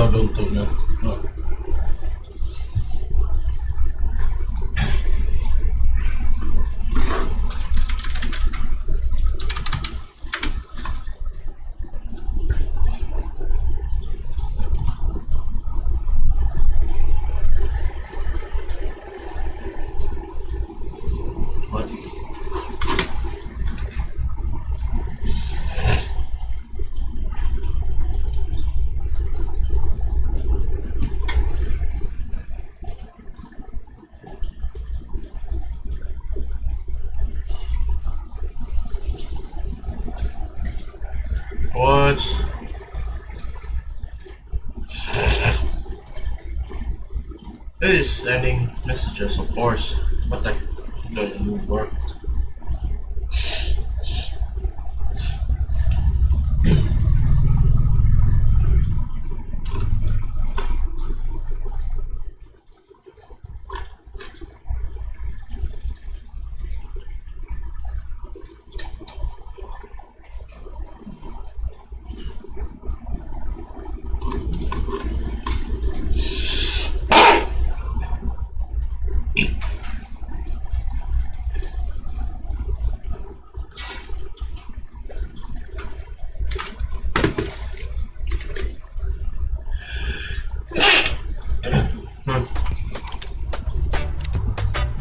lo d'outono. No. What? It is sending messages, of course, but that doesn't work.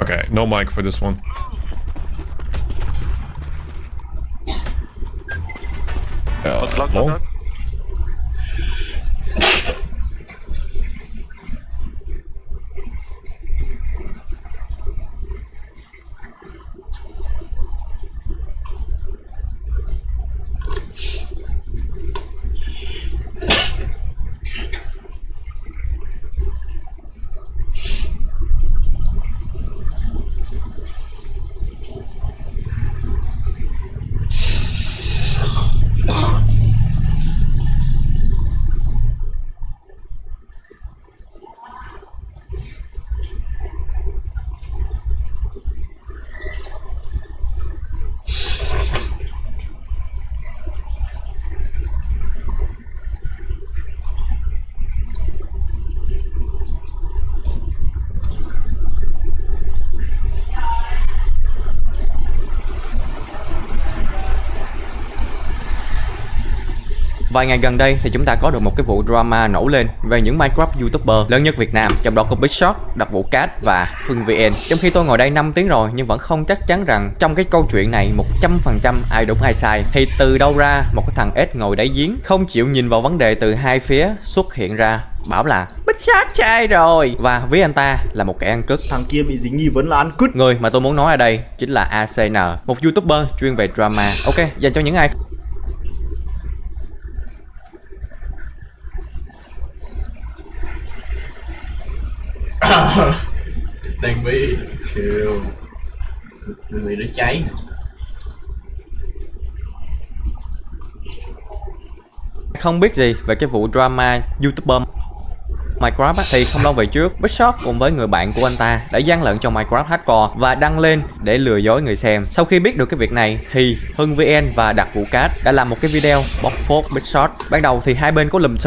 Okay, no mic for this one. Lock. Vài ngày gần đây thì chúng ta có được một cái vụ drama nổ lên về những Minecraft YouTuber lớn nhất Việt Nam, trong đó có Big Shot, Đặc Vụ Cat và Hưng VN. Trong khi tôi ngồi đây 5 tiếng rồi nhưng vẫn không chắc chắn rằng trong cái câu chuyện này 100% ai đúng ai sai. Thì từ đâu ra một cái thằng ếch ngồi đáy giếng không chịu nhìn vào vấn đề từ hai phía xuất hiện ra bảo là Big Shot sai rồi, và ví anh ta là một kẻ ăn cứt. Thằng kia bị dính nghi vấn là ăn cứt. Người mà tôi muốn nói ở đây chính là ACN, một YouTuber chuyên về drama. Ok, dành cho những ai Đang bị chiều người nó cháy. không biết gì về cái vụ drama YouTuber Minecraft á, thì không lâu về trước Big Shot cùng với người bạn của anh ta đã gian lận trong Minecraft hardcore và đăng lên để lừa dối người xem. Sau khi biết được cái việc này thì Hưng VN và Đặc Vụ Cat đã làm một cái video bóc phốt Big Shot. Ban đầu thì hai bên có lùm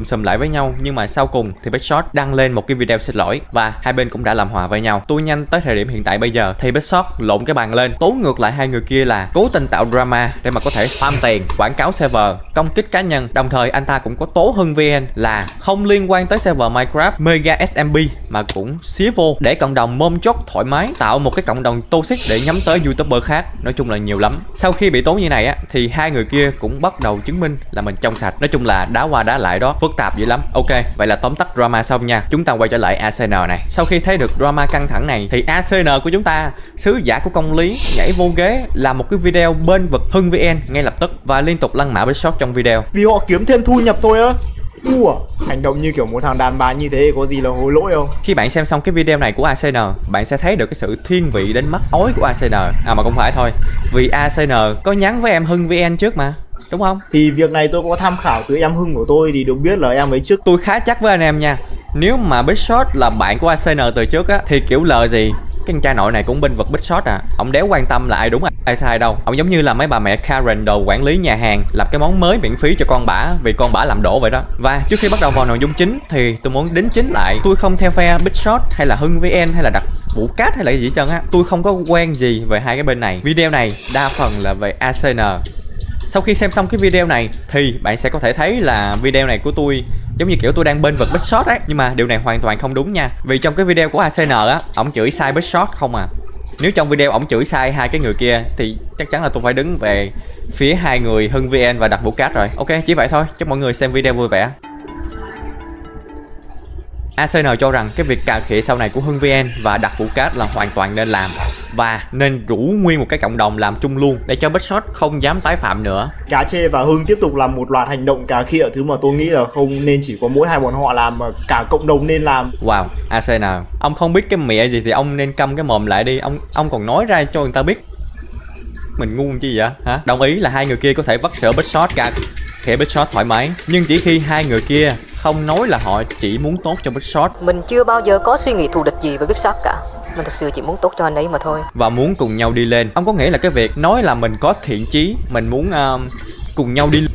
xùm lại với nhau, nhưng mà sau cùng thì Big Shot đăng lên một cái video xin lỗi và hai bên cũng đã làm hòa với nhau. Tôi nhanh tới thời điểm hiện tại bây giờ thì Big Shot lộn cái bàn lên, tố ngược lại hai người kia là cố tình tạo drama để mà có thể farm tiền, quảng cáo server, công kích cá nhân. Đồng thời anh ta cũng có tố Hưng VN là không liên quan tới server Minecraft Mega SMB mà cũng xía vô để cộng đồng môm chốt thoải mái, tạo một cái cộng đồng toxic để nhắm tới YouTuber khác. Nói chung là nhiều lắm. Sau khi bị tố như này á thì hai người kia cũng bắt đầu chứng minh là mình trong sạch. Nói chung là đá qua đá lại đó, phức tạp dữ lắm. Ok, vậy là tóm tắt drama xong nha. Chúng ta quay trở lại ACN này. Sau khi thấy được drama căng thẳng này thì ACN của chúng ta, sứ giả của công lý, nhảy vô ghế làm một cái video bên vực Hưng VN ngay lập tức và liên tục lăng mạ Big Shot trong video. Vì họ kiếm thêm thu nhập thôi á. Hành động như kiểu một thằng đàn bà như thế có gì là hối lỗi không? Khi bạn xem xong cái video này của ACN, bạn sẽ thấy được cái sự thiên vị đến mắt ói của ACN. Mà không phải thôi, vì ACN có nhắn với em Hưng VN trước mà, đúng không? Thì việc này tôi có tham khảo từ em Hưng của tôi thì được biết là em ấy trước. Tôi khá chắc với anh em nha, nếu mà Big Shot là bạn của ACN từ trước á thì kiểu lời gì cái con trai nội này cũng bênh vực Big Shot à. Ông đéo quan tâm là ai đúng ai sai đâu. Ông giống như là mấy bà mẹ Karen đồ quản lý nhà hàng làm cái món mới miễn phí cho con bả vì con bả làm đổ vậy đó. Và trước khi bắt đầu vào nội dung chính thì tôi muốn đính chính lại, tôi không theo phe Big Shot hay là Hưng VN hay là Đặc Vũ Cát hay là gì hết trơn á. Tôi không có quen gì về hai cái bên này. Video này đa phần là về ACN. Sau khi xem xong cái video này thì bạn sẽ có thể thấy là video này của tôi giống như kiểu tôi đang bên vực Big Shot ấy. Nhưng mà điều này hoàn toàn không đúng nha. Vì trong cái video của ACN á, ổng chửi sai Big Shot không à. Nếu trong video ổng chửi sai hai cái người kia thì chắc chắn là tôi phải đứng về phía hai người Hưng VN và Đặc Vũ Cát rồi. Ok, chỉ vậy thôi. Chúc mọi người xem video vui vẻ. ACN cho rằng cái việc cà khịa sau này của Hưng VN và Đặc Vũ Cát là hoàn toàn nên làm và nên rủ nguyên một cái cộng đồng làm chung luôn để cho Big Shot không dám tái phạm nữa. Cá Chê và Hưng tiếp tục làm một loạt hành động cà khịa, thứ mà tôi nghĩ là không nên chỉ có mỗi hai bọn họ làm mà cả cộng đồng nên làm. Wow, ACN, ông không biết cái mẹ gì thì ông nên câm cái mồm lại đi, ông còn nói ra cho người ta biết. Mình ngu chi vậy hả? Đồng ý là hai người kia có thể vắt sữa Big Shot cà khịa Big Shot thoải mái, nhưng chỉ khi hai người kia không nói là họ chỉ muốn tốt cho Big Shot. Mình chưa bao giờ có suy nghĩ thù địch gì với Big Shot cả. Mình thực sự chỉ muốn tốt cho anh ấy mà thôi. Và muốn cùng nhau đi lên. Ông có nghĩa là cái việc nói là mình có thiện chí, mình muốn cùng nhau đi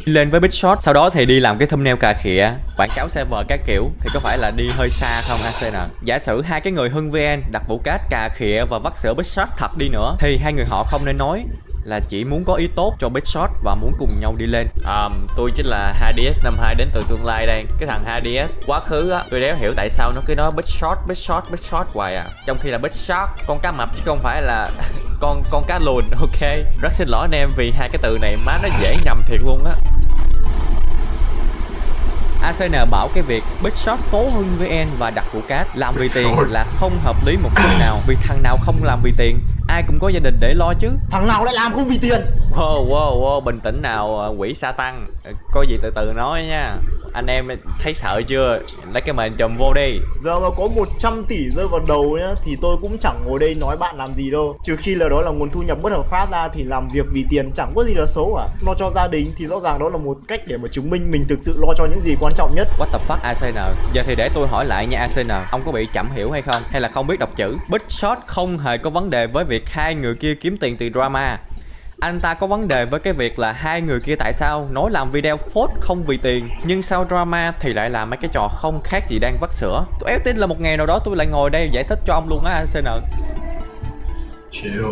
lên với Big Shot, sau đó thì đi làm cái thumbnail cà khịa, quảng cáo server các kiểu thì có phải là đi hơi xa không ACN? Giả sử hai cái người Hưng VN, Đặc Vũ Cát cà khịa và vắt sữa Big Shot thật đi nữa thì hai người họ không nên nói là chỉ muốn có ý tốt cho Big Shot và muốn cùng nhau đi lên. Tôi chính là Hades 52 đến từ tương lai đây. Cái thằng Hades quá khứ á, tôi đéo hiểu tại sao nó cứ nói Big Shot, Big Shot, Big Shot hoài à. Trong khi là Big Shot con cá mập chứ không phải là con cá lùn. Ok, rất xin lỗi anh em vì hai cái từ này má nó dễ nhầm thiệt luôn á. Arsenal bảo cái việc Big Shot tố Hưng VN và đặt vụ cát làm vì tiền là không hợp lý một chút nào, vì thằng nào không làm vì tiền, ai cũng có gia đình để lo chứ. Thằng nào lại làm không vì tiền? Wow, bình tĩnh nào quỷ sa tăng, có gì từ từ nói nha. Anh em thấy sợ chưa? Lấy cái mền chùm vô đi. Giờ mà có 100 tỷ rơi vào đầu nhá thì tôi cũng chẳng ngồi đây nói bạn làm gì đâu. Trừ khi là đó là nguồn thu nhập bất hợp pháp ra thì làm việc vì tiền chẳng có gì là xấu cả. Lo cho gia đình thì rõ ràng đó là một cách để mà chứng minh mình thực sự lo cho những gì quan trọng nhất. What the fuck Arsenal? Giờ thì để tôi hỏi lại nha Arsenal, ông có bị chậm hiểu hay không? Hay là không biết đọc chữ? Big Shot không hề có vấn đề với việc hai người kia kiếm tiền từ drama. Anh ta có vấn đề với cái việc là hai người kia tại sao nói làm video phốt không vì tiền, nhưng sau drama thì lại làm mấy cái trò không khác gì đang vắt sữa. Tôi éo tin là một ngày nào đó tôi lại ngồi đây giải thích cho ông luôn á Arsenal. Chill.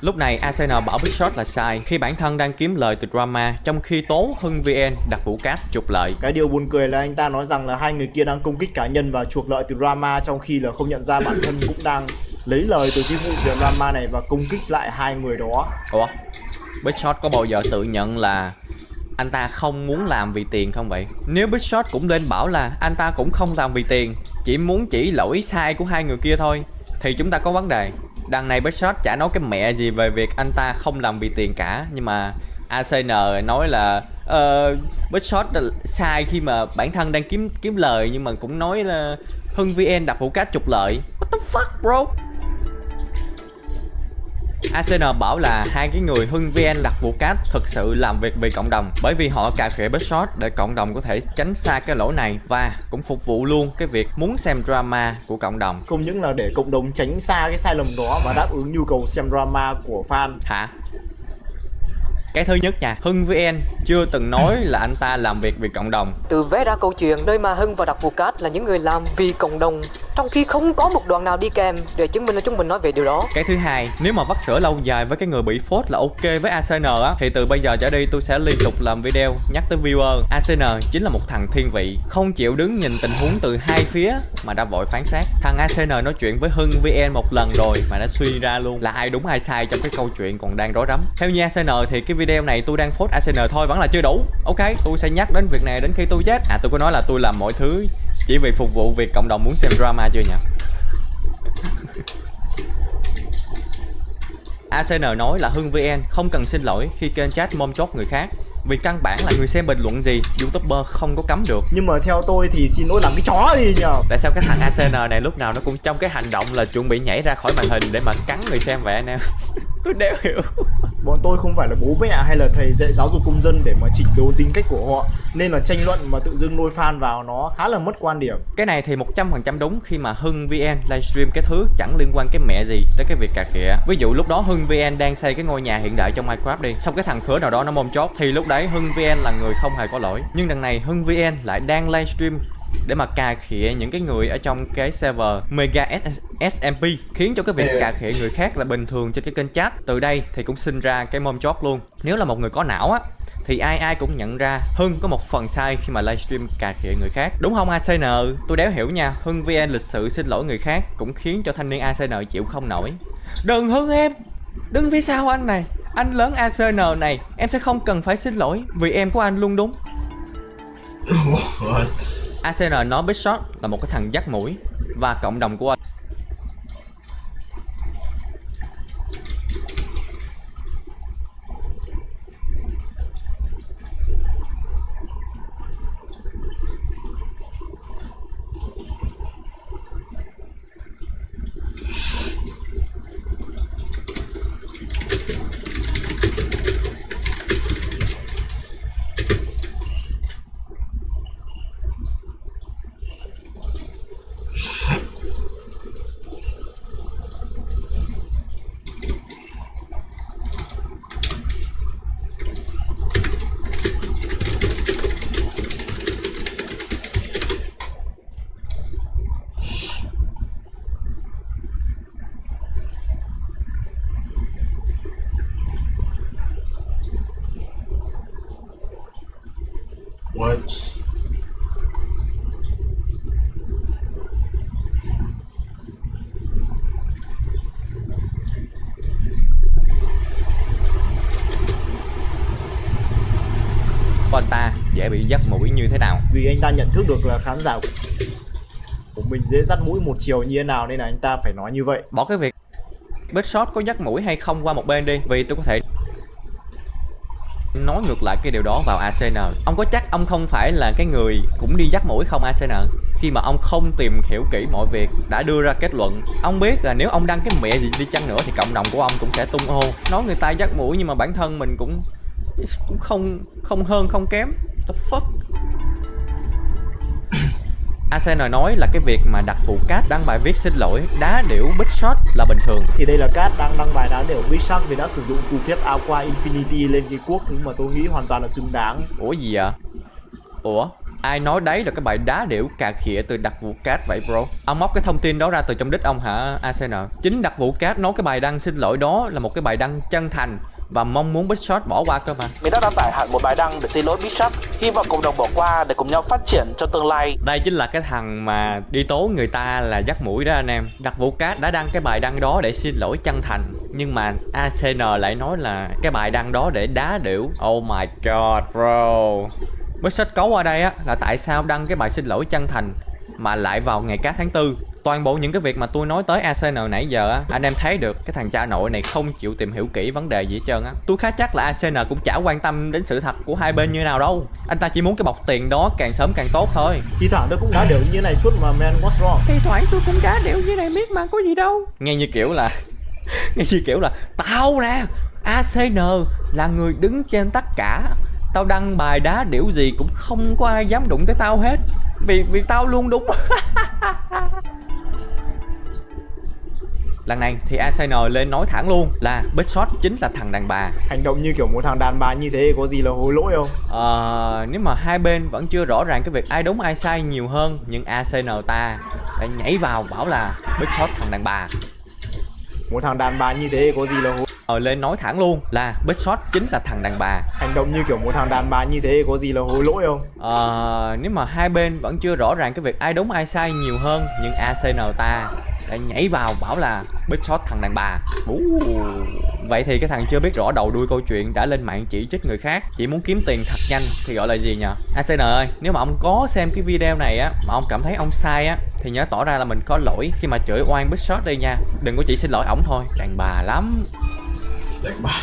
Lúc này Arsenal bảo Big Shot là sai khi bản thân đang kiếm lời từ drama, trong khi tố Hưng VN đặt vụ cát trục lợi. Cái điều buồn cười là anh ta nói rằng là hai người kia đang công kích cá nhân và chuộc lợi từ drama, trong khi là không nhận ra bản thân cũng đang lấy lời từ cái vụ việc drama này và công kích lại hai người đó. Ủa? Big Shot có bao giờ tự nhận là anh ta không muốn làm vì tiền không vậy? Nếu Big Shot cũng lên bảo là anh ta cũng không làm vì tiền, chỉ muốn chỉ lỗi sai của hai người kia thôi, thì chúng ta có vấn đề. Đằng này Big Shot chả nói cái mẹ gì về việc anh ta không làm vì tiền cả, nhưng mà ACN nói là Big Shot sai khi mà bản thân đang kiếm lời, nhưng mà cũng nói là Hưng VN đặt vụ cát trục lợi. What the fuck bro? Arsenal bảo là hai cái người Hưng VN đặt vụ cát thực sự làm việc vì cộng đồng, bởi vì họ cà khịa Big Shot để cộng đồng có thể tránh xa cái lỗi này, và cũng phục vụ luôn cái việc muốn xem drama của cộng đồng. Không những là để cộng đồng tránh xa cái sai lầm đó và đáp ứng nhu cầu xem drama của fan. Hả? Cái thứ nhất nha, Hưng VN chưa từng nói là anh ta làm việc vì cộng đồng. Từ vẽ ra câu chuyện nơi mà Hưng và Đặc Vụ Cát là những người làm vì cộng đồng, trong khi không có một đoạn nào đi kèm để chứng minh là chúng mình nói về điều đó. Cái thứ hai, nếu mà vắt sữa lâu dài với cái người bị phốt là ok với ACN á, thì từ bây giờ trở đi tôi sẽ liên tục làm video nhắc tới viewer. ACN chính là một thằng thiên vị, không chịu đứng nhìn tình huống từ hai phía mà đã vội phán xét. Thằng ACN nói chuyện với Hưng VN một lần rồi mà đã suy ra luôn là ai đúng ai sai trong cái câu chuyện còn đang rối rắm. Theo như ACN thì cái video này tôi đang phốt ACN thôi vẫn là chưa đủ. Ok, tôi sẽ nhắc đến việc này đến khi tôi chết. Tôi có nói là tôi làm mọi thứ chỉ vì phục vụ việc cộng đồng muốn xem drama chưa nhỉ? ACN nói là Hưng VN không cần xin lỗi khi kênh chat mom chốt người khác, vì căn bản là người xem bình luận gì YouTuber không có cấm được. Nhưng mà theo tôi thì xin lỗi làm cái chó gì nhờ? Tại sao cái thằng ACN này lúc nào nó cũng trong cái hành động là chuẩn bị nhảy ra khỏi màn hình để mà cắn người xem vậy anh em? Tôi đéo hiểu. Bọn tôi không phải là bố mẹ hay là thầy dạy giáo dục công dân để mà chỉnh đốn tính cách của họ, nên là tranh luận mà tự dưng lôi fan vào nó khá là mất quan điểm. Cái này thì 100% đúng khi mà Hưng VN livestream cái thứ chẳng liên quan cái mẹ gì tới cái việc cà khịa. Ví dụ lúc đó Hưng VN đang xây cái ngôi nhà hiện đại trong Minecraft đi, xong cái thằng khứa nào đó nó mom chốt thì lúc đấy Hưng VN là người không hề có lỗi. Nhưng đằng này Hưng VN lại đang livestream để mà cà khịa những cái người ở trong cái server Mega SMP, khiến cho cái việc cà khịa người khác là bình thường trên cái kênh chat. Từ đây thì cũng sinh ra cái mom chốt luôn. Nếu là một người có não á thì ai cũng nhận ra Hưng có một phần sai khi mà livestream cà khịa người khác, đúng không ACN? Tôi đéo hiểu nha. Hưng VN lịch sự xin lỗi người khác cũng khiến cho thanh niên ACN chịu không nổi. Đừng Hưng em, đứng phía sau anh này, anh lớn ACN này, em sẽ không cần phải xin lỗi vì em của anh luôn đúng. What? ACN nói Big Shot là một cái thằng dắt mũi và cộng đồng của anh. What? Của anh ta dễ bị dắt mũi như thế nào. Vì anh ta nhận thức được là khán giả của mình dễ dắt mũi một chiều như thế nào nên là anh ta phải nói như vậy. Bỏ cái việc Bigshot có dắt mũi hay không qua một bên đi, vì tôi có thể nói ngược lại cái điều đó vào ACN. Ông có chắc ông không phải là cái người cũng đi dắt mũi không ACN? Khi mà ông không tìm hiểu kỹ mọi việc, đã đưa ra kết luận. Ông biết là nếu ông đăng cái mẹ gì đi chăng nữa thì cộng đồng của ông cũng sẽ tung hô nói người ta dắt mũi, nhưng mà bản thân mình cũng không hơn không kém. The fuck. ACN nói là cái việc mà đặt vụ cát đăng bài viết xin lỗi đá điểu Bigshot là bình thường. Thì đây là Cát đang đăng bài đá điểu Bigshot vì đã sử dụng phù phép Aqua Infinity lên cái cuốc, nhưng mà tôi nghĩ hoàn toàn là xứng đáng. Ủa gì vậy? Ủa? Ai nói đấy là cái bài đá điểu cà khịa từ đặc vụ cát vậy bro? Ông móc cái thông tin đó ra từ trong đít ông hả ACN? Chính đặc vụ cát nói cái bài đăng xin lỗi đó là một cái bài đăng chân thành và mong muốn Bigshot bỏ qua cơ mà. Mình đã đăng tải hẳn một bài đăng để xin lỗi Bigshot, hy vọng cộng đồng bỏ qua để cùng nhau phát triển cho tương lai. Đây chính là cái thằng mà đi tố người ta là dắt mũi đó anh em. Đặc vụ cát đã đăng cái bài đăng đó để xin lỗi chân thành, nhưng mà ACN lại nói là cái bài đăng đó để đá điểu. Oh my god bro. Bigshot cấu ở đây á là tại sao đăng cái bài xin lỗi chân thành mà lại vào ngày cát tháng 4. Toàn bộ những cái việc mà tôi nói tới ACN nãy giờ á, anh em thấy được cái thằng cha nội này không chịu tìm hiểu kỹ vấn đề gì hết trơn á. Tôi khá chắc là ACN cũng chả quan tâm đến sự thật của hai bên như nào đâu. Anh ta chỉ muốn cái bọc tiền đó càng sớm càng tốt thôi. Thi thoảng tôi cũng đá điểu như này suốt mà, man, what's wrong? Thi thoảng tôi cũng đá điểu như này miết mà, có gì đâu. Nghe như kiểu là tao nè, ACN là người đứng trên tất cả. Tao đăng bài đá điểu gì cũng không có ai dám đụng tới tao hết, vì tao luôn đúng. Lần này thì ACN lên nói thẳng luôn là Bigshot chính là thằng đàn bà. Hành động như kiểu một thằng đàn bà như thế có gì là hối lỗi không? Nếu mà hai bên vẫn chưa rõ ràng cái việc ai đúng ai sai nhiều hơn, nhưng ACN ta lại nhảy vào bảo là Bigshot thằng đàn bà. Một thằng đàn bà như thế có gì là hối Lên nói thẳng luôn là Bigshot chính là thằng đàn bà. Hành động như kiểu một thằng đàn bà như thế có gì là hối lỗi không? Nếu mà hai bên vẫn chưa rõ ràng cái việc ai đúng ai sai nhiều hơn, nhưng ACN ta lại nhảy vào bảo là Bigshot thằng đàn bà. Vậy thì cái thằng chưa biết rõ đầu đuôi câu chuyện đã lên mạng chỉ trích người khác, chỉ muốn kiếm tiền thật nhanh thì gọi là gì nhờ? ACN ơi, nếu mà ông có xem cái video này á mà ông cảm thấy ông sai á thì nhớ tỏ ra là mình có lỗi khi mà chửi oan Bigshot đi nha. Đừng có chỉ xin lỗi ổng thôi, đàn bà lắm. Đánh bà.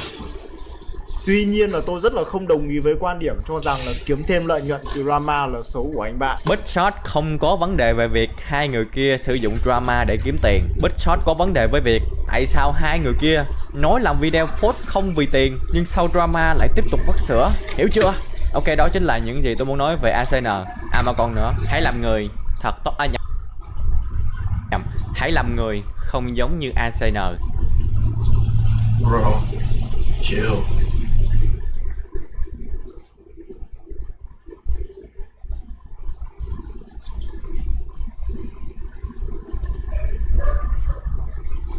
Tuy nhiên là tôi rất là không đồng ý với quan điểm cho rằng là kiếm thêm lợi nhuận từ drama là xấu của anh bạn. Bigshot không có vấn đề về việc hai người kia sử dụng drama để kiếm tiền. Bigshot có vấn đề với việc tại sao hai người kia nói làm video post không vì tiền, nhưng sau drama lại tiếp tục vắt sữa. Hiểu chưa? Ok, đó chính là những gì tôi muốn nói về ACN. Mà còn nữa, hãy làm người thật tốt. Nhầm. Hãy làm người không giống như ACN. Bro, chill.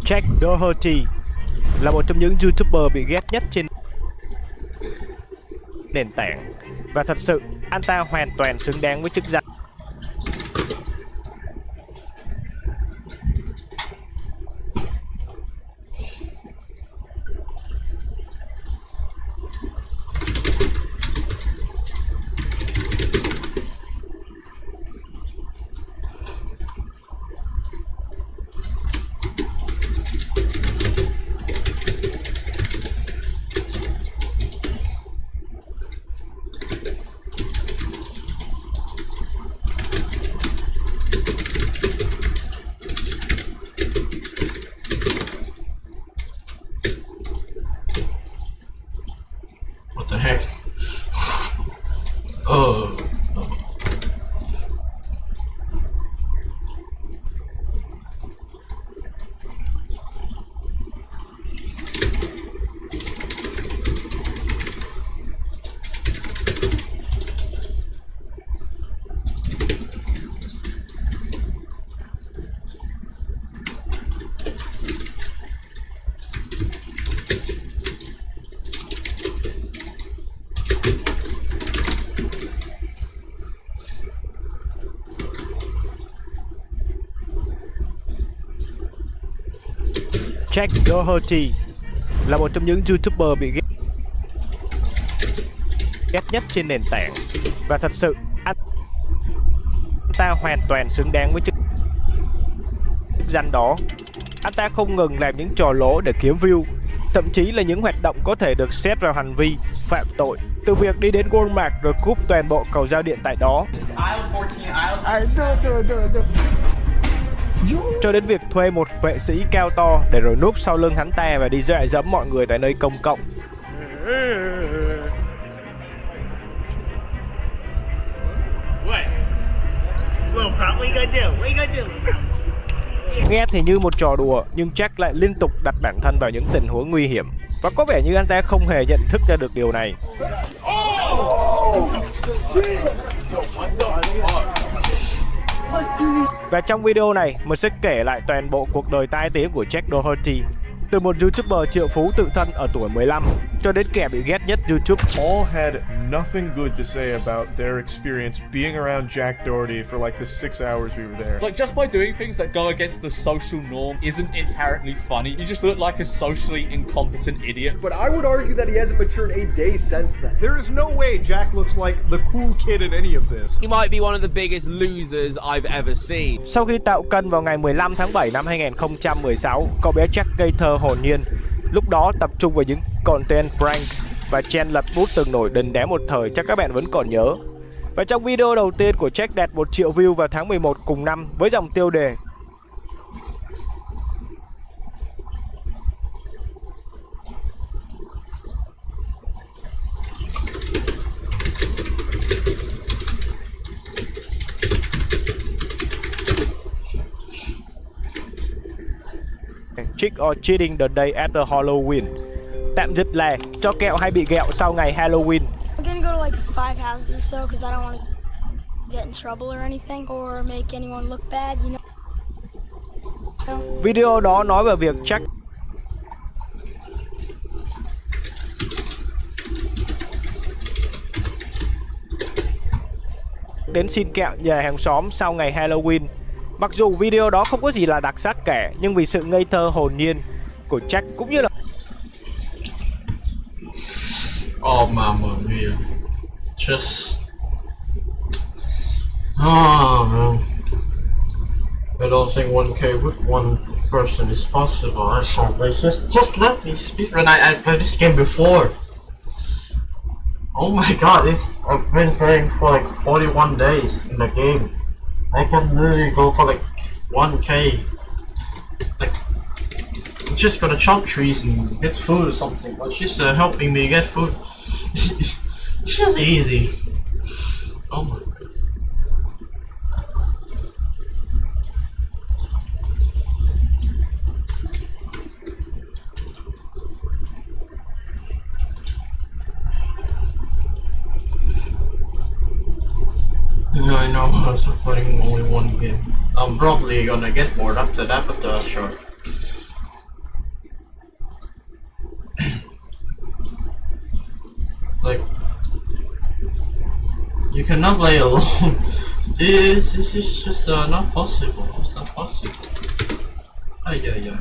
Jack Doherty là một trong những YouTuber bị ghét nhất trên nền tảng, và thật sự anh ta hoàn toàn xứng đáng với chức danh. What the heck? Jack Doherty là một trong những YouTuber bị ghét ghét nhất trên nền tảng. Và thật sự, anh ta hoàn toàn xứng đáng với chức danh đó. Anh ta không ngừng làm những trò lỗ để kiếm view, thậm chí là những hoạt động có thể được xét vào hành vi phạm tội, từ việc đi đến Walmart rồi cúp toàn bộ cầu giao điện tại đó, cho đến việc thuê một vệ sĩ cao to để rồi núp sau lưng hắn ta và đi dọa dẫm mọi người tại nơi công cộng. Nghe thì như một trò đùa, nhưng Jack lại liên tục đặt bản thân vào những tình huống nguy hiểm. Và có vẻ như anh ta không hề nhận thức ra được điều này. Và trong video này, mình sẽ kể lại toàn bộ cuộc đời tai tiếng của Jack Doherty, từ một YouTuber triệu phú tự thân ở tuổi 15 cho đến kẻ bị ghét nhất YouTube. All had nothing good to say about their experience being around Jack Doherty for like the 6 hours we were there. Like, just by doing things that go against the social norm isn't inherently funny. You just look like a socially incompetent idiot. But I would argue that he hasn't matured a day since then. There is no way Jack looks like the cool kid in any of this. He might be one of the biggest losers I've ever seen. Sau khi tạo cân vào ngày 15 tháng 7 năm 2016, cậu bé Jack ngây thơ hồn nhiên. Lúc đó tập trung vào những content prank và chen lật bút từng nổi đình đám một thời, chắc các bạn vẫn còn nhớ. Và trong video đầu tiên của Jack đạt 1 triệu view vào tháng 11 cùng năm với dòng tiêu đề Trick or Treating the Day After Halloween, tạm dịch là cho kẹo hay bị ghẹo sau ngày Halloween. I'm gonna go to like 5 houses or so because I don't want to get in trouble or anything or make anyone look bad, you know. Video đó nói về việc Jack đến xin kẹo nhà hàng xóm sau ngày Halloween. Mặc dù video đó không có gì là đặc sắc cả, nhưng vì sự ngây thơ hồn nhiên của Jack cũng như là Oh mamma mia. Just oh man. I don't think 1K with one person is possible. I can't. Just let me speak when I played this game before. Oh my god, I've been playing for like 41 days in the game. I can literally go for like 1K. Like, I'm just gonna chop trees and get food or something, but she's helping me get food. It's just easy. Oh my god. I know I was playing only one game. I'm probably gonna get bored after that, but sure. Like, you cannot play alone. This is just not possible. It's not possible. Ay, ay, ay.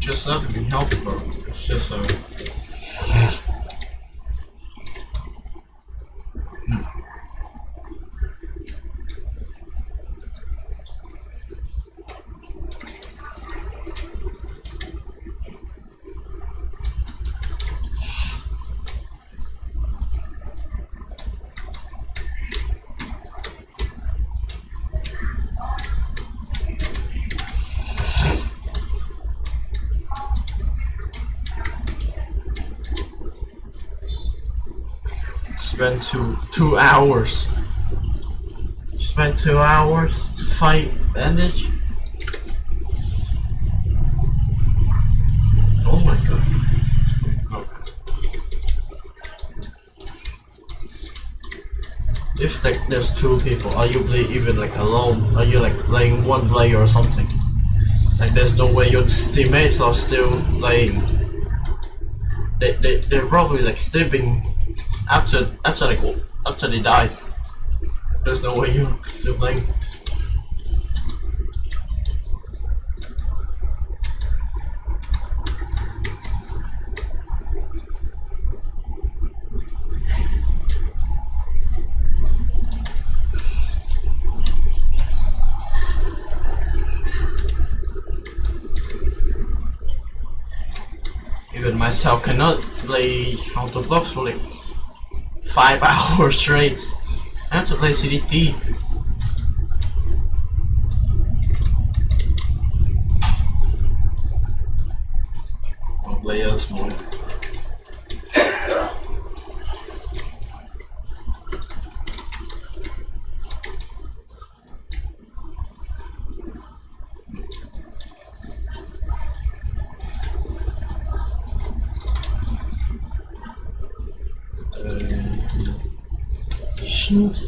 Just have to be helpful. It's just spend two hours spend 2 hours to fight bandage. Oh my god. No. If like there's 2 people, are you even like alone? Are you like playing one player or something? Like there's no way your teammates are still playing. They're probably like sleeping after they died. There's no way you're still playing. Even myself cannot play Counter Blocks for like 5 hours straight. I have to play CDT. I'll play us more. Shoot.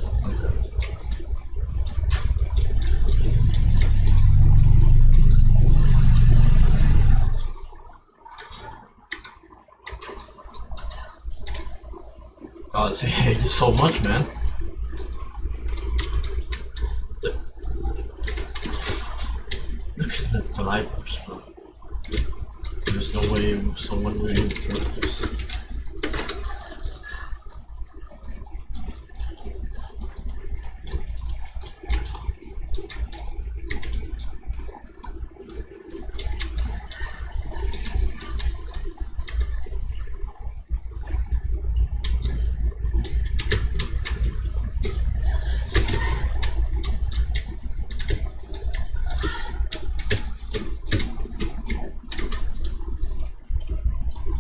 God, I hate you so much, man. Look at that calibers, bro. There's no way someone really broke this.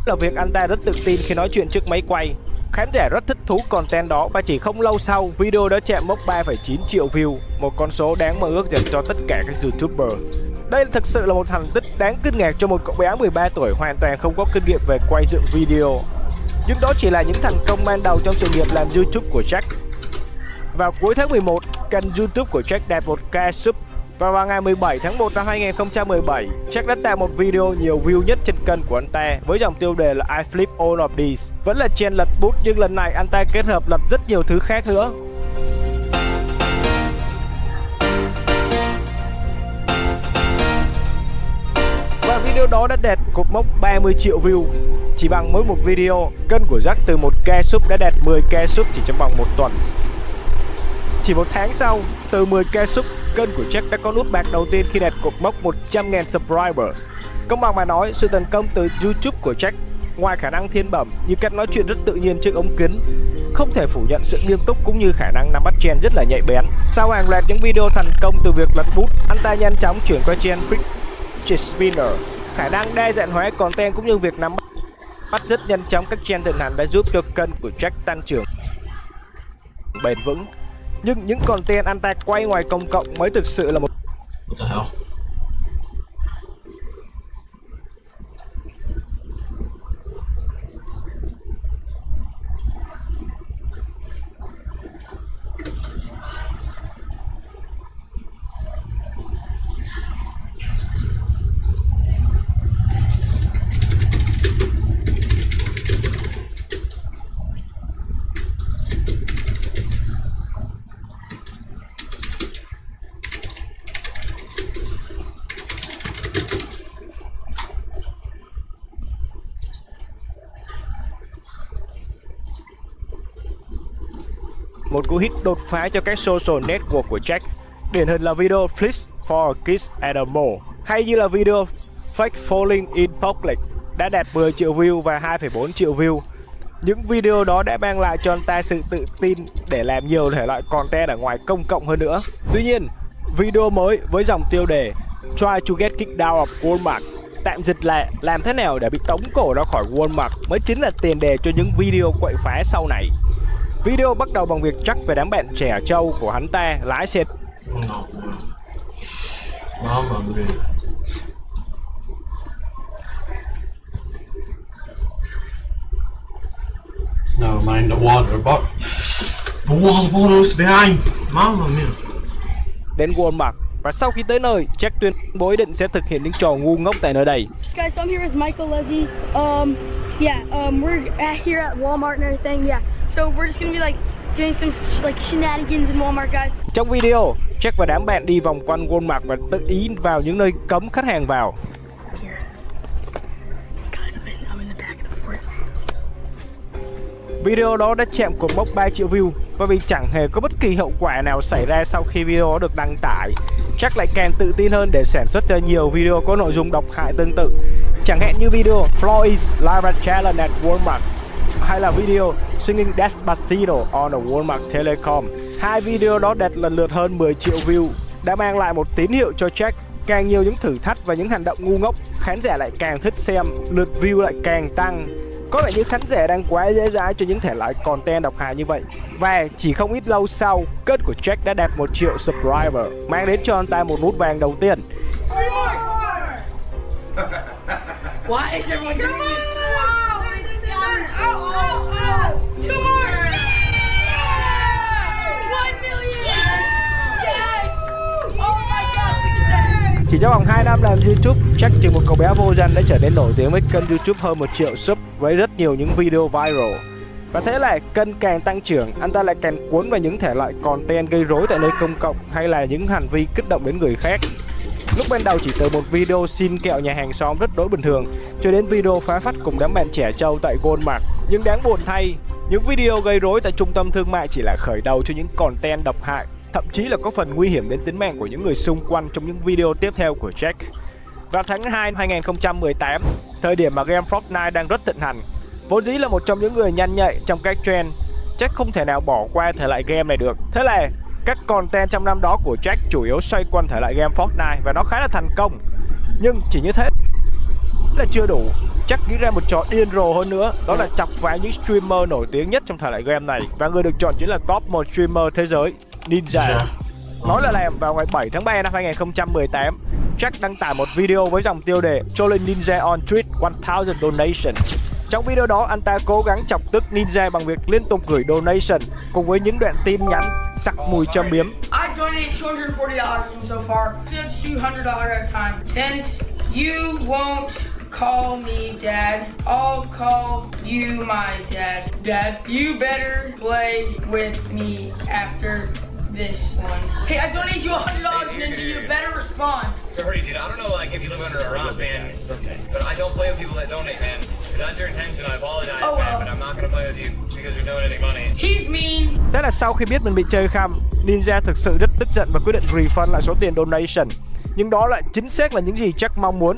Là việc anh ta rất tự tin khi nói chuyện trước máy quay. Khán giả rất thích thú content đó và chỉ không lâu sau, video đã chạm mốc 3,9 triệu view, một con số đáng mơ ước dành cho tất cả các YouTuber. Đây thực sự là một thành tích đáng kinh ngạc cho một cậu bé 13 tuổi hoàn toàn không có kinh nghiệm về quay dựng video. Nhưng đó chỉ là những thành công ban đầu trong sự nghiệp làm YouTube của Jack. Vào cuối tháng 11, kênh YouTube của Jack đạt 1k sub. Và vào ngày 17 tháng 1 năm 2017, Jack đã tạo một video nhiều view nhất trên kênh của anh ta với dòng tiêu đề là I flip all of these. Vẫn là trend lật bút nhưng lần này anh ta kết hợp lật rất nhiều thứ khác nữa. Và video đó đã đạt cột mốc 30 triệu view. Chỉ bằng mỗi một video, kênh của Jack từ 1k sub đã đạt 10k sub chỉ trong vòng một tuần. Chỉ một tháng sau, từ 10k sub, kênh của Jack đã có nút bạc đầu tiên khi đạt cột mốc 100.000 subscribers. Công bằng mà nói, sự thành công từ YouTube của Jack, ngoài khả năng thiên bẩm như cách nói chuyện rất tự nhiên trước ống kính, không thể phủ nhận sự nghiêm túc cũng như khả năng nắm bắt trend rất là nhạy bén. Sau hàng loạt những video thành công từ việc lật bút, anh ta nhanh chóng chuyển qua trend fidget spinner. Khả năng đa dạng hóa content cũng như việc nắm bắt rất nhanh chóng các trend thịnh hành đã giúp cho kênh của Jack tăng trưởng bền vững. Nhưng những content anh ta quay ngoài công cộng mới thực sự là một... What the hell? Một cú hit đột phá cho các social network của Jack. Điển hình là video Flips for a Kiss at a Mall, hay như là video Fake Falling in Public đã đạt 10 triệu view và 2,4 triệu view. Những video đó đã mang lại cho anh ta sự tự tin để làm nhiều thể loại content ở ngoài công cộng hơn nữa. Tuy nhiên, video mới với dòng tiêu đề Try to get kicked out of Walmart, tạm dịch là làm thế nào để bị tống cổ ra khỏi Walmart, mới chính là tiền đề cho những video quậy phá sau này. Video bắt đầu bằng việc Jack và đám bạn trẻ trâu của hắn ta lái xe No, man. Mama mia. Never mind the water bottle. The water bottle is behind. Mama mia. đến Walmart. Và sau khi tới nơi, Jack tuyên bố ý định sẽ thực hiện những trò ngu ngốc tại nơi đây. Guys, so I'm here with Michael, Leslie. We're here at Walmart and everything. Yeah, so we're just gonna be like doing some like shenanigans in Walmart, guys. Trong video, Jack và đám bạn đi vòng quanh Walmart và tự ý vào những nơi cấm khách hàng vào. Video đó đã chạm cột mốc 3 triệu view và vì chẳng hề có bất kỳ hậu quả nào xảy ra sau khi video đó được đăng tải, Jack lại càng tự tin hơn để sản xuất ra nhiều video có nội dung độc hại tương tự. Chẳng hạn như video Floyd's Live Challenge at Walmart hay là video Singing Despacito on a Walmart Telecom. Hai video đó đạt lần lượt hơn 10 triệu view, đã mang lại một tín hiệu cho Jack. Càng nhiều những thử thách và những hành động ngu ngốc, khán giả lại càng thích xem, lượt view lại càng tăng. Có vẻ như khán giả đang quá dễ dãi cho những thể loại content độc hại như vậy. Và chỉ không ít lâu sau, kênh của Jack đã đạt 1 triệu subscriber, mang đến cho anh ta một nút vàng đầu tiên. Why is everyone giving me two more! 1 million! Yes! Oh my god, look at that! Chỉ trong vòng 2 năm làm YouTube, Jack từ một cậu bé vô danh đã trở nên nổi tiếng với kênh YouTube hơn 1 triệu sub với rất nhiều những video viral. Và thế là kênh càng tăng trưởng, anh ta lại càng cuốn vào những thể loại content gây rối tại nơi công cộng hay là những hành vi kích động đến người khác. Lúc ban đầu chỉ từ một video xin kẹo nhà hàng xóm rất đối bình thường cho đến video phá phách cùng đám bạn trẻ trâu tại Walmart. Nhưng đáng buồn thay, những video gây rối tại trung tâm thương mại chỉ là khởi đầu cho những content độc hại, thậm chí là có phần nguy hiểm đến tính mạng của những người xung quanh trong những video tiếp theo của Jack. Vào tháng 2 năm 2018, thời điểm mà game Fortnite đang rất thịnh hành, vốn dĩ là một trong những người nhanh nhạy trong các trend, Jack không thể nào bỏ qua thể loại game này được. Thế là các content trong năm đó của Jack chủ yếu xoay quanh thể loại game Fortnite và nó khá là thành công. Nhưng chỉ như thế là chưa đủ. Jack nghĩ ra một trò điên rồ hơn nữa, đó là chọc phá những streamer nổi tiếng nhất trong thể loại game này. Và người được chọn chính là top 1 streamer thế giới, Ninja. Nói là làm, vào ngày 7 tháng 3 năm 2018, Jack đăng tải một video với dòng tiêu đề Trolling Ninja on Tweet 1000 Donation. Trong video đó, anh ta cố gắng chọc tức Ninja bằng việc liên tục gửi donation cùng với những đoạn tin nhắn sặc mùi châm biếm. I donated $240 so far. It's $200 at a time. Since you won't call me dad, I'll call you my dad. Dad, you better play with me after this one. Hey, I donated you $100, Ninja. You better respond. Sorry, dude. I don't know, like, if you live under a rock, man. But I don't play with people that donate, man. If that's your intention, I apologize, man. But I'm not gonna play with you because you're donating money. He's mean. Thế là sau khi biết mình bị chơi khăm, Ninja thực sự rất tức giận và quyết định refund lại số tiền donation. Nhưng đó lại chính xác là những gì Jack mong muốn.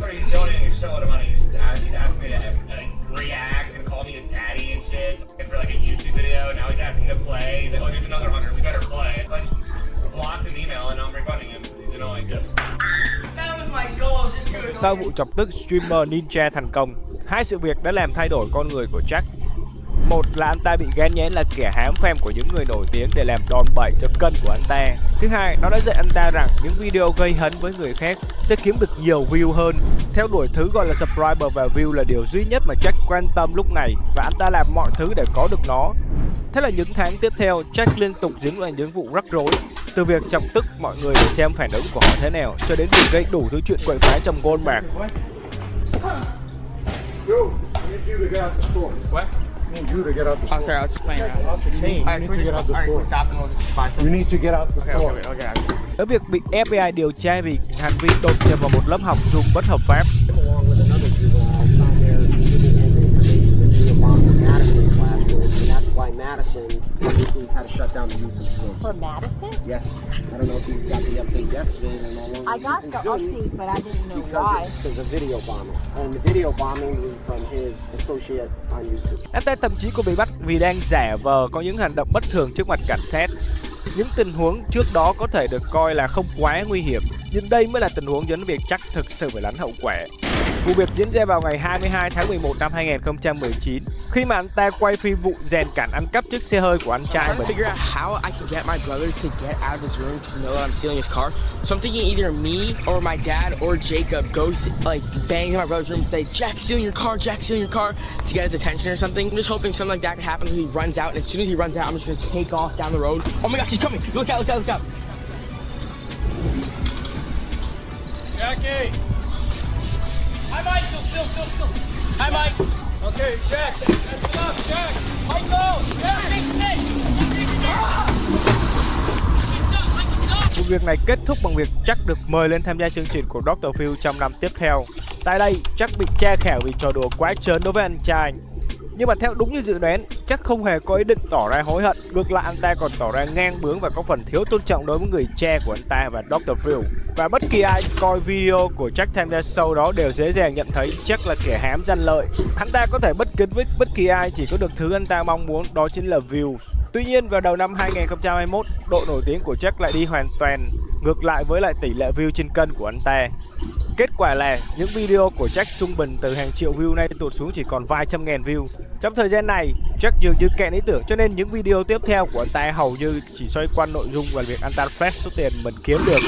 Sau vụ chọc tức streamer Ninja thành công, hai sự việc đã làm thay đổi con người của Jack. Một là anh ta bị gán nhãn là kẻ hám fame của những người nổi tiếng để làm đòn bẩy cho kênh của anh ta. Thứ hai, nó đã dạy anh ta rằng những video gây hấn với người khác sẽ kiếm được nhiều view hơn. Theo đuổi thứ gọi là subscriber và view là điều duy nhất mà Jack quan tâm lúc này, và anh ta làm mọi thứ để có được nó. Thế là những tháng tiếp theo, Jack liên tục dính vào những vụ rắc rối, từ việc chọc tức mọi người để xem phản ứng của họ thế nào, cho đến việc gây đủ thứ chuyện quậy phá trong Walmart. You to get out the store. Sorry, I was just playing around. Hey, you need to get out the store. You need to get out the store. Okay. Ở việc bị FBI điều tra vì hành vi đột nhập vào một lớp học Zoom bất hợp pháp. Why Madison had to shut down the use of Zoom. For Madison? Yes. I don't know if you got the update yesterday. I got the update, but I didn't know why. Because of video bombing. And the video bombing was from his associate on YouTube. Anh ta thậm chí còn bị bắt vì đang giả vờ có những hành động bất thường trước mặt cảnh sát. Những tình huống trước đó có thể được coi là không quá nguy hiểm, nhưng đây mới là tình huống dẫn đến việc Jack thực sự phải lãnh hậu quả. Vụ việc diễn ra vào ngày 22 tháng 11 năm 2019 khi mà anh ta quay phim vụ rèn cản ăn cắp chiếc xe hơi của anh trai mình. Figure out how I can get my brother to get out of his room to know that I'm stealing his car. So I'm thinking either me or my dad or Jacob goes like bang in my brother's room and say, "Jack's stealing your car, Jack's stealing your car," to get his attention or something. I'm just hoping something like that could happen so he runs out, and as soon as he runs out, I'm just gonna take off down the road. Oh my gosh, he's coming! Look out, look out, look out! Jackie! Hi, Mike! Still. Hi, Mike! Okay, Jack! That's enough, Jack! Michael! Jack! Vụ việc này kết thúc bằng việc Jack được mời lên tham gia chương trình của Dr. Phil trong năm tiếp theo. Tại đây, Jack bị tra khảo vì trò đùa quá trớn đối với anh trai. Nhưng mà theo đúng như dự đoán, Jack không hề có ý định tỏ ra hối hận. Ngược lại, anh ta còn tỏ ra ngang bướng và có phần thiếu tôn trọng đối với người cha của anh ta và Dr. Phil. Và bất kỳ ai coi video của Jack tham gia show đó đều dễ dàng nhận thấy Jack là kẻ hám danh lợi. Hắn ta có thể bất kính với bất kỳ ai, chỉ có được thứ anh ta mong muốn, đó chính là views. Tuy nhiên, vào đầu năm 2021, độ nổi tiếng của Jack lại đi hoàn toàn ngược lại với lại tỷ lệ view trên kênh của anh ta. Kết quả là những video của Jack trung bình từ hàng triệu view nay tụt xuống chỉ còn vài trăm ngàn view. Trong thời gian này, Jack dường như kẹt ý tưởng, cho nên những video tiếp theo của anh ta hầu như chỉ xoay quanh nội dung và việc anh ta flash số tiền mình kiếm được.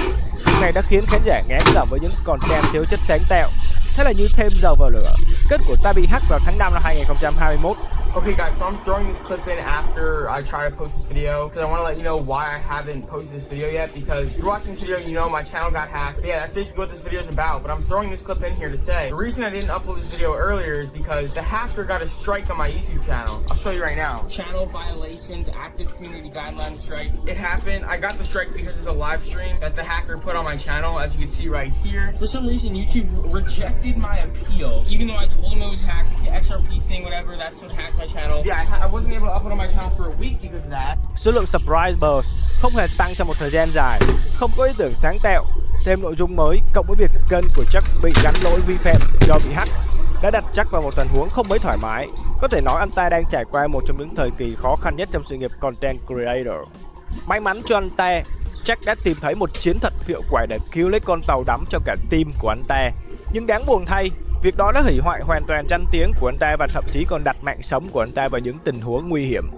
Điều này đã khiến khán giả ngán ngẩm với những content thiếu chất sáng tạo. Thế là như thêm dầu vào lửa. Kết của ta bị hack vào tháng 5 năm 2021. Okay guys, so I'm throwing this clip in after I try to post this video because I want to let you know why I haven't posted this video yet, because if you're watching this video, you know my channel got hacked. But yeah, that's basically what this video is about, but I'm throwing this clip in here to say the reason I didn't upload this video earlier is because the hacker got a strike on my YouTube channel. I'll show you right now. Channel violations, active community guidelines strike. It happened. I got the strike because of the live stream that the hacker put on my channel, as you can see right here. For some reason, YouTube rejected my appeal, even though I told them it was hacked, the XRP thing, whatever, that's what hacked my channel. Yeah, I wasn't able to upload on my channel for a week because of that. Số lượng subscribers không hề tăng trong một thời gian dài, không có ý tưởng sáng tạo, thêm nội dung mới cộng với việc kênh của Jack bị gắn lỗi vi phạm do bị hack đã đặt Jack vào một tình huống không mấy thoải mái. Có thể nói anh ta đang trải qua một trong những thời kỳ khó khăn nhất trong sự nghiệp content creator. May mắn cho anh ta, Jack đã tìm thấy một chiến thuật hiệu quả để cứu lấy con tàu đắm cho cả team của anh ta. Nhưng đáng buồn thay, việc đó đã hủy hoại hoàn toàn danh tiếng của anh ta và thậm chí còn đặt mạng sống của anh ta vào những tình huống nguy hiểm.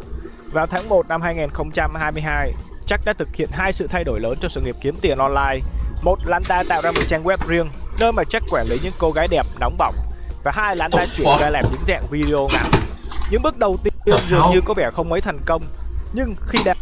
Vào tháng 1 năm 2022, Jack đã thực hiện hai sự thay đổi lớn cho sự nghiệp kiếm tiền online. Một là anh ta tạo ra một trang web riêng, nơi mà Jack quản lý những cô gái đẹp nóng bỏng. Và hai là anh ta chuyển ra làm những dạng video ngắn. Những bước đầu tiên dường như có vẻ không mấy thành công, nhưng khi đã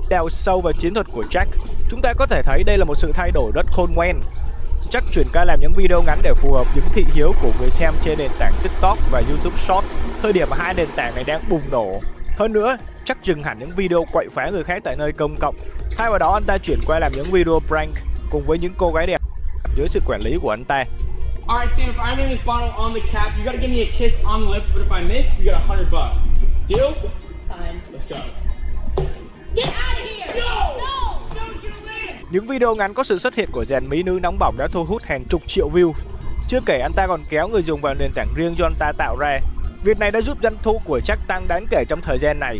đào sâu vào chiến thuật của Jack, chúng ta có thể thấy đây là một sự thay đổi rất khôn ngoan. Jack chuyển ca làm những video ngắn để phù hợp những thị hiếu của người xem trên nền tảng TikTok và YouTube Short, thời điểm mà hai nền tảng này đang bùng nổ. Hơn nữa, Jack dừng hẳn những video quậy phá người khác tại nơi công cộng. Thay vào đó, anh ta chuyển qua làm những video prank cùng với những cô gái đẹp dưới sự quản lý của anh ta. Alright Sam, if I name this bottle on the cap, you gotta give me a kiss on the lips, but if I miss, you get $100. Deal? Fine. Let's go. Get out of here! No! No! Someone's gonna win! Những video ngắn có sự xuất hiện của dàn mỹ nữ nóng bỏng đã thu hút hàng chục triệu view. Chưa kể anh ta còn kéo người dùng vào nền tảng riêng do anh ta tạo ra. Việc này đã giúp doanh thu của Jack tăng đáng kể trong thời gian này.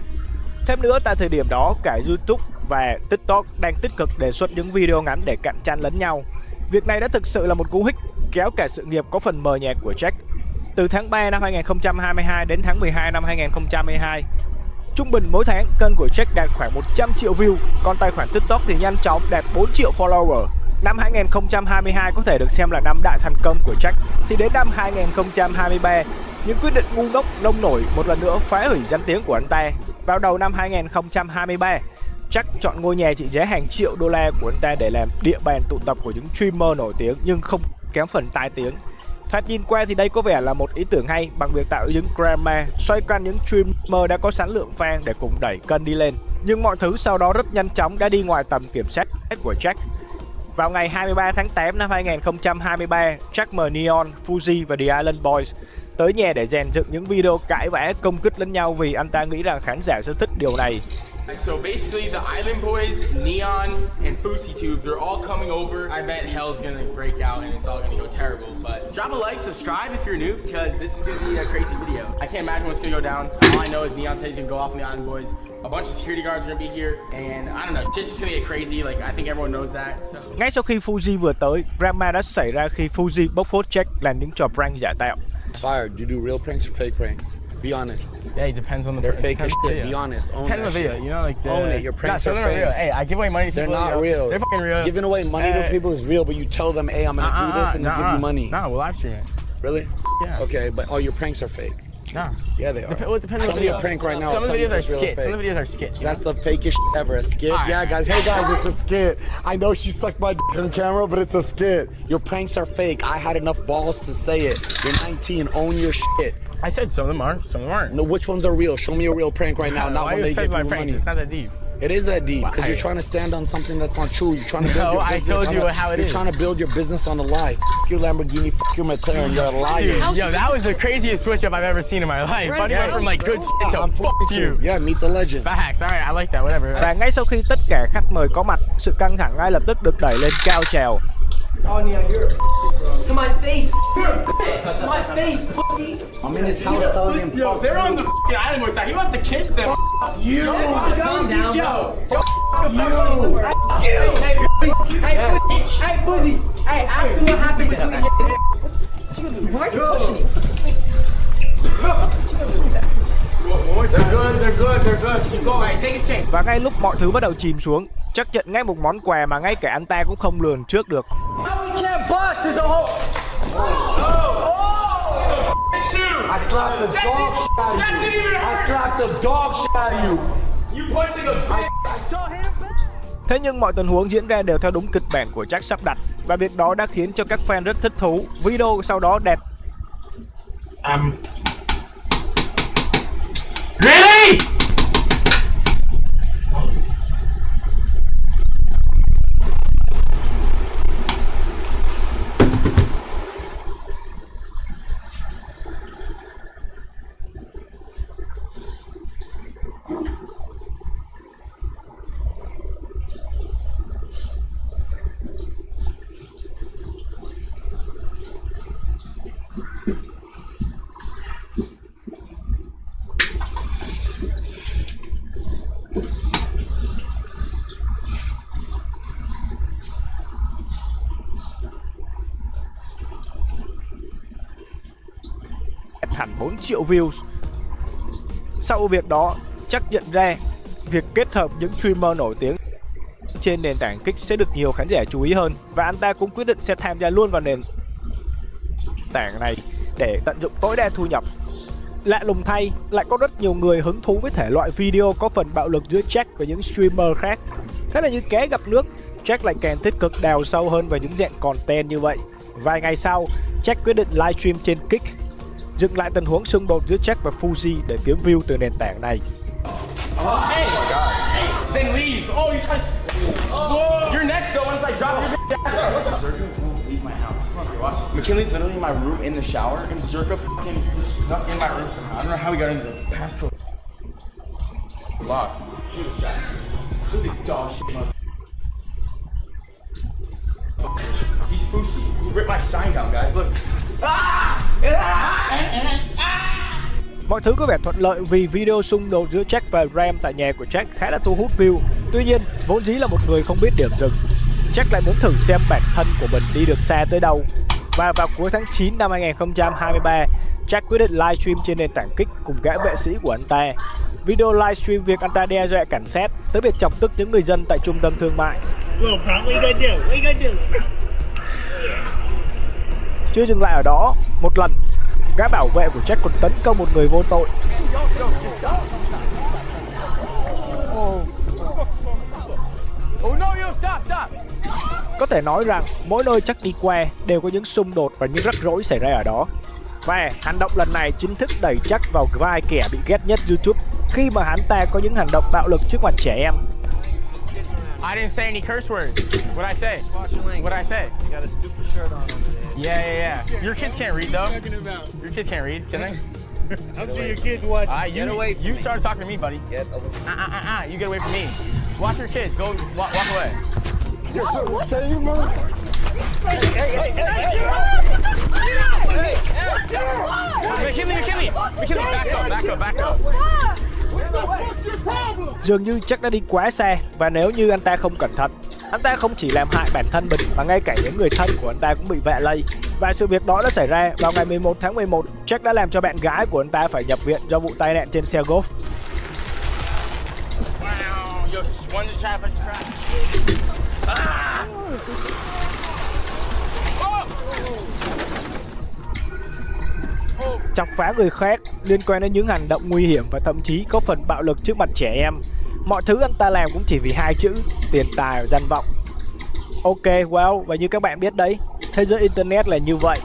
Thêm nữa, tại thời điểm đó, cả YouTube và TikTok đang tích cực đề xuất những video ngắn để cạnh tranh lẫn nhau. Việc này đã thực sự là một cú hích kéo cả sự nghiệp có phần mờ nhạt của Jack. Từ tháng 3 năm 2022 đến tháng 12 năm 2022, trung bình mỗi tháng kênh của Jack đạt khoảng 100 triệu view, còn tài khoản TikTok thì nhanh chóng đạt 4 triệu follower. Năm 2022 có thể được xem là năm đại thành công của Jack, thì đến năm 2023, những quyết định ngu ngốc nông nổi một lần nữa phá hủy danh tiếng của anh ta. Vào đầu năm 2023, Jack chọn ngôi nhà trị giá hàng triệu đô la của anh ta để làm địa bàn tụ tập của những streamer nổi tiếng nhưng không kém phần tai tiếng. Thoạt nhìn qua thì đây có vẻ là một ý tưởng hay bằng việc tạo những drama xoay quanh những streamer đã có sẵn lượng fan để cùng đẩy kênh đi lên. Nhưng mọi thứ sau đó rất nhanh chóng đã đi ngoài tầm kiểm soát của Jack. Vào ngày 23 tháng 8 năm 2023, Jack mời Neon, Fuji và The Island Boys tới nhà để dàn dựng những video cãi vã công kích lẫn nhau vì anh ta nghĩ rằng khán giả sẽ thích điều này. So basically, the Island Boys, Neon, and FouseyTube, they're all coming over. I bet hell's gonna break out and it's all gonna go terrible. But drop a like, subscribe if you're new, because this is gonna be a crazy video. I can't imagine what's gonna go down. All I know is Neon says he's gonna go off on the Island Boys. A bunch of security guards are gonna be here, and I don't know, it's just gonna get crazy. Like, I think everyone knows that. So. Ngay sau khi Fuji vừa tới, drama đã xảy ra khi Fuji bóc phốt Jack làm những trò prank giả tạo. Fired. You do real pranks or fake pranks? Be honest. Yeah, it depends on the. They're fake as shit. Be honest. Own Depends on the video. shit. You know, like own it. Your pranks are fake. Real. Hey, I give away money to people. They're not real. They're fucking real. Giving away money to people is real, but you tell them, "Hey, I'm gonna do this," and they give you money. Nah, we'll live stream it. Really? Yeah. Okay, but all your pranks are fake. Nah. Yeah, they are. Well, it depends on the Show me video. a prank right now. Some of the Tell me videos are if it's real or skits. Some fake. of the videos are skits. You That's know? the fakest ever. A skit? Alright. Yeah, guys. Hey, guys, it's a skit. I know she sucked my dick on camera, but it's a skit. Your pranks are fake. I had enough balls to say it. You're 19. Own your shit. I said some of them are, some of them aren't. No, which ones are real? Show me a real prank right now. Not Why when you they said give my you pranks? money. It's not that deep. It is that deep because Why? you're trying to stand on something that's not true. You're trying to build No, your I business. told on you a, how it you're is. trying to build your business on a lie. F your Lamborghini, f your McLaren. You're a liar. Dude, yo, that was the craziest switch up I've ever seen in my life. Buddy went from like good shit to fuck you. Yeah, meet the legend. Facts. All right, I like that. Whatever. Và ngay sau khi tất cả khách mời có mặt, sự căng thẳng ngay lập tức được đẩy lên cao trào. Oh, Neon, you're to my face. You're a bitch. To my face, pussy. I'm in his house telling him. Yo, they're on the fucking Island Boys side. He wants to kiss them. You. Calm down. Yo. You. Hey, bitch. Hey, pussy. Hey, ask him what happened between you. Why are you pushing me? They're good. Keep going. All right, take his chain. Và ngay lúc mọi thứ bắt đầu chìm xuống, Jack nhận ngay một món quà mà ngay cả anh ta cũng không lường trước được. I slapped the dog shit out of you. I slapped the dog shit out of you. You punched like a bitch. I saw him. Thế nhưng mọi tình huống diễn ra đều theo đúng kịch bản của Jack sắp đặt, và việc đó đã khiến cho các fan rất thích thú. Video sau đó đạt Really? hẳn 4 triệu views. Sau việc đó, chắc nhận ra việc kết hợp những streamer nổi tiếng trên nền tảng Kick sẽ được nhiều khán giả chú ý hơn, và anh ta cũng quyết định sẽ tham gia luôn vào nền tảng này để tận dụng tối đa thu nhập. Lạ lùng thay, lại có rất nhiều người hứng thú với thể loại video có phần bạo lực giữa Jack và những streamer khác. Thế là như cá gặp nước, Jack lại càng tích cực đào sâu hơn vào những dạng content như vậy. Vài ngày sau, Jack quyết định livestream trên Kick, dựng lại tình huống xung đột giữa Jack và Fuji để kiếm view từ nền tảng này. Hey! Oh my god. Hey, then leave. Oh, you touched. Oh. You're next though, once I drop your bitch. Zerka won't leave my house. You're watching. McKinley's literally in my room in the shower, and Zerka fucking snuck in my room somehow. I don't know how he got into the passcode. Locked. Look at this dog shit, motherfucker. He's Fusi. He ripped my sign down, guys. Look. Mọi thứ có vẻ thuận lợi vì video xung đột giữa Jack và Ram tại nhà của Jack khá là thu hút view. Tuy nhiên, vốn dĩ là một người không biết điểm dừng, Jack lại muốn thử xem bản thân của mình đi được xa tới đâu. Và vào cuối tháng 9 năm 2023, Jack quyết định livestream trên nền tảng Kick cùng gã vệ sĩ của anh ta. Video livestream việc anh ta đe dọa cảnh sát tới việc chọc tức những người dân tại trung tâm thương mại. Chưa dừng lại ở đó, một lần, gã bảo vệ của Jack còn tấn công một người vô tội. Có thể nói rằng mỗi nơi Jack đi qua đều có những xung đột và những rắc rối xảy ra ở đó. Và hành động lần này chính thức đẩy Jack vào vai kẻ bị ghét nhất YouTube khi mà hắn ta có những hành động bạo lực trước mặt trẻ em. I didn't say any curse words. What'd I say? What'd I say? You got a stupid shirt on over there. Yeah. Your kids can't read though. Your kids can't read, can they? I'm sure your kids watch. You started talking to me, buddy. You get away from me. Watch your kids. Go walk away. McKinley, back up. Dường như Jack đã đi quá xa, và nếu như anh ta không cẩn thận, anh ta không chỉ làm hại bản thân mình mà ngay cả những người thân của anh ta cũng bị vạ lây. Và sự việc đó đã xảy ra vào ngày 11 tháng 11. Jack đã làm cho bạn gái của anh ta phải nhập viện do vụ tai nạn trên xe golf. Chọc phá người khác liên quan đến những hành động nguy hiểm và thậm chí có phần bạo lực trước mặt trẻ em. Mọi thứ anh ta làm cũng chỉ vì hai chữ: tiền tài và danh vọng. Ok, well, và như các bạn biết đấy, thế giới internet là như vậy.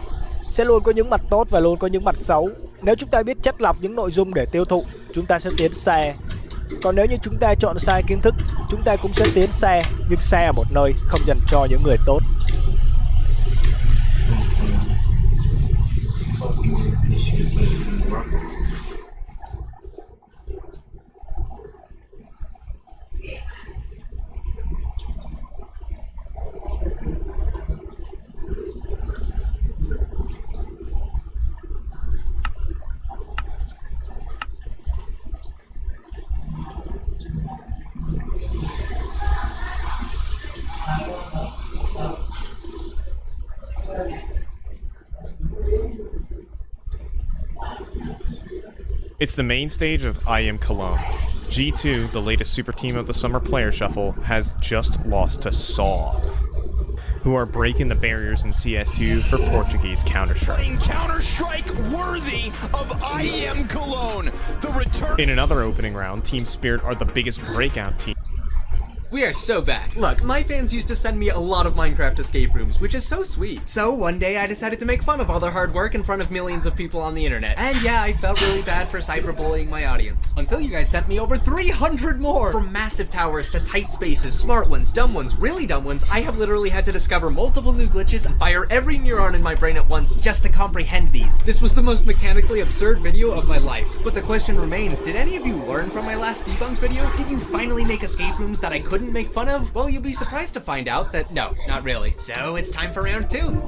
Sẽ luôn có những mặt tốt và luôn có những mặt xấu. Nếu chúng ta biết chắt lọc những nội dung để tiêu thụ, chúng ta sẽ tiến xa. Còn nếu như chúng ta chọn sai kiến thức, chúng ta cũng sẽ tiến xa, nhưng xa ở một nơi không dành cho những người tốt. It's the main stage of I Am Cologne. G2, the latest super team of the Summer Player Shuffle, has just lost to Saw, who are breaking the barriers in CS2 for Portuguese Counter-Strike. Counter-Strike worthy of I Am Cologne. The return. In another opening round, Team Spirit are the biggest breakout team. We are so back. Look, my fans used to send me a lot of Minecraft escape rooms, which is so sweet. So one day I decided to make fun of all their hard work in front of millions of people on the internet. And yeah, I felt really bad for cyberbullying my audience. Until you guys sent me over 300 more! From massive towers to tight spaces, smart ones, dumb ones, really dumb ones, I have literally had to discover multiple new glitches and fire every neuron in my brain at once just to comprehend these. This was the most mechanically absurd video of my life. But the question remains, did any of you learn from my last debunk video? Did you finally make escape rooms that I couldn't make fun of? Well, you'll be surprised to find out that no, not really. So it's time for round 2.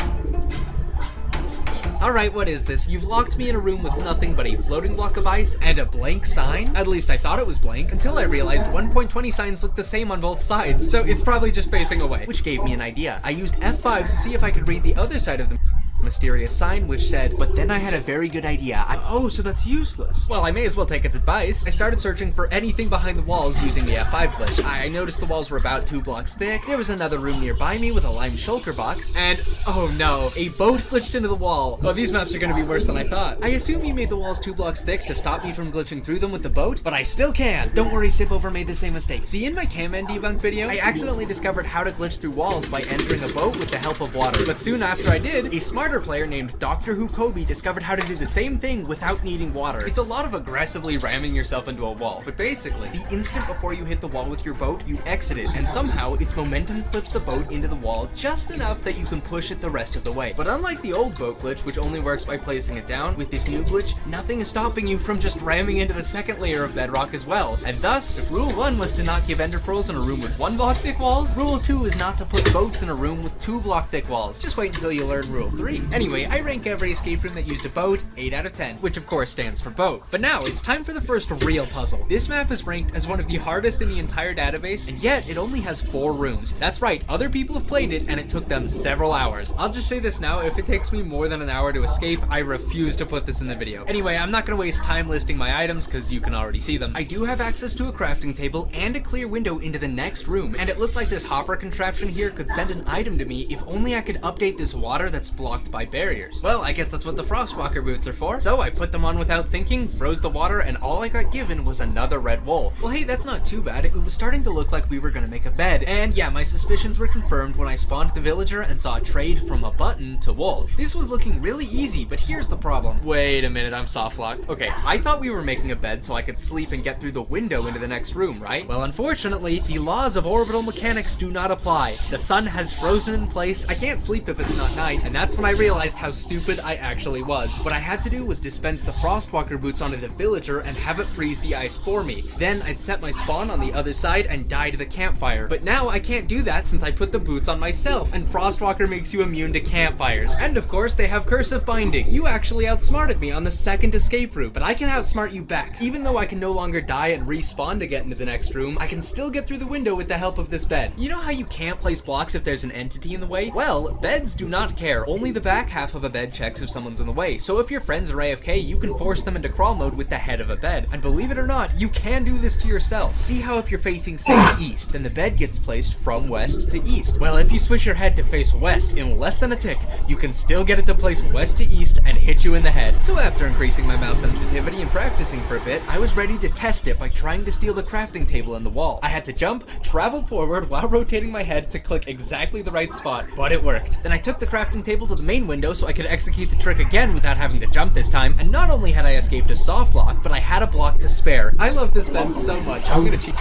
Alright, what is this? You've locked me in a room with nothing but a floating block of ice and a blank sign? At least I thought it was blank, until I realized 1.20 signs look the same on both sides, so it's probably just facing away. Which gave me an idea. I used F5 to see if I could read the other side of the mysterious sign, which said, but then I had a very good idea. Oh, so that's useless. Well, I may as well take its advice. I started searching for anything behind the walls using the F5 glitch. I noticed the walls were about 2 blocks thick. There was another room nearby me with a lime shulker box. And, oh no, a boat glitched into the wall. Oh, these maps are gonna be worse than I thought. I assume you made the walls 2 blocks thick to stop me from glitching through them with the boat, but I still can. Don't worry, Sipover made the same mistake. See, in my Camman debunk video, I accidentally discovered how to glitch through walls by entering a boat with the help of water. But soon after I did, a smarter player named Doctor Who Kobe discovered how to do the same thing without needing water. It's a lot of aggressively ramming yourself into a wall, but basically, the instant before you hit the wall with your boat, you exit it, and somehow its momentum clips the boat into the wall just enough that you can push it the rest of the way. But unlike the old boat glitch, which only works by placing it down, with this new glitch, nothing is stopping you from just ramming into the second layer of bedrock as well. And thus, if rule 1 was to not give ender pearls in a room with 1 block thick walls, rule 2 is not to put boats in a room with 2 block thick walls. Just wait until you learn rule 3. me. Anyway, I rank every escape room that used a boat 8 out of 10, which of course stands for boat. But now, it's time for the first real puzzle. This map is ranked as one of the hardest in the entire database, and yet it only has 4 rooms. That's right, other people have played it, and it took them several hours. I'll just say this now, if it takes me more than an hour to escape, I refuse to put this in the video. Anyway, I'm not gonna waste time listing my items, because you can already see them. I do have access to a crafting table and a clear window into the next room, and it looked like this hopper contraption here could send an item to me if only I could update this water that's blocked by barriers. Well, I guess that's what the Frostwalker boots are for. So I put them on without thinking, froze the water, and all I got given was another red wool. Well, hey, that's not too bad. It was starting to look like we were gonna make a bed. And yeah, my suspicions were confirmed when I spawned the villager and saw a trade from a button to wool. This was looking really easy, but here's the problem. Wait a minute, I'm soft locked. Okay, I thought we were making a bed so I could sleep and get through the window into the next room, right? Well, unfortunately, the laws of orbital mechanics do not apply. The sun has frozen in place. I can't sleep if it's not night, and that's when I realized how stupid I actually was. What I had to do was dispense the Frostwalker boots onto the villager and have it freeze the ice for me. Then I'd set my spawn on the other side and die to the campfire. But now I can't do that since I put the boots on myself, and Frostwalker makes you immune to campfires. And of course, they have cursive binding. You actually outsmarted me on the second escape route, but I can outsmart you back. Even though I can no longer die and respawn to get into the next room, I can still get through the window with the help of this bed. You know how you can't place blocks if there's an entity in the way? Well, beds do not care. Only the back half of a bed checks if someone's in the way. So if your friends are AFK, you can force them into crawl mode with the head of a bed. And believe it or not, you can do this to yourself. See how if you're facing, say, east, then the bed gets placed from west to east. Well, if you switch your head to face west in less than a tick, you can still get it to place west to east and hit you in the head. So after increasing my mouse sensitivity and practicing for a bit, I was ready to test it by trying to steal the crafting table in the wall. I had to jump, travel forward while rotating my head to click exactly the right spot, but it worked. Then I took the crafting table to the main window so I could execute the trick again without having to jump this time, and not only had I escaped a soft lock, but I had a block to spare. I love this bed so much, I'm gonna cheat.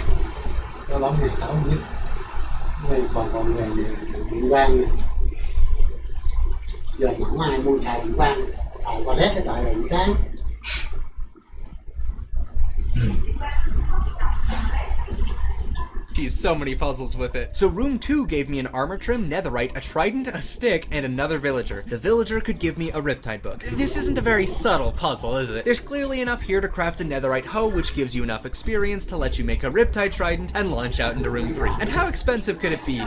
Geez, so many puzzles with it. So room 2 gave me an armor trim, netherite, a trident, a stick, and another villager. The villager could give me a riptide book. This isn't a very subtle puzzle, is it? There's clearly enough here to craft a netherite hoe, which gives you enough experience to let you make a riptide trident and launch out into room 3. And how expensive could it be?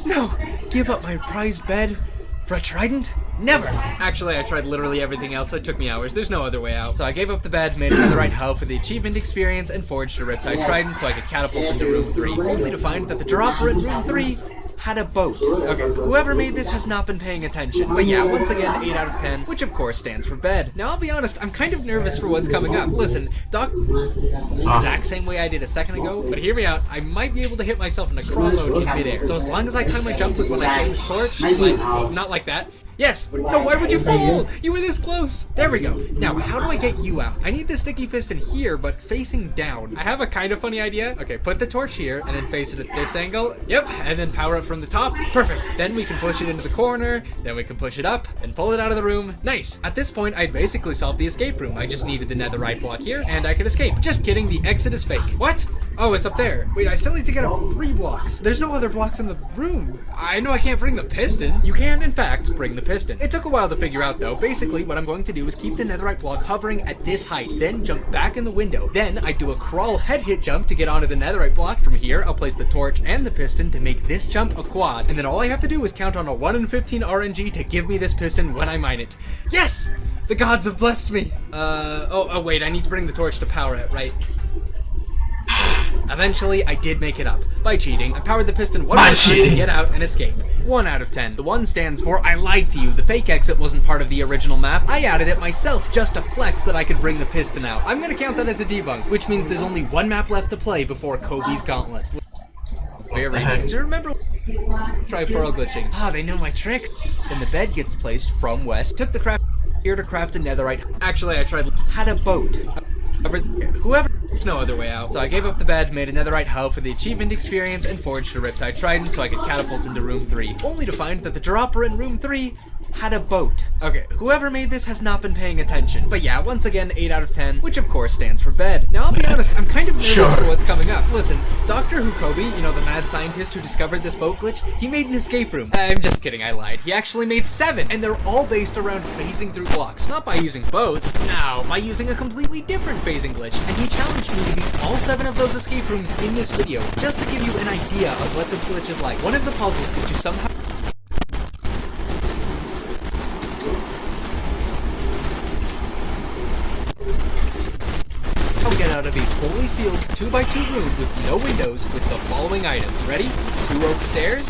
No! Give up my prized bed for a trident? Never! Actually, I tried literally everything else. It took me hours. There's no other way out. So I gave up the bed, made another right hoe for the achievement experience, and forged a Riptide Trident so I could catapult into room 3, only to find that the dropper in room 3 had a boat. Okay, whoever made this has not been paying attention. But yeah, once again, 8 out of 10, which of course stands for bed. Now, I'll be honest, I'm kind of nervous for what's coming up. Listen, exact same way I did a second ago, but hear me out, I might be able to hit myself in a crawl mode in midair. So as long as I time my jump with when I hit this torch, like, not like that. Yes! No, why would you fall? You were this close! There we go. Now, how do I get you out? I need the sticky piston here, but facing down. I have a kind of funny idea. Okay, put the torch here, and then face it at this angle. Yep, and then power it from the top. Perfect. Then we can push it into the corner, then we can push it up, and pull it out of the room. Nice! At this point, I'd basically solved the escape room. I just needed the netherite block here, and I could escape. Just kidding, the exit is fake. What? Oh, it's up there. Wait, I still need to get up 3 blocks. There's no other blocks in the room. I know I can't bring the piston. You can, in fact, bring the piston. It took a while to figure out, though. Basically, what I'm going to do is keep the netherite block hovering at this height, then jump back in the window. Then I do a crawl head hit jump to get onto the netherite block. From here, I'll place the torch and the piston to make this jump a quad. And then all I have to do is count on a 1 in 15 RNG to give me this piston when I mine it. Yes! The gods have blessed me. Oh, wait, I need to bring the torch to power it, right? Eventually, I did make it up. By cheating, I powered the piston one more time to get out and escape. 1 out of 10. The 1 stands for I lied to you. The fake exit wasn't part of the original map. I added it myself just to flex that I could bring the piston out. I'm gonna count that as a debunk, which means there's only 1 map left to play before Kobe's Gauntlet. Very nice. So remember, try pearl glitching. Ah, they know my trick. Then the bed gets placed from west. Took the craft here to craft a netherite. Actually, I tried. Had a boat. Whoever. No other way out. So I gave up the bed, made a netherite hoe for the achievement experience, and forged a Riptide Trident so I could catapult into room 3, only to find that the dropper in room 3 had a boat. Okay, whoever made this has not been paying attention. But yeah, once again, 8 out of 10, which of course stands for bed. Now I'll be honest, I'm kind of nervous for what's coming up. Listen, Dr. Hukobi, you know, the mad scientist who discovered this boat glitch, he made an escape room. I'm just kidding, I lied. He actually made 7, and they're all based around phasing through blocks. Not by using boats, no, by using a completely different phasing glitch. And he challenged me to beat all 7 of those escape rooms in this video, just to give you an idea of what this glitch is like. One of the puzzles is to somehow get out of a fully sealed 2x2 room with no windows with the following items. Ready? 2 oak stairs.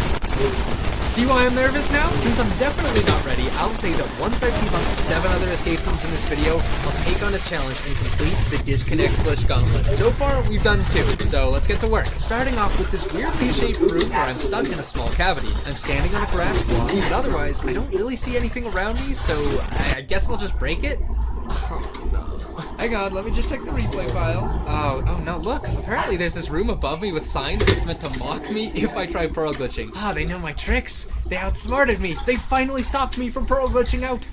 See why I'm nervous now? Since I'm definitely not ready, I'll say that once I've debunked 7 other escape rooms in this video, I'll take on his challenge and complete the disconnect glitch gauntlet. So far, we've done 2, so let's get to work. Starting off with this weirdly shaped room where I'm stuck in a small cavity. I'm standing on a grass block, but otherwise, I don't really see anything around me, so I guess I'll just break it? Oh, no. Hang on, let me just check the replay file. Oh no, look. Apparently there's this room above me with signs that's meant to mock me if I try pearl glitching. Ah, they know my tricks. They outsmarted me. They finally stopped me from pearl glitching out.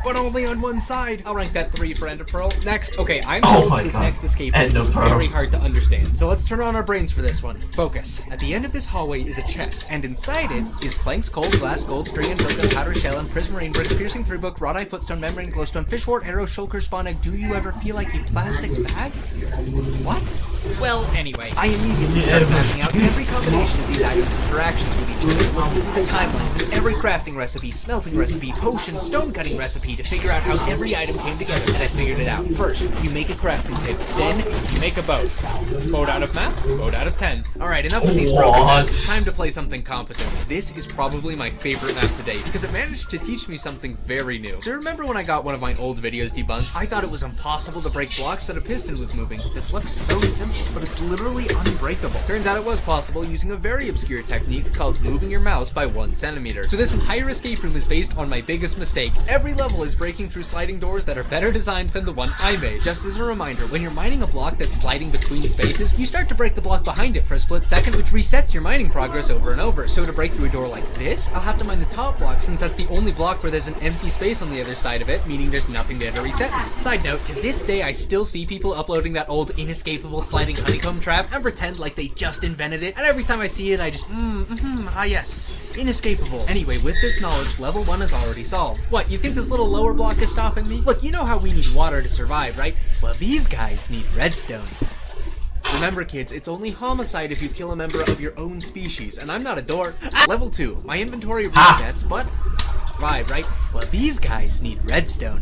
But only on one side. I'll rank that 3 for Ender Pearl. Next, okay, I'm told this next escape room is very hard to understand. So let's turn on our brains for this one. Focus. At the end of this hallway is a chest, and inside it is planks, coal, glass, gold, string, and broken powder shell, and prismarine brick, piercing through book, wrought eye, footstone, membrane, glowstone, fishwort, arrow, shulker, spawn egg. Do you ever feel like a plastic bag? What? Well, anyway, I immediately started mapping out every combination of these items' interactions with each other, looking through the timelines of every crafting recipe, smelting recipe, potion, stone cutting recipe to figure out how every item came together, and I figured it out. First, you make a crafting table, then you make a boat. Boat out of map, boat out of 10. Alright, enough of these broken maps. Time to play something competent. This is probably my favorite map to date, because it managed to teach me something very new. So remember when I got one of my old videos debunked? I thought it was impossible to break blocks that a piston was moving. This looks so simple, but it's literally unbreakable. Turns out it was possible using a very obscure technique called moving your mouse by 1 centimeter. So this entire escape room is based on my biggest mistake. Every level is breaking through sliding doors that are better designed than the one I made. Just as a reminder, when you're mining a block that's sliding between spaces, you start to break the block behind it for a split second, which resets your mining progress over and over. So to break through a door like this, I'll have to mine the top block, since that's the only block where there's an empty space on the other side of it, meaning there's nothing there to reset me. Side note, to this day I still see people uploading that old inescapable sliding honeycomb trap and pretend like they just invented it, and every time I see it I just yes, inescapable. Anyway, with this knowledge, level 1 is already solved. What, you think this little lower block is stopping me? Look, you know how we need water to survive, right? Well, these guys need redstone. Remember kids, it's only homicide if you kill a member of your own species, and I'm not a dork. Level 2, my inventory resets, but survive, right? Well, these guys need redstone.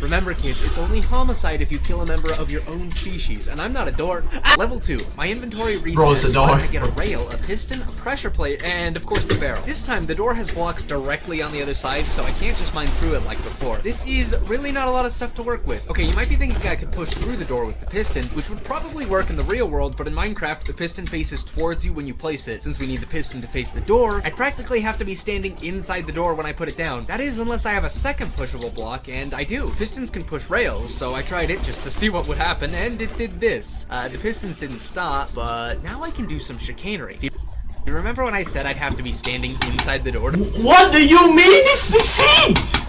Remember kids, it's only homicide if you kill a member of your own species, and I'm not a dork. Level 2, my inventory resets, but I get a rail, a piston, a pressure plate, and of course the barrel. This time the door has blocks directly on the other side, so I can't just mine through it like before. This is really not a lot of stuff to work with. Okay, you might be thinking I could push through the door with the piston, which would probably work in the real world, but in Minecraft the piston faces towards you when you place it. Since we need the piston to face the door, I'd practically have to be standing inside the door when I put it down. That is, unless I have a second pushable block, and I do. Pistons can push rails, so I tried it just to see what would happen, and it did this. The pistons didn't stop, but now I can do some chicanery. Do you remember when I said I'd have to be standing inside the door? What do you mean this PC?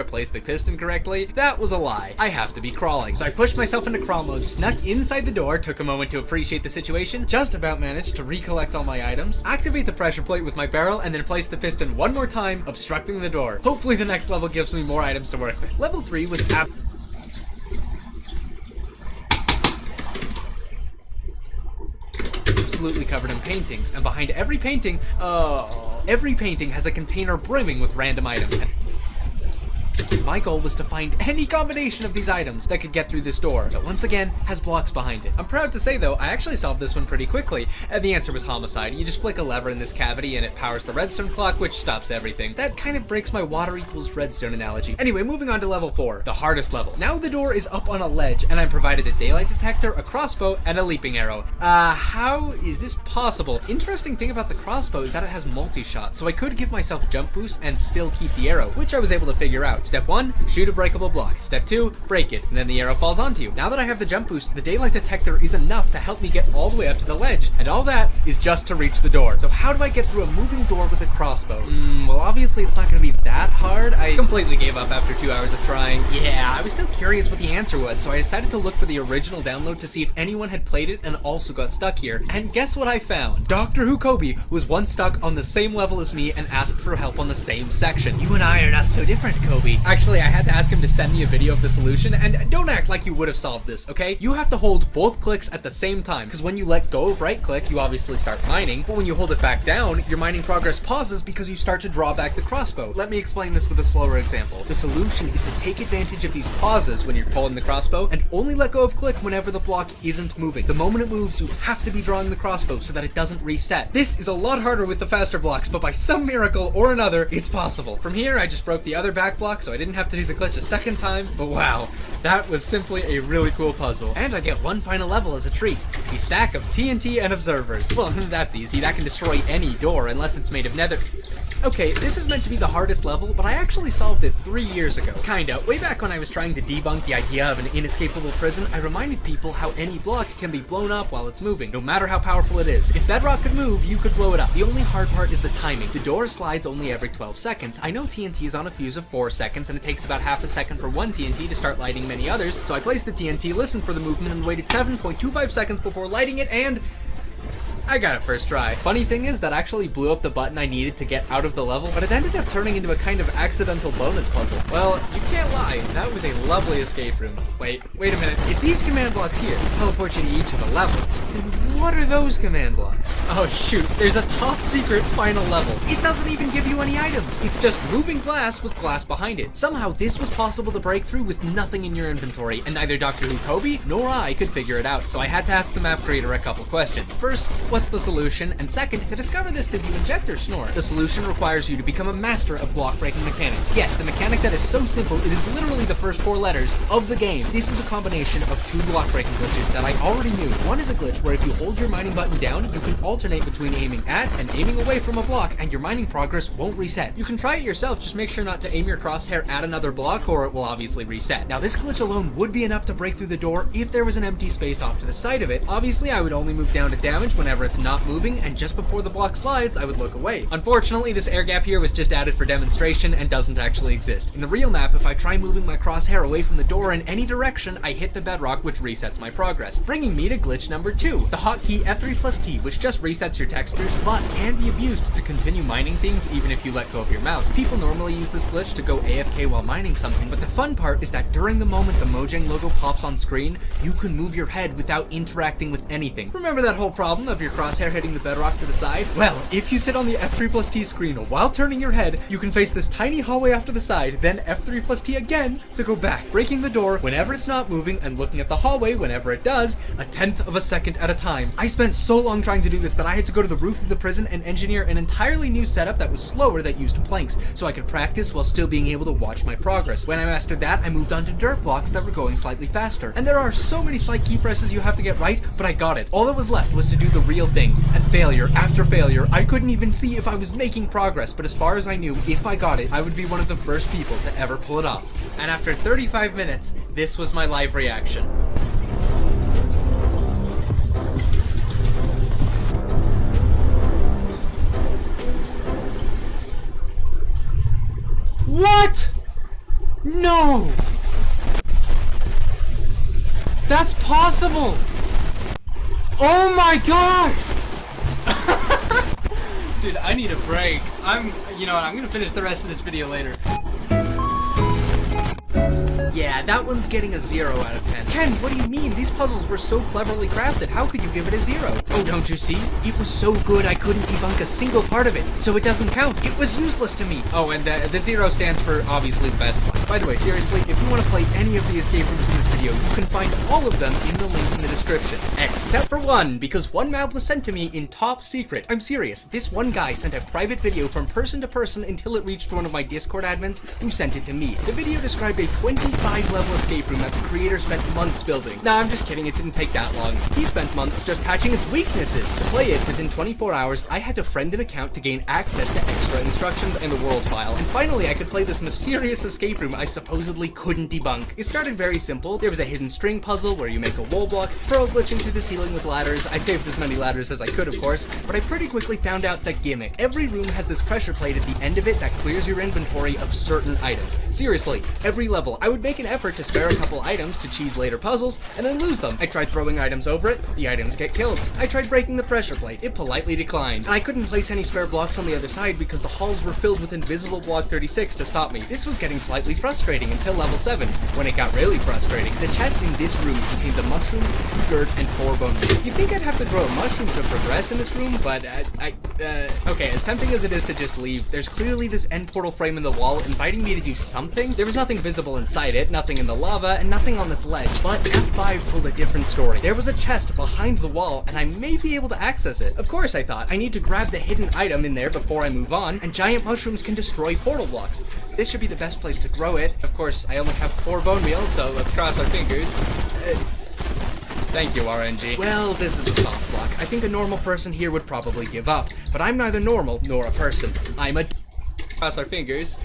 Place the piston correctly? That was a lie. I have to be crawling. So I pushed myself into crawl mode, snuck inside the door, took a moment to appreciate the situation, just about managed to recollect all my items, activate the pressure plate with my barrel, and then place the piston one more time, obstructing the door. Hopefully the next level gives me more items to work with. Level 3 was absolutely covered in paintings, and behind every painting has a container brimming with random items. My goal was to find any combination of these items that could get through this door, that once again has blocks behind it. I'm proud to say though, I actually solved this one pretty quickly, and the answer was homicide. You just flick a lever in this cavity and it powers the redstone clock, which stops everything. That kind of breaks my water equals redstone analogy. Anyway, moving on to level 4, the hardest level. Now the door is up on a ledge, and I'm provided a daylight detector, a crossbow, and a leaping arrow. How is this possible? Interesting thing about the crossbow is that it has multi-shot, so I could give myself jump boost and still keep the arrow, which I was able to figure out. Step 1, 1, shoot a breakable block. Step 2, break it, and then the arrow falls onto you. Now that I have the jump boost, the daylight detector is enough to help me get all the way up to the ledge, and all that is just to reach the door. So how do I get through a moving door with a crossbow? Well, obviously it's not going to be that hard. I completely gave up after 2 hours of trying. Yeah, I was still curious what the answer was, so I decided to look for the original download to see if anyone had played it and also got stuck here. And guess what I found? Dr. Who Kobe was once stuck on the same level as me and asked for help on the same section. You and I are not so different, Kobe. Actually, I had to ask him to send me a video of the solution, and don't act like you would have solved this, okay? You have to hold both clicks at the same time, because when you let go of right click, you obviously start mining, but when you hold it back down, your mining progress pauses because you start to draw back the crossbow. Let me explain this with a slower example. The solution is to take advantage of these pauses when you're pulling the crossbow, and only let go of click whenever the block isn't moving. The moment it moves, you have to be drawing the crossbow so that it doesn't reset. This is a lot harder with the faster blocks, but by some miracle or another, it's possible. From here, I just broke the other back block, so I didn't have to do the glitch a second time, but wow, that was simply a really cool puzzle. And I get one final level as a treat, the stack of TNT and observers. Well, that's easy, that can destroy any door unless it's made of nether. Okay, this is meant to be the hardest level, but I actually solved it 3 years ago. Kinda. Way back when I was trying to debunk the idea of an inescapable prison, I reminded people how any block can be blown up while it's moving, no matter how powerful it is. If bedrock could move, you could blow it up. The only hard part is the timing. The door slides only every 12 seconds. I know TNT is on a fuse of 4 seconds, and it takes about half a second for one TNT to start lighting many others, so I placed the TNT, listened for the movement, and waited 7.25 seconds before lighting it, and I got it first try. Funny thing is, that actually blew up the button I needed to get out of the level, but it ended up turning into a kind of accidental bonus puzzle. Well, you can't lie, that was a lovely escape room. Wait a minute. If these command blocks here teleport you to each of the levels, then what are those command blocks? Oh shoot, there's a top secret final level. It doesn't even give you any items. It's just moving glass with glass behind it. Somehow this was possible to break through with nothing in your inventory, and neither Dr. Who Kobe nor I could figure it out, so I had to ask the map creator a couple questions. First, what's the solution? And second, to discover this, did the injector snore? The solution requires you to become a master of block breaking mechanics. Yes, the mechanic that is so simple, it is literally the first 4 letters of the game. This is a combination of 2 block breaking glitches that I already knew. One is a glitch where if you hold your mining button down, you can alternate between aiming at and aiming away from a block, and your mining progress won't reset. You can try it yourself, just make sure not to aim your crosshair at another block or it will obviously reset. Now this glitch alone would be enough to break through the door if there was an empty space off to the side of it. Obviously I would only move down to damage whenever it's not moving, and just before the block slides, I would look away. Unfortunately, this air gap here was just added for demonstration and doesn't actually exist. In the real map, if I try moving my crosshair away from the door in any direction, I hit the bedrock, which resets my progress. Bringing me to glitch number 2, the hotkey F3 plus T, which just resets your textures, but can be abused to continue mining things even if you let go of your mouse. People normally use this glitch to go AFK while mining something, but the fun part is that during the moment the Mojang logo pops on screen, you can move your head without interacting with anything. Remember that whole problem of your crosshair hitting the bedrock to the side? Well, if you sit on the F3 plus T screen while turning your head, you can face this tiny hallway off to the side, then F3 plus T again to go back, breaking the door whenever it's not moving and looking at the hallway whenever it does, 1/10 of a second at a time. I spent so long trying to do this that I had to go to the roof of the prison and engineer an entirely new setup that was slower that used planks, so I could practice while still being able to watch my progress. When I mastered that, I moved on to dirt blocks that were going slightly faster. And there are so many slight key presses you have to get right, but I got it. All that was left was to do the real thing, and failure after failure, I couldn't even see if I was making progress, but as far as I knew, if I got it, I would be one of the first people to ever pull it off. And after 35 minutes, this was my live reaction. What? No! That's possible! Oh my gosh! Dude, I need a break. You know what, I'm gonna finish the rest of this video later. Yeah, that one's getting a 0 out of 10. Ken, what do you mean? These puzzles were so cleverly crafted. How could you give it a 0? Oh, don't you see? It was so good I couldn't debunk a single part of it, so it doesn't count. It was useless to me. Oh, and the 0 stands for, obviously, the best one. By the way, seriously, if you want to play any of the escape rooms in this video, you can find all of them in the link in the description. Except for one, because one map was sent to me in top secret. I'm serious. This one guy sent a private video from person to person until it reached one of my Discord admins, who sent it to me. The video described a 25 5-level escape room that the creator spent months building. Nah, I'm just kidding, it didn't take that long. He spent months just patching its weaknesses. To play it, within 24 hours, I had to friend an account to gain access to extra instructions and the world file. And finally, I could play this mysterious escape room I supposedly couldn't debunk. It started very simple. There was a hidden string puzzle where you make a wall block, throw a glitch into the ceiling with ladders. I saved as many ladders as I could, of course, but I pretty quickly found out the gimmick. Every room has this pressure plate at the end of it that clears your inventory of certain items. Seriously, every level, I would make an effort to spare a couple items to cheese later puzzles, and then lose them. I tried throwing items over it, the items get killed. I tried breaking the pressure plate, it politely declined. And I couldn't place any spare blocks on the other side because the halls were filled with invisible block 36 to stop me. This was getting slightly frustrating until level 7, when it got really frustrating. The chest in this room contains a mushroom, dirt, and 4 bone meal. You'd think I'd have to grow a mushroom to progress in this room, but okay, as tempting as it is to just leave, there's clearly this end portal frame in the wall inviting me to do something. There was nothing visible inside it, nothing in the lava, and nothing on this ledge, but F5 told a different story. There was a chest behind the wall, and I may be able to access it. Of course, I thought, I need to grab the hidden item in there before I move on, and giant mushrooms can destroy portal blocks. This should be the best place to grow it. Of course, I only have 4 bone meal, so let's cross our fingers. Thank you, RNG. Well, this is a soft block. I think a normal person here would probably give up, but I'm neither normal nor a person. I'm a cross our fingers.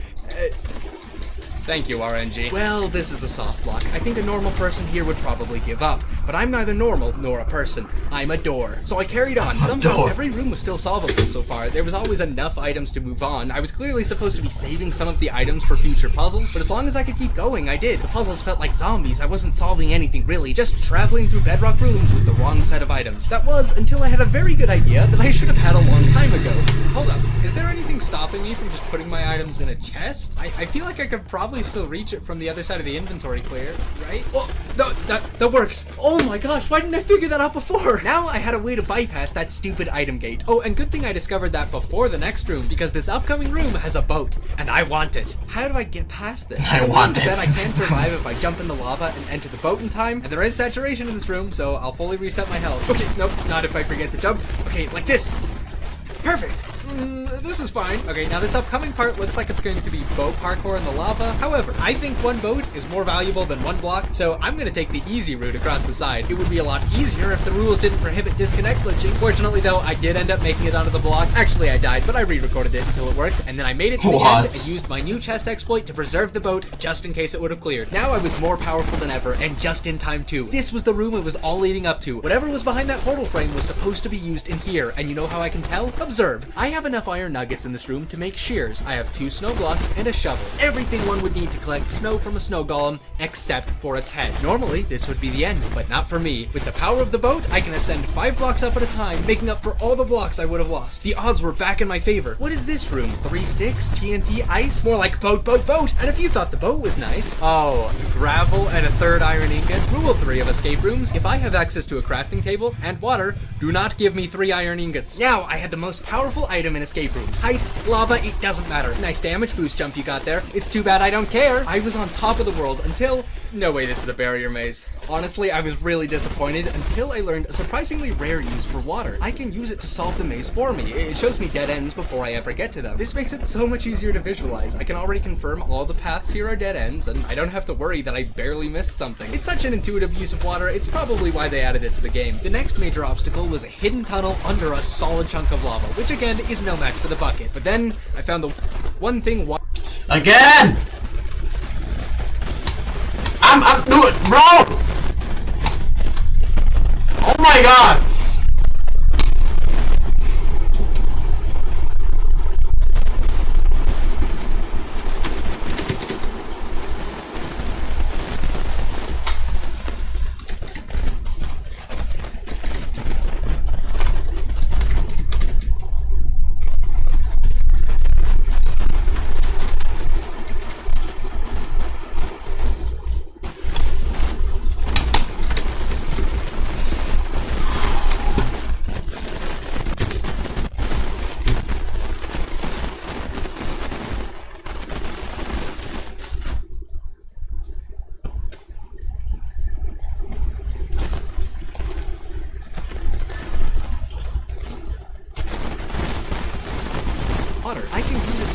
Thank you, RNG. Well, this is a soft block. I think a normal person here would probably give up, but I'm neither normal nor a person. I'm a door. So I carried on. Somehow, every room was still solvable so far. There was always enough items to move on. I was clearly supposed to be saving some of the items for future puzzles, but as long as I could keep going, I did. The puzzles felt like zombies. I wasn't solving anything really, just traveling through bedrock rooms with the wrong set of items. That was until I had a very good idea that I should have had a long time ago. Hold up, is there anything stopping me from just putting my items in a chest? I feel like I could probably still reach it from the other side of the inventory clear, right? Oh, no, that works. Oh my gosh, why didn't I figure that out before? Now I had a way to bypass that stupid item gate. Oh, and good thing I discovered that before the next room, because this upcoming room has a boat, and I want it. How do I get past this? I want it. Then I can survive if I jump in the lava and enter the boat in time, and there is saturation in this room, so I'll fully reset my health. Okay, nope, not if I forget to jump. Okay, like this. Perfect. This is fine. Okay, now this upcoming part looks like it's going to be boat parkour in the lava. However, I think one boat is more valuable than one block, so I'm going to take the easy route across the side. It would be a lot easier if the rules didn't prohibit disconnect glitching. Fortunately, though, I did end up making it onto the block. Actually, I died, but I re-recorded it until it worked, and then I made it to the end and used my new chest exploit to preserve the boat just in case it would have cleared. Now I was more powerful than ever, and just in time too. This was the room it was all leading up to. Whatever was behind that portal frame was supposed to be used in here, and you know how I can tell? Observe. I have enough iron nuggets in this room to make shears. I have 2 snow blocks and a shovel. Everything one would need to collect snow from a snow golem, except for its head. Normally, this would be the end, but not for me. With the power of the boat, I can ascend 5 blocks up at a time, making up for all the blocks I would have lost. The odds were back in my favor. What is this room? 3 sticks, TNT, ice? More like boat, boat, boat. And if you thought the boat was nice, oh, gravel and a 3rd iron ingot. Rule 3 of escape rooms: if I have access to a crafting table and water, do not give me 3 iron ingots. Now, I had the most powerful item in escape rooms. Heights, lava, it doesn't matter. Nice damage boost jump you got there. It's too bad I don't care. I was on top of the world until... No way, this is a barrier maze. Honestly, I was really disappointed until I learned a surprisingly rare use for water. I can use it to solve the maze for me. It shows me dead ends before I ever get to them. This makes it so much easier to visualize. I can already confirm all the paths here are dead ends, and I don't have to worry that I barely missed something. It's such an intuitive use of water, it's probably why they added it to the game. The next major obstacle was a hidden tunnel under a solid chunk of lava, which again is no match for the bucket. But then I found the one thing again! I'm doing, bro! Oh my god!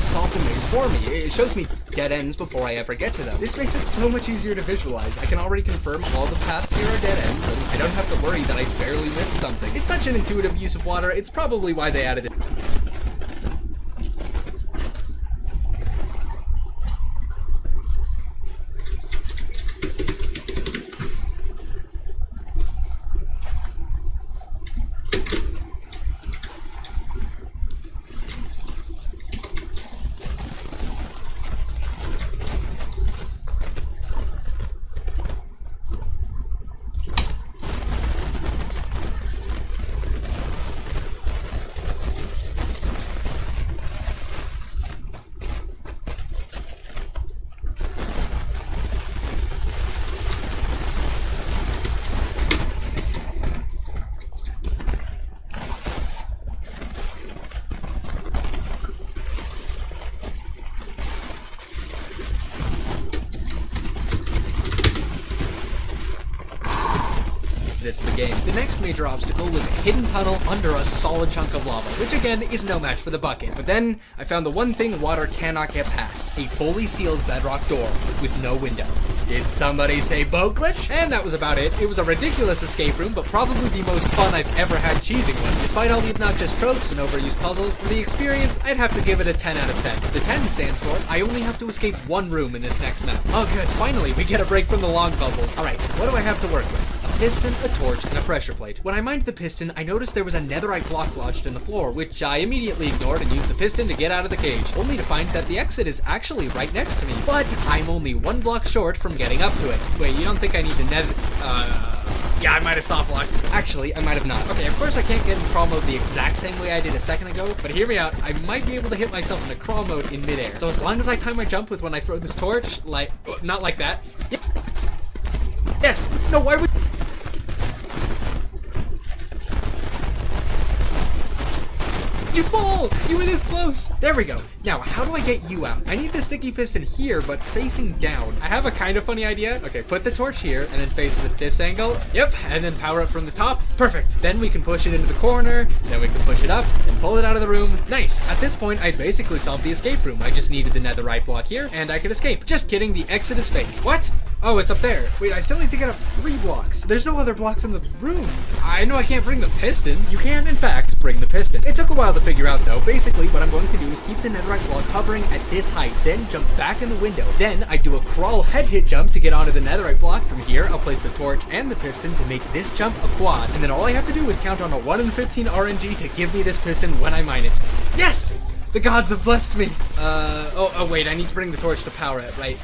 solve the maze for me. It shows me dead ends before I ever get to them. This makes it so much easier to visualize. I can already confirm all the paths here are dead ends, and I don't have to worry that I barely missed something. It's such an intuitive use of water, it's probably why they added it. It's the game. The next major obstacle was a hidden tunnel under a solid chunk of lava, which again is no match for the bucket. But then I found the one thing water cannot get past: a fully sealed bedrock door with no window. Did somebody say boat glitch? And that was about it. It was a ridiculous escape room, but probably the most fun I've ever had cheesing one. Despite all the obnoxious tropes and overused puzzles, for the experience, I'd have to give it a 10 out of 10. The 10 stands for I only have to escape one room in this next map. Oh good, finally we get a break from the long puzzles. Alright, what do I have to work with? A piston, a torch, and a pressure plate. When I mined the piston, I noticed there was a netherite block lodged in the floor, which I immediately ignored and used the piston to get out of the cage, only to find that the exit is actually right next to me. But I'm only one block short from getting up to it. Wait, you don't think I need to yeah, I might have soft locked. Actually, I might have not. Okay, of course I can't get in crawl mode the exact same way I did a second ago, but hear me out. I might be able to hit myself into crawl mode in midair. So as long as I time my jump with when I throw this torch, like, not like that. Yes! No, why would... You fall! You were this close! There we go. Now, how do I get you out? I need the sticky piston here, but facing down. I have a kind of funny idea. Okay, put the torch here, and then face it at this angle. Yep, and then power it from the top. Perfect. Then we can push it into the corner, then we can push it up, and pull it out of the room. Nice. At this point, I'd basically solved the escape room. I just needed the netherite block here, and I could escape. Just kidding, the exit is fake. What? Oh, it's up there. Wait, I still need to get up 3 blocks. There's no other blocks in the room. I know I can't bring the piston. You can, in fact, bring the piston. It took a while to figure out, though. Basically, what I'm going to do is keep the netherite block hovering at this height, then jump back in the window. Then I do a crawl head hit jump to get onto the netherite block. From here, I'll place the torch and the piston to make this jump a quad. And then all I have to do is count on a 1 in 15 RNG to give me this piston when I mine it. Yes! The gods have blessed me. Oh wait, I need to bring the torch to power it, right?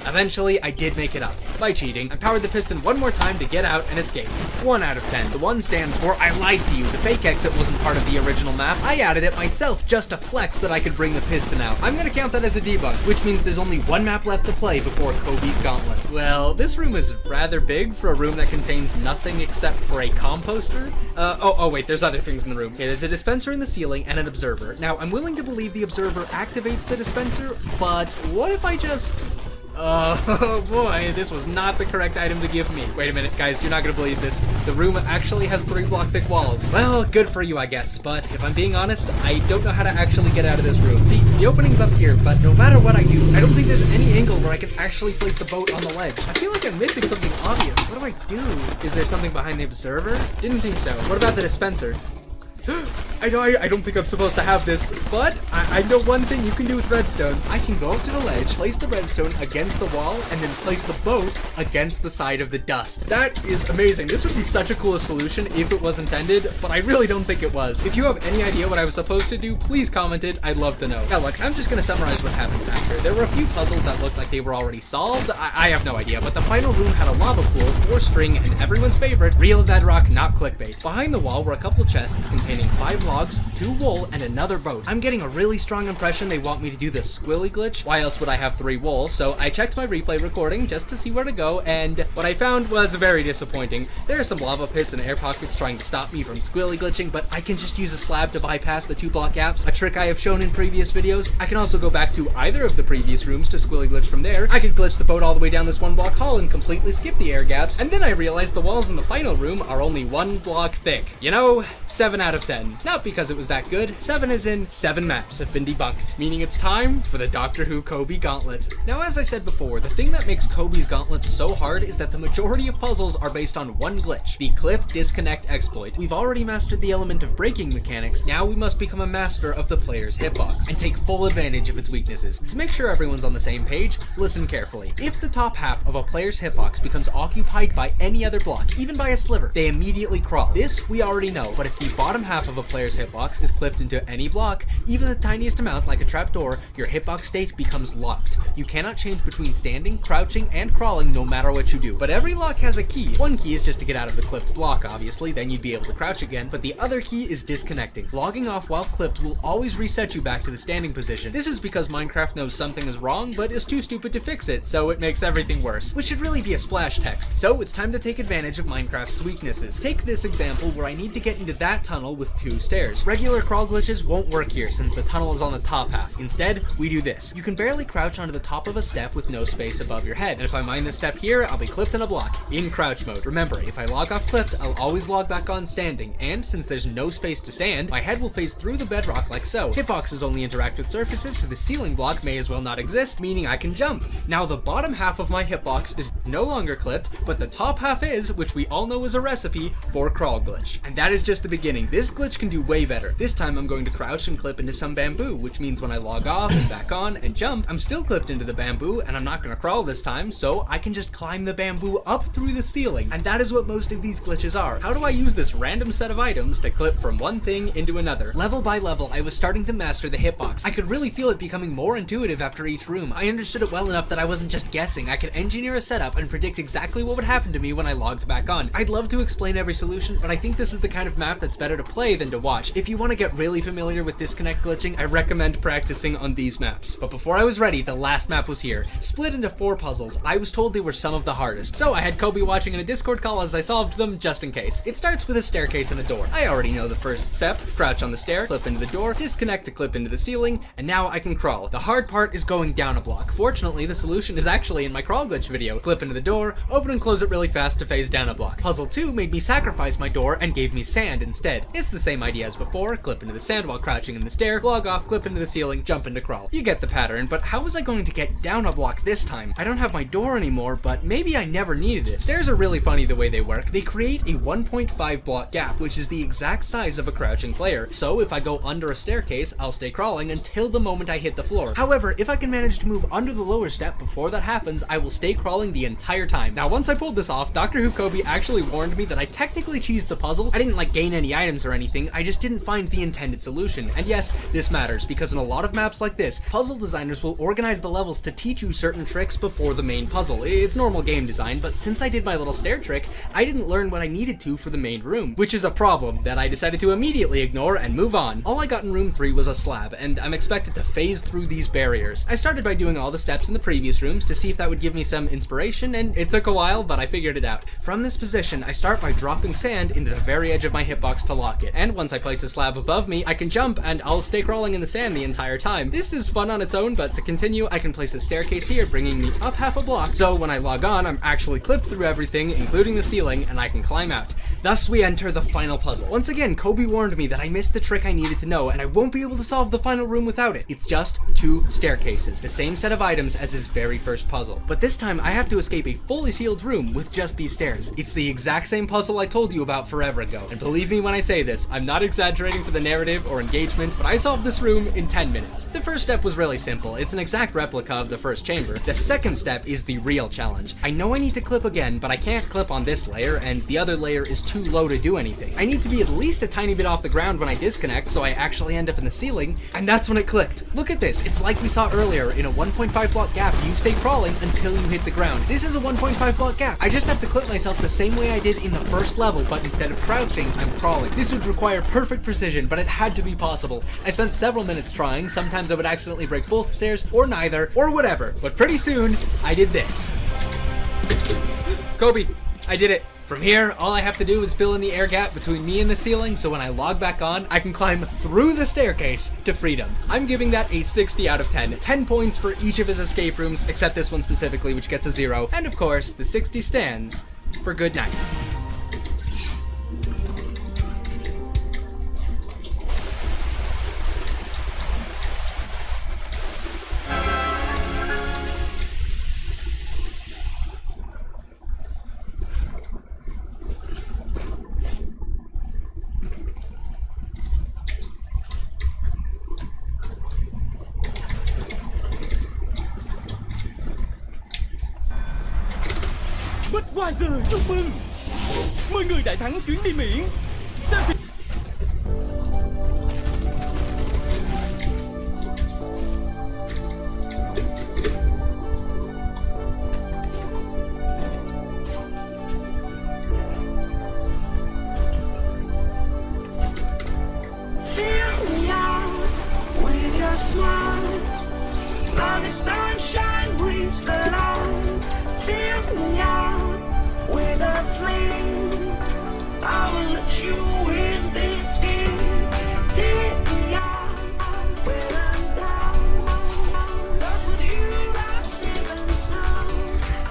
Eventually, I did make it up. By cheating, I powered the piston one more time to get out and escape. 1 out of 10. The 1 stands for I lied to you. The fake exit wasn't part of the original map. I added it myself just to flex that I could bring the piston out. I'm gonna count that as a debug, which means there's only 1 map left to play before Kobe's Gauntlet. Well, this room is rather big for a room that contains nothing except for a composter. Oh wait, there's other things in the room. Okay, there's a dispenser in the ceiling and an observer. Now, I'm willing to believe the observer activates the dispenser, but what if I just... Oh boy, this was not the correct item to give me. Wait a minute, guys, you're not gonna believe this. The room actually has 3 block thick walls. Well, good for you, I guess, but if I'm being honest, I don't know how to actually get out of this room. See, the opening's up here, but no matter what I do, I don't think there's any angle where I can actually place the boat on the ledge. I feel like I'm missing something obvious. What do I do? Is there something behind the observer? Didn't think so. What about the dispenser? I don't think I'm supposed to have this, but I know one thing you can do with redstone. I can go up to the ledge, place the redstone against the wall, and then place the boat against the side of the dust. That is amazing. This would be such a cool solution if it was intended, but I really don't think it was. If you have any idea what I was supposed to do, please comment it. I'd love to know. Now look, I'm just gonna summarize what happened after. There were a few puzzles that looked like they were already solved. I have no idea, but the final room had a lava pool, 4 string, and everyone's favorite, real bedrock, not clickbait. Behind the wall were a couple chests containing 5 logs, 2 wool, and another boat. I'm getting a really strong impression they want me to do the squilly glitch. Why else would I have 3 wool? So I checked my replay recording just to see where to go, and what I found was very disappointing. There are some lava pits and air pockets trying to stop me from squilly glitching, but I can just use a slab to bypass the 2 block gaps, a trick I have shown in previous videos. I can also go back to either of the previous rooms to squilly glitch from there. I could glitch the boat all the way down this 1 block hall and completely skip the air gaps, and then I realized the walls in the final room are only 1 block thick. You know, 7 out of 10. Not not because it was that good. 7 as in 7 maps have been debunked, meaning it's time for the Doctor Who Kobe Gauntlet. Now, as I said before, the thing that makes Kobe's Gauntlet so hard is that the majority of puzzles are based on one glitch, the clip disconnect exploit. We've already mastered the element of breaking mechanics, now we must become a master of the player's hitbox and take full advantage of its weaknesses. To make sure everyone's on the same page, listen carefully. If the top half of a player's hitbox becomes occupied by any other block, even by a sliver, they immediately crawl. This we already know, but if the bottom half of a player's hitbox is clipped into any block, even the tiniest amount like a trapdoor, your hitbox state becomes locked. You cannot change between standing, crouching, and crawling no matter what you do. But every lock has a key. One key is just to get out of the clipped block, obviously, then you'd be able to crouch again, but the other key is disconnecting. Logging off while clipped will always reset you back to the standing position. This is because Minecraft knows something is wrong, but is too stupid to fix it, so it makes everything worse, which should really be a splash text. So it's time to take advantage of Minecraft's weaknesses. Take this example where I need to get into that tunnel with 2 stairs. Regular crawl glitches won't work here since the tunnel is on the top half. Instead, we do this. You can barely crouch onto the top of a step with no space above your head, and if I mine this step here, I'll be clipped in a block, in crouch mode. Remember, if I log off clipped, I'll always log back on standing, and since there's no space to stand, my head will phase through the bedrock like so. Hitboxes only interact with surfaces, so the ceiling block may as well not exist, meaning I can jump. Now the bottom half of my hitbox is no longer clipped, but the top half is, which we all know is a recipe for crawl glitch. And that is just the beginning. This glitch can do way better. This time I'm going to crouch and clip into some bamboo, which means when I log off and back on and jump, I'm still clipped into the bamboo, and I'm not going to crawl this time, so I can just climb the bamboo up through the ceiling. And that is what most of these glitches are. How do I use this random set of items to clip from one thing into another? Level by level, I was starting to master the hitbox. I could really feel it becoming more intuitive after each room. I understood it well enough that I wasn't just guessing. I could engineer a setup and predict exactly what would happen to me when I logged back on. I'd love to explain every solution, but I think this is the kind of map that's better to play than to watch. If you want to get really familiar with disconnect glitching, I recommend practicing on these maps. But before I was ready, the last map was here. Split into 4 puzzles. I was told they were some of the hardest, so I had Kobe watching in a Discord call as I solved them just in case. It starts with a staircase and a door. I already know the first step. Crouch on the stair, clip into the door, disconnect to clip into the ceiling, and now I can crawl. The hard part is going down a block. Fortunately, the solution is actually in my crawl glitch video. Clip into the door, open and close it really fast to phase down a block. Puzzle 2 made me sacrifice my door and gave me sand instead. It's the same idea as before. Clip into the sand while crouching in the stair, log off, clip into the ceiling, jump into crawl. You get the pattern, but how was I going to get down a block this time? I don't have my door anymore, but maybe I never needed it. Stairs are really funny the way they work. They create a 1.5 block gap, which is the exact size of a crouching player. So if I go under a staircase, I'll stay crawling until the moment I hit the floor. However, if I can manage to move under the lower step before that happens, I will stay crawling the entire time. Now, once I pulled this off, Doctor Who Kobe actually warned me that I technically cheesed the puzzle. I didn't gain any items or anything, I just didn't find the intended solution. And yes, this matters, because in a lot of maps like this, puzzle designers will organize the levels to teach you certain tricks before the main puzzle. It's normal game design, but since I did my little stair trick, I didn't learn what I needed to for the main room, which is a problem that I decided to immediately ignore and move on. All I got in room 3 was a slab, and I'm expected to phase through these barriers. I started by doing all the steps in the previous rooms to see if that would give me some inspiration, and it took a while, but I figured it out. From this position, I start by dropping sand into the very edge of my hitbox to lock it, and once I place a slab above me, I can jump, and I'll stay crawling in the sand the entire time. This is fun on its own, but to continue, I can place a staircase here, bringing me up half a block, so when I log on, I'm actually clipped through everything, including the ceiling, and I can climb out. Thus, we enter the final puzzle. Once again, Kobe warned me that I missed the trick I needed to know, and I won't be able to solve the final room without it. It's just 2 staircases, the same set of items as his very first puzzle. But this time, I have to escape a fully sealed room with just these stairs. It's the exact same puzzle I told you about forever ago. And believe me when I say this, I'm not exaggerating for the narrative or engagement, but I solved this room in 10 minutes. The first step was really simple. It's an exact replica of the first chamber. The second step is the real challenge. I know I need to clip again, but I can't clip on this layer, and the other layer is too low to do anything. I need to be at least a tiny bit off the ground when I disconnect, so I actually end up in the ceiling, and that's when it clicked. Look at this. It's like we saw earlier. In a 1.5 block gap, you stay crawling until you hit the ground. This is a 1.5 block gap. I just have to clip myself the same way I did in the first level, but instead of crouching, I'm crawling. This would require perfect precision, but it had to be possible. I spent several minutes trying. Sometimes I would accidentally break both stairs, or neither, or whatever, but pretty soon, I did this. Kobe, I did it. From here, all I have to do is fill in the air gap between me and the ceiling, so when I log back on, I can climb through the staircase to freedom. I'm giving that a 60 out of 10. 10 points for each of his escape rooms, except this one specifically, which gets a 0. And of course, the 60 stands for good night. Kaiser chúc mừng 10 người đại thắng chuyến đi Mỹ. Xem phim sunshine brings the light. Fill me out with a flame. I will let you in this game. Take me out when I'm down. 'Cause with you I'm safe and sound.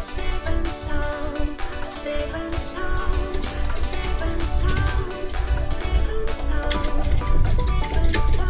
Safe and sound. Safe and sound. Safe and sound. Safe and sound. Safe and sound.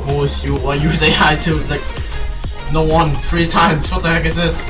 Who is you? Why you say hi to like no one 3 times? What the heck is this?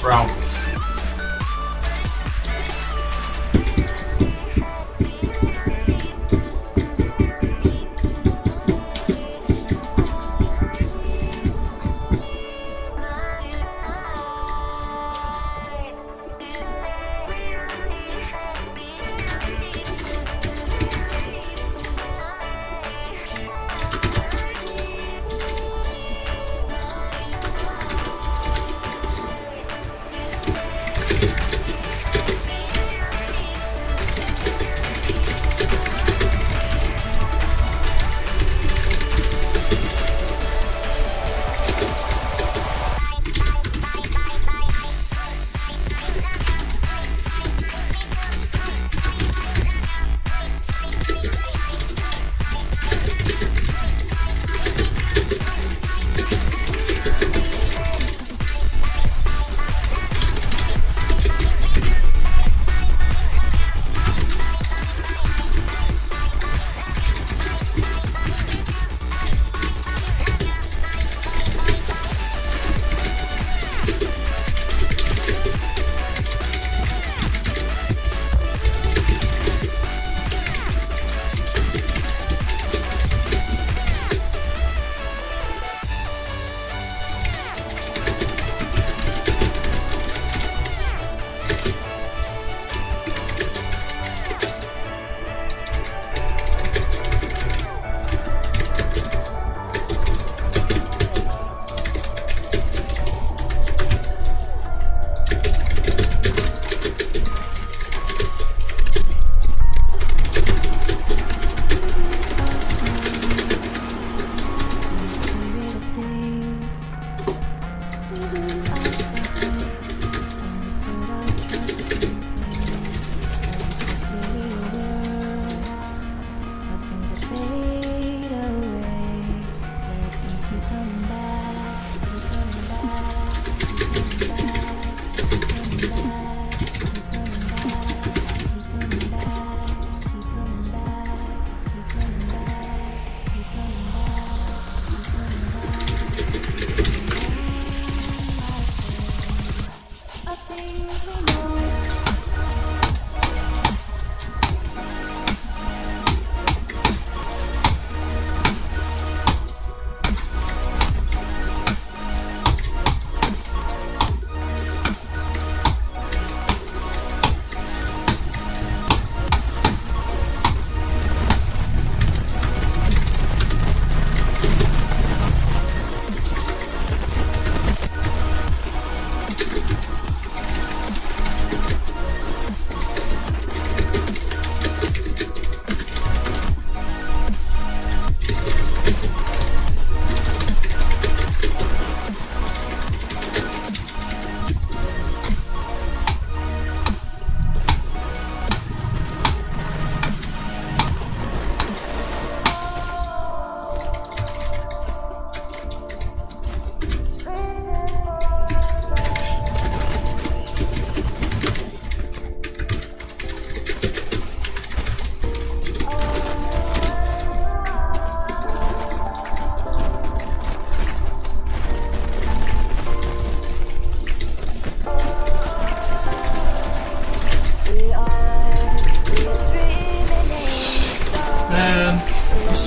this round.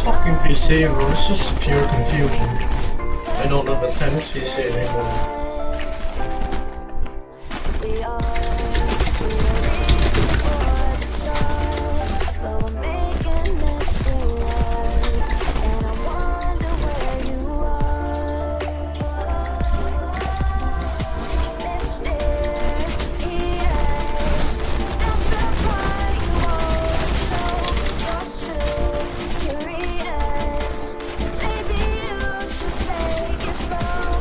fucking PC, bro. It's just pure confusion. I don't understand this PC anymore. Take it slow,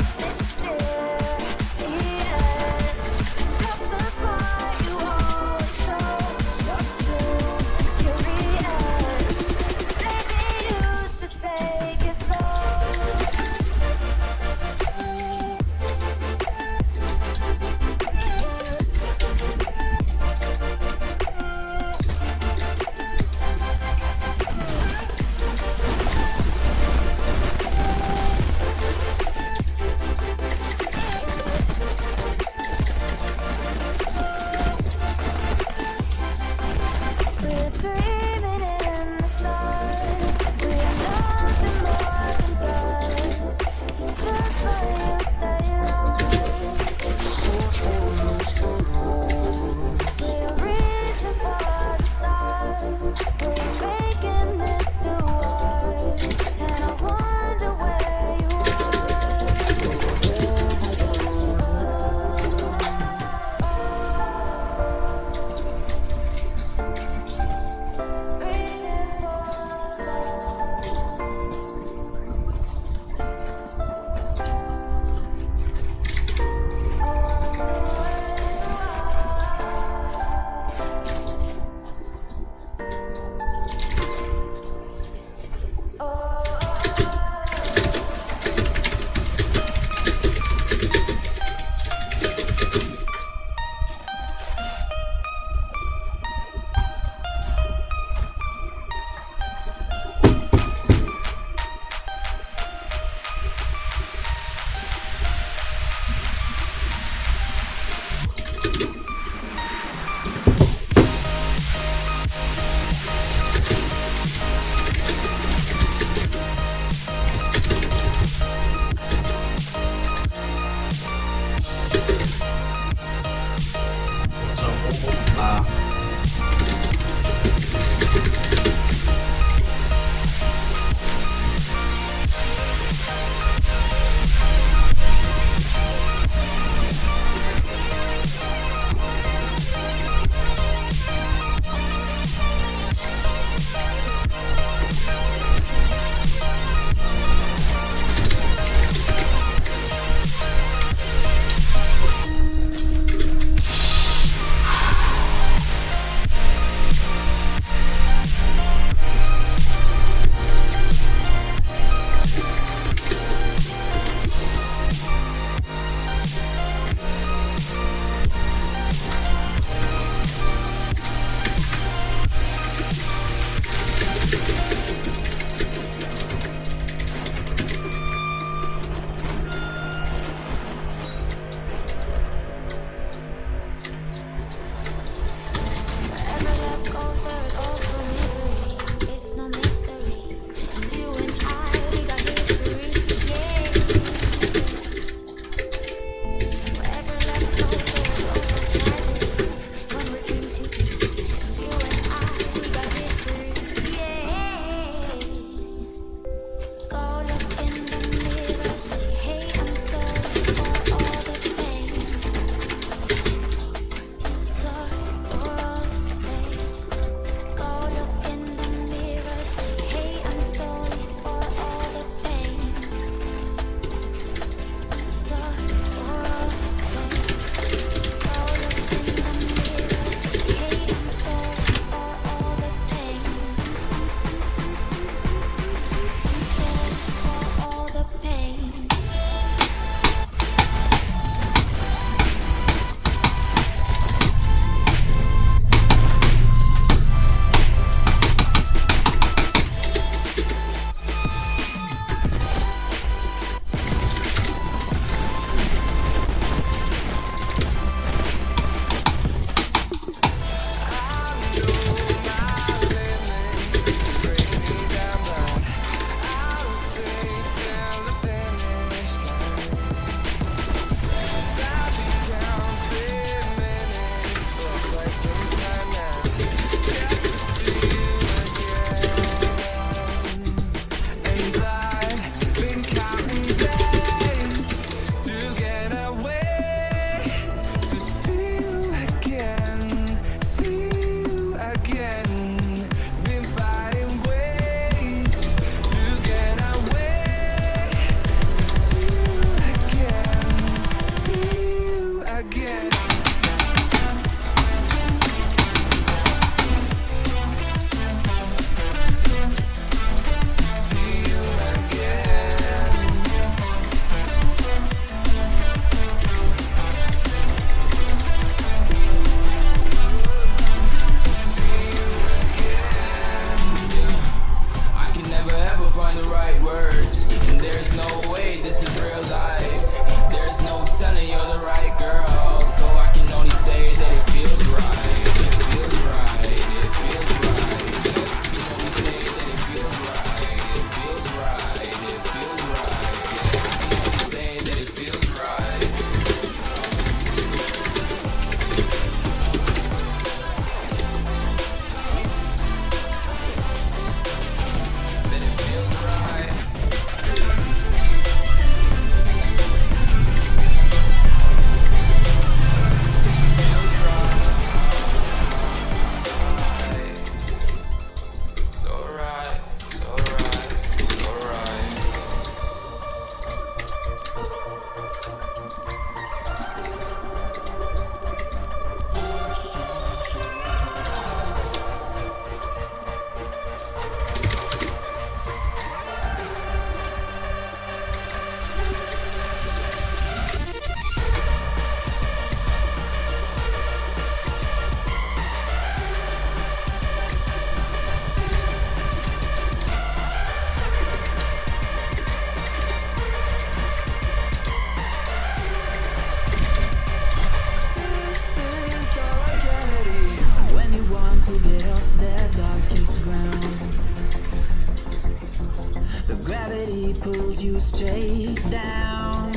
gravity pulls you straight down.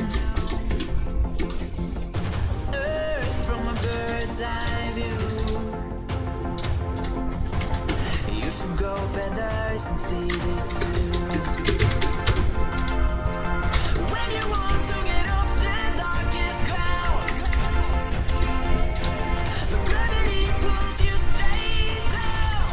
Earth from a bird's eye view. You should grow feathers and see this too. When you want to get off the darkest ground, the gravity pulls you straight down.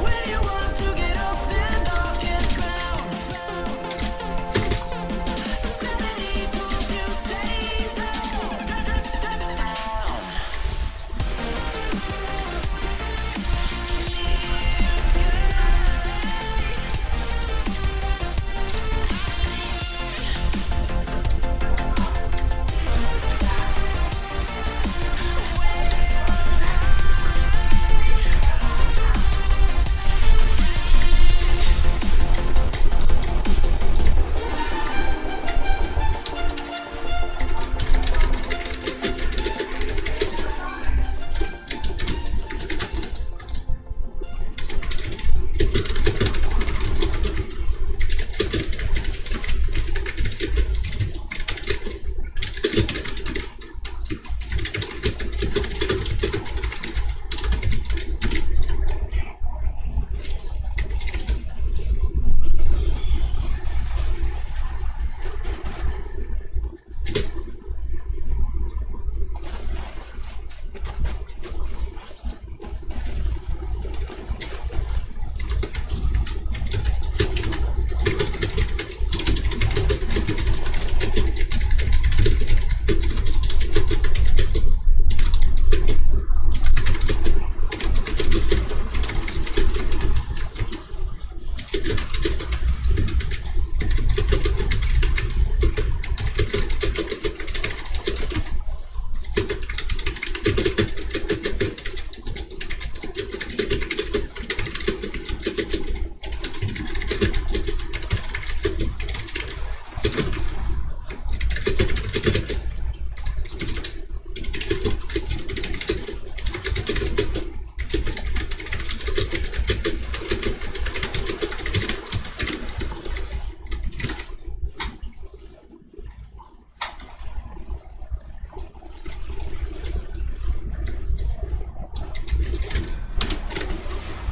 When you want to get off the darkest ground, gravity pulls you straight down, down.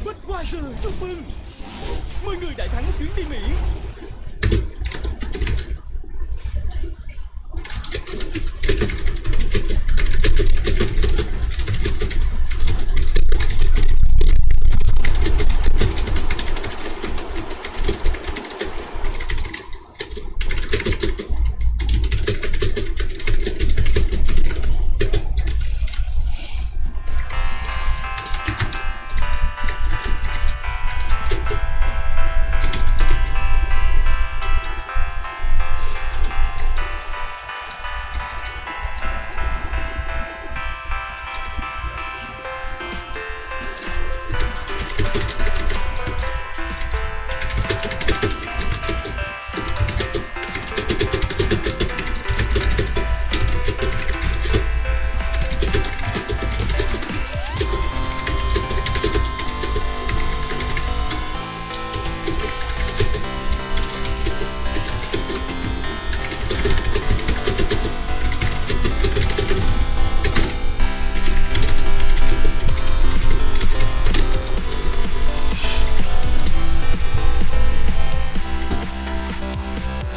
Budweiser chúc mừng 10 người đại thắng chuyến đi Mỹ.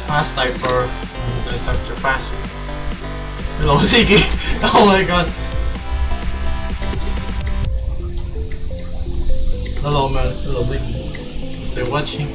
Fast diaper. It's actually fast. Hello, Ziggy. Oh my god. Hello, man. Hello, Ziggy. Still watching.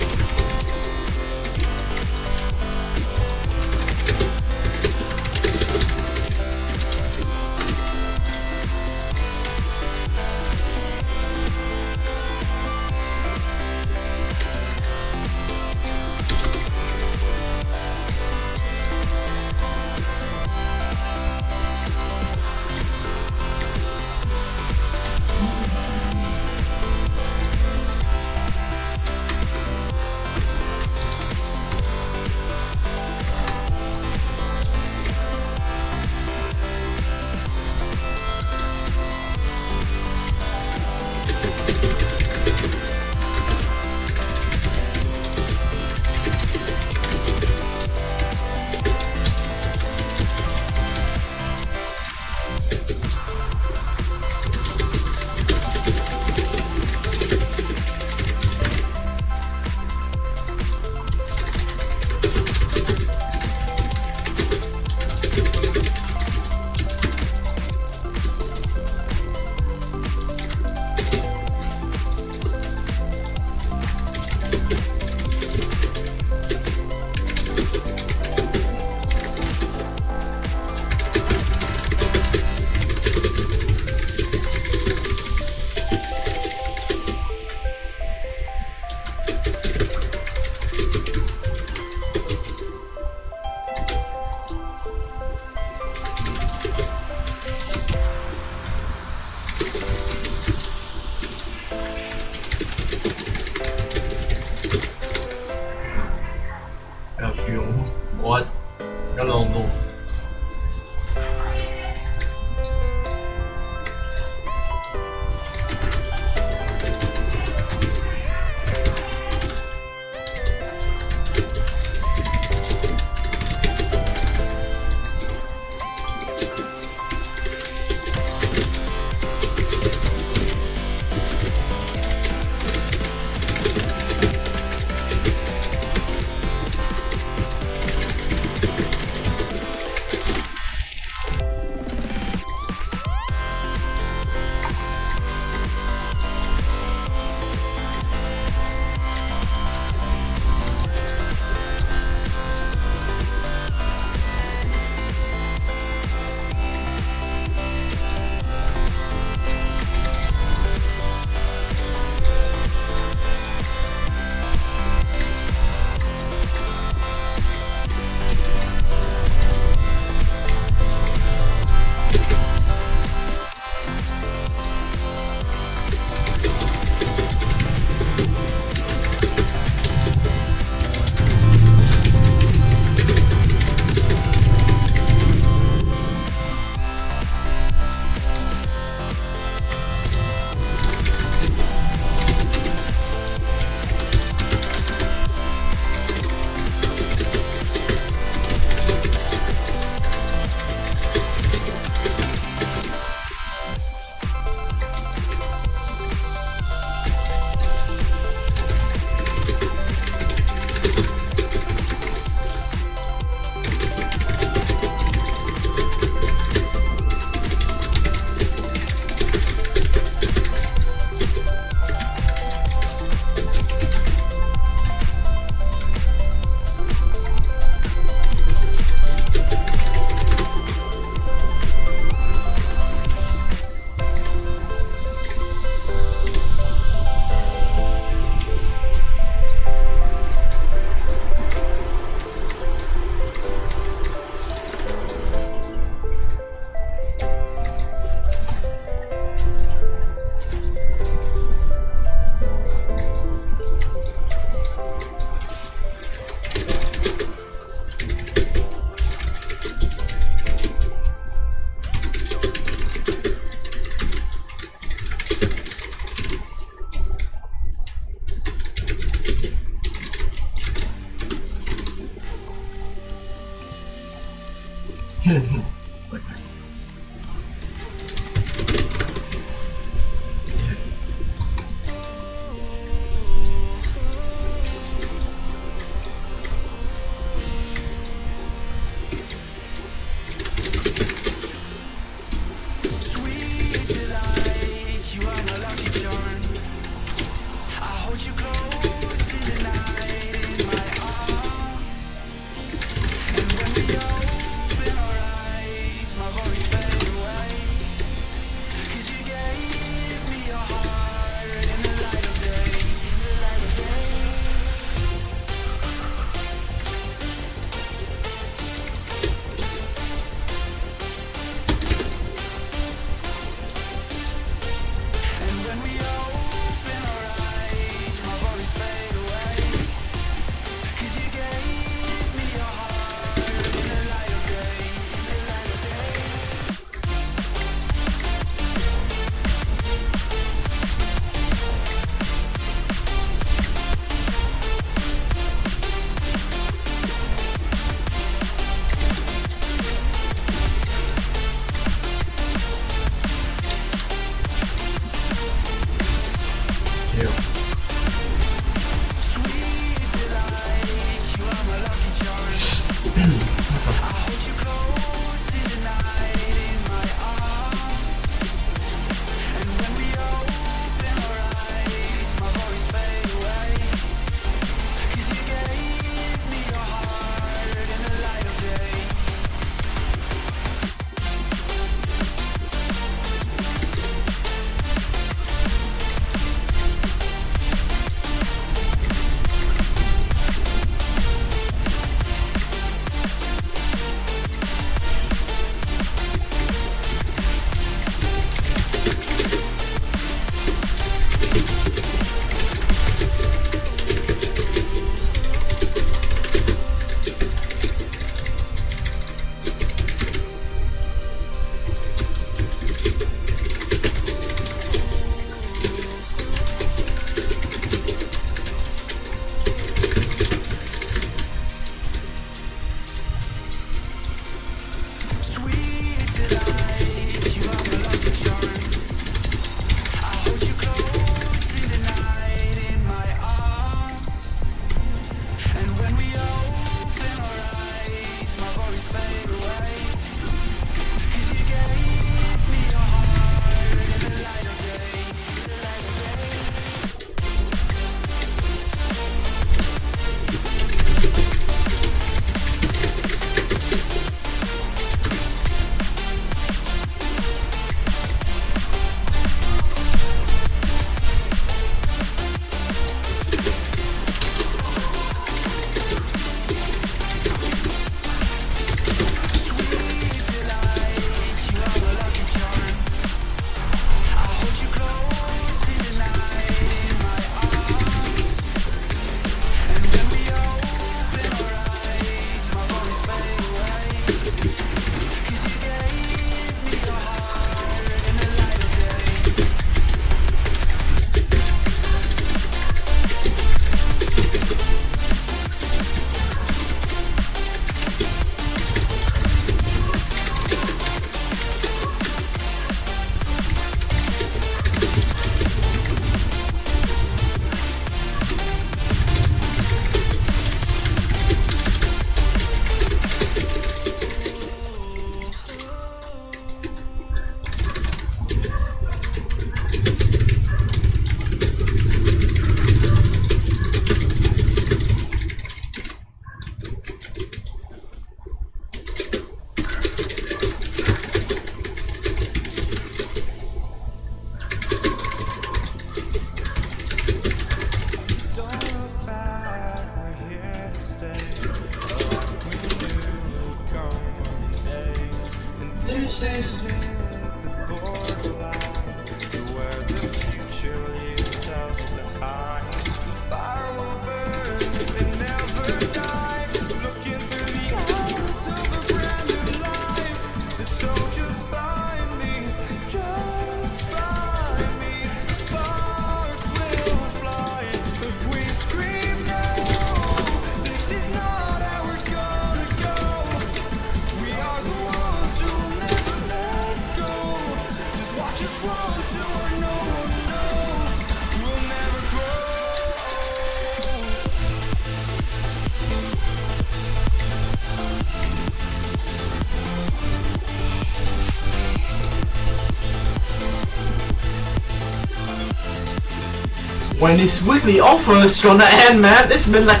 when this weekly offer is gonna end, man. It's been like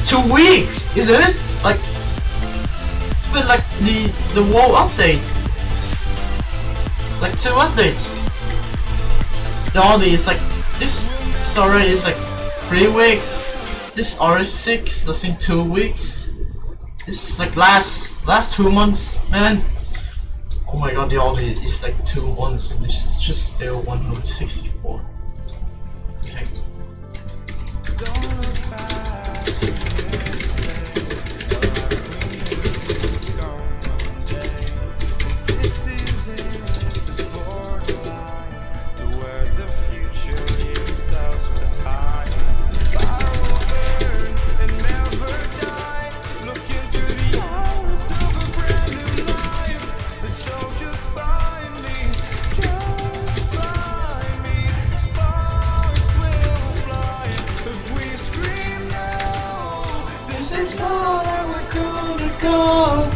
2 weeks, isn't it? Like, it's been like the WoW update. Like 2 updates. The already is like this already is like 3 weeks. This already 6, that's in 2 weeks. This is like last 2 months, man. Oh my god, the already is like 2 months and it's just still 164. Okay. This is not how we're gonna go.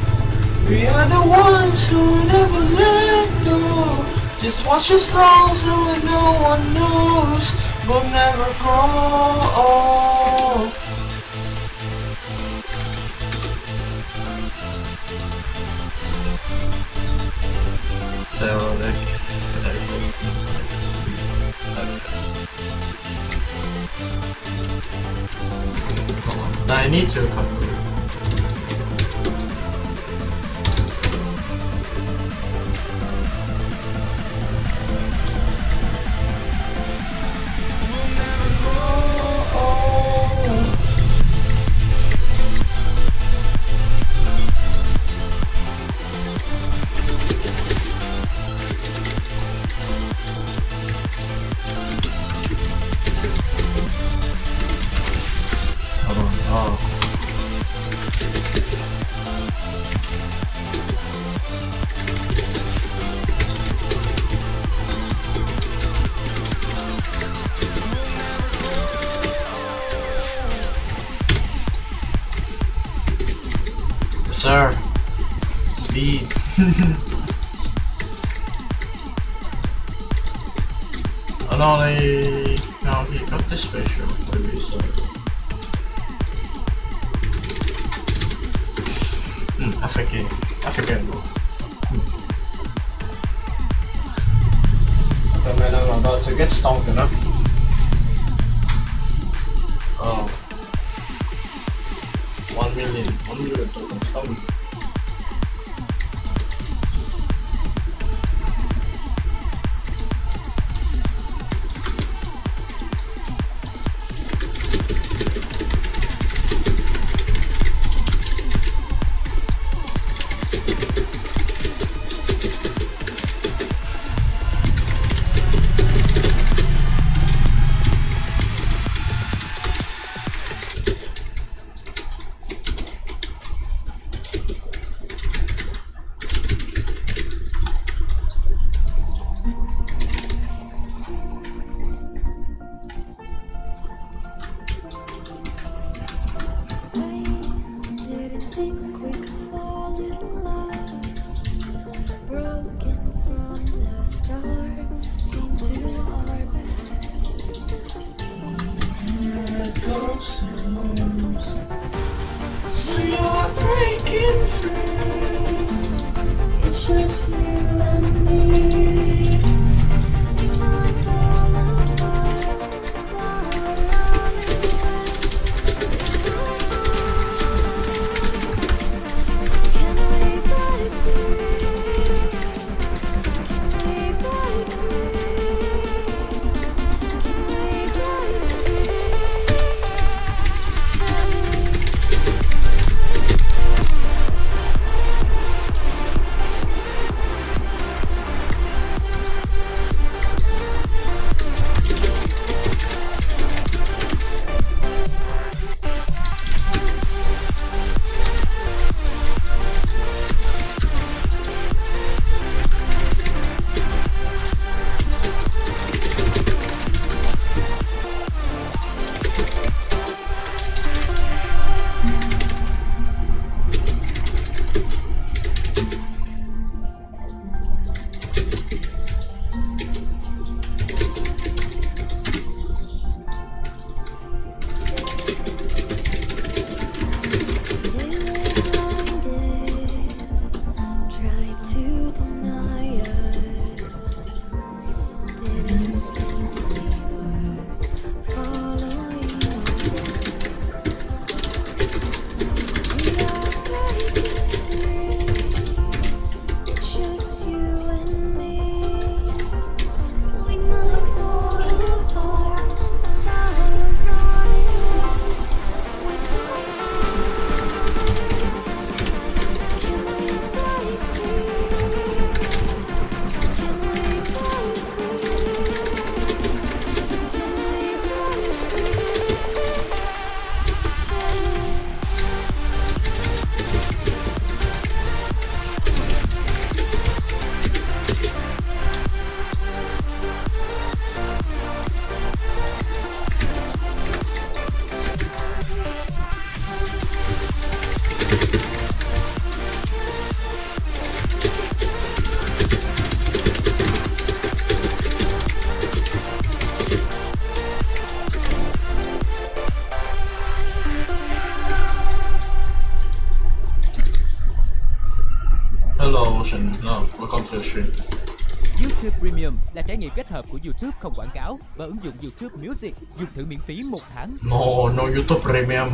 We are the ones who never let go. Just watch us slow so that no one knows. We'll never grow. So next, I need to come. Sir, speed. Oh no, he got this special. Maybe so. I forget. Okay, man, I'm about to get stomped enough. Oh. 1 million tokens stolen. No, welcome to the stream. YouTube Premium là trải nghiệm kết hợp của YouTube không quảng cáo và ứng dụng YouTube Music dùng thử miễn phí 1 tháng. No, no YouTube Premium.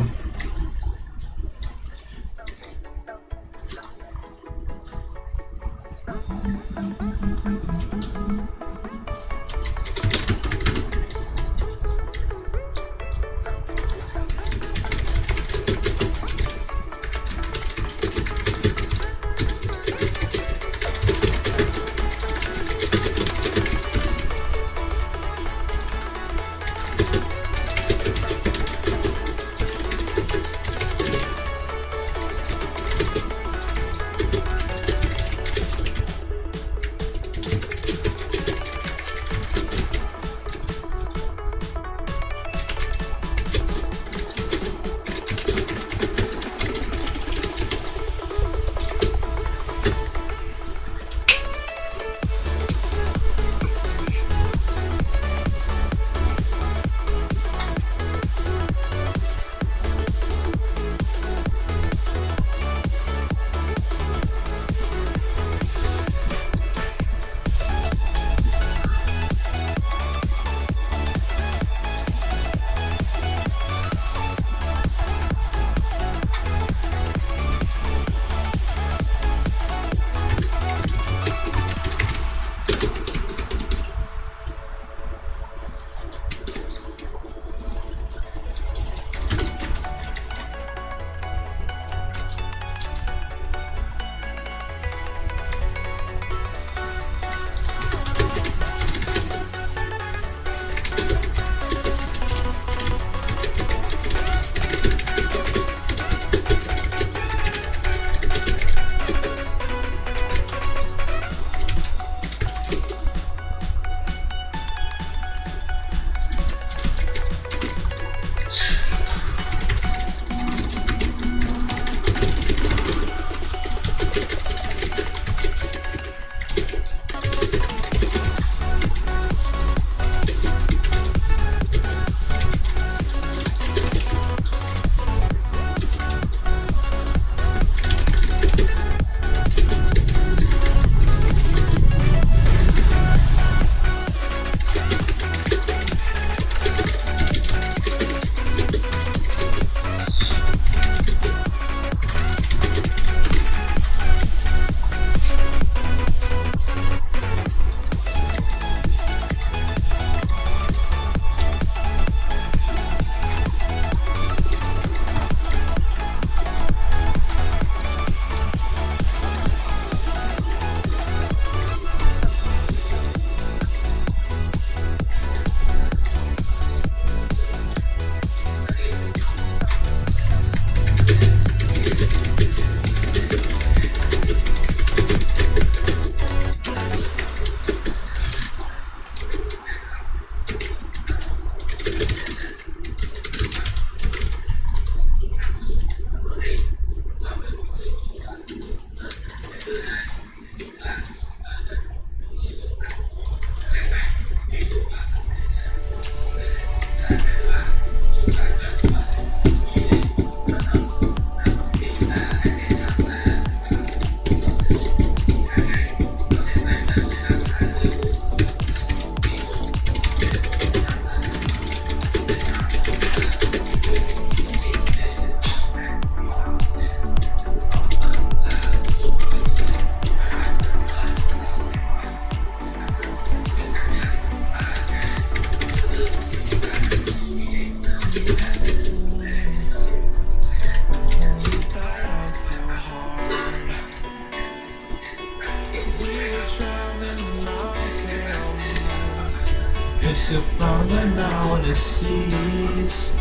so far now the seas.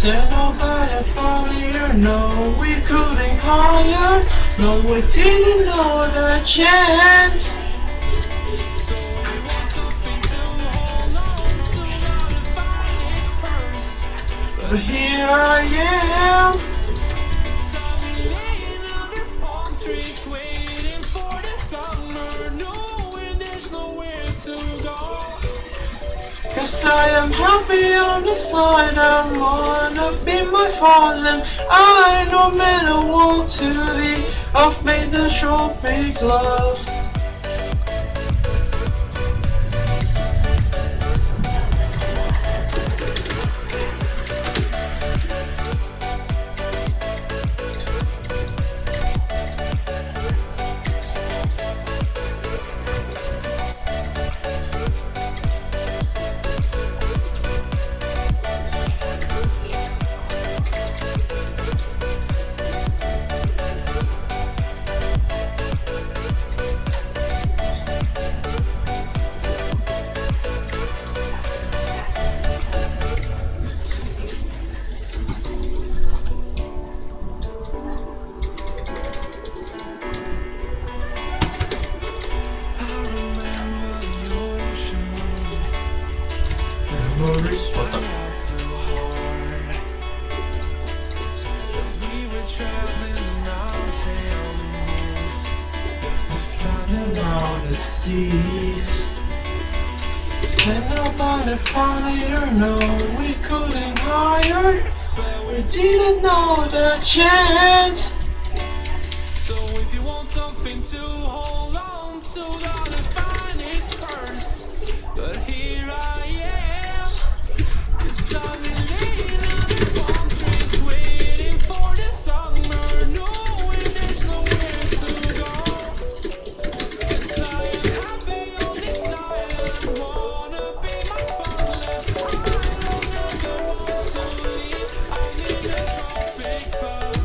Tell nobody from here, no, we couldn't hire, no, we didn't know the chance. But here I am. Cause Cause I am happy on the side, I wanna be my fallen. I no matter what to thee, I've made the short big love. Memories, what the? Around the seas, said nobody found it or no, we couldn't hire, but we didn't know the chance. So if you want something to hold on to, gotta find it first. But here I am, 'cause I've been laying under palm trees, waiting for the summer, knowing there's nowhere to go. 'Cause I am happy on this island, wanna be my fatherland. I don't ever want to leave, I'm in a tropic bug.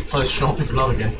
So it's showing people out again.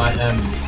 I am.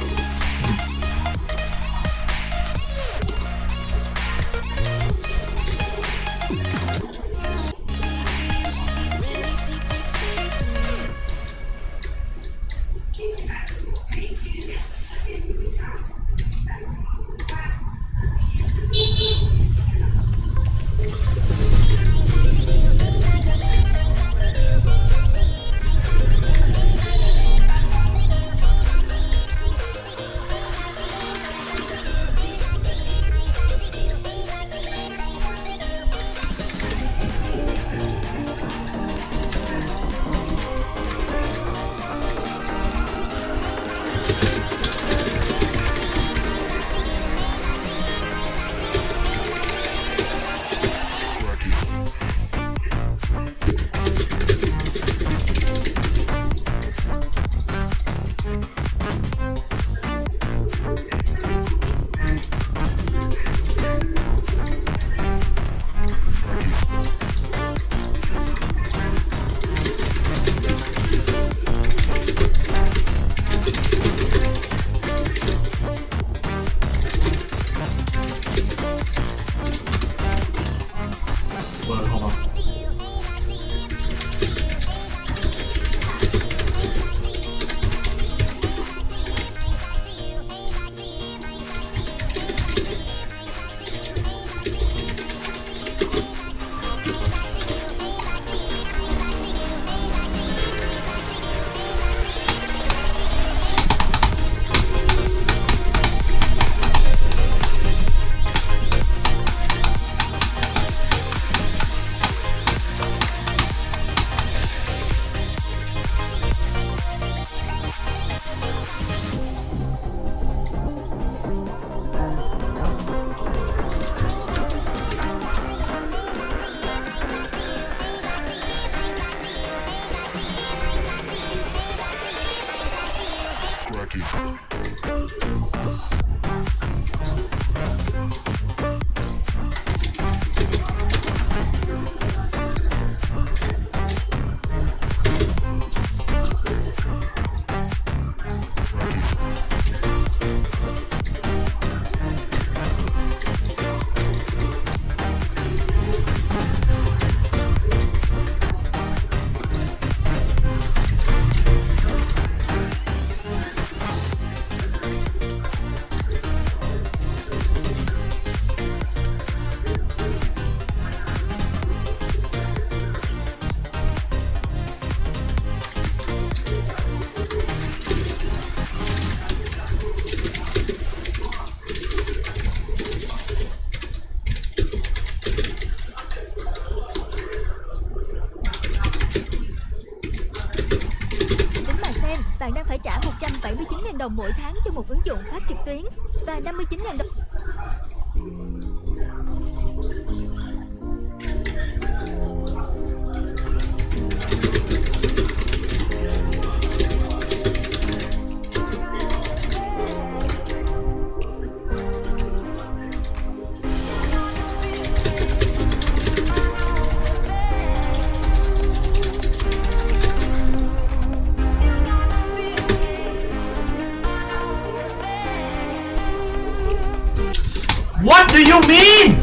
Well, hold on. Bạn đang phải trả 179.000 đồng mỗi tháng cho một ứng dụng phát trực tuyến và 59.000 đồng. What do you mean?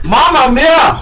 Mamma mia!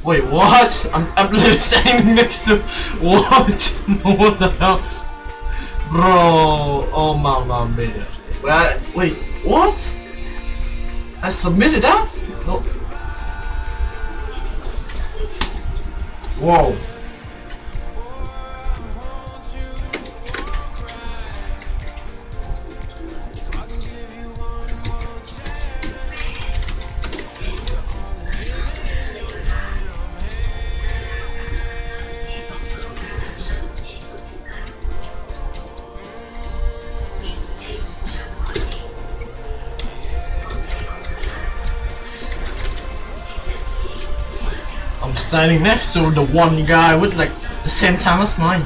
Wait, what? I'm literally standing next to what? What the hell? Bro, oh mamma mia. Wait, what? I submitted that? No. Whoa. I'm standing next to the one guy with like the same time as mine.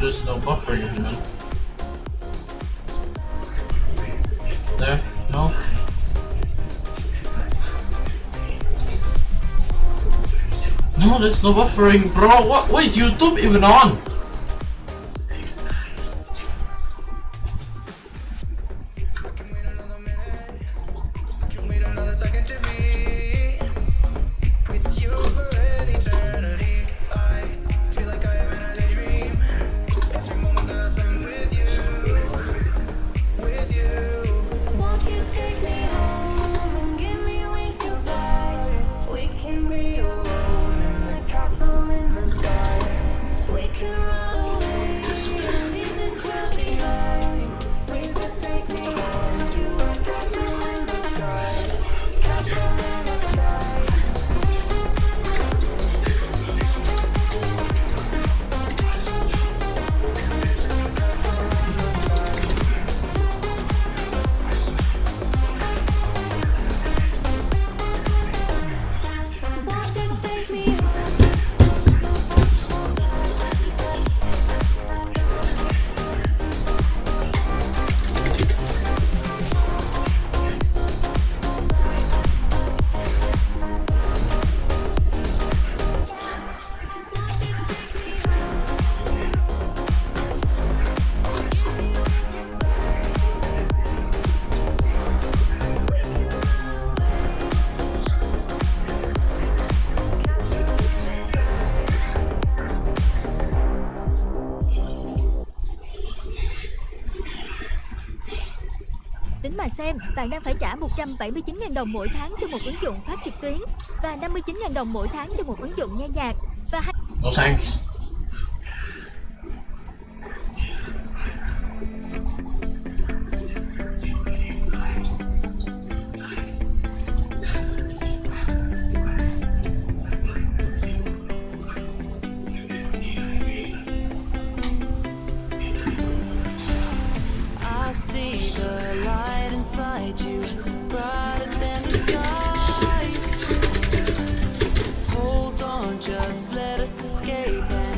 there's no buffering, man. There, no. No, there's no buffering, bro. What? Wait, YouTube even on? Tính mà xem, bạn đang phải trả 179.000 đồng mỗi tháng cho một ứng dụng phát trực tuyến và 59.000 đồng mỗi tháng cho một ứng dụng nghe nhạc và No thanks. I see the light inside you, brighter than the skies. Hold on, just let us escape.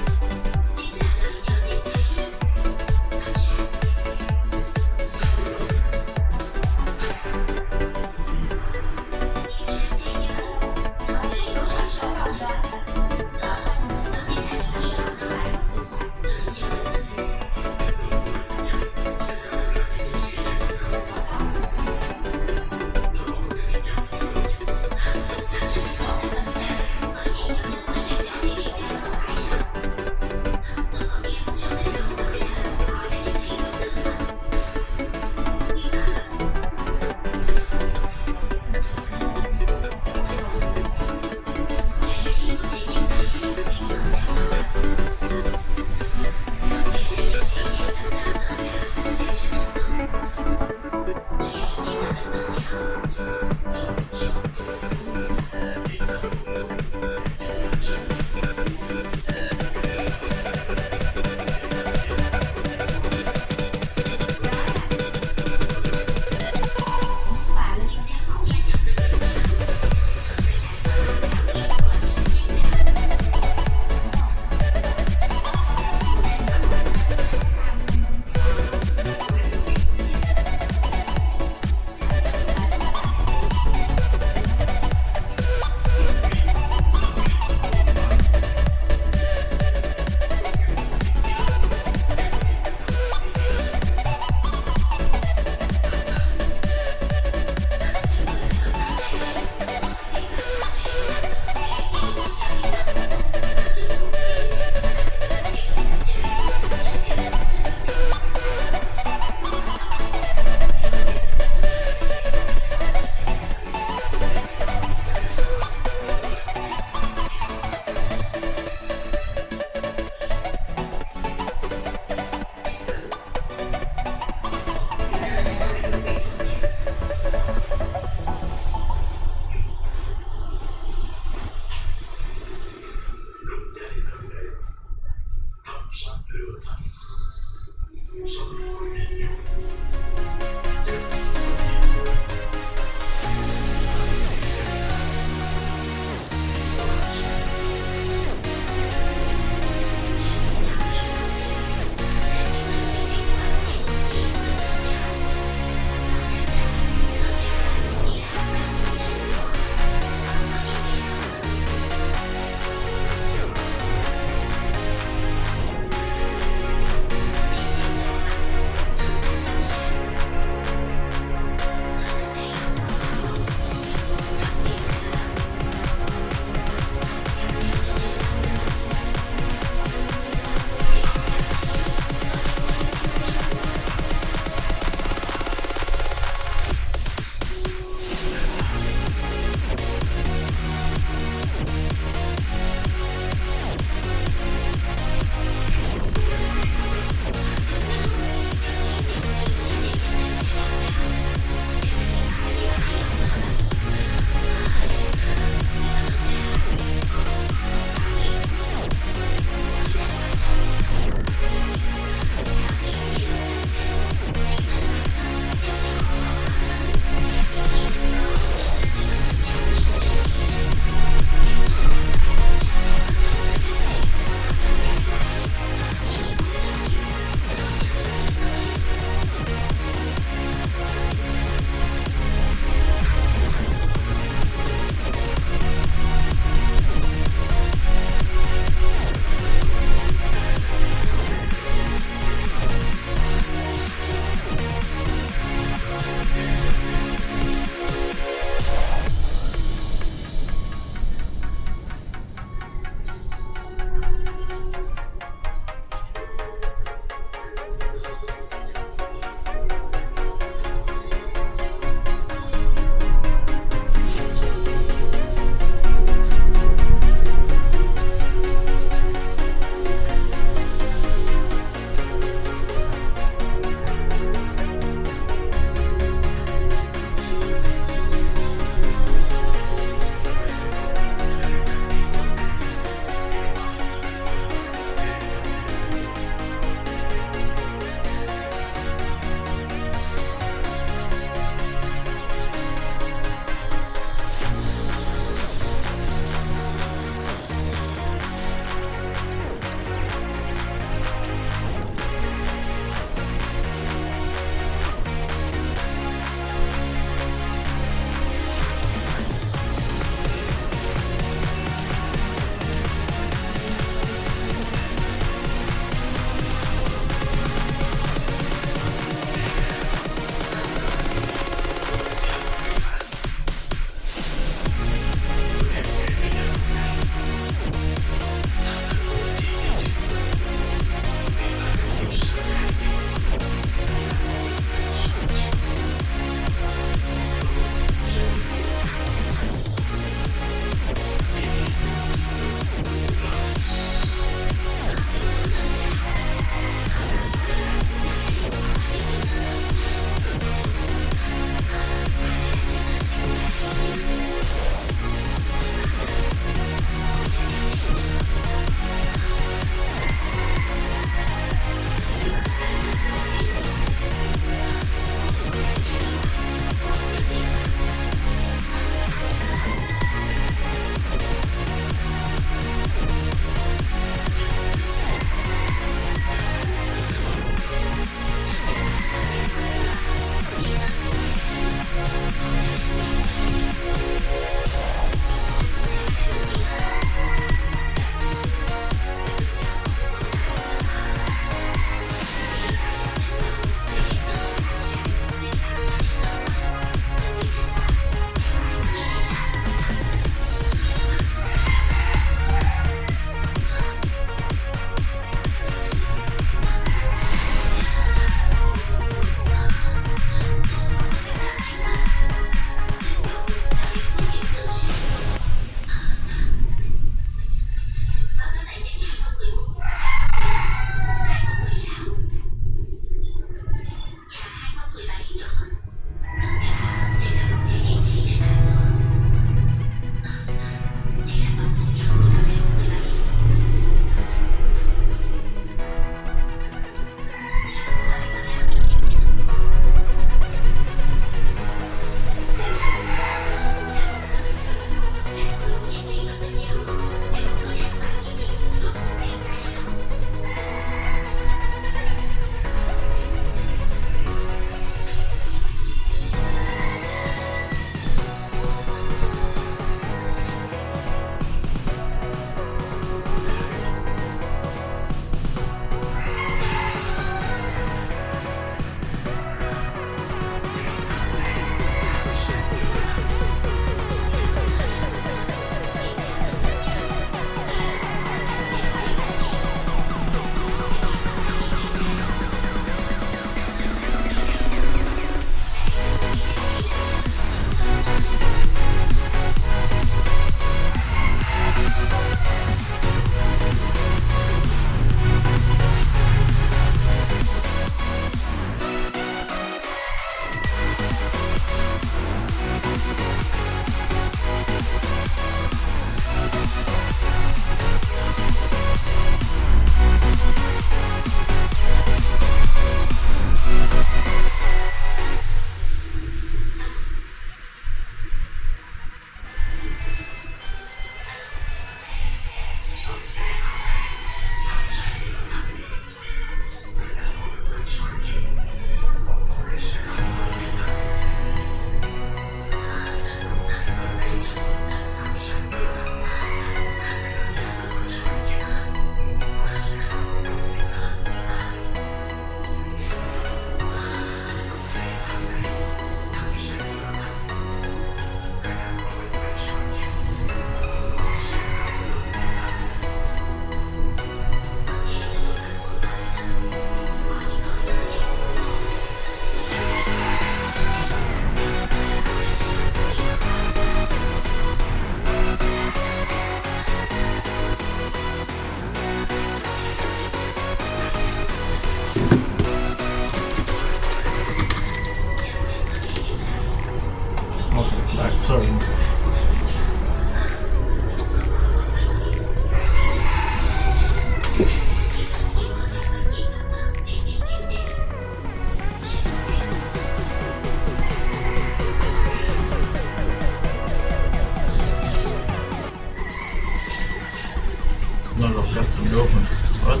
No, look at the movement. What?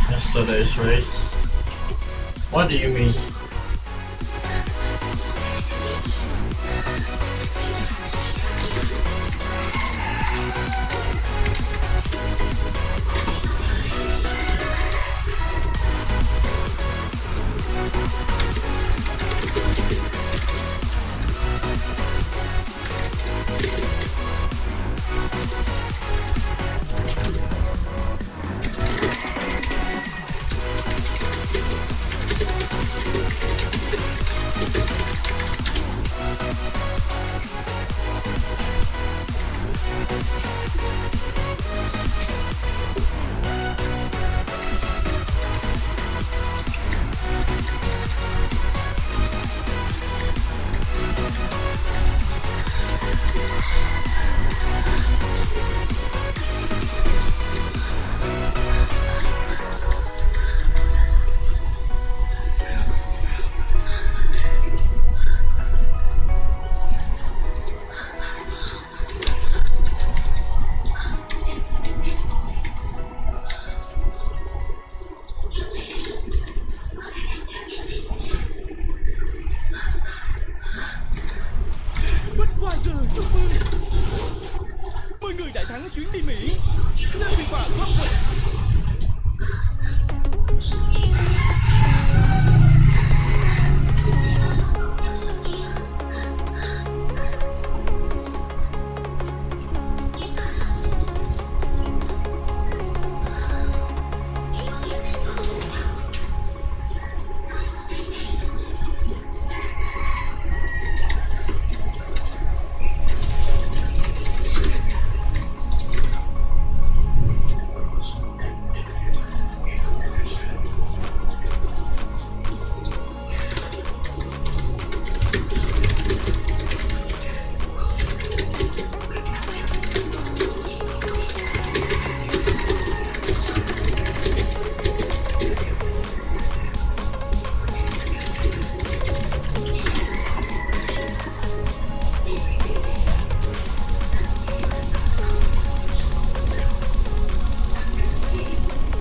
Yesterday's race? What do you mean? Chúc mừng 10 người đại thắng chuyến đi Mỹ. Xem FIFA Club.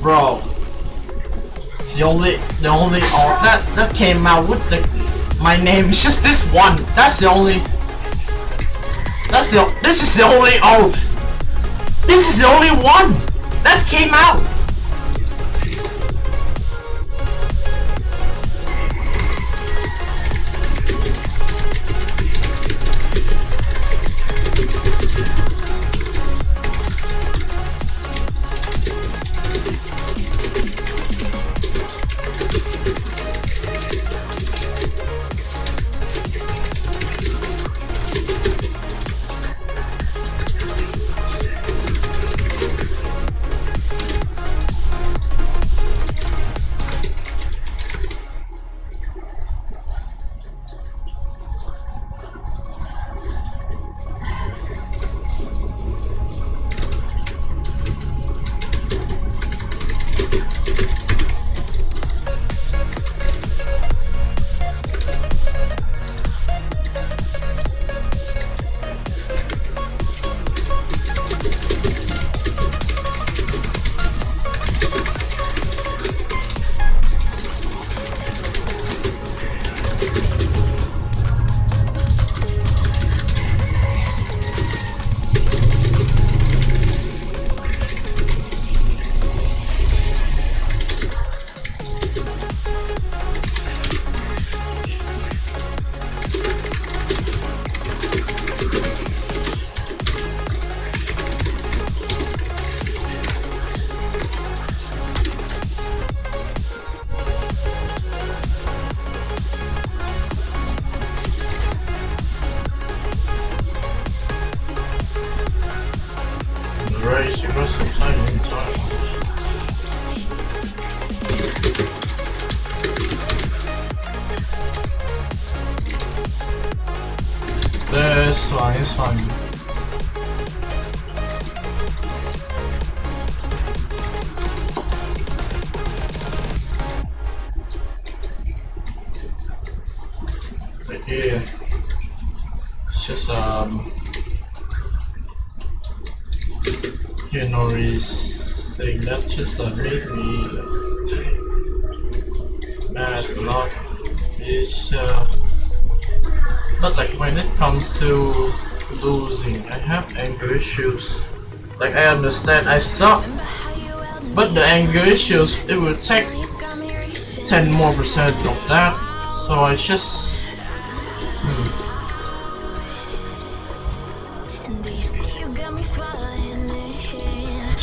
Bro, the only that came out with my name is just this one. This is the only ult. This is the only one that came out. Race, you must have time in time. It's fine, it's fine. Yeah. It's just Keanu's thing that just made me mad a lot. It's but like when it comes to losing, I have anger issues. Like I understand I suck, but the anger issues, it will take 10% more of that. So I just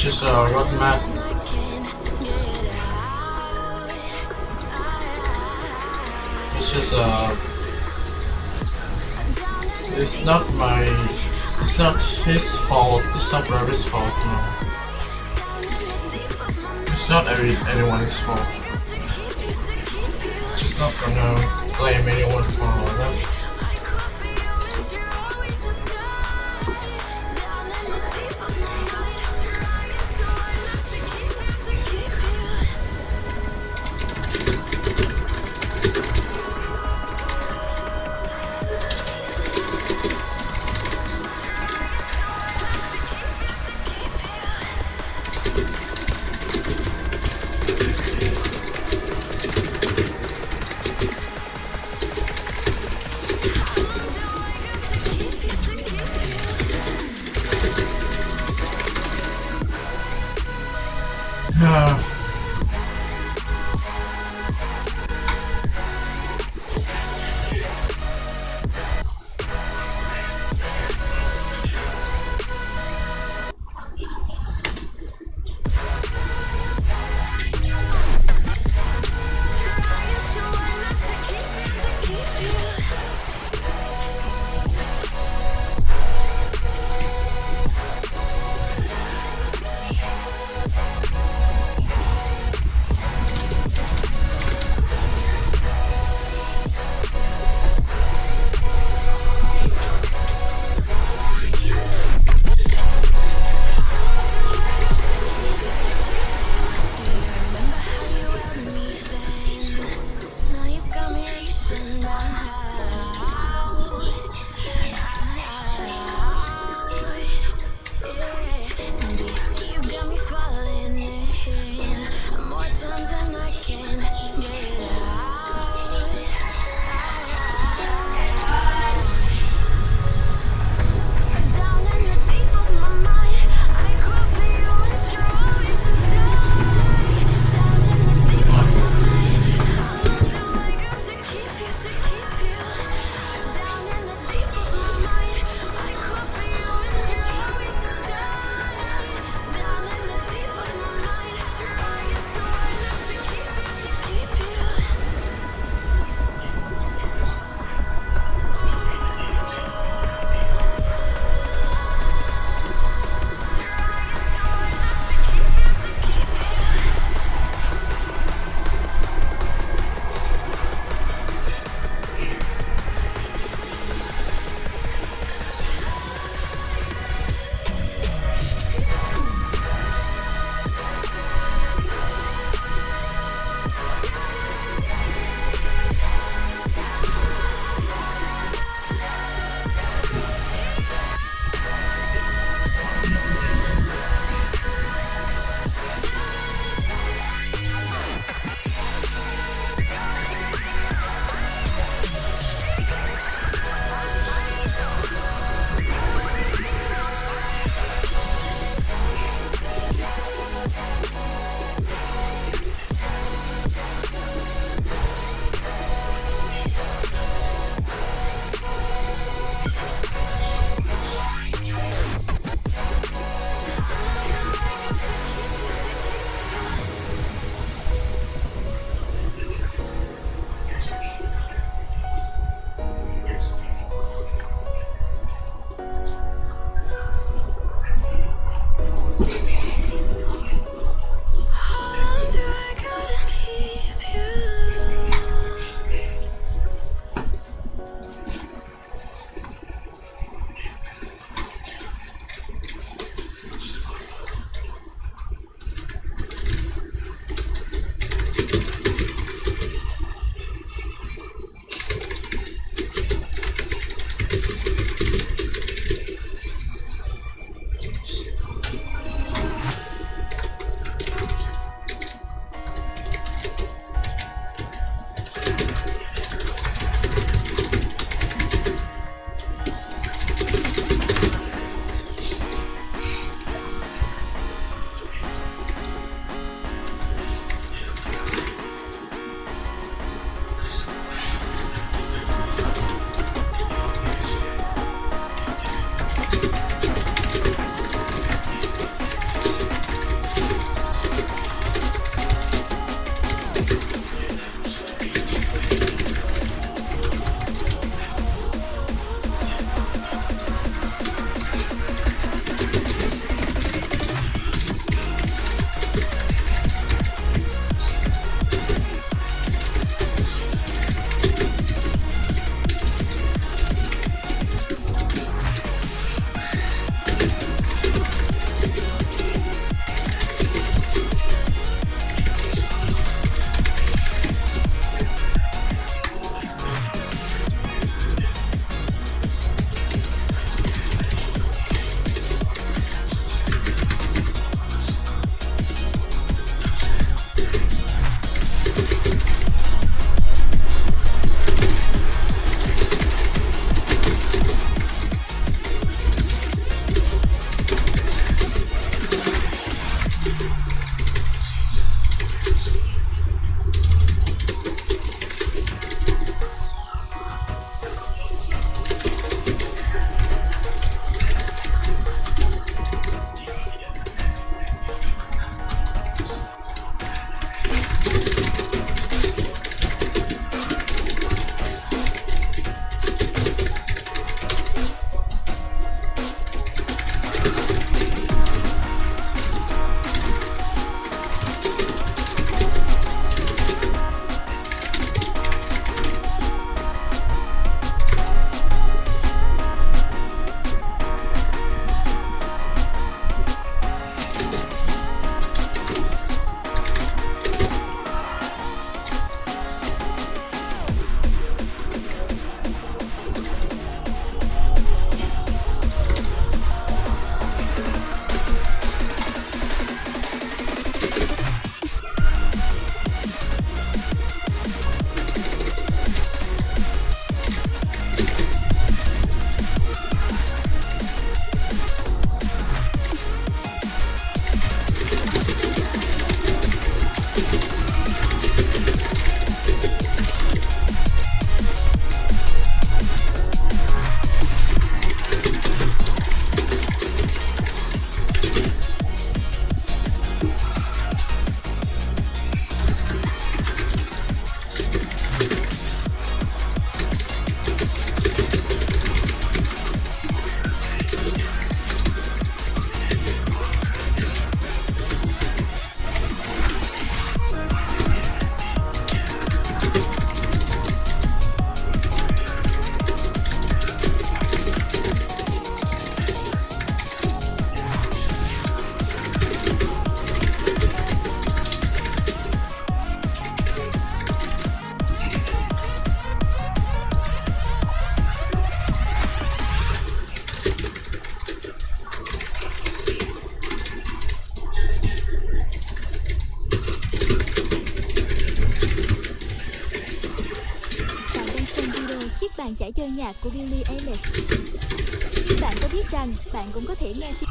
just got mad. It's just it's not his fault. It's not Ravi's fault. No, it's not anyone's fault. Just not gonna blame anyone for that. dàn trải chơi nhạc của Billie Eilish. Bạn có biết rằng bạn cũng có thể nghe phim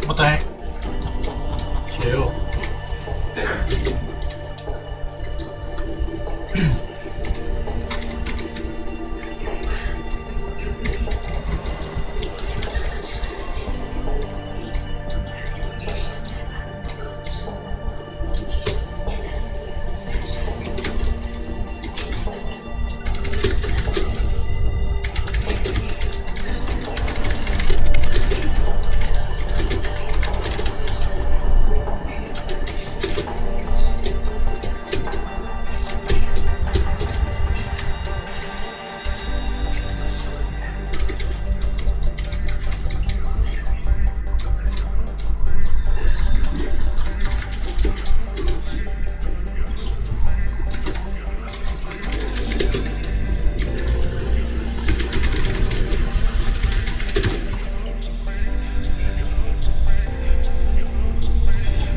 What the heck? Chill.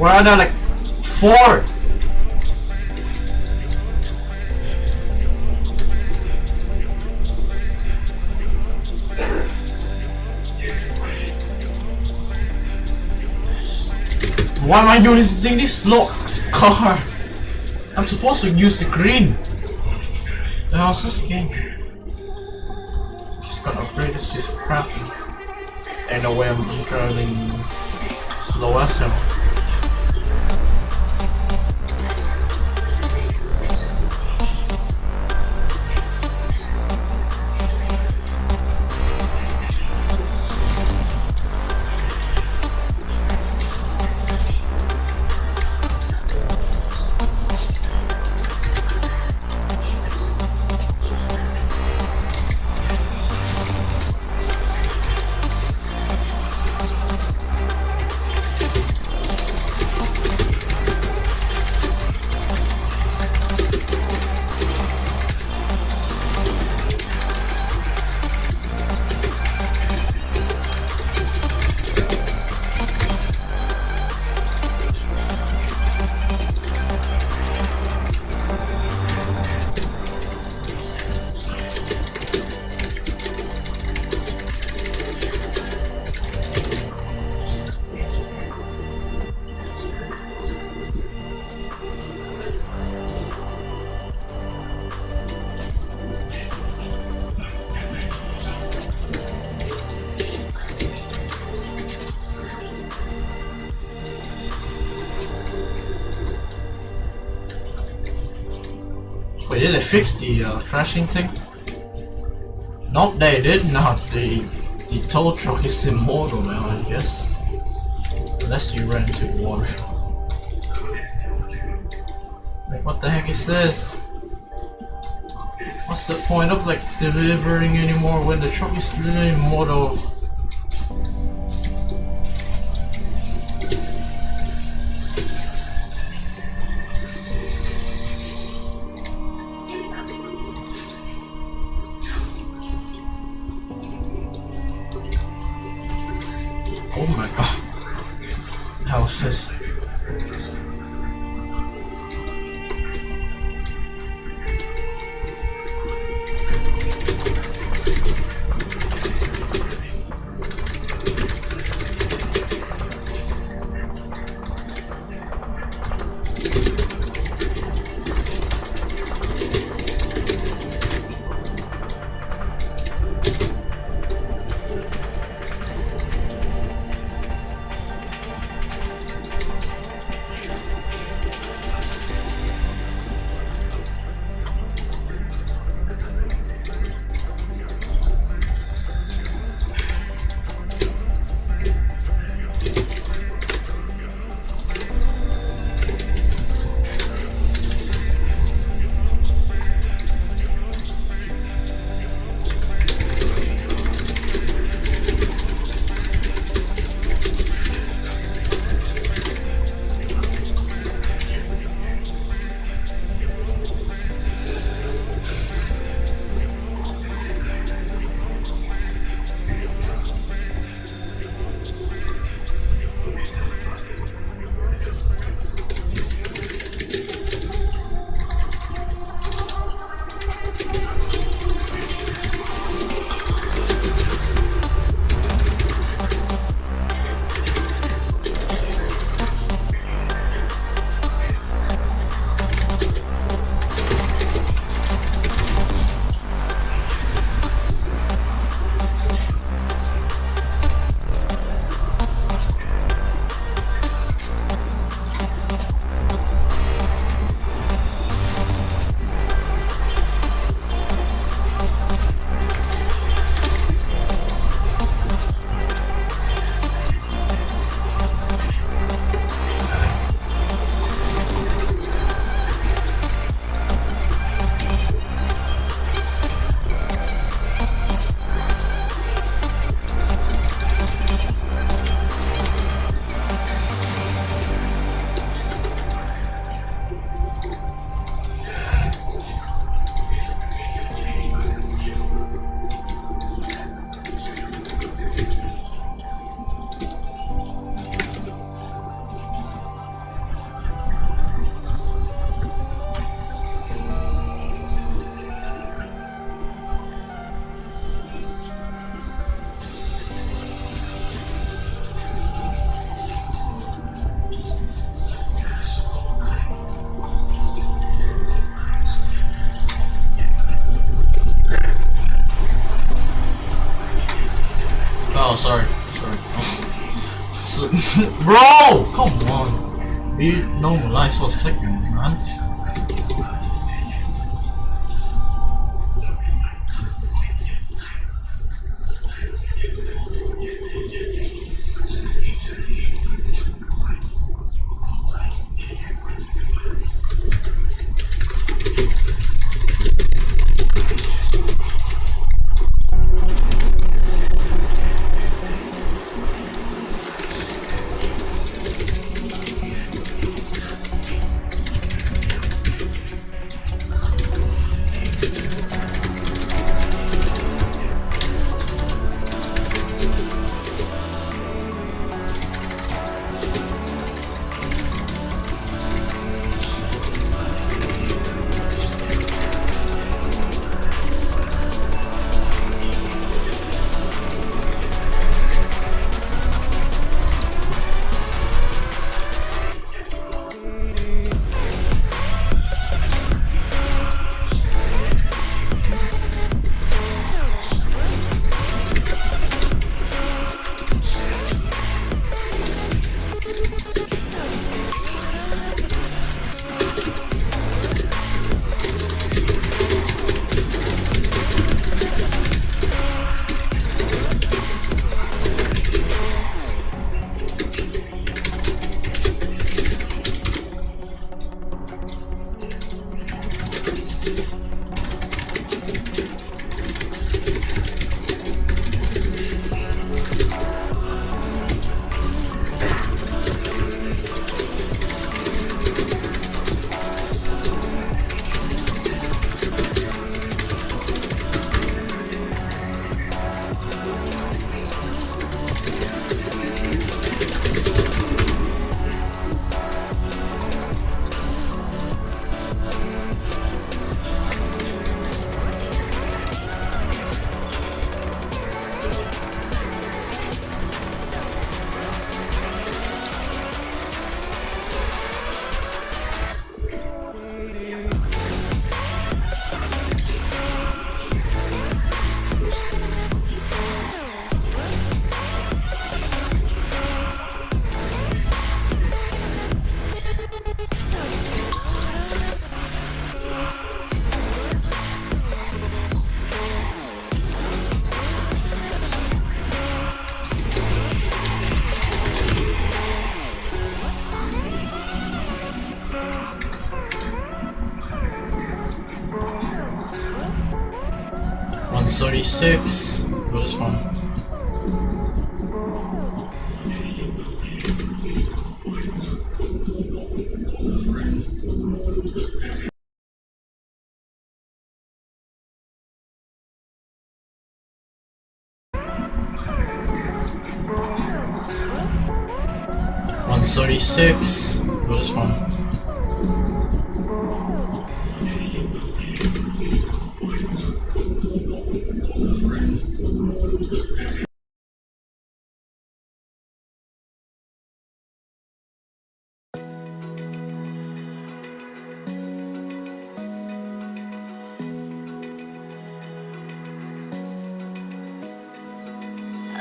Where are there like 4? Why am I using this car? I'm supposed to use the green. The hell's this game? Just gotta upgrade this piece of crap. Ain't no way I'm driving slow as hell. Wait, did they fix the crashing thing? Nope, they did not. The tow truck is immortal now, I guess. Unless you ran into water. Like, what the heck is this? What's the point of like delivering anymore when the truck is literally immortal? Oh my god. How's this? Oh, sorry. So, bro, come on. Be normalized for a second, man. $136. Go this one. $136. Go this one.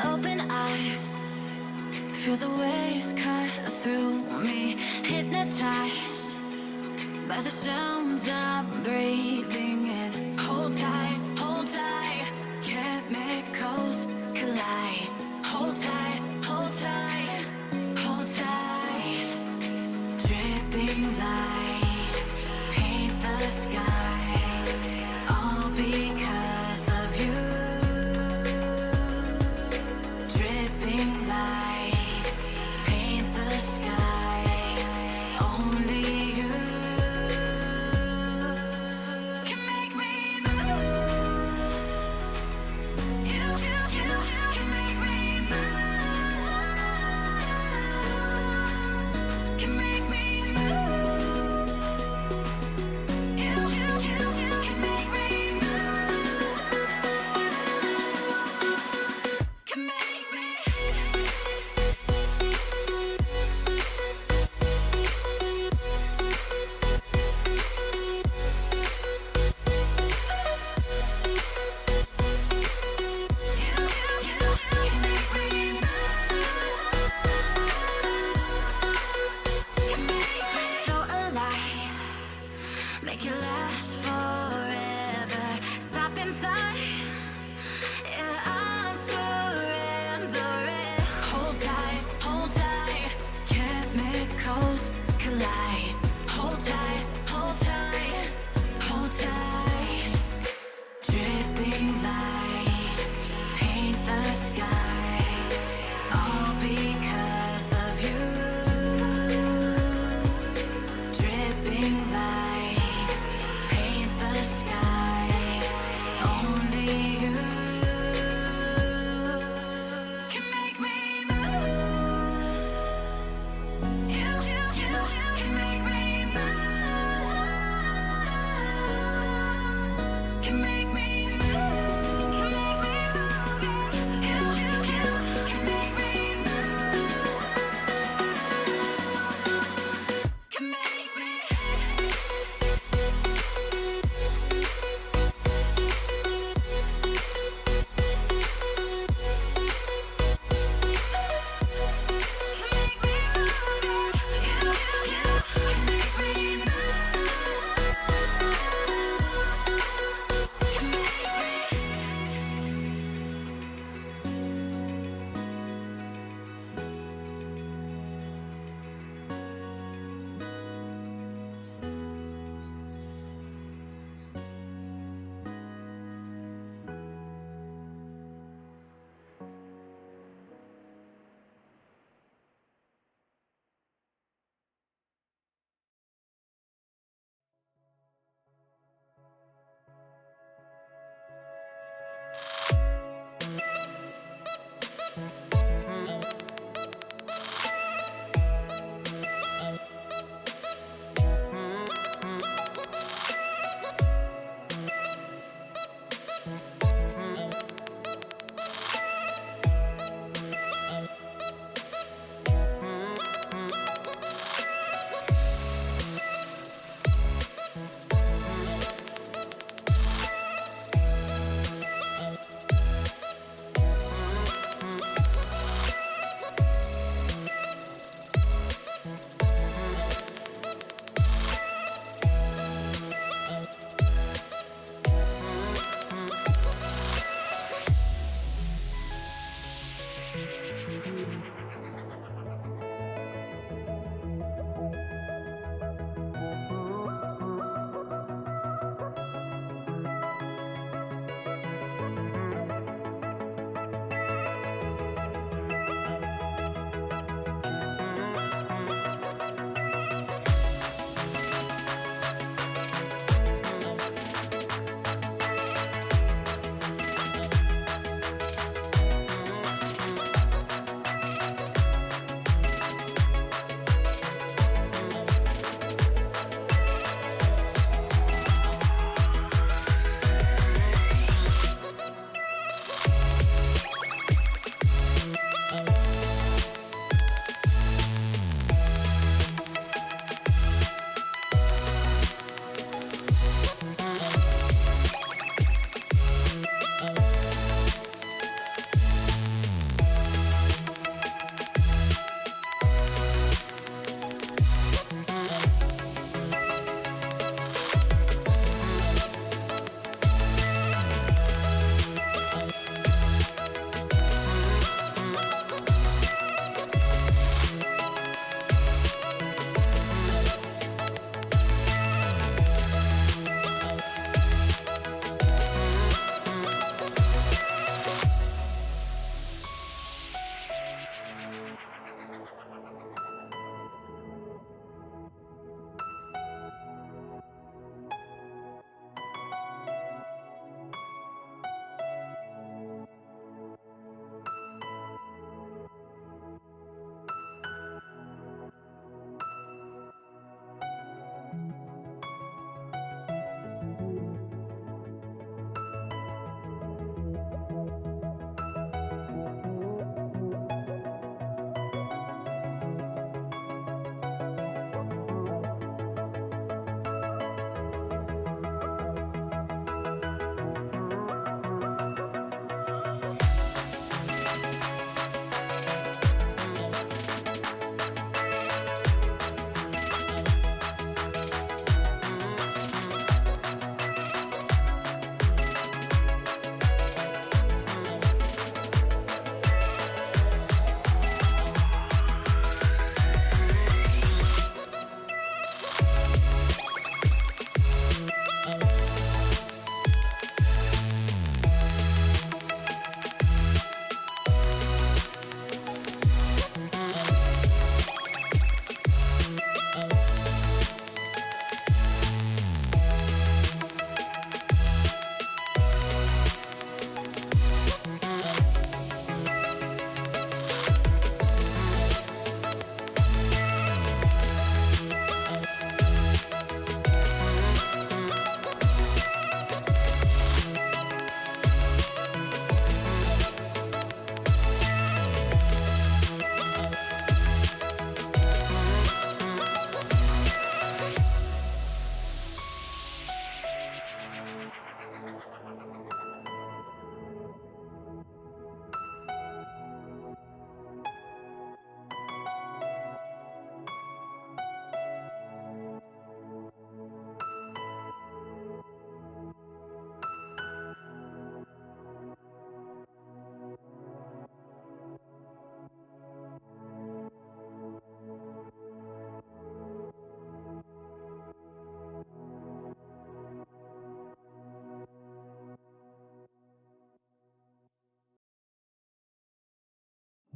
Open eye, feel the waves cut through me, hypnotized by the sounds I'm breathing in. Hold tight, chemicals collide. Hold tight, hold tight, hold tight. Dripping lights paint the skies, all because of you. Dripping lights paint the skies, only you can make me move.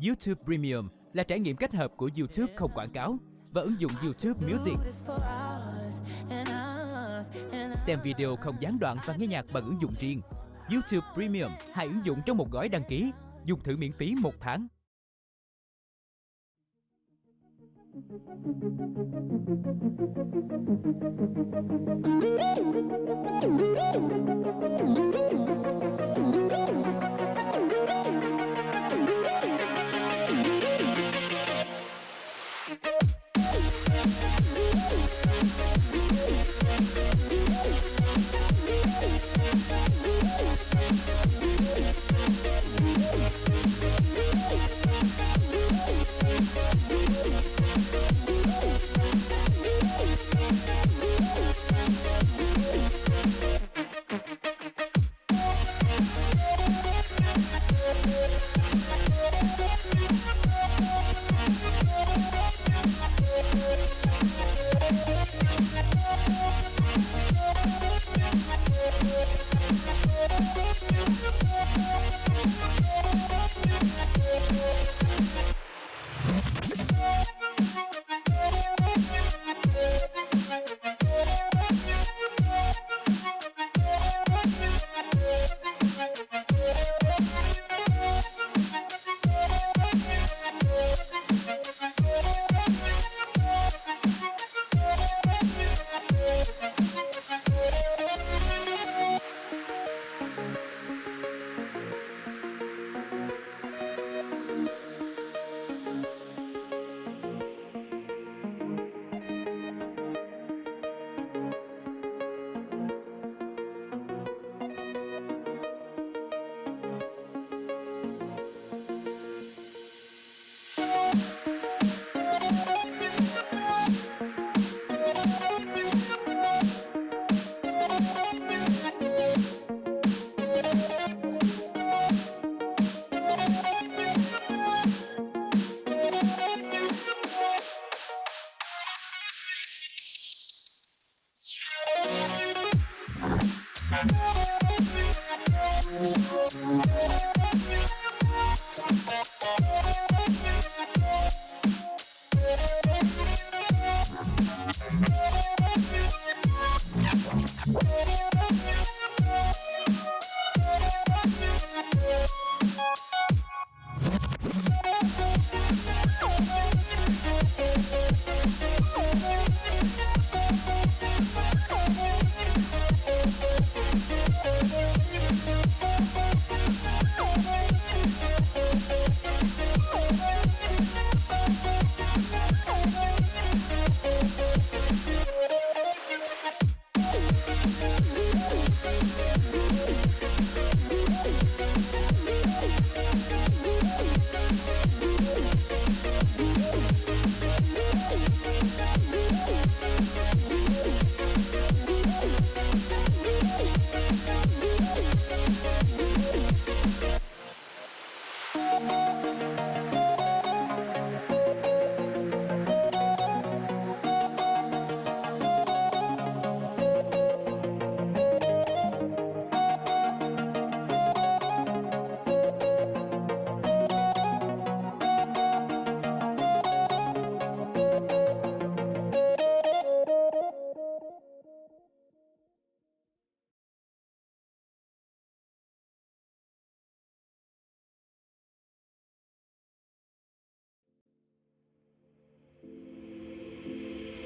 YouTube Premium là trải nghiệm kết hợp của YouTube không quảng cáo và ứng dụng YouTube Music. Xem video không gián đoạn và nghe nhạc bằng ứng dụng riêng. YouTube Premium, 2 ứng dụng trong một gói đăng ký. Dùng thử miễn phí 1 tháng.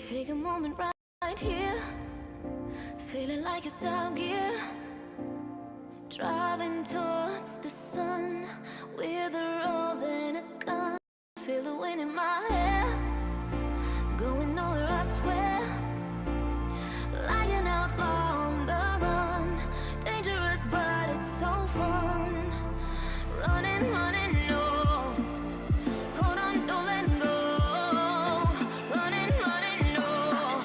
Take a moment right here, feeling like it's out gear. Driving towards the sun with a rose and a gun. Feel the wind in my hair, going nowhere I swear. Like an outlaw on the run, dangerous but it's so fun. Running, running, no. Hold on, don't let go. Running, running, no.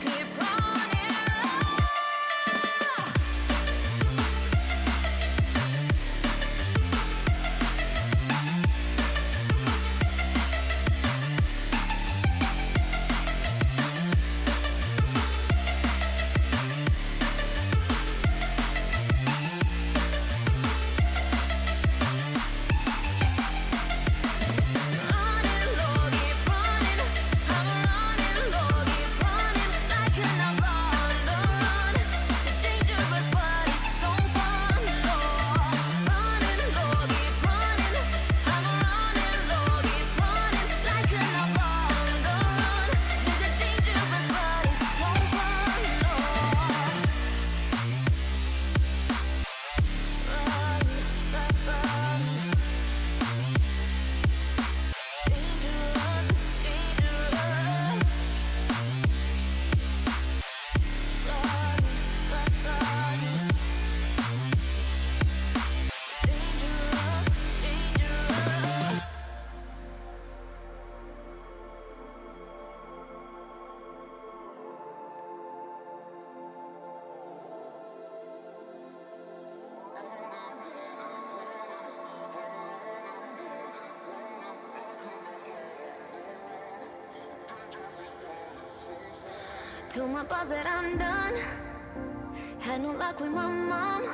Keep running. Told my boss that I'm done. Had no luck with my mom.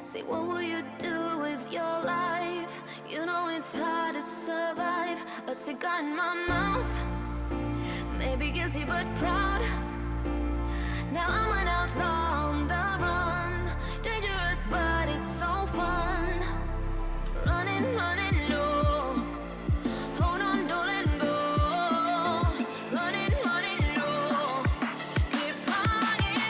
Say, what will you do with your life? You know it's hard to survive. A cigar in my mouth. Maybe guilty but proud. Now I'm an outlaw on the run. Dangerous but it's so fun. Running, running, no. Hold on, don't let go. Running, running, no. Keep running.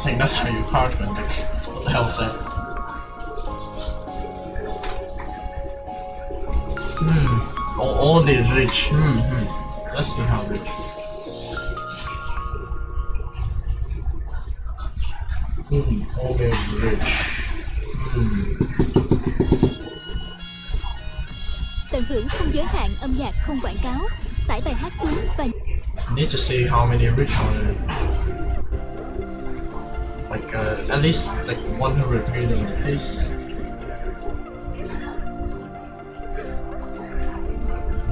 think that's how you park, man. Like, what the hell's that? Only rich. Let's see how rich. Only rich. Tận hưởng không giới hạn âm nhạc không quảng cáo. Tải bài hát xuống và Need to see how many rich are there. Like at least like 100 million a piece.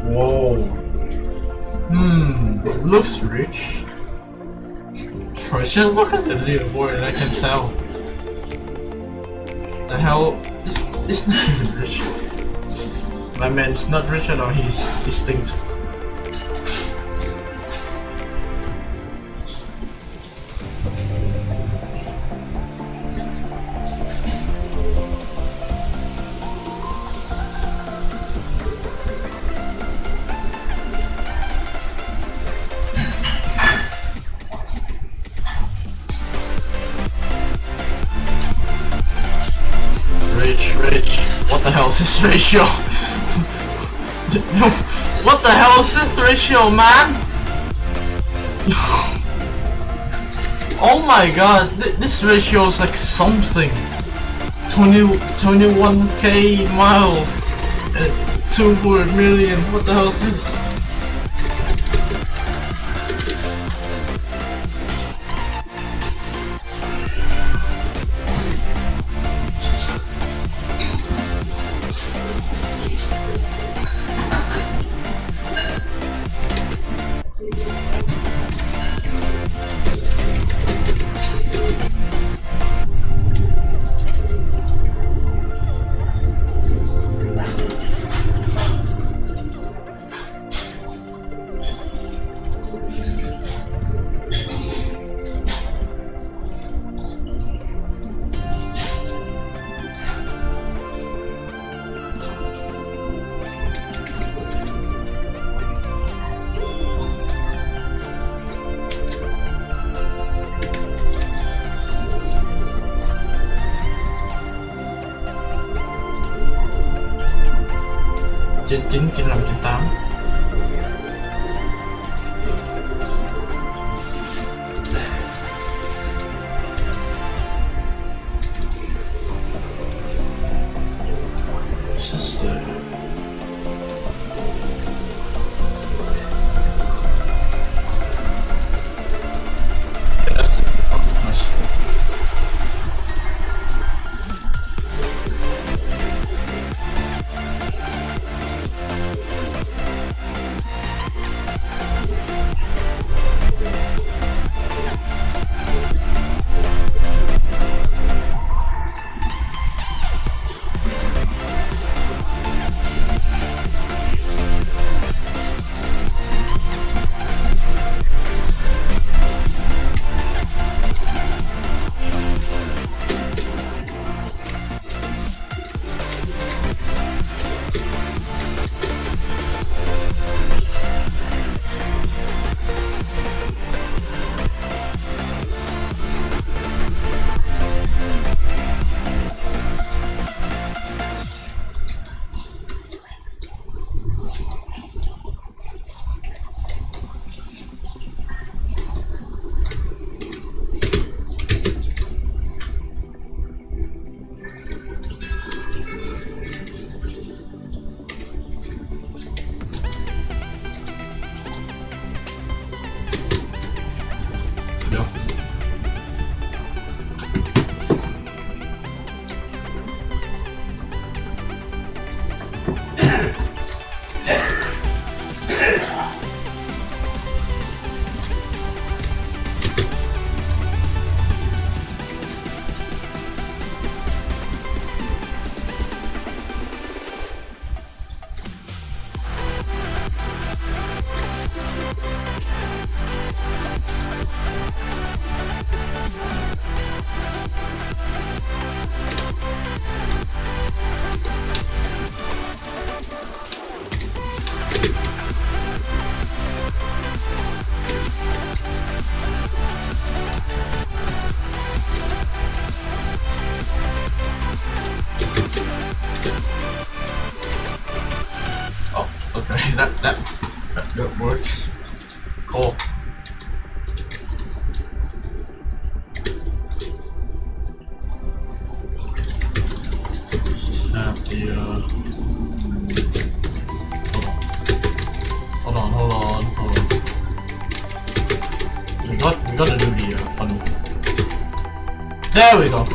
Whoa. Looks rich. Bro, just look at the leaderboard and I can tell. The hell? It's not even rich. My man's not rich at all, he's distinct. Rich. What the hell is this ratio? What the hell is this ratio, man? Oh my god, this ratio is like something. 21k miles and 200 million. What the hell is this? Trên 9, 95, 98. Just have the hold on. We gotta do the funny. There we go.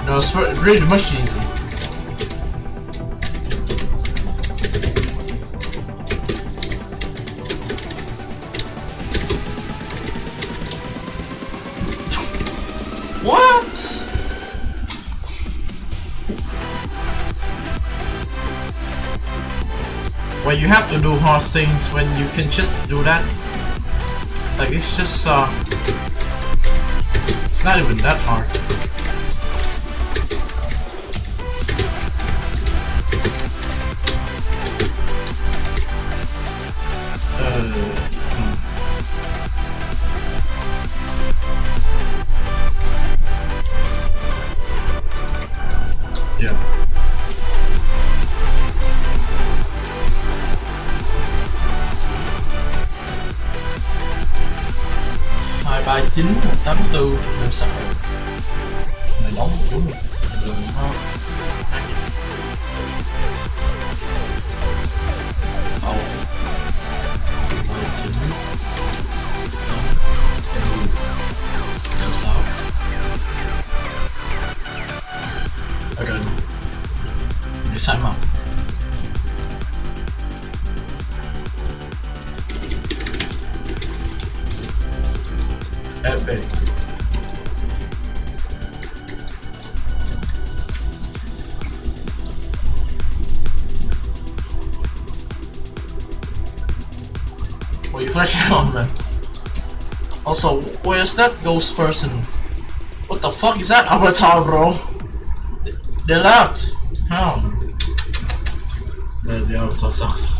No, it's really much easy. What? Well, you have to do hard things when you can just do that. Like, it's just it's not even that hard. Yeah. 239 184 làm sao mày đóng của mình đường ho làm sao okay để sai màu epic. What are you flashing on, man? Also, where's that ghost person? What the fuck is that avatar, bro? They left. How? Yeah, the avatar sucks.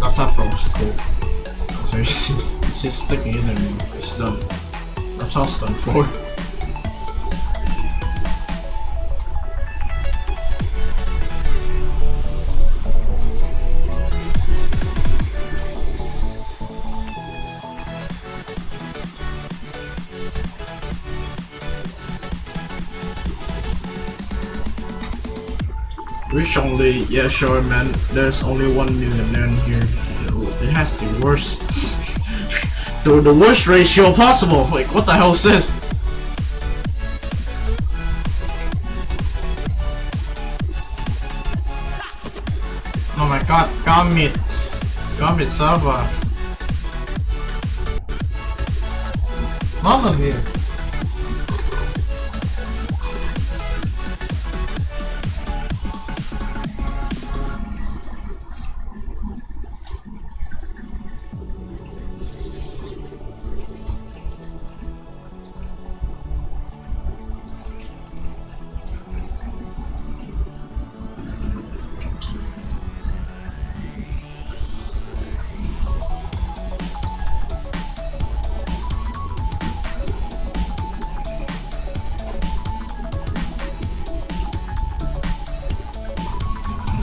Laptop Pro is cool. So it's just sticking in there and it's done. Laptop's done for. Rich only, yeah sure man, there's only 1 millionaire in here. It has the worst, the worst ratio possible. Like, what the hell is this? Oh my god, Gambit server. Mama mia.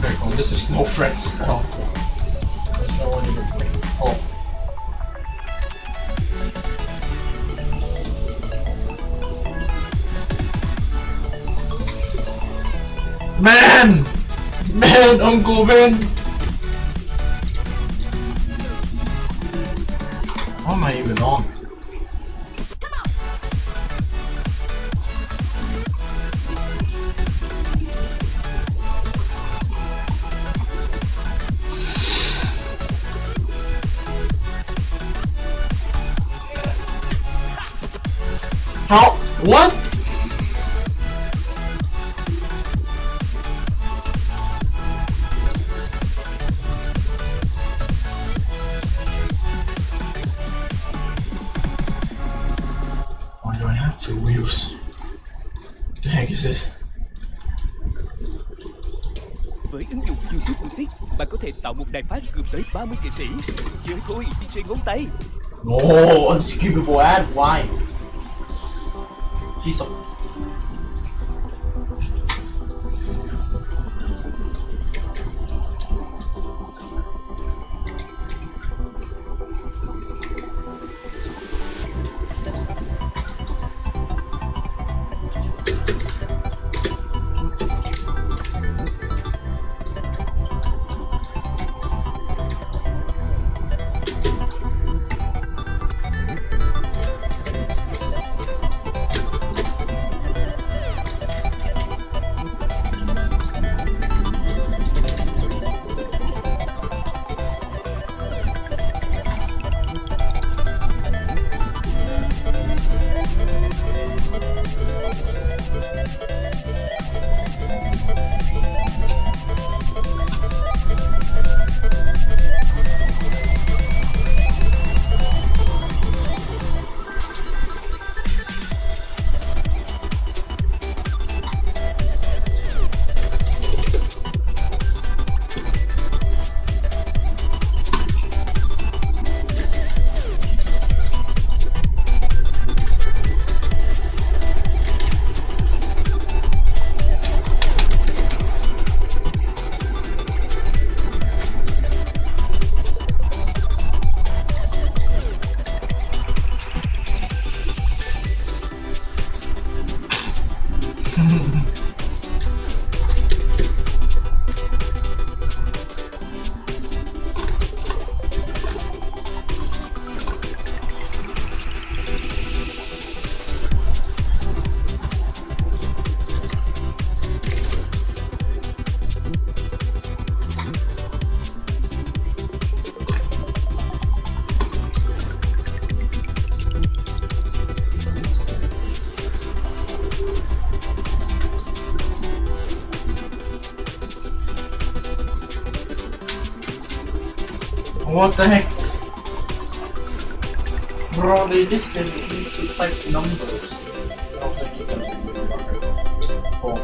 Okay, oh, this is no friends. Oh. There's no one even playing. Oh. Man! Man, Uncle Ben! How am I even on? How? What? Why do I have two wheels? The heck is this? Với ứng dụng YouTube Music, bạn có thể tạo một đài phát gồm tới 30 nghệ sĩ. Chơi thôi đi trên ngón tay. Oh, unskippable ad. Why? Piece of. What the heck? Bro, they listen, it needs to type numbers. I don't think it's gonna be okay. Cool.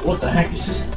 What the heck is this?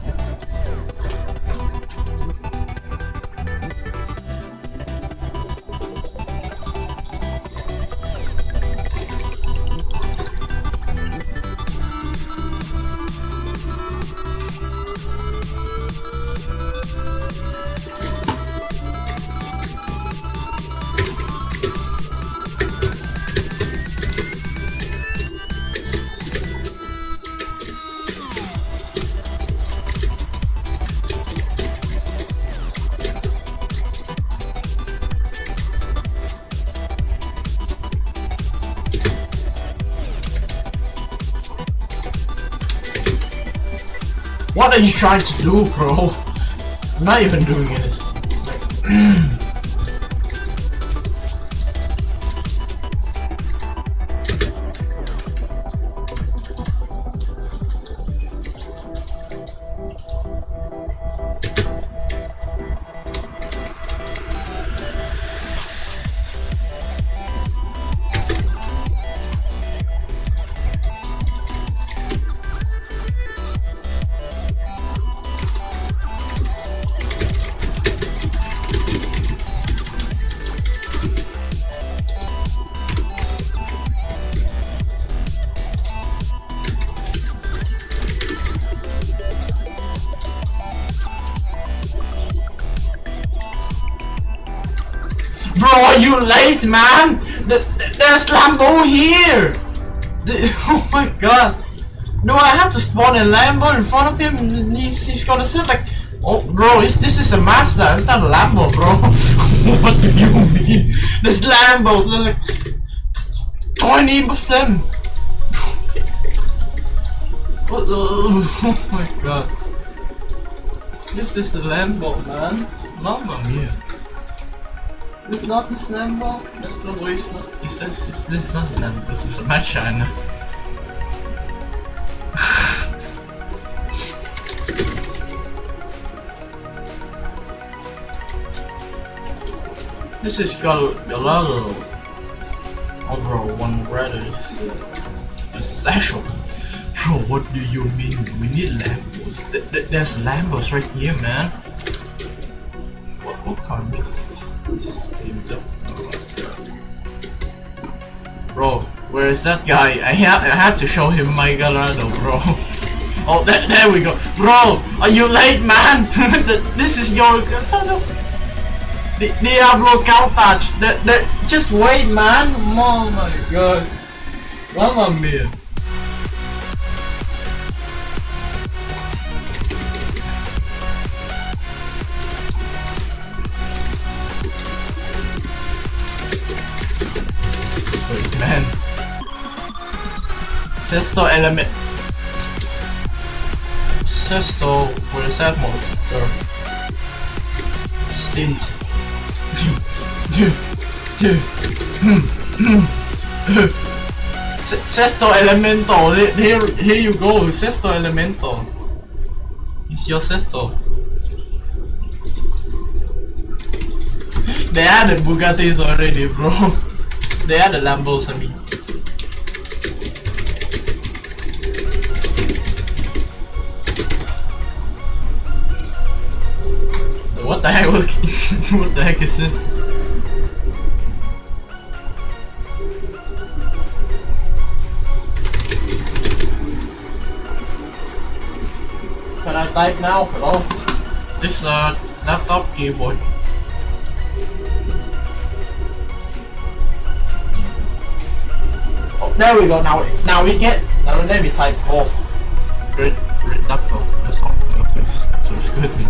What are you trying to do, bro? I'm not even doing it. Bro, you late, man! There's Lambo here! Oh my god! Do I have to spawn a Lambo in front of him? He's gonna sit like, oh, bro, this is a Mazda. It's not a Lambo, bro. What do you mean? There's Lambos. There's like 20 of them. Oh my god. This is a Lambo, man. Mamma mia. This is not his Lambo. That's the way it's not. He says this is not a Lambo. This is a machine. This is got a lot of over one brother. It's actual. Bro, what do you mean? We need Lambos. There's Lambos right here, man. What car is this? This is aimed up. Bro, where is that guy? I have to show him my Gallardo, bro. Oh, there we go. Bro, are you late, man? This is your Diablo Countach. Just wait, man. Oh my god. Mamma mia. Wait, man. Sesto element. Sesto, where's that motherfucker? Stint. Sesto Elemento, here you go, Sesto Elemento. It's your Sesto. They are the Bugattis already, bro. They are the Lambos, I mean. What the heck? What the heck is this? Can I type now? Hello? This laptop keyboard. Oh, there we go. Now we get. Now let me type. Oh, great laptop. That's all. So it's good.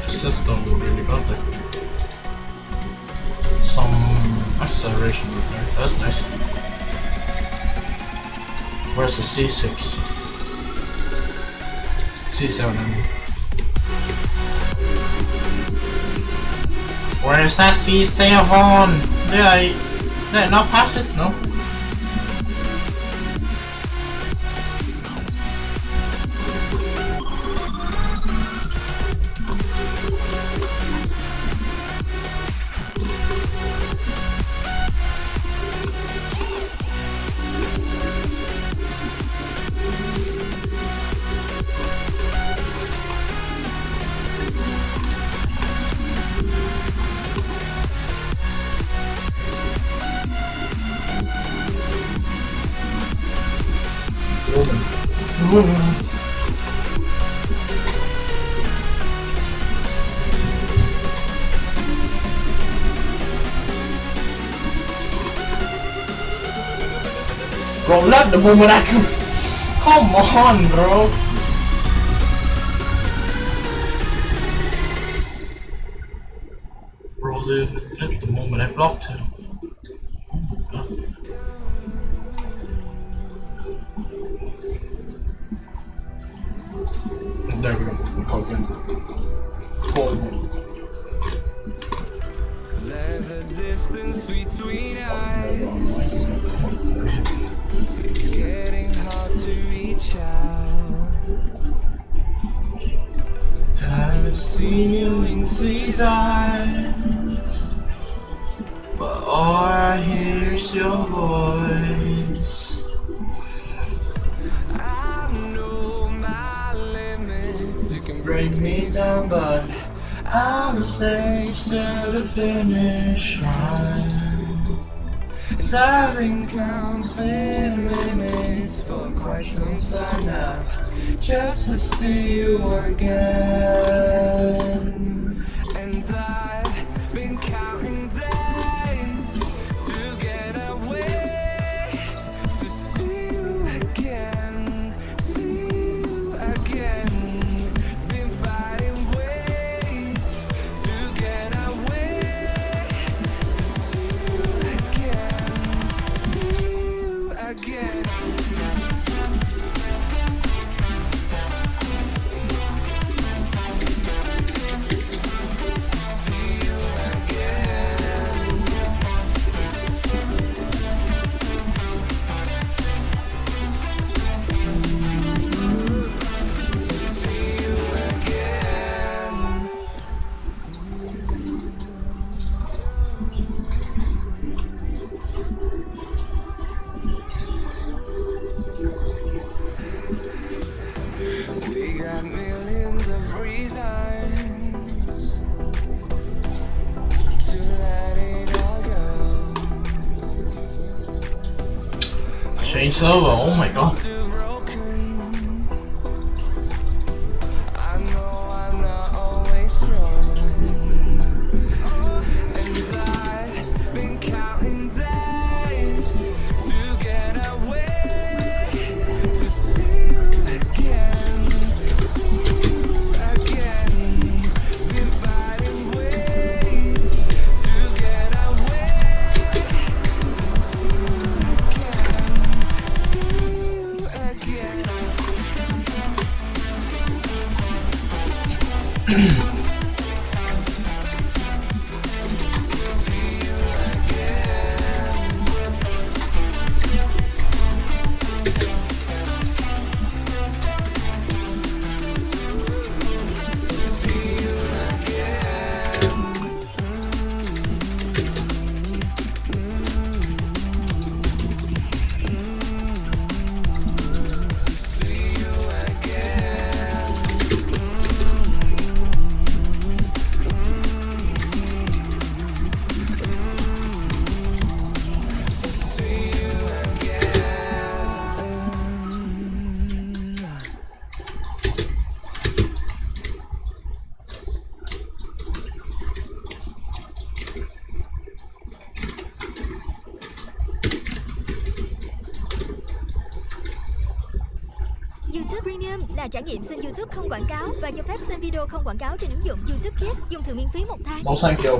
System really got it. Some acceleration there. That's nice. Where's the C6? C7 I mean. Where is that C7? Did I not pass it? No. Bro, left the moment I could. Come on, bro. Bro, left the moment I blocked him. There we go. Call him. There's a distance between us. It's getting hard to reach out. I've seen you in these eyes, but all I hear is your voice. Break me down, but I'll stay to the finish line. 'Cause I've been counting minutes for quite some time now. just to see you again. And I've been counting days to get away, to see you again, see you again. Been finding ways to get away, to see you again, see you again. We got millions of reasons to let it all go. Change server, oh my god. I know I'm not always strong, and I've been counting days to get away, to see you again, see you again. Been finding ways to get away, to see you again, see you again. YouTube Premium là trải nghiệm xem YouTube không quảng cáo và cho phép xem video không quảng cáo trên ứng dụng YouTube Kids, dùng thử miễn phí 1 tháng. No thank you.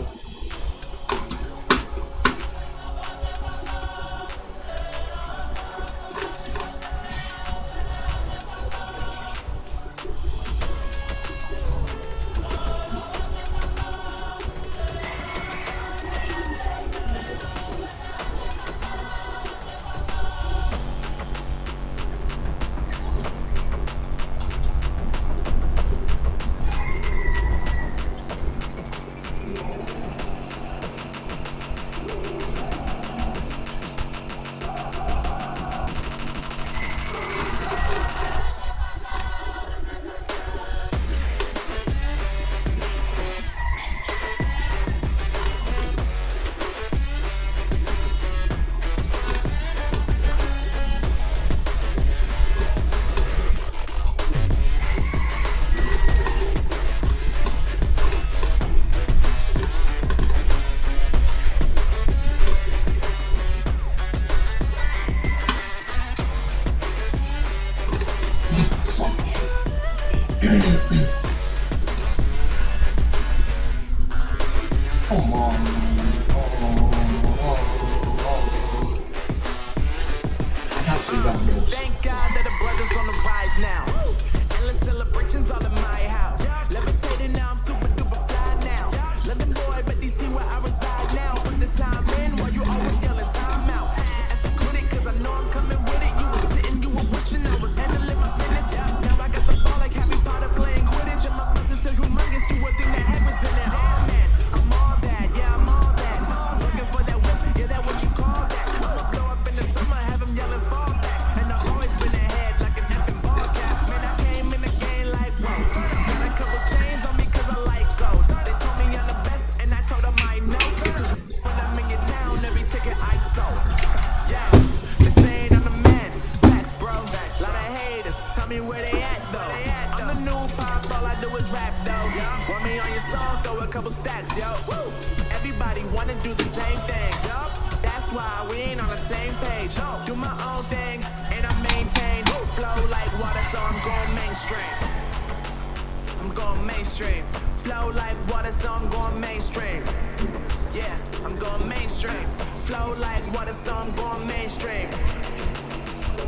Come on. Thank God that the brothers on the rise now. Endless celebrations all in my house. Levitating now, I'm super duper fly now. London boy, but they see where I reside now. Put the time in while you always yelling time out. And for quit it, cause I know I'm coming with it. You were sitting, you were wishing I was handling my business. Now I got the ball like Harry Potter playing Quidditch. And my business is humongous, you would think that happens in it. Damn man, I'm all that, yeah, I'm all that. Looking for that whip, yeah, that what you call that. I'ma blow up in the summer, have him yelling fall back. And I've always been ahead like an effing ball cap. Man, I came in the game like, whoa. stacks, yo. Woo. Everybody wanna do the same thing, yo. That's why we ain't on the same page. No, do my own thing and I maintain. Flow like water, so I'm going mainstream. I'm going mainstream. Flow like water, so I'm going mainstream. Yeah, I'm going mainstream. Flow like water, so I'm going mainstream.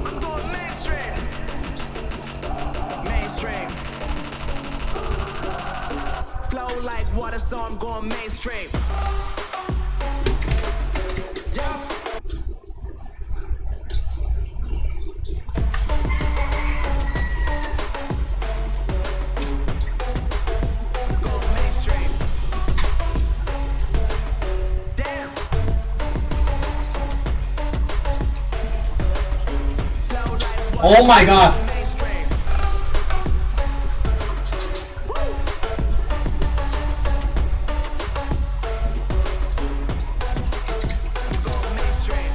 I'm going mainstream. Mainstream. Flow like water, so I'm going mainstream. Yeah. Going mainstream. Damn. Flow like water, Oh my god. mainstream. Going mainstream.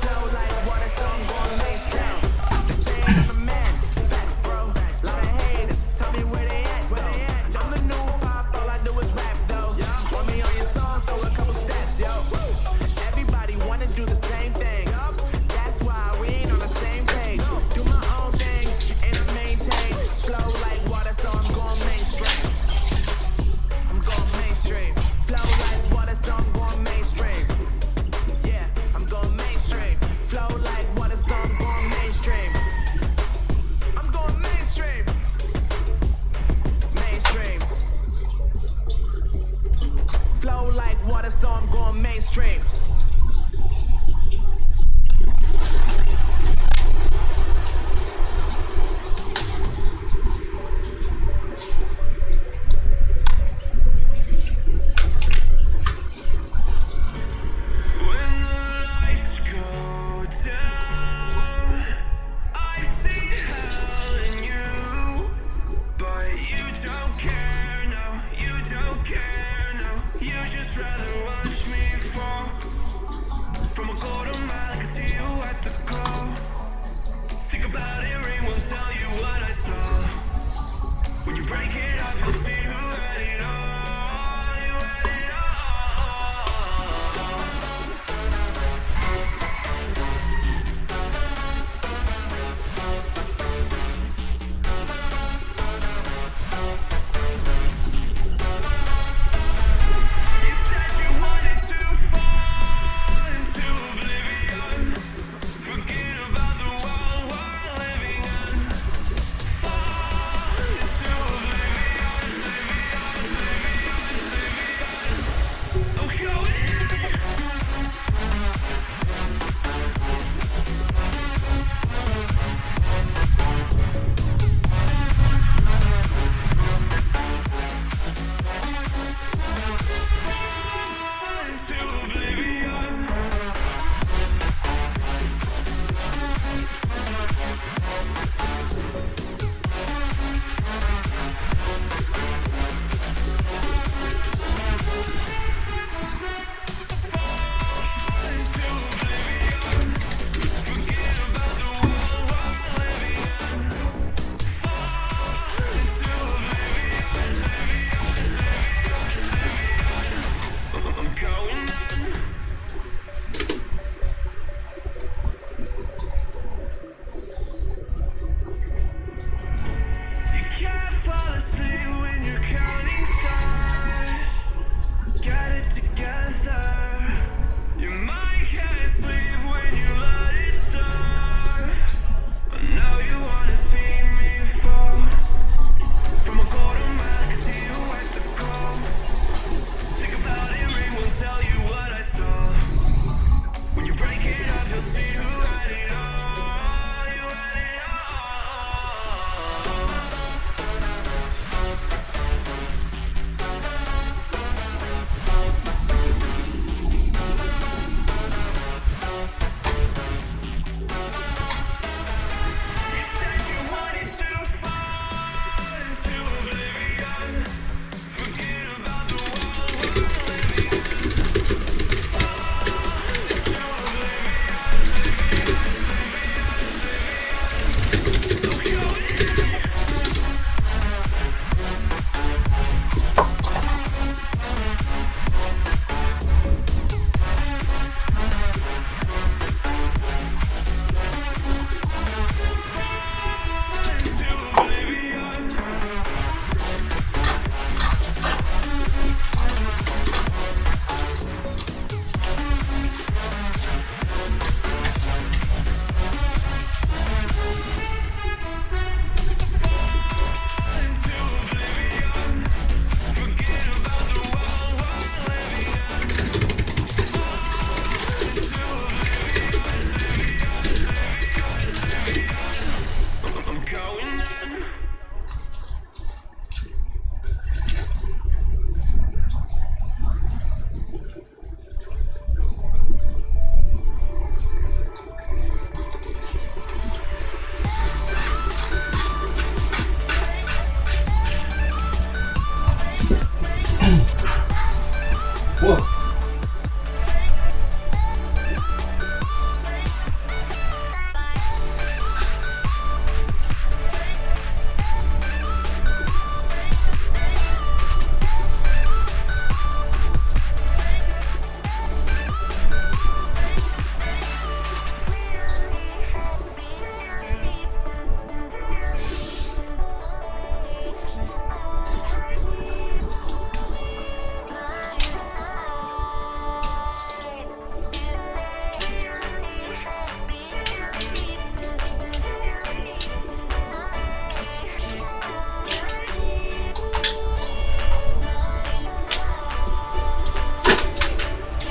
Flow like water, so I'm going mainstream. Just saying I'm the man. Facts, bro. Lot of haters. Tell me where they at, though. I'm the new pop, all I do is rap, though. Want me on your song, throw a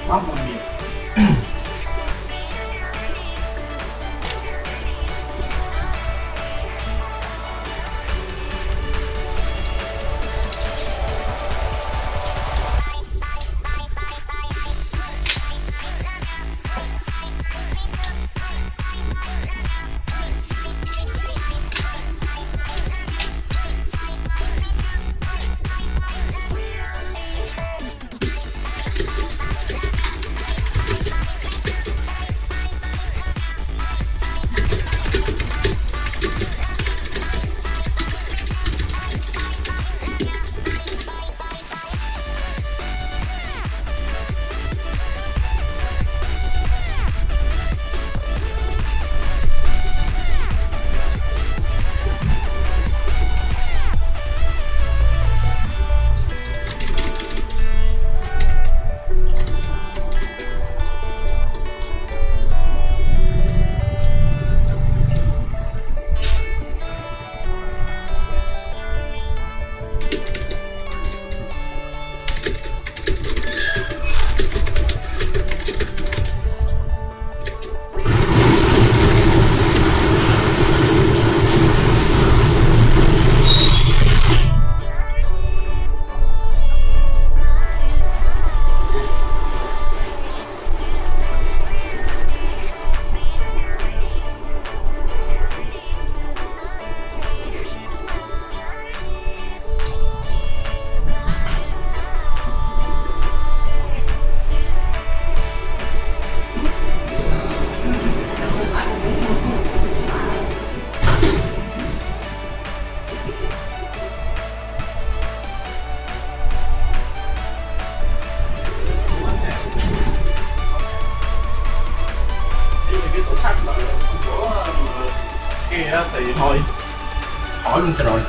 Come on me. Kia thì thôi khỏi luôn cho rồi.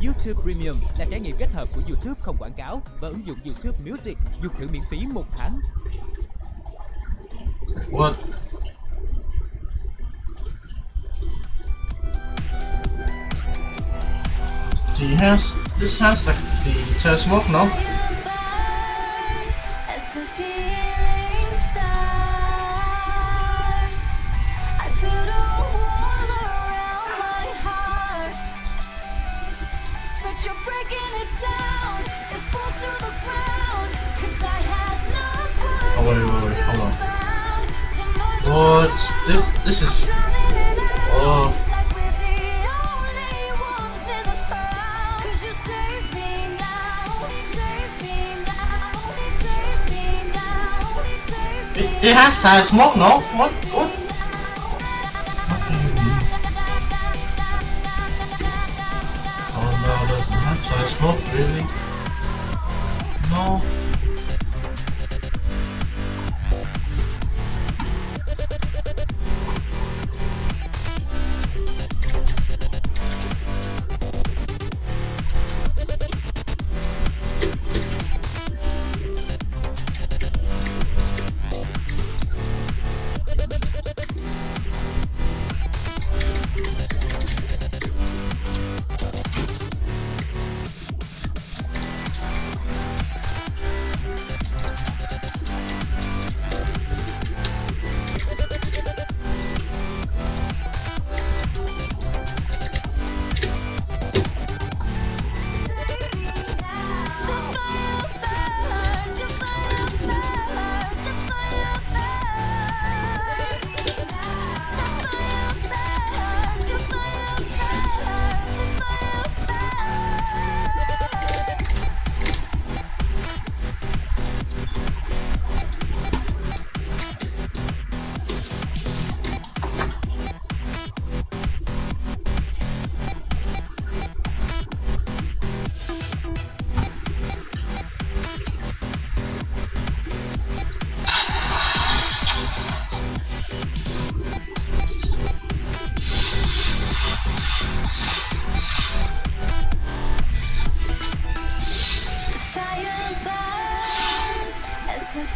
YouTube Premium là trải nghiệm kết hợp của YouTube không quảng cáo và ứng dụng YouTube Music dùng thử miễn phí 1 tháng. What? This has like the chest smoke, no? Oh wait, hold on. What? This is. Oh. It has side smoke, no? What? Oh no, it doesn't have side smoke, really? No.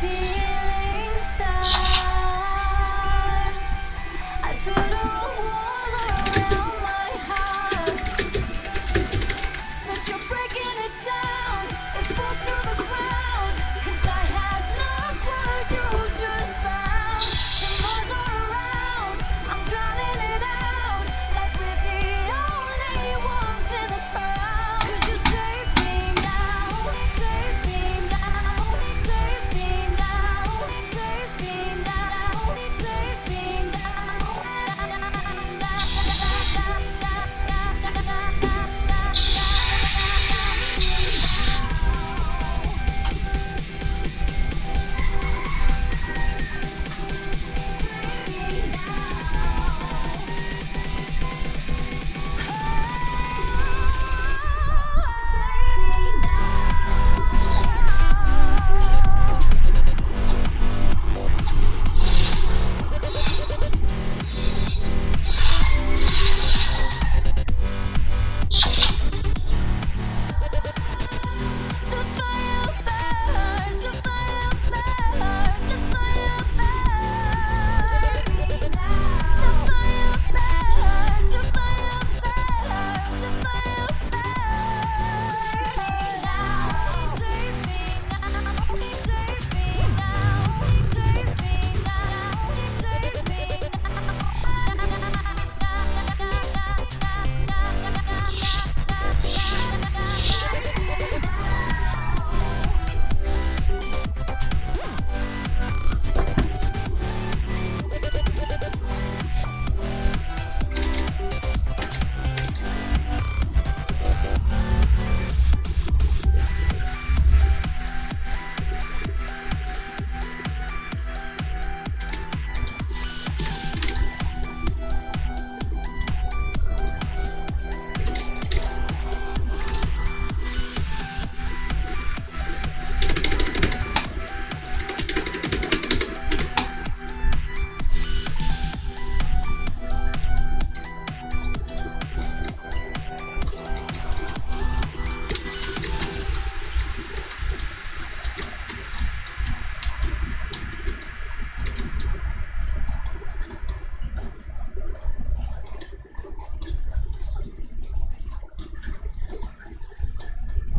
feelings touch. I put a wall around my heart, but you're breaking it down. It falls to the ground, 'cause I had lost what you just found. The noise all around, I'm drowning it out, like we're the only ones in the crowd. 'Cause you save me now, save me now, save me now, save me now, save me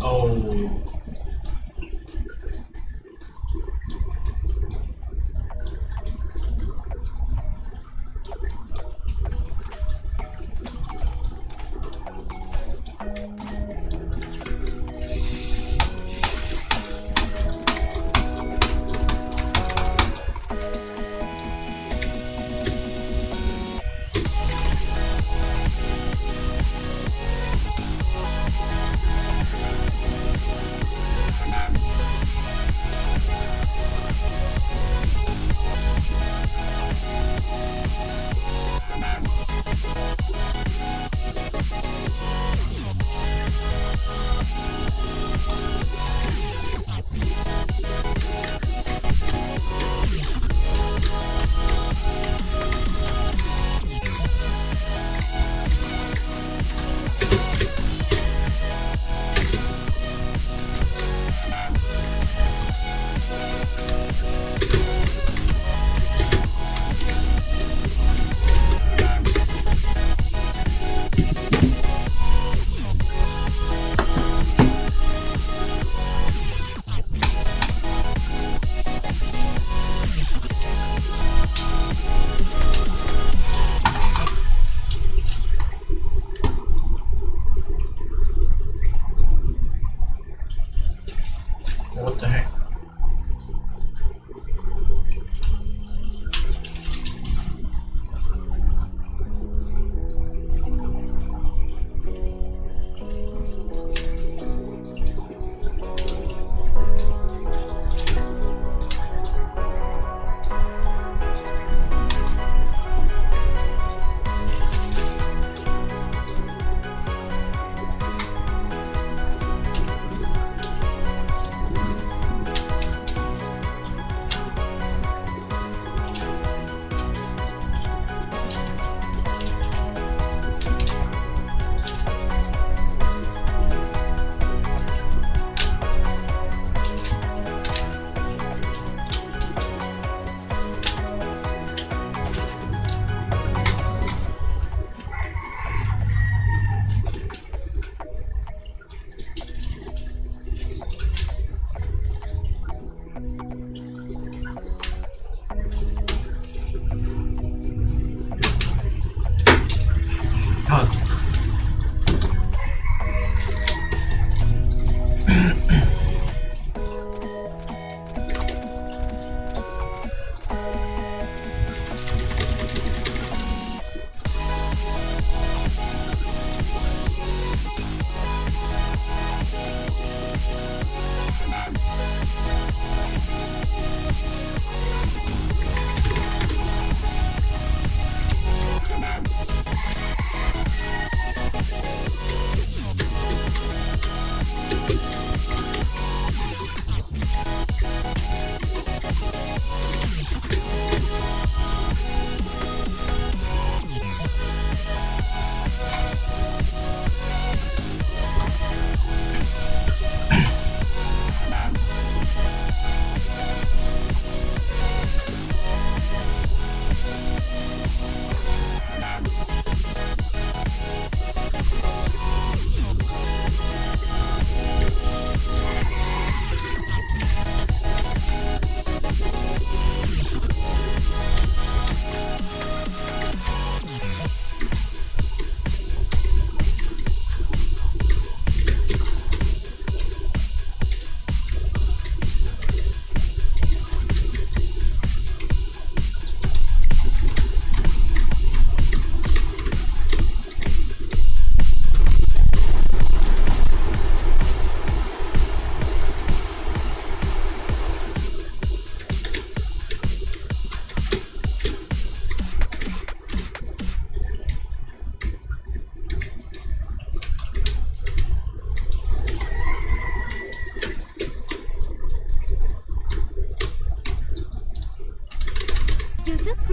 Oh. What the heck?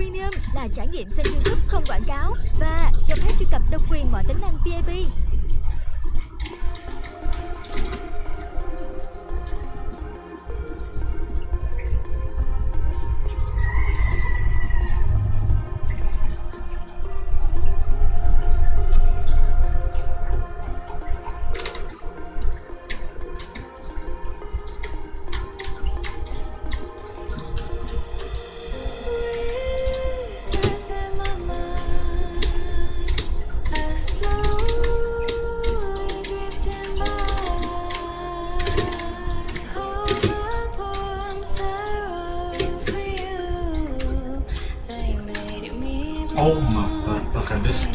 Premium là trải nghiệm xem YouTube không quảng cáo và cho phép truy cập độc quyền mọi tính năng VIP. Oh my god, look at this.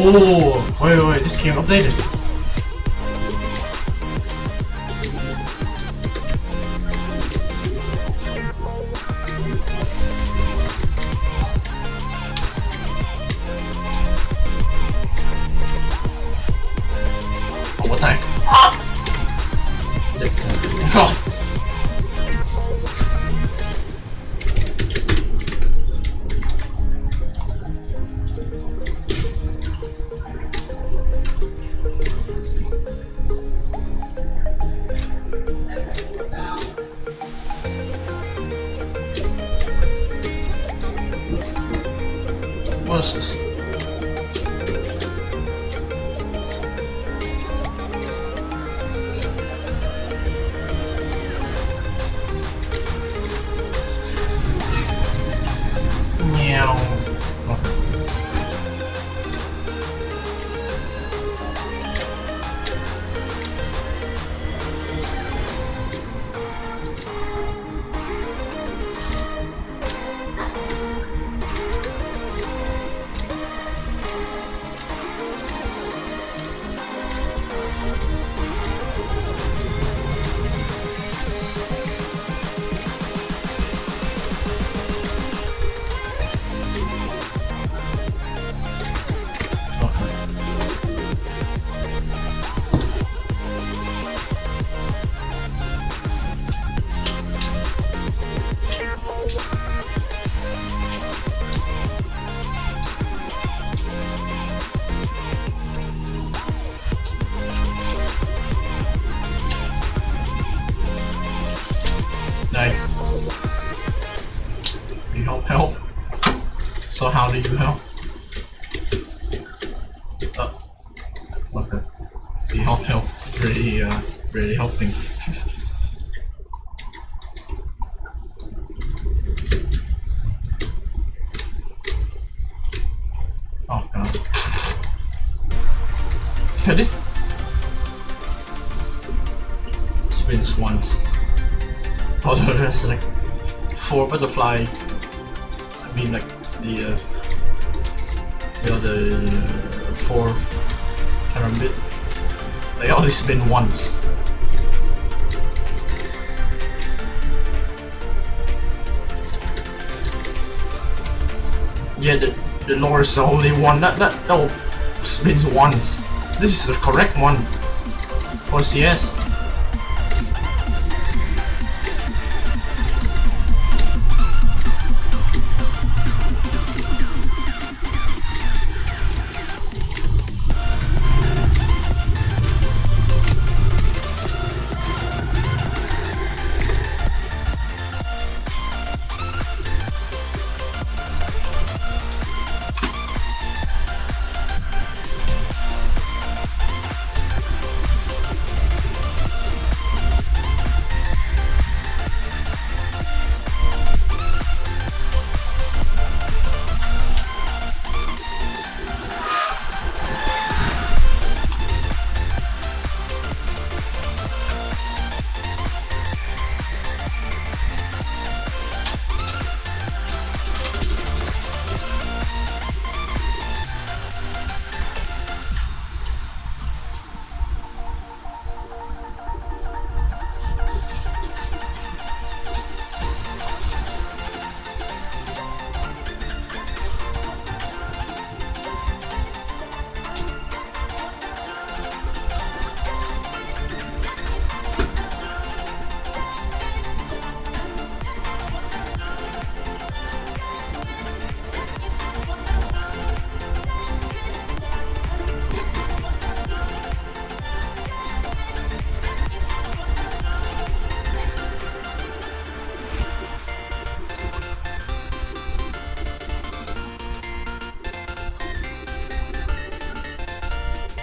Oh, wait, this game updated. Oh, what the heck? Ah! Oh. What is this? Meow. Này. You help. So how do you help? Okay. You help. Really helping. Oh god. Yeah, this spins once. Oh, there's like 4 butterfly. I mean, like the 4 pyramid. They only spin once. Yeah, the lore is the only one that no spins once. This is the correct one for CS.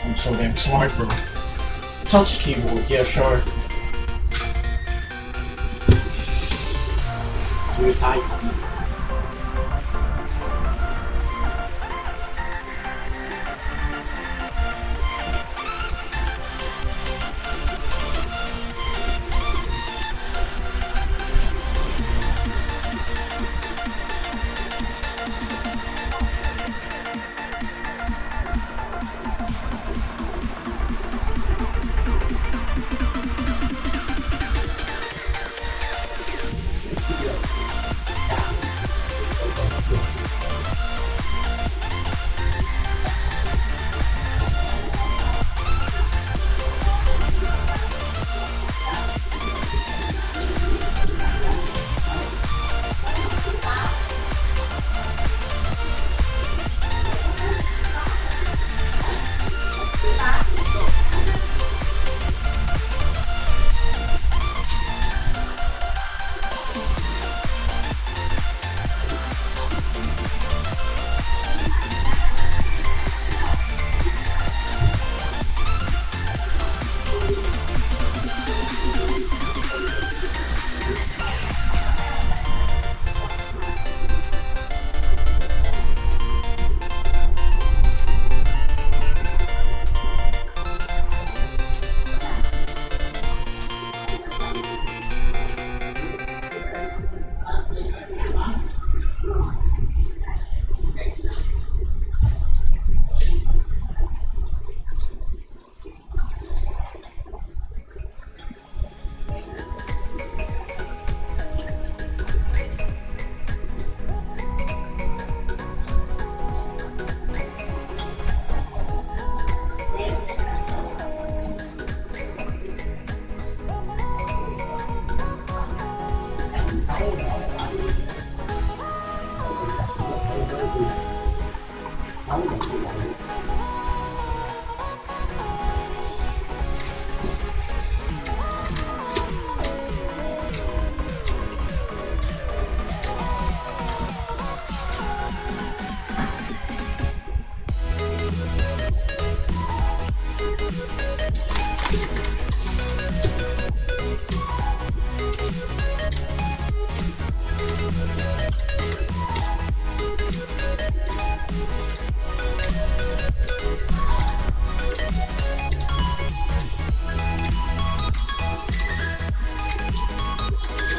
I'm so damn smart, bro. Touch keyboard, yeah, sure. Do it tight.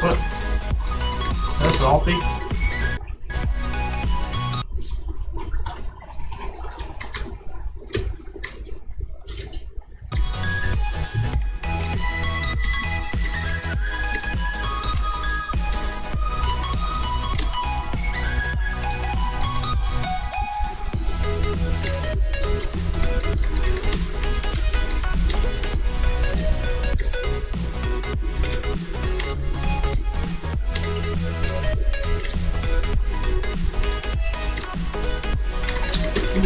What? That's sloppy.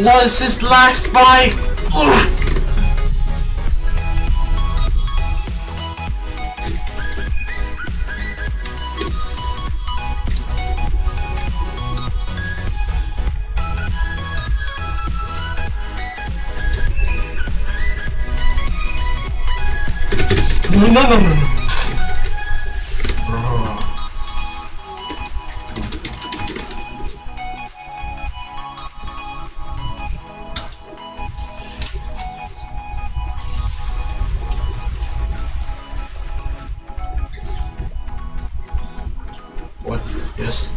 What is this last bite? Ugh. No. What? Yes.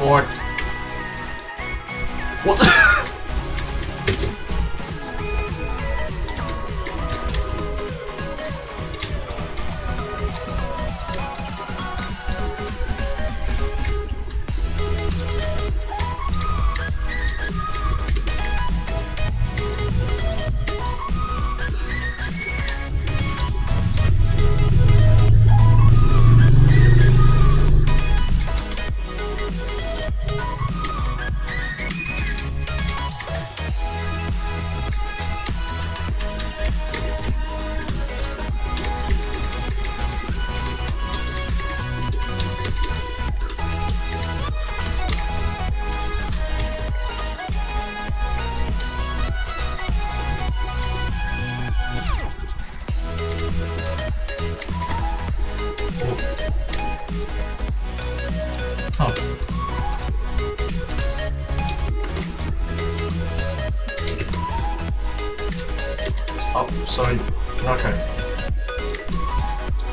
What? What? Oh, sorry. Okay.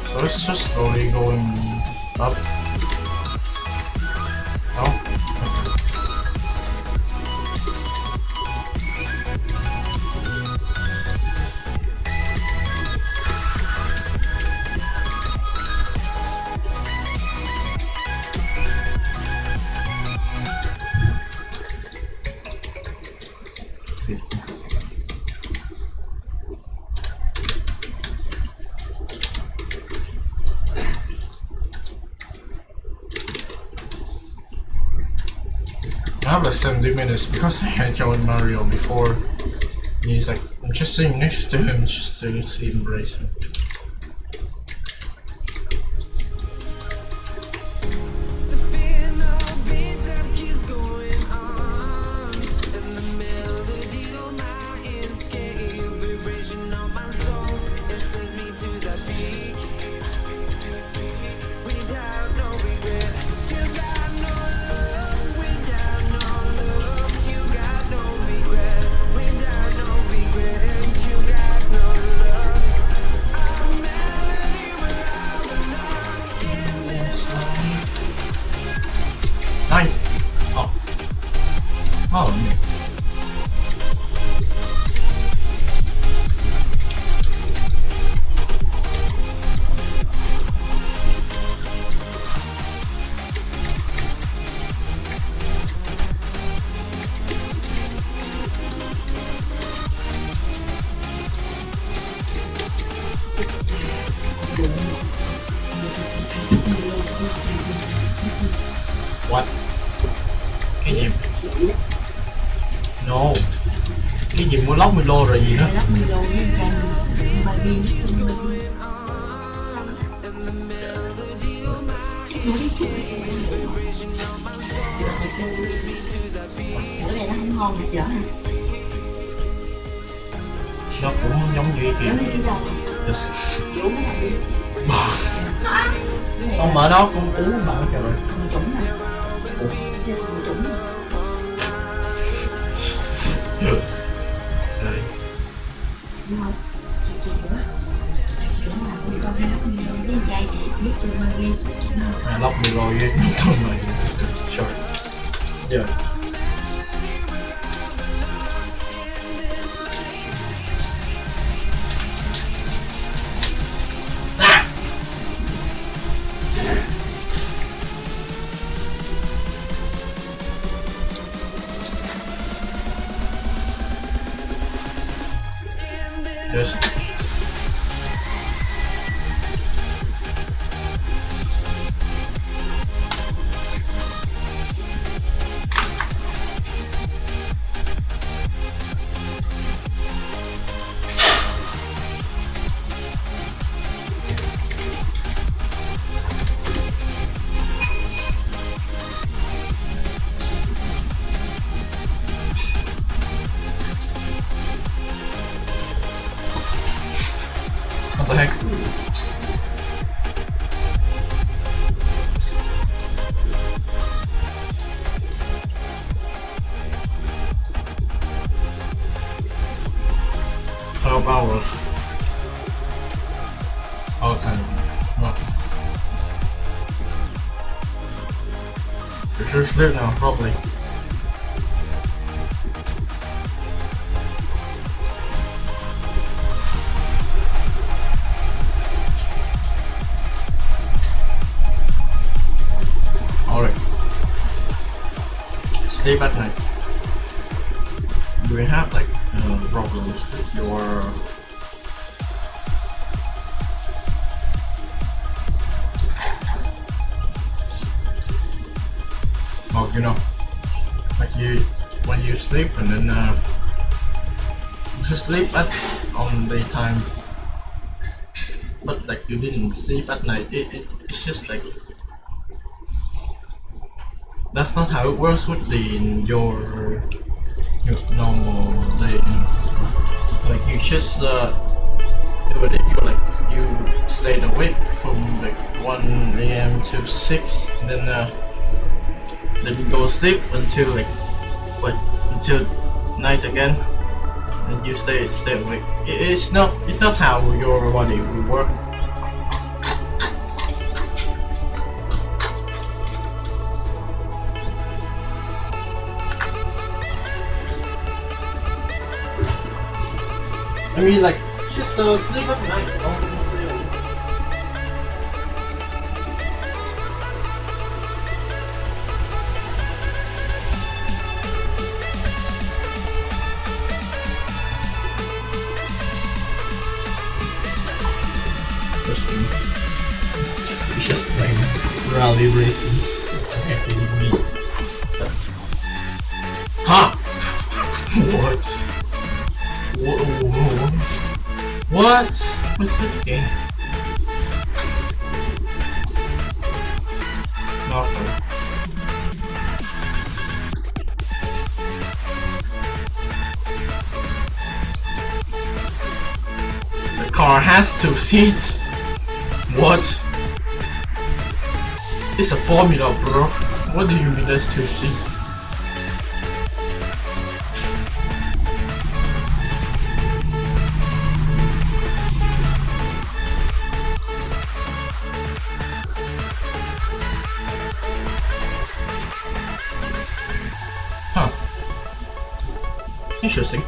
So it's just slowly going up. No? I have like 70 minutes because I had joined Mario before. He's like, I'm just sitting next to him just to see him embrace him. What? Cái gì? No. Cái gì mua lóc Milo rồi gì nữa? Bữa này nó không ngon được dở hả? Nó cũng giống như kiểu yes. Không mà nó cũng uống mà trời ơi. Lóc Milo với con này. Sure. Yeah. Yes. What the heck? How hours? Okay. No. You should sleep now, probably. Alright. Sleep at night. Do you have like problems with your you know, like when you sleep and then you sleep on daytime, but like you didn't sleep at night. It's just like that's not how it works with your normal day. Like you just do it if you stayed awake from like 1 AM to 6, and then you go sleep until until night again, and you stay awake. It's not how your body will work. I mean, like, just sleep at night. It's just like rally racing. Huh? What? Whoa. What? What's this game? Nothing. The car has 2 seats. What? It's a formula, bro. What do you mean there's 2 seats? Huh. Interesting.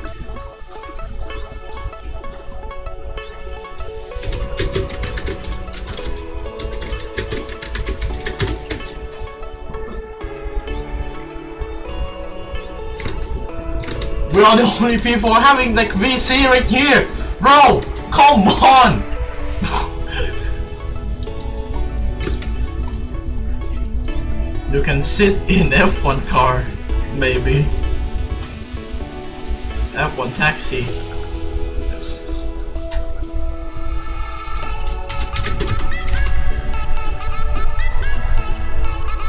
We are the only people having like VC right here, bro. Come on. You can sit in F1 car, maybe. F1 taxi.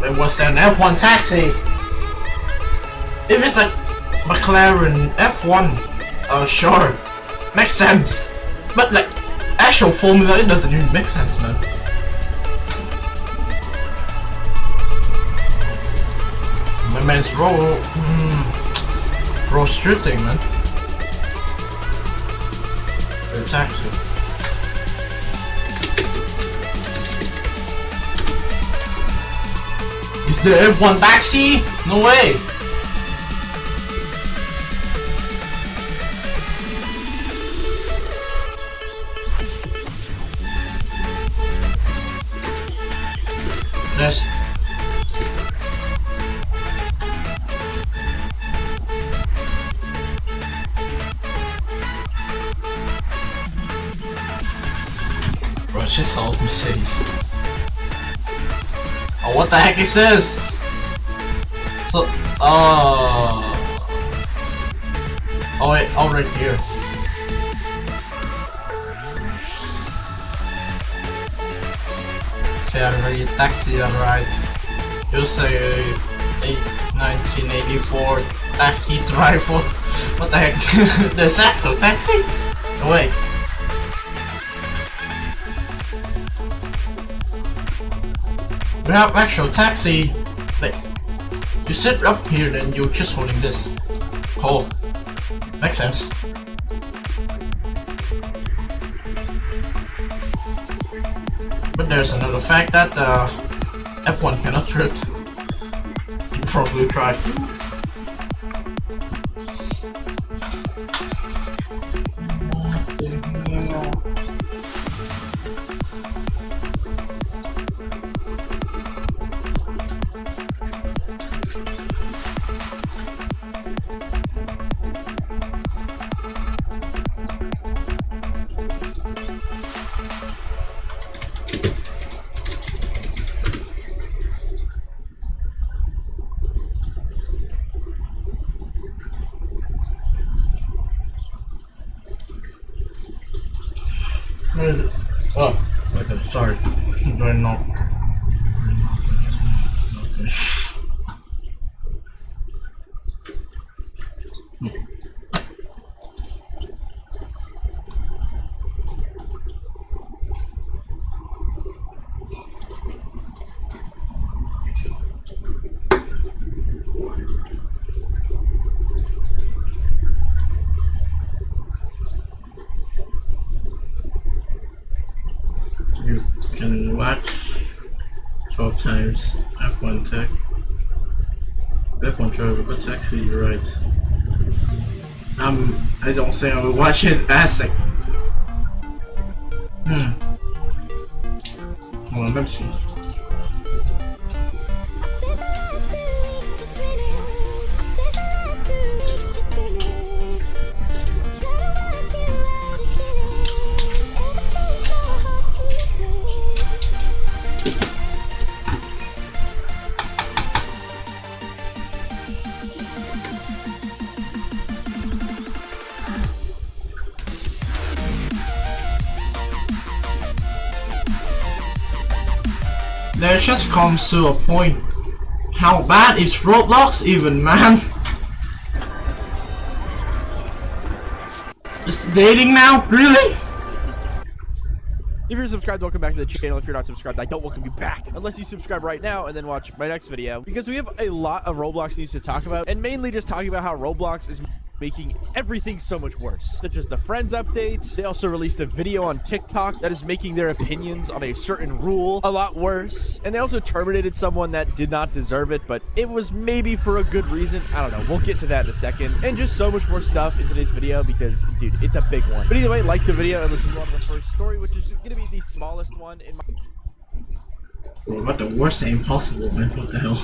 It was an F1 taxi. If it's a McLaren F1, sure, makes sense. But like actual formula, it doesn't even make sense, man. My man's road drifting, man. The taxi. Is there F1 taxi? No way! There's... Bro, it's just all Mercedes. Oh, what the heck is this? So, oh wait, oh right here. Ferry taxi, alright. You say 1984 taxi driver. What the heck? There's actual taxi? No way. We have actual taxi. Like, you sit up here, then you're just holding this. Cool. Makes sense. But there's another fact that F1 cannot drift in front-wheel drive. Oh, okay, sorry. Do I not? You can watch 12 times F1 tech. F1 driver, but taxi, you're right. I don't think I will watch it as like. Hold on, let me see. There just comes to a point. How bad is Roblox even, man? It's dating now? Really? If you're subscribed, welcome back to the channel. If you're not subscribed, I don't welcome you back. Unless you subscribe right now and then watch my next video. Because we have a lot of Roblox news to talk about. And mainly just talking about how Roblox is making everything so much worse, such as the Friends updates. They also released a video on TikTok that is making their opinions on a certain rule a lot worse, and they also terminated someone that did not deserve it, but it was maybe for a good reason. I don't know, we'll get to that in a second, and just so much more stuff in today's video because, dude, it's a big one. But either way, like the video and let's move on to the first story, which is gonna be the smallest one in my... Bro, what the worst aim possible, man? What the hell?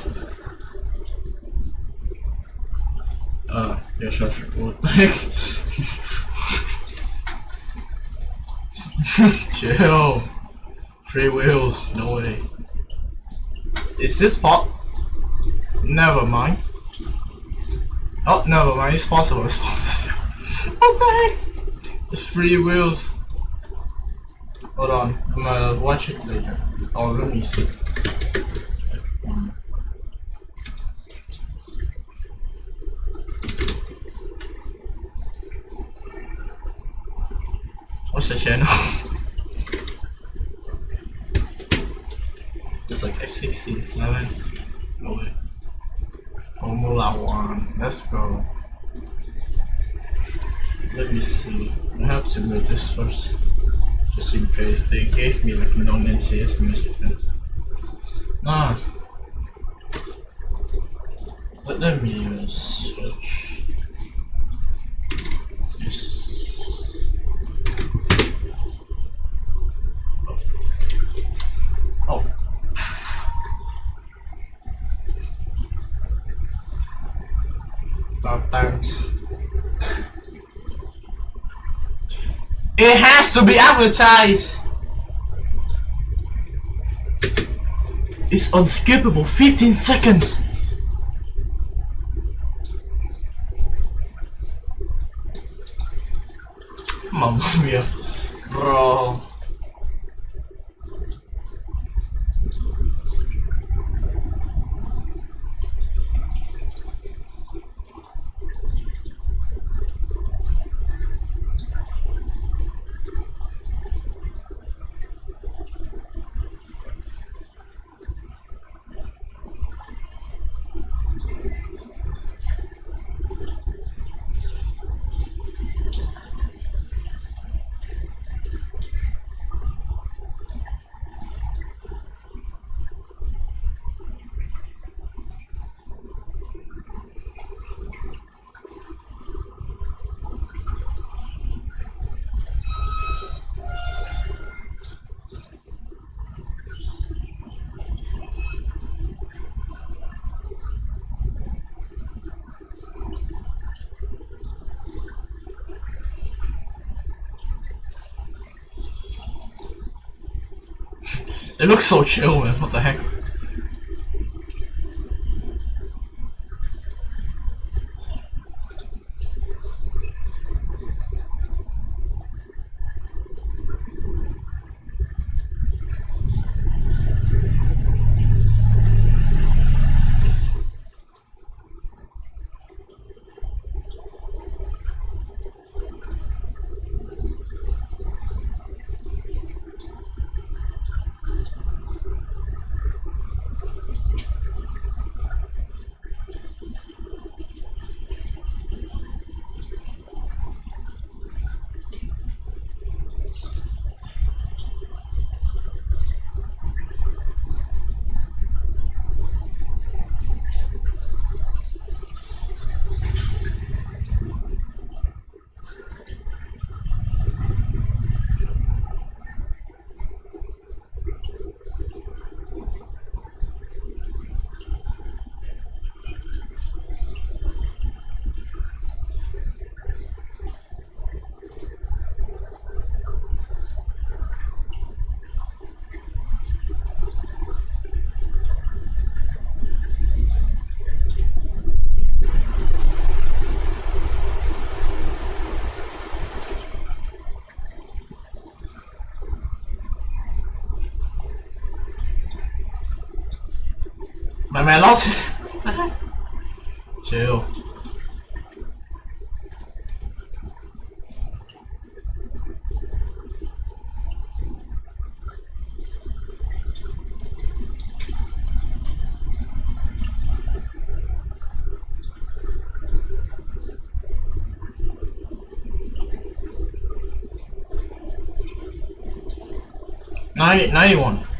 Yeah, sure. What the heck? Chill. Free wheels, no way. Is this Never mind. Oh, never mind. It's possible. It's possible. What the heck? It's free wheels. Hold on. I'm gonna watch it later. Oh, let me see. What's the channel? It's like F16 No way. Formula 1. Let's go. Let me see. I have to mute this first. Just in case they gave me like non-NCS music. Ah. But let me search. Yes. Oh. Dark times. It has to be advertised. It's unskippable. 15 seconds. Mamma mia, bro. It looks so chill, man. What the heck? My man lost his. Chill. 91.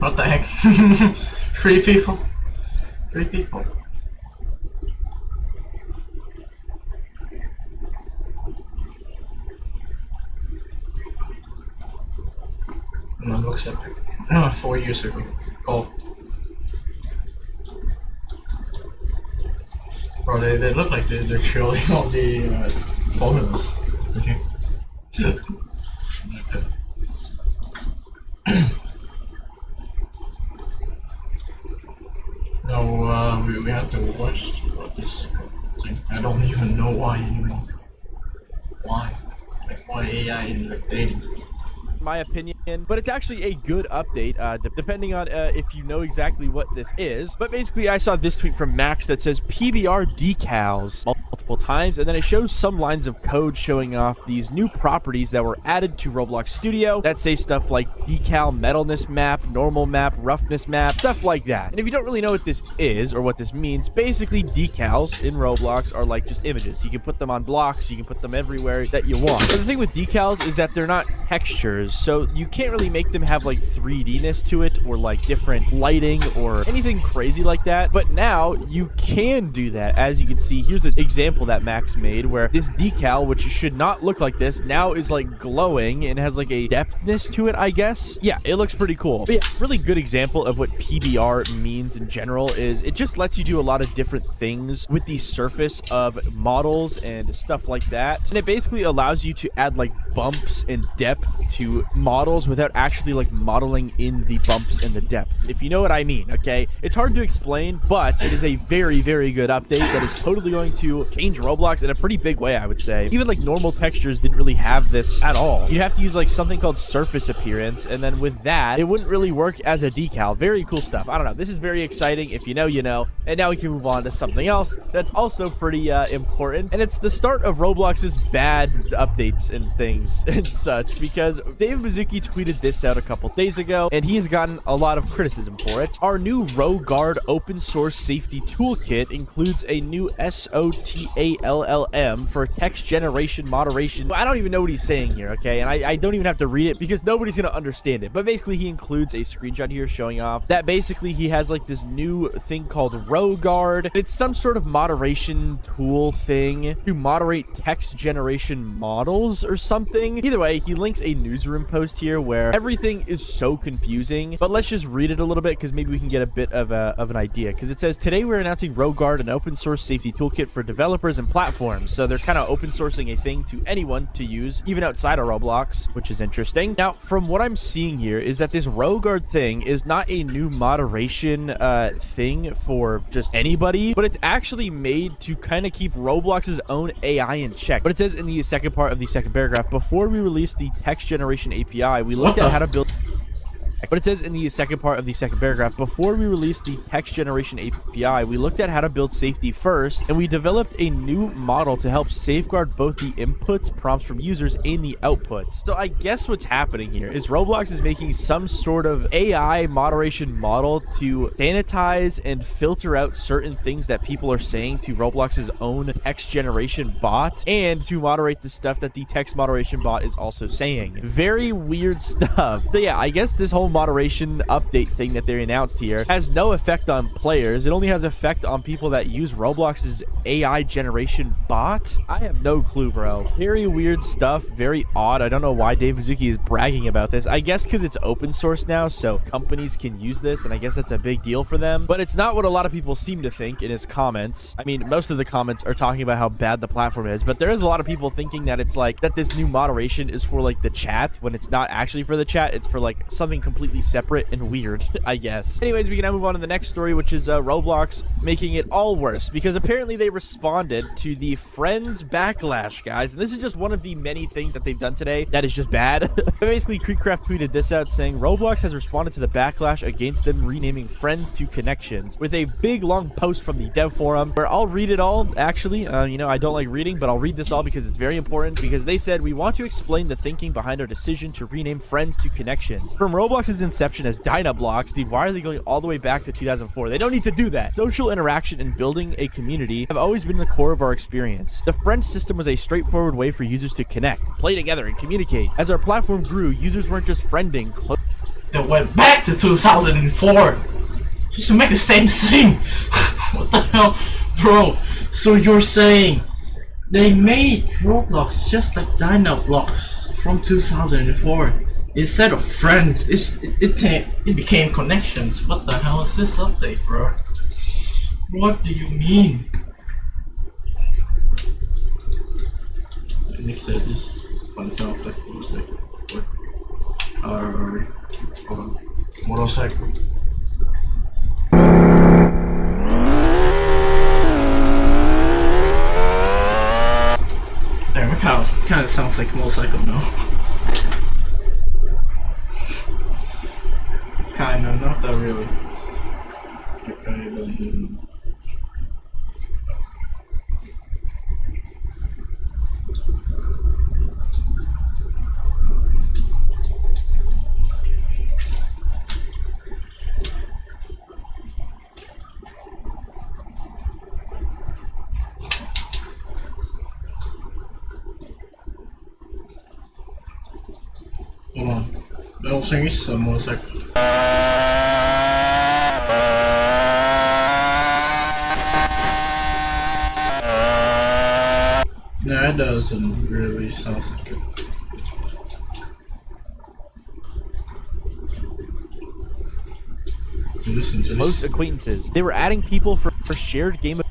What the heck? 3 people. 3 people. No, looks epic. 4 years ago. Oh. Bro, they look like they're showing all the photos. Okay. Okay. No, we have to watch this thing. I don't even know why anymore. Why? Like, why AI in like dating? My opinion, but it's actually a good update depending on if you know exactly what this is. But basically, I saw this tweet from Max that says PBR decals multiple times, and then it shows some lines of code showing off these new properties that were added to Roblox Studio that say stuff like decal metalness map, normal map, roughness map, stuff like that. And if you don't really know what this is or what this means, basically decals in Roblox are like just images. You can put them on blocks, you can put them everywhere that you want. But the thing with decals is that they're not textures, so you can't really make them have like 3D-ness to it or like different lighting or anything crazy like that. But now you can do that. As you can see, here's an example that Max made where this decal, which should not look like this, now is like glowing and has like a depthness to it, I guess. Yeah, it looks pretty cool. But yeah, really good example of what PBR means in general is it just lets you do a lot of different things with the surface of models and stuff like that. And it basically allows you to add like bumps and depth to models without actually like modeling in the bumps and the depth, if you know what I mean. Okay, it's hard to explain, but it is a very, very good update that is totally going to change Roblox in a pretty big way, I would say. Even like normal textures didn't really have this at all. You have to use like something called surface appearance, and then with that, it wouldn't really work as a decal. Very cool stuff. I don't know. This is very exciting. If you know, you know. And now we can move on to something else that's also pretty important, and it's the start of Roblox's bad updates and things and such, because Dave Mizuki tweeted this out a couple days ago, and he has gotten a lot of criticism for it. Our new Row Guard open source safety toolkit includes a new SOTALLM for text generation moderation. I don't even know what he's saying here, okay? And I don't even have to read it because nobody's going to understand it. But basically, he includes a screenshot here showing off that basically he has like this new thing called Row Guard. It's some sort of moderation tool thing to moderate text generation models or something. Either way, he links a newsroom post here where everything is so confusing, but let's just read it a little bit because maybe we can get a bit of an idea. Because it says, today we're announcing Row Guard, an open source safety toolkit for developers and platforms. So they're kind of open sourcing a thing to anyone to use, even outside of Roblox, which is interesting. Now, from what I'm seeing here is that this Row Guard thing is not a new moderation thing for just anybody, but it's actually made to kind of keep Roblox's own AI in check. But it says in the second part of the second paragraph, before we released the text generation API, we looked at how to build... But it says in the second part of the second paragraph, before we released the text generation API, we looked at how to build safety first, and we developed a new model to help safeguard both the inputs, prompts from users, and the outputs. So I guess what's happening here is Roblox is making some sort of AI moderation model to sanitize and filter out certain things that people are saying to Roblox's own text generation bot, and to moderate the stuff that the text moderation bot is also saying. Very weird stuff. So yeah, I guess this whole moderation update thing that they announced here has no effect on players. It only has effect on people that use Roblox's AI generation bot. I have no clue, bro. Very weird stuff. Very odd. I don't know why Dave Mizuki is bragging about this. I guess because it's open source now, so companies can use this, and I guess that's a big deal for them. But it's not what a lot of people seem to think in his comments. I mean, most of the comments are talking about how bad the platform is, but there is a lot of people thinking that it's like that this new moderation is for like the chat, when it's not actually for the chat. It's for like something completely separate and weird, I guess. Anyways, we can now move on to the next story, which is Roblox making it all worse, because apparently they responded to the Friends backlash, guys. And this is just one of the many things that they've done today that is just bad. Basically, Creekcraft tweeted this out saying, Roblox has responded to the backlash against them renaming Friends to Connections with a big long post from the dev forum, where I'll read it all. Actually, you know, I don't like reading, but I'll read this all because it's very important, because they said, we want to explain the thinking behind our decision to rename Friends to Connections. From Roblox's inception as Dynablocks, dude, why are they going all the way back to 2004? They don't need to do that. Social interaction and building a community have always been the core of our experience. The Friend system was a straightforward way for users to connect, play together, and communicate. As our platform grew, users weren't just friending that went back to 2004 just to make the same thing. What the hell, bro? So you're saying they made Roblox just like Dinoblocks from 2004? Instead of friends, it became connections. What the hell is this update, bro? What do you mean? Nick said this one sounds like a motorcycle. Hold on. Motorcycle. Damn, it kind of sounds like a motorcycle, no? Kinda, not that really. Okay, hold on. I don't think it's a motorcycle. No, it doesn't really sound like it. Listen to Most acquaintances. They were adding people for shared game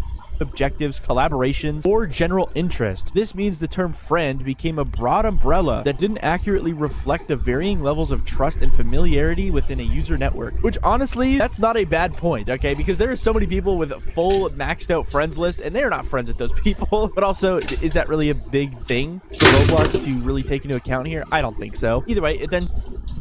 objectives, collaborations, or general interest. This means the term friend became a broad umbrella that didn't accurately reflect the varying levels of trust and familiarity within a user network. Which honestly, that's not a bad point, okay? Because there are so many people with full maxed out friends lists and they're not friends with those people. But also, is that really a big thing for Roblox to really take into account here? I don't think so. Either way, it then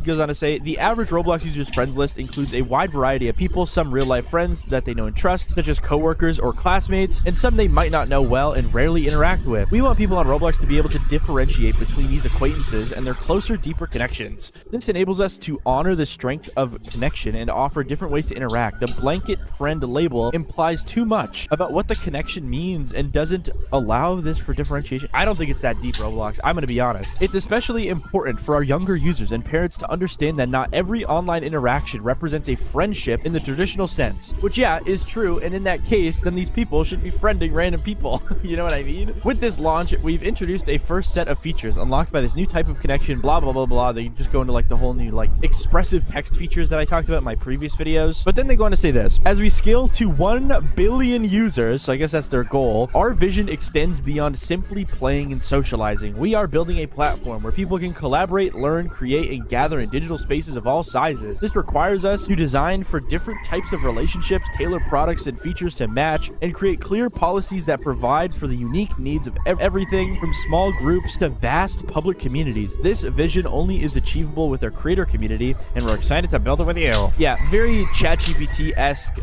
goes on to say, the average Roblox user's friends list includes a wide variety of people, some real-life friends that they know and trust, such as coworkers or classmates, and some they might not know well and rarely interact with. We want people on Roblox to be able to differentiate between these acquaintances and their closer, deeper connections. This enables us to honor the strength of connection and offer different ways to interact. The blanket friend label implies too much about what the connection means and doesn't allow this for differentiation. I don't think it's that deep, Roblox. I'm gonna be honest. It's especially important for our younger users and parents to understand that not every online interaction represents a friendship in the traditional sense, which yeah, is true, and in that case, then these people should be friending random people. You know what I mean? With this launch, we've introduced a first set of features unlocked by this new type of connection, blah, blah, blah, blah. They just go into like the whole new like expressive text features that I talked about in my previous videos. But then they go on to say this: as we scale to 1 billion users, so I guess that's their goal, our vision extends beyond simply playing and socializing. We are building a platform where people can collaborate, learn, create, and gather in digital spaces of all sizes. This requires us to design for different types of relationships, tailor products and features to match, and create clear policies that provide for the unique needs of everything from small groups to vast public communities. This vision only is achievable with our creator community, and we're excited to build it with you. Yeah, very ChatGPT-esque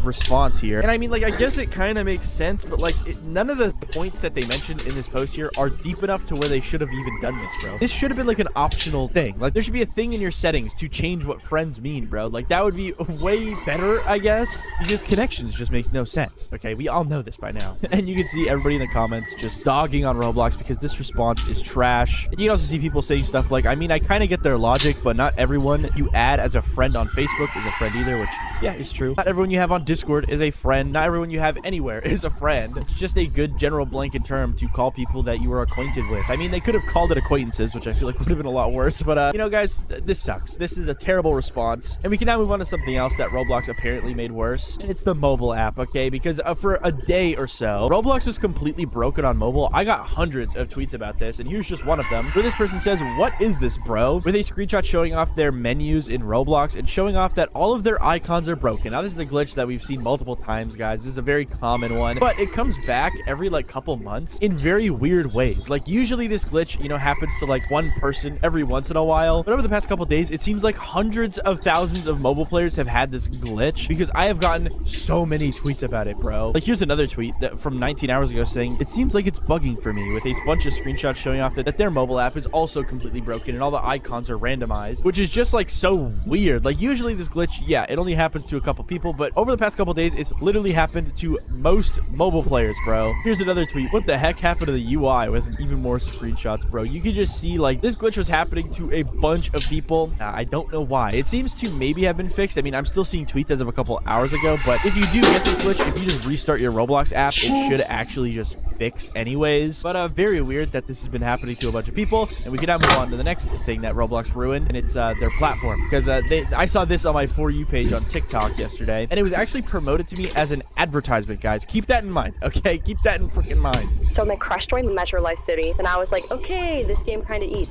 response here. And I mean, like, I guess it kind of makes sense, but like, none of the points that they mentioned in this post here are deep enough to where they should have even done this, bro. This should have been like an optional thing. Like, there should be a thing in your settings to change what friends mean, bro. Like, that would be way better, I guess, because connections just makes no sense. Okay, we all know this by now. And you can see everybody in the comments just dogging on Roblox because this response is trash. And you can also see people saying stuff like, I mean, I kind of get their logic, but not everyone you add as a friend on Facebook is a friend either, which, yeah, is true. Not everyone you have on Discord is a friend. Not everyone you have anywhere is a friend. It's just a good general blanket term to call people that you are acquainted with. I mean, they could have called it acquaintances, which I feel like would have been a lot worse, but, you know, guys, this sucks. This is a terrible response. And we can now move on to something else that Roblox apparently made worse. And it's the mobile app, okay? Because for a day or so, Roblox was completely broken on mobile. I got hundreds of tweets about this, and here's just one of them, where this person says, "What is this, bro?" with a screenshot showing off their menus in Roblox and showing off that all of their icons are broken. Now, this is a glitch that we've seen multiple times, guys. This is a very common one, but it comes back every, like, couple months in very weird ways. Like, usually this glitch, you know, happens to, like, one person every once in a while, but over the past couple days, it seems like hundreds of thousands of mobile players have had this glitch, because I have gotten so many tweets about it, bro. Like, here's another tweet that from 19 hours ago saying, "It seems like it's bugging for me," with a bunch of screenshots showing off that their mobile app is also completely broken and all the icons are randomized, which is just like so weird. Like, usually this glitch, yeah, it only happens to a couple people, but over the past couple days, it's literally happened to most mobile players, bro. Here's another tweet. What the heck happened to the UI, with even more screenshots, bro? You can just see, like, this glitch was happening to a bunch bunch of people. I don't know why. It seems to maybe have been fixed. I mean, I'm still seeing tweets as of a couple hours ago, but if you do get this glitch, if you just restart your Roblox app, it should actually just fix anyways. But very weird that this has been happening to a bunch of people. And we can now move on to the next thing that Roblox ruined, and it's their platform. Because I saw this on my For You page on TikTok yesterday, and it was actually promoted to me as an advertisement, guys. Keep that in mind, okay? Keep that in freaking mind. So my crush joined Metro Life City, and I was like, okay, this game kind of eats.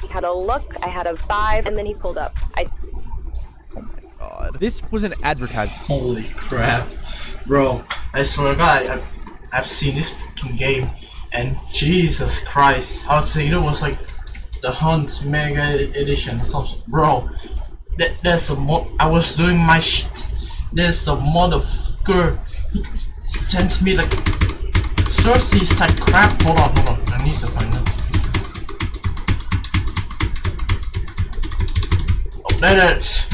I had a look, I had a vibe, and then he pulled up. Oh my god. This was an advertisement. Holy crap. Bro, I swear to God, I've seen this fucking game, and Jesus Christ, I would say it was like the Hunt Mega Edition or something. Bro, there's a I was doing my shit. There's a motherfucker. He sends me like Cersei's type crap. Hold on. I need to find that. Oh, there it is.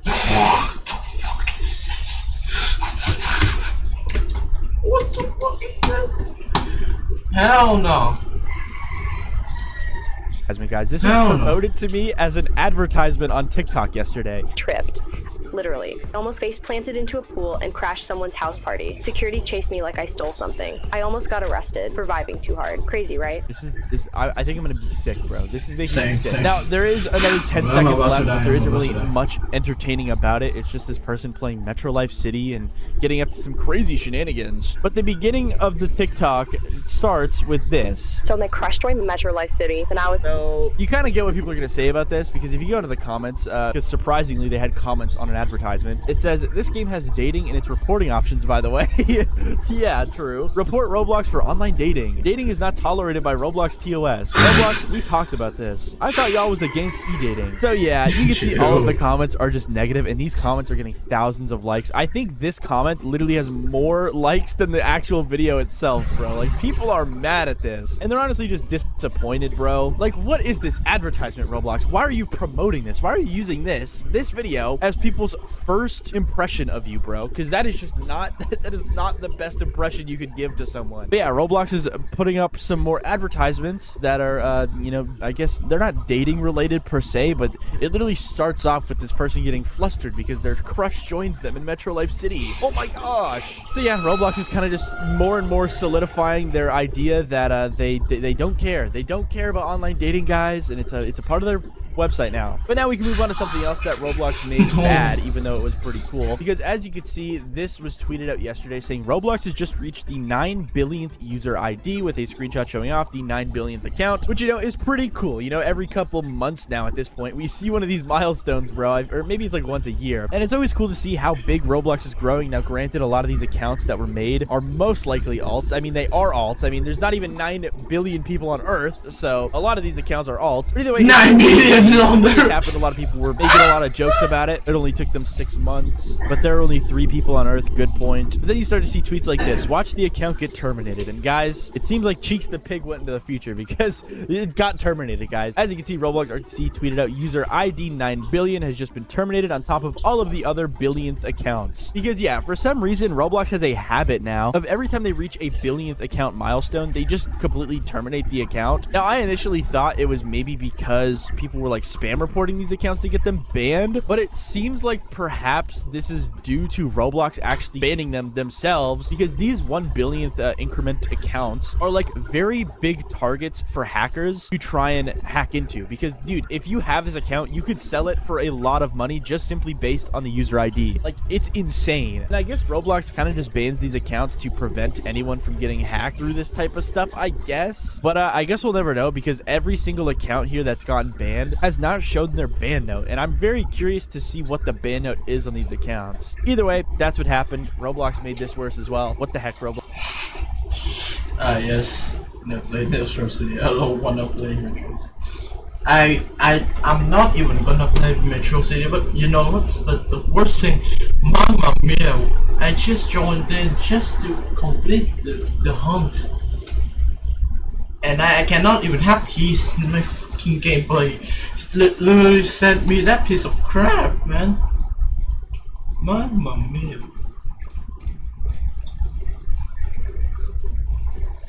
What the fuck is this? What the fuck is this? Hell no. Guys, this was promoted to me as an advertisement on TikTok yesterday. Tripped. Literally. I almost face planted into a pool and crashed someone's house party. Security chased me like I stole something. I almost got arrested for vibing too hard. Crazy, right? I think I'm gonna be sick, bro. This is making me sick. Now, there is another 10 seconds left, but there isn't really much entertaining about it. It's just this person playing Metro Life City and getting up to some crazy shenanigans. But the beginning of the TikTok starts with this. So my crush joined Metro Life City, and I was... So, you kind of get what people are gonna say about this, because if you go to the comments, because surprisingly, they had comments on an advertisement. It says, this game has dating in its reporting options, by the way. Yeah, true. Report Roblox for online dating. Dating is not tolerated by Roblox TOS. Roblox, we talked about this. I thought y'all was against e-dating. So yeah, you can see all of the comments are just negative, and these comments are getting thousands of likes. I think this comment literally has more likes than the actual video itself, bro. Like, people are mad at this. And they're honestly just disappointed, bro. Like, what is this advertisement, Roblox? Why are you promoting this? Why are you using this video as people's first impression of you, bro? Because that is just not that is not the best impression you could give to someone. But yeah, Roblox is putting up some more advertisements that are you know, I guess they're not dating related per se, but it literally starts off with this person getting flustered because their crush joins them in Metro Life City. Oh my gosh. So yeah, Roblox is kind of just more and more solidifying their idea that they don't care. They don't care about online dating, guys, and it's a part of their website now. But now we can move on to something else that Roblox made bad, even though it was pretty cool. Because as you can see, this was tweeted out yesterday saying Roblox has just reached the 9 billionth user ID, with a screenshot showing off the 9 billionth account, which, you know, is pretty cool. You know, every couple months now at this point, we see one of these milestones, bro, or maybe it's like once a year. And it's always cool to see how big Roblox is growing. Now, granted, a lot of these accounts that were made are most likely alts. I mean, they are alts. I mean, there's not even 9 billion people on Earth, so a lot of these accounts are alts. But either way, 9 billion on there. This happened. A lot of people were making a lot of jokes about it. It only took them 6 months, but there are only 3 people on Earth. Good point. But then you start to see tweets like this: watch the account get terminated. And guys, it seems like Cheeks the Pig went into the future, because it got terminated, guys. As you can see, Roblox RTC tweeted out user ID 9 billion has just been terminated on top of all of the other billionth accounts. Because yeah, for some reason, Roblox has a habit now of every time they reach a billionth account milestone, they just completely terminate the account. Now, I initially thought it was maybe because people were like spam reporting these accounts to get them banned, but it seems like perhaps this is due to Roblox actually banning them themselves, because these 1 billionth increment accounts are like very big targets for hackers to try and hack into. Because dude, if you have this account, you could sell it for a lot of money just simply based on the user ID. Like, it's insane. And I guess Roblox kind of just bans these accounts to prevent anyone from getting hacked through this type of stuff, I guess. But I guess we'll never know, because every single account here that's gotten banned has not shown their ban note, and I'm very curious to see what the ban note is on these accounts. Either way, that's what happened. Roblox made this worse as well. What the heck, Roblox? Yes. No, play Metro City. I don't wanna play Metro City. I'm not even gonna play Metro City, but you know what's the worst thing? Mamma mia! I just joined in just to complete the hunt, and I cannot even have peace in my fucking gameplay. Literally sent me that piece of crap, man. Mamma mia!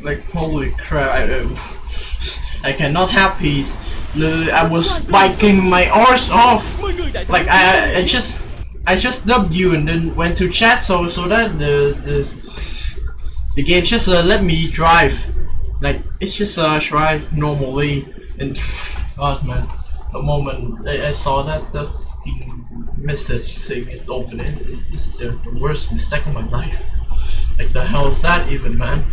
Like, holy crap! I cannot have peace. I was biting my arse off. Like I just dubbed you and then went to chat so that the game just let me drive. Like it's just drive normally, and God man, the moment I saw that the message saying it open it, it's the worst mistake of my life. Like the hell is that even, man?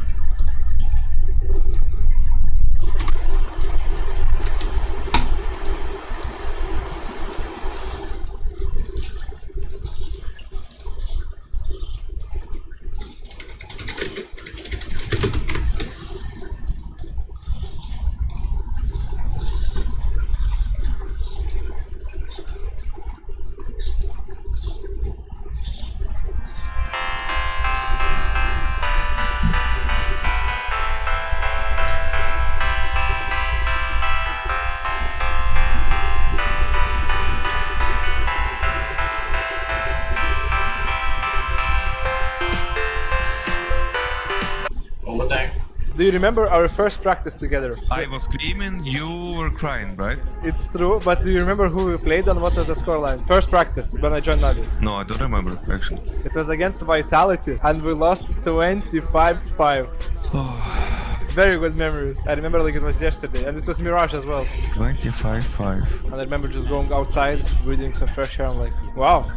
Do you remember our first practice together? I was screaming, you were crying, right? It's true, but do you remember who we played and what was the scoreline? First practice, when I joined Navi. No, I don't remember, actually. It was against Vitality, and we lost 25-5. Very good memories. I remember like it was yesterday, and it was Mirage as well. 25-5. And I remember just going outside, breathing some fresh air. I'm like, wow,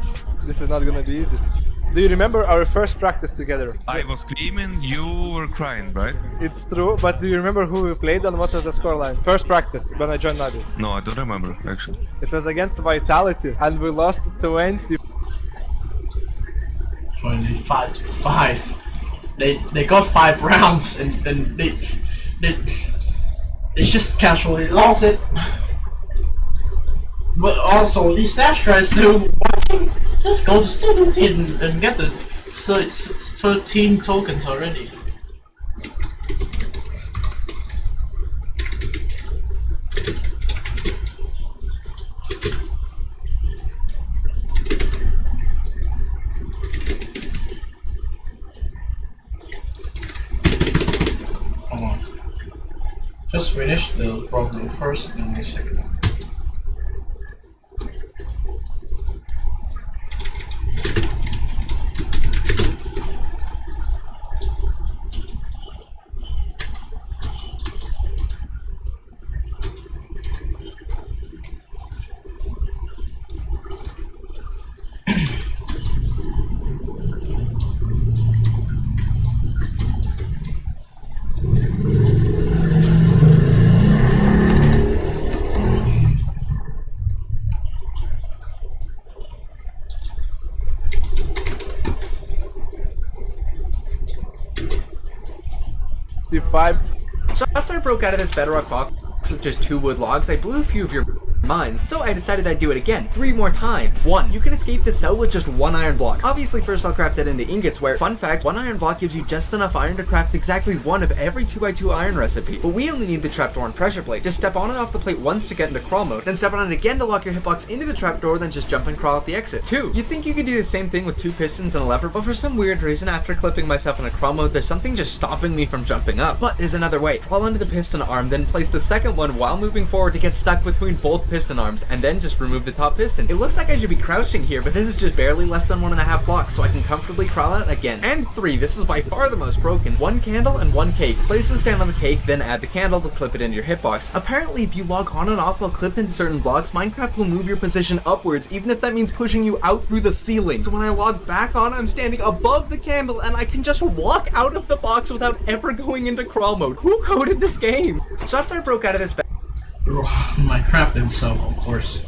this is not gonna be easy. Do you remember our first practice together? I was screaming, you were crying, right? It's true, but do you remember who we played and what was the scoreline? First practice, when I joined Navi. No, I don't remember, actually. It was against Vitality, and we lost 25-5. They got 5 rounds and they just casually lost it. But also these Astras still watching. Just go to 17 and get the 13 tokens already. Come on. Just finish the problem first and the second one. So after I broke out of this bedrock box with just 2 wood logs, I blew a few of your minds, so I decided I'd do it again 3 more times. 1. You can escape the cell with just 1 iron block. Obviously first I'll craft it into ingots where, fun fact, 1 iron block gives you just enough iron to craft exactly 1 of every 2x2 iron recipe. But we only need the trapdoor and pressure plate. Just step on and off the plate once to get into crawl mode, then step on it again to lock your hitbox into the trapdoor, then just jump and crawl out the exit. 2. You'd think you could do the same thing with 2 pistons and a lever, but for some weird reason after clipping myself in a crawl mode, there's something just stopping me from jumping up. But there's another way. Crawl into the piston arm, then place the second one while moving forward to get stuck between both piston arms, and then just remove the top piston. It looks like I should be crouching here, but this is just barely less than 1.5 blocks, so I can comfortably crawl out again. And 3, this is by far the most broken. 1 candle and 1 cake. Place and stand on the cake, then add the candle to clip it into your hitbox. Apparently, if you log on and off while clipped into certain blocks, Minecraft will move your position upwards, even if that means pushing you out through the ceiling. So when I log back on, I'm standing above the candle, and I can just walk out of the box without ever going into crawl mode. Who coded this game? So after I broke out of this Minecraft himself, of course.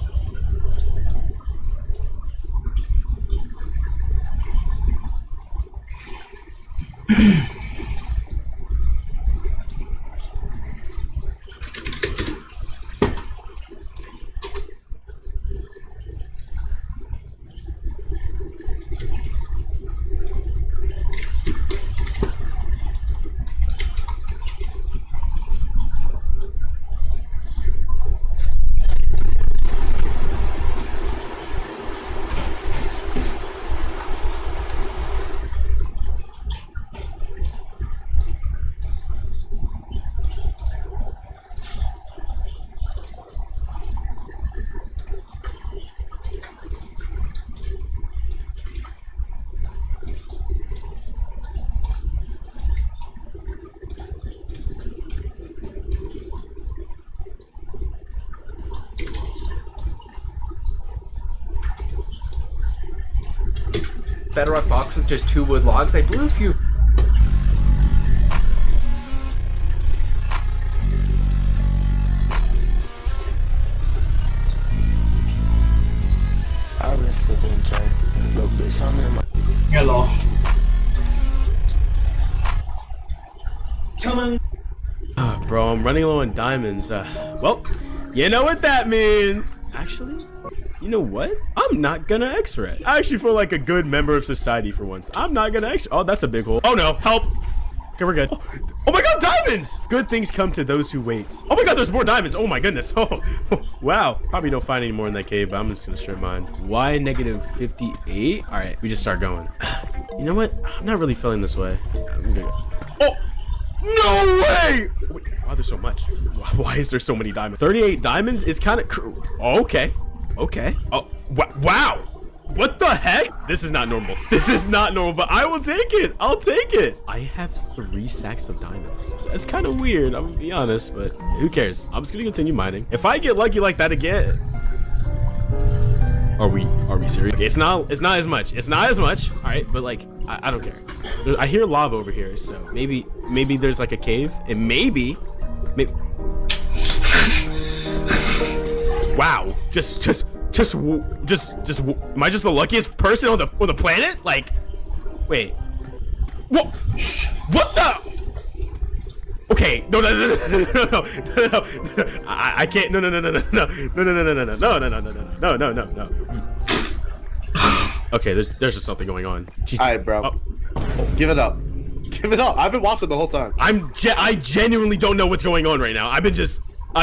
bedrock box with just 2 wood logs. I blew a few. Hello. Bro, I'm running low on diamonds. Well, you know what that means. Actually, you know what? I'm not gonna X-ray. I actually feel like a good member of society for once. I'm not gonna X-ray. Oh, that's a big hole. Oh no, help. Okay, we're good. Oh my god, diamonds! Good things come to those who wait. Oh my god, there's more diamonds. Oh my goodness. Oh, wow. Probably don't find any more in that cave, but I'm just gonna share mine. Why negative 58? All right, we just start going. You know what? I'm not really feeling this way. I'm gonna go. Oh! No way! Wait, wow, there's so much. Why is there so many diamonds? 38 diamonds is kind of... Oh, okay. Okay. Oh, wow. What the heck? This is not normal. This is not normal, but I will take it. I'll take it. I have 3 stacks of diamonds. That's kind of weird, I'm gonna be honest, but who cares? I'm just gonna continue mining. If I get lucky like that again... Are we serious? Okay, it's not as much. It's not as much. All right, but like, I don't care. I hear lava over here, so maybe there's like a cave, and maybe. Wow, just am I just the luckiest person on the planet? Like, wait, what the? Okay, no, I can't. No. Okay, there's just something going on. All right, bro. Give it up. Give it up. I've been watching the whole time. I genuinely don't know what's going on right now. I've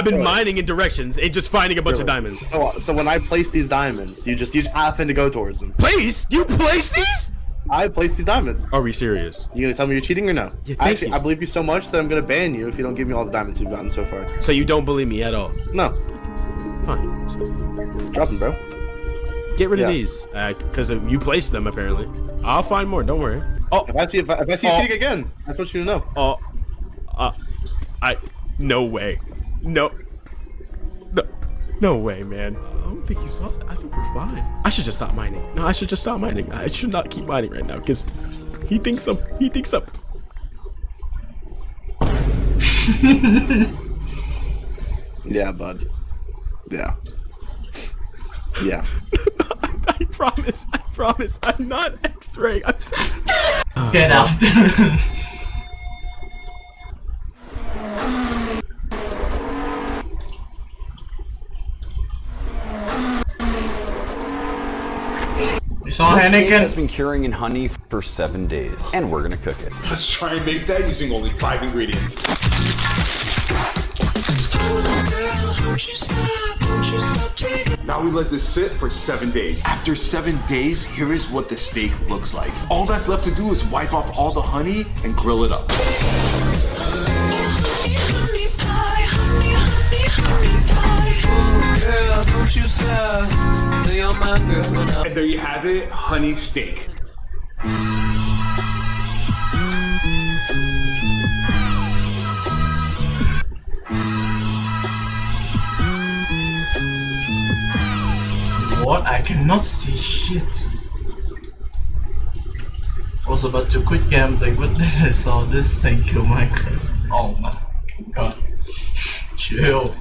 been mining in directions and just finding a bunch of diamonds. So when I place these diamonds, you just happen to go towards them. Place? You place these? I placed these diamonds. Are we serious? You gonna tell me you're cheating or no? Yeah, I believe you so much that I'm gonna ban you if you don't give me all the diamonds you've gotten so far. So you don't believe me at all? No. Fine. Drop them, bro. Get rid of these, because you placed them apparently. I'll find more. Don't worry. Oh, if I see you cheating again, I want you to know. No way. No way, man. I don't think he saw it. I think we're fine. I should just stop mining. No, I should just stop mining. I should not keep mining right now because he thinks I'm. Yeah, bud. Yeah. Yeah. I promise. I'm not X-ray. Get out. You saw Hanneken? Has been curing in honey for 7 days, and we're gonna cook it. Let's try and make that using only 5 ingredients. Now we let this sit for 7 days. After 7 days, here is what the steak looks like. All that's left to do is wipe off all the honey and grill it up. Girl, don't you stop till you're my girl. And there you have it, honey steak. What? I cannot see shit. I was about to quit gambling, but then I saw this thing kill my god. Oh my god. Chill.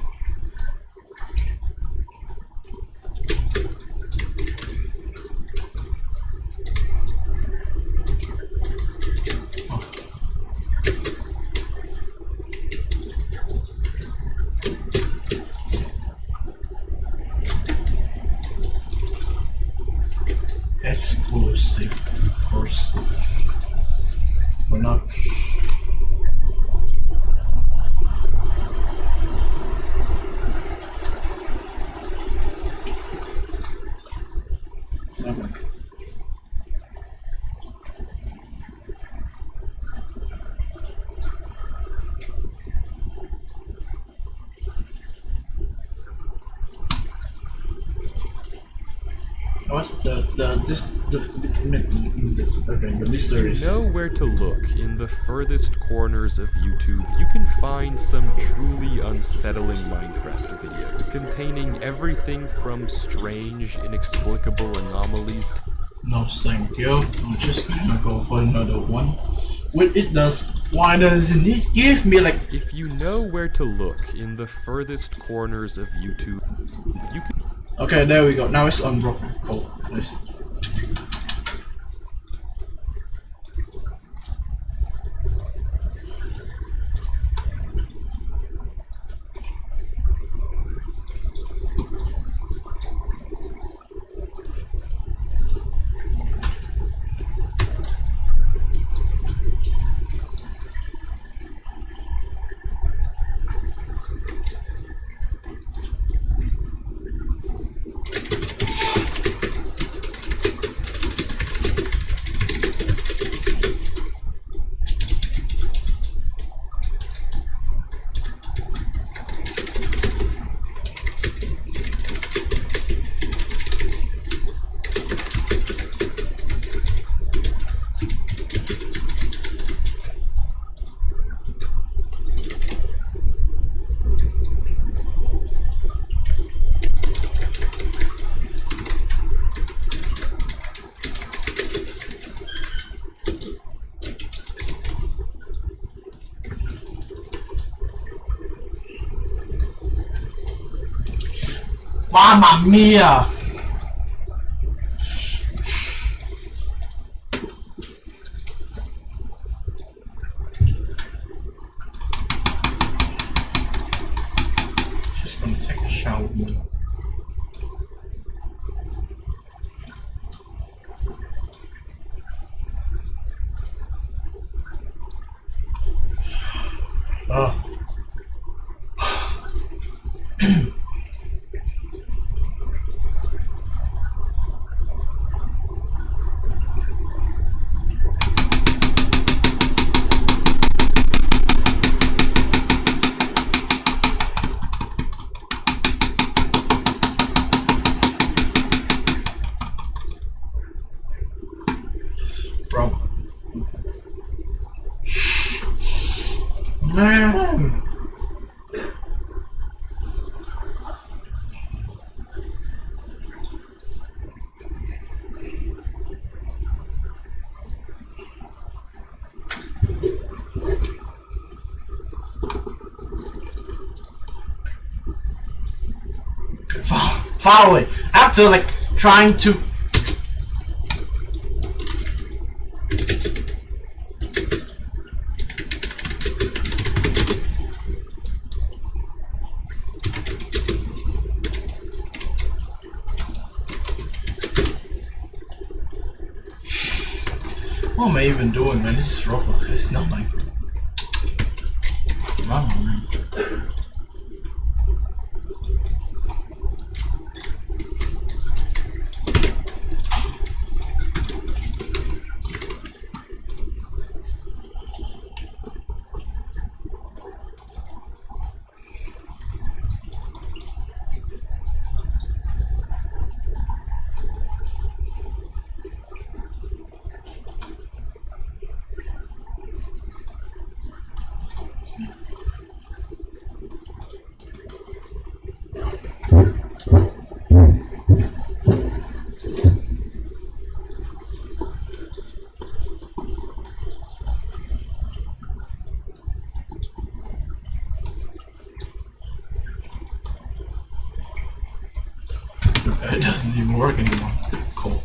Exclusive, of course. We're not. What's the mysteries? If you know where to look in the furthest corners of YouTube, you can find some truly unsettling Minecraft videos containing everything from strange, inexplicable anomalies No, thank you. I'm just gonna go for another one. Why doesn't it give me like... If you know where to look in the furthest corners of YouTube, you can... Okay, there we go. Now it's unbroken. Cool. Nice. Mamma mia! Just gonna take a shower. Oh. Bro. Man. Finally, after like trying to what am I even doing, man? This is Roblox, this is not my... Come on, man. It doesn't even work anymore. Cool.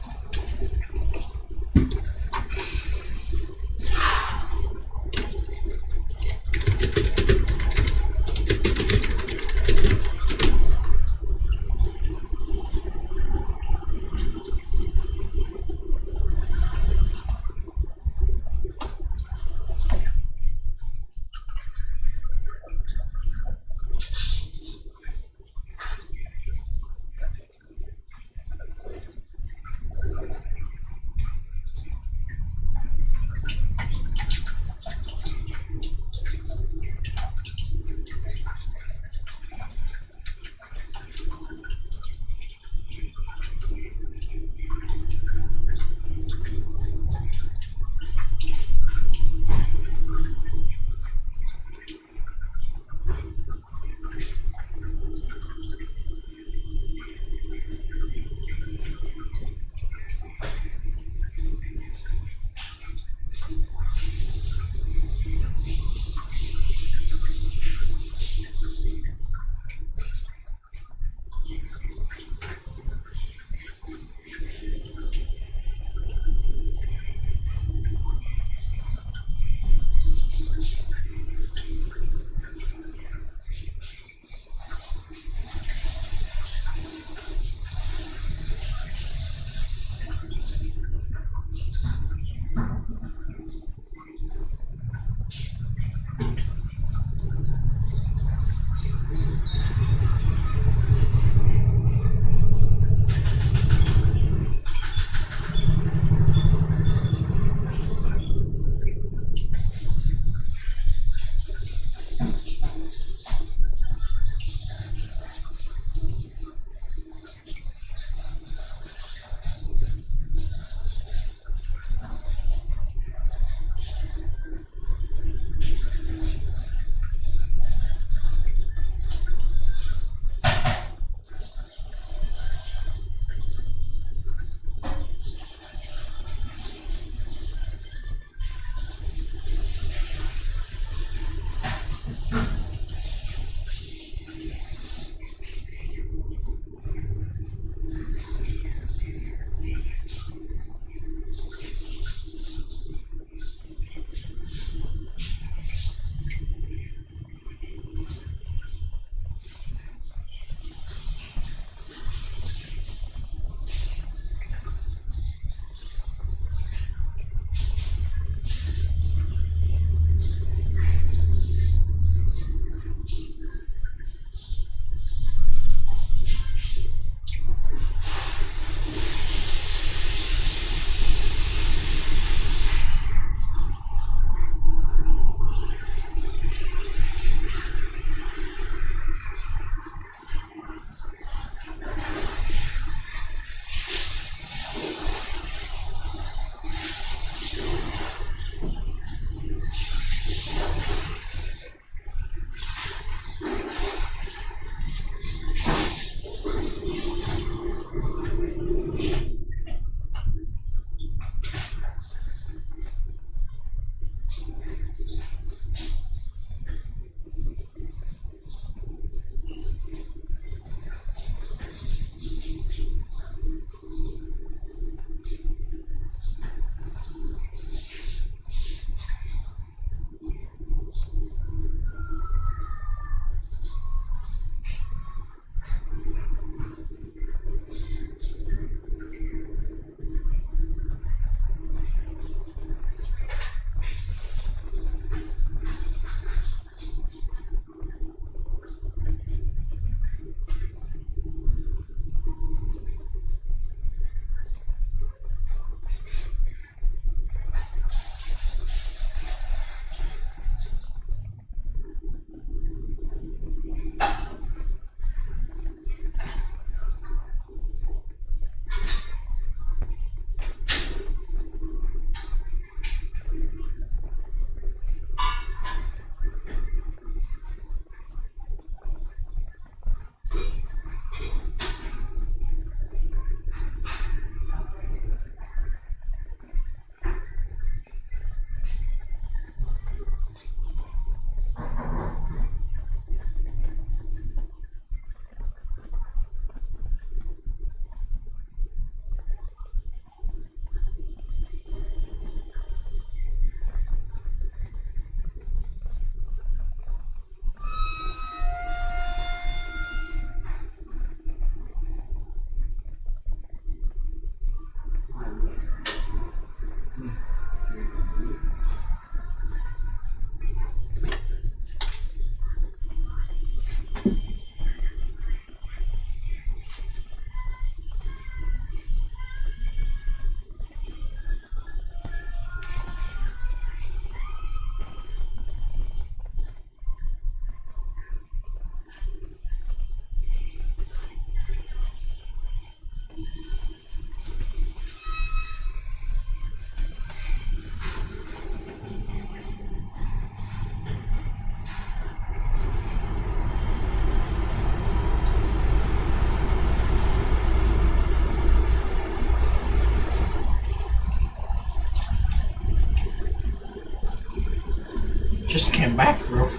just came back, bro.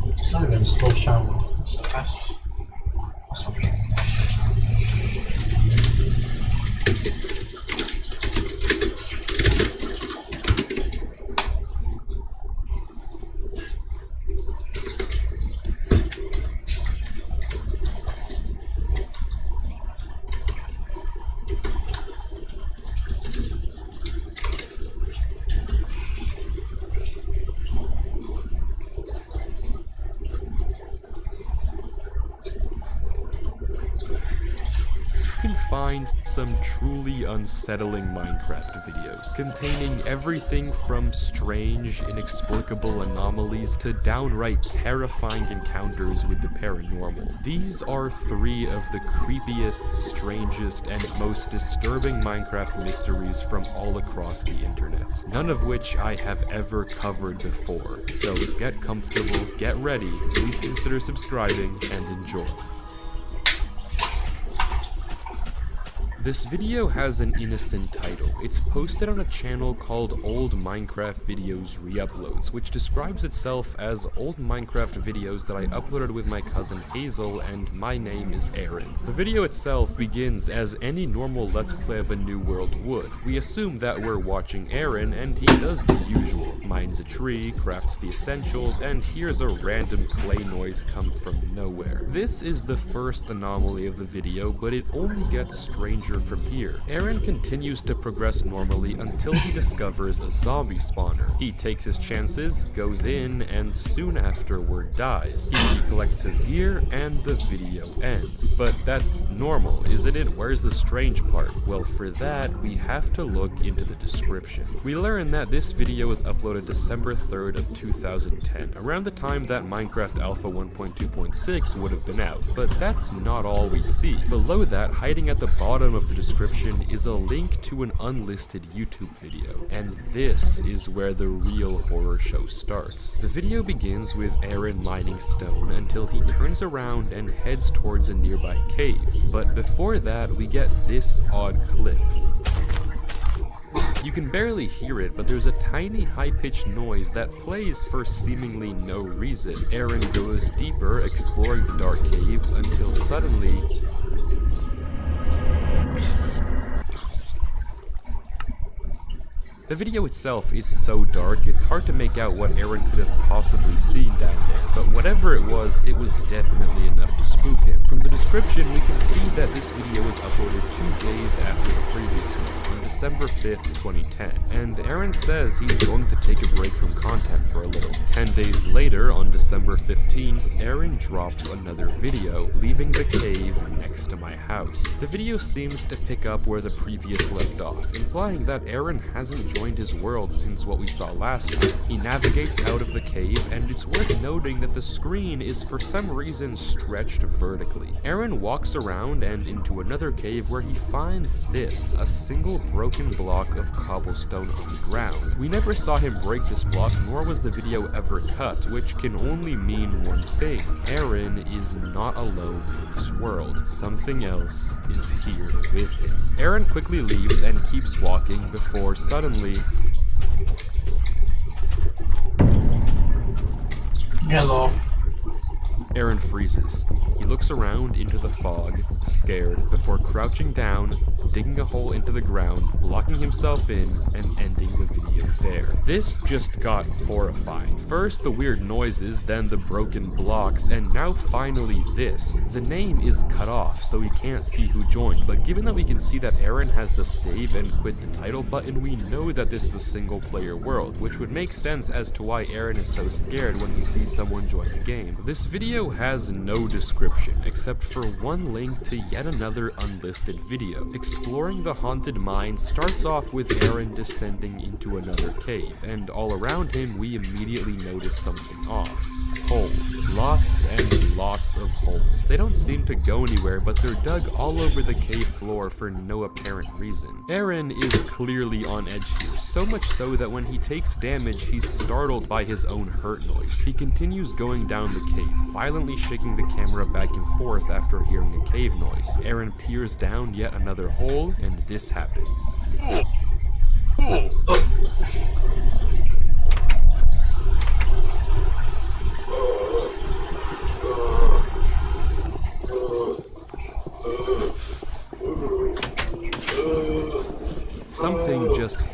It's not even a slow shower. It's a fast. That's okay. Find some truly unsettling Minecraft videos, containing everything from strange, inexplicable anomalies to downright terrifying encounters with the paranormal. These are 3 of the creepiest, strangest, and most disturbing Minecraft mysteries from all across the internet, none of which I have ever covered before. So get comfortable, get ready, please consider subscribing, and enjoy. This video has an innocent title. It's posted on a channel called Old Minecraft Videos Reuploads, which describes itself as old Minecraft videos that I uploaded with my cousin Hazel, and my name is Aaron. The video itself begins as any normal Let's Play of a New World would. We assume that we're watching Aaron, and he does the usual. Mines a tree, crafts the essentials, and hears a random clay noise come from nowhere. This is the first anomaly of the video, but it only gets stranger from here. Aaron continues to progress normally until he discovers a zombie spawner. He takes his chances, goes in, and soon afterward dies. He collects his gear, and the video ends. But that's normal, isn't it? Where's the strange part? Well, for that, we have to look into the description. We learn that this video was uploaded December 3rd of 2010, around the time that Minecraft Alpha 1.2.6 would have been out. But that's not all we see. Below that, hiding at the bottom of the description is a link to an unlisted YouTube video, and this is where the real horror show starts. The video begins with Aaron mining stone until he turns around and heads towards a nearby cave, but before that we get this odd clip. You can barely hear it, but there's a tiny high-pitched noise that plays for seemingly no reason. Aaron goes deeper, exploring the dark cave, until suddenly the video itself is so dark, it's hard to make out what Aaron could have possibly seen down there, but whatever it was definitely enough to spook him. From the description, we can see that this video was uploaded 2 days after the previous one, on December 5th, 2010, and Aaron says he's going to take a break from content for a little. 10 days later, on December 15th, Aaron drops another video, leaving the cave next to my house. The video seems to pick up where the previous left off, implying that Aaron hasn't joined his world since what we saw last time. He navigates out of the cave, and it's worth noting that the screen is for some reason stretched vertically. Aaron walks around and into another cave where he finds this, a single broken block of cobblestone on the ground. We never saw him break this block, nor was the video ever cut, which can only mean one thing. Aaron is not alone in this world. Something else is here with him. Aaron quickly leaves and keeps walking before suddenly hello. Aaron freezes. He looks around into the fog, scared, before crouching down, digging a hole into the ground, locking himself in, and ending the video there. This just got horrifying. First the weird noises, then the broken blocks, and now finally this. The name is cut off, so we can't see who joined, but given that we can see that Aaron has the save and quit the title button, we know that this is a single player world, which would make sense as to why Aaron is so scared when he sees someone join the game. This video has no description, except for one link to yet another unlisted video. Exploring the haunted mine starts off with Aaron descending into another cave, and all around him we immediately notice something off. Holes. Lots and lots of holes. They don't seem to go anywhere, but they're dug all over the cave floor for no apparent reason. Aaron is clearly on edge here, so much so that when he takes damage, he's startled by his own hurt noise. He continues going down the cave, violently shaking the camera back and forth after hearing a cave noise. Aaron peers down yet another hole, and this happens.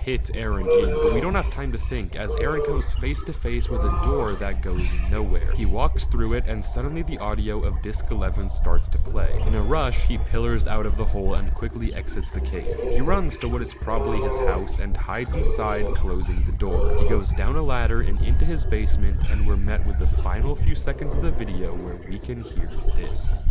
hit Aaron in, but we don't have time to think as Aaron comes face to face with a door that goes nowhere. He walks through it and suddenly the audio of Disc 11 starts to play. In a rush, he pillars out of the hole and quickly exits the cave. He runs to what is probably his house and hides inside, closing the door. He goes down a ladder and into his basement, and we're met with the final few seconds of the video where we can hear this.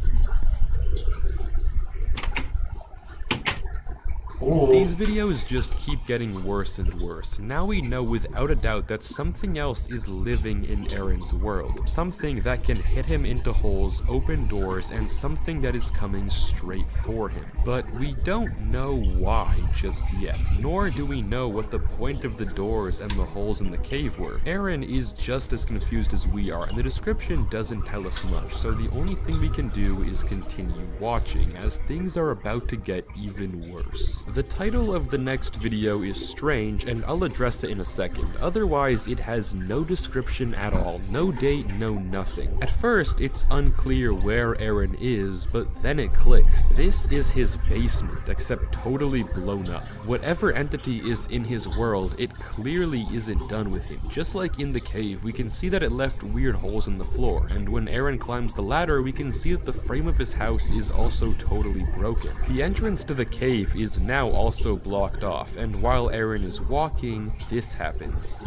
These videos just keep getting worse and worse. Now we know without a doubt that something else is living in Aaron's world. Something that can hit him into holes, open doors, and something that is coming straight for him. But we don't know why just yet, nor do we know what the point of the doors and the holes in the cave were. Aaron is just as confused as we are, and the description doesn't tell us much, so the only thing we can do is continue watching, as things are about to get even worse. The title of the next video is strange, and I'll address it in a second. Otherwise, it has no description at all, no date, no nothing. At first, it's unclear where Aaron is, but then it clicks. This is his basement, except totally blown up. Whatever entity is in his world, it clearly isn't done with him. Just like in the cave, we can see that it left weird holes in the floor, and when Aaron climbs the ladder, we can see that the frame of his house is also totally broken. The entrance to the cave is now also blocked off, and while Aaron is walking, this happens.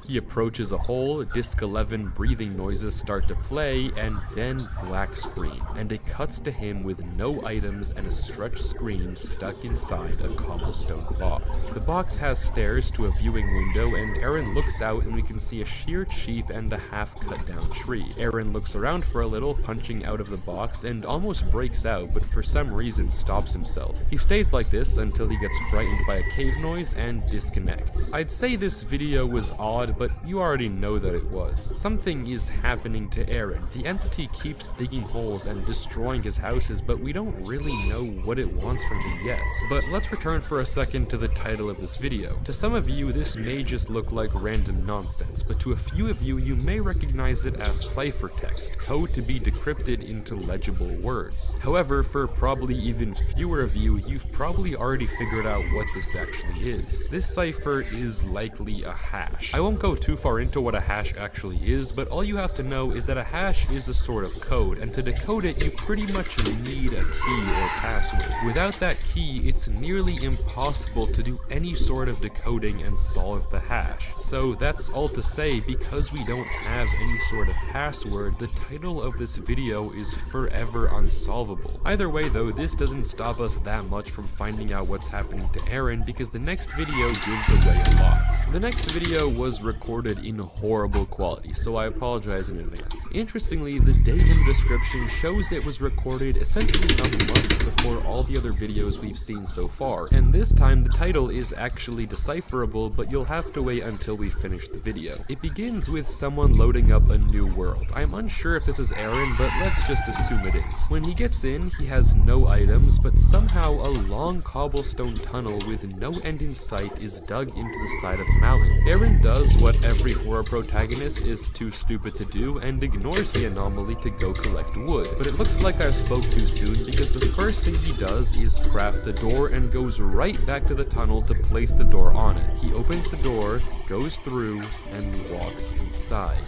He approaches a hole, Disc 11 breathing noises start to play, and then black screen, and it cuts to him with no items and a stretched screen stuck inside a cobblestone box. The box has stairs to a viewing window, and Aaron looks out and we can see a sheared sheep and a half cut down tree. Aaron looks around for a little, punching out of the box, and almost breaks out, but for some reason stops himself. He stays like this until he gets frightened by a cave noise and disconnects. I'd say this video was odd, but you already know that it was. Something is happening to Aaron. The entity keeps digging holes and destroying his houses, but we don't really know what it wants from him yet. But let's return for a second to the title of this video. To some of you, this may just look like random nonsense, but to a few of you, you may recognize it as ciphertext, code to be decrypted into legible words. However, for probably even fewer of you, you've probably already figured out what this actually is. This cipher is likely a hash. I won't go too far into what a hash actually is, but all you have to know is that a hash is a sort of code, and to decode it you pretty much need a key or password. Without that key, it's nearly impossible to do any sort of decoding and solve the hash. So that's all to say, because we don't have any sort of password, the title of this video is forever unsolvable. Either way though, this doesn't stop us that much from finding out what's happening to Aaron, because the next video gives away a lot. The next video was recorded in horrible quality, so I apologize in advance. Interestingly, the date in the description shows it was recorded essentially a month before all the other videos we've seen so far, and this time the title is actually decipherable, but you'll have to wait until we finish the video. It begins with someone loading up a new world. I'm unsure if this is Aaron, but let's just assume it is. When he gets in, he has no items, but somehow a long cobblestone tunnel with no end in sight is dug into the side of the mountain. Aaron does what every horror protagonist is too stupid to do and ignores the anomaly to go collect wood. But it looks like I spoke too soon, because the first thing he does is craft the door and goes right back to the tunnel to place the door on it. He opens the door, goes through, and walks inside.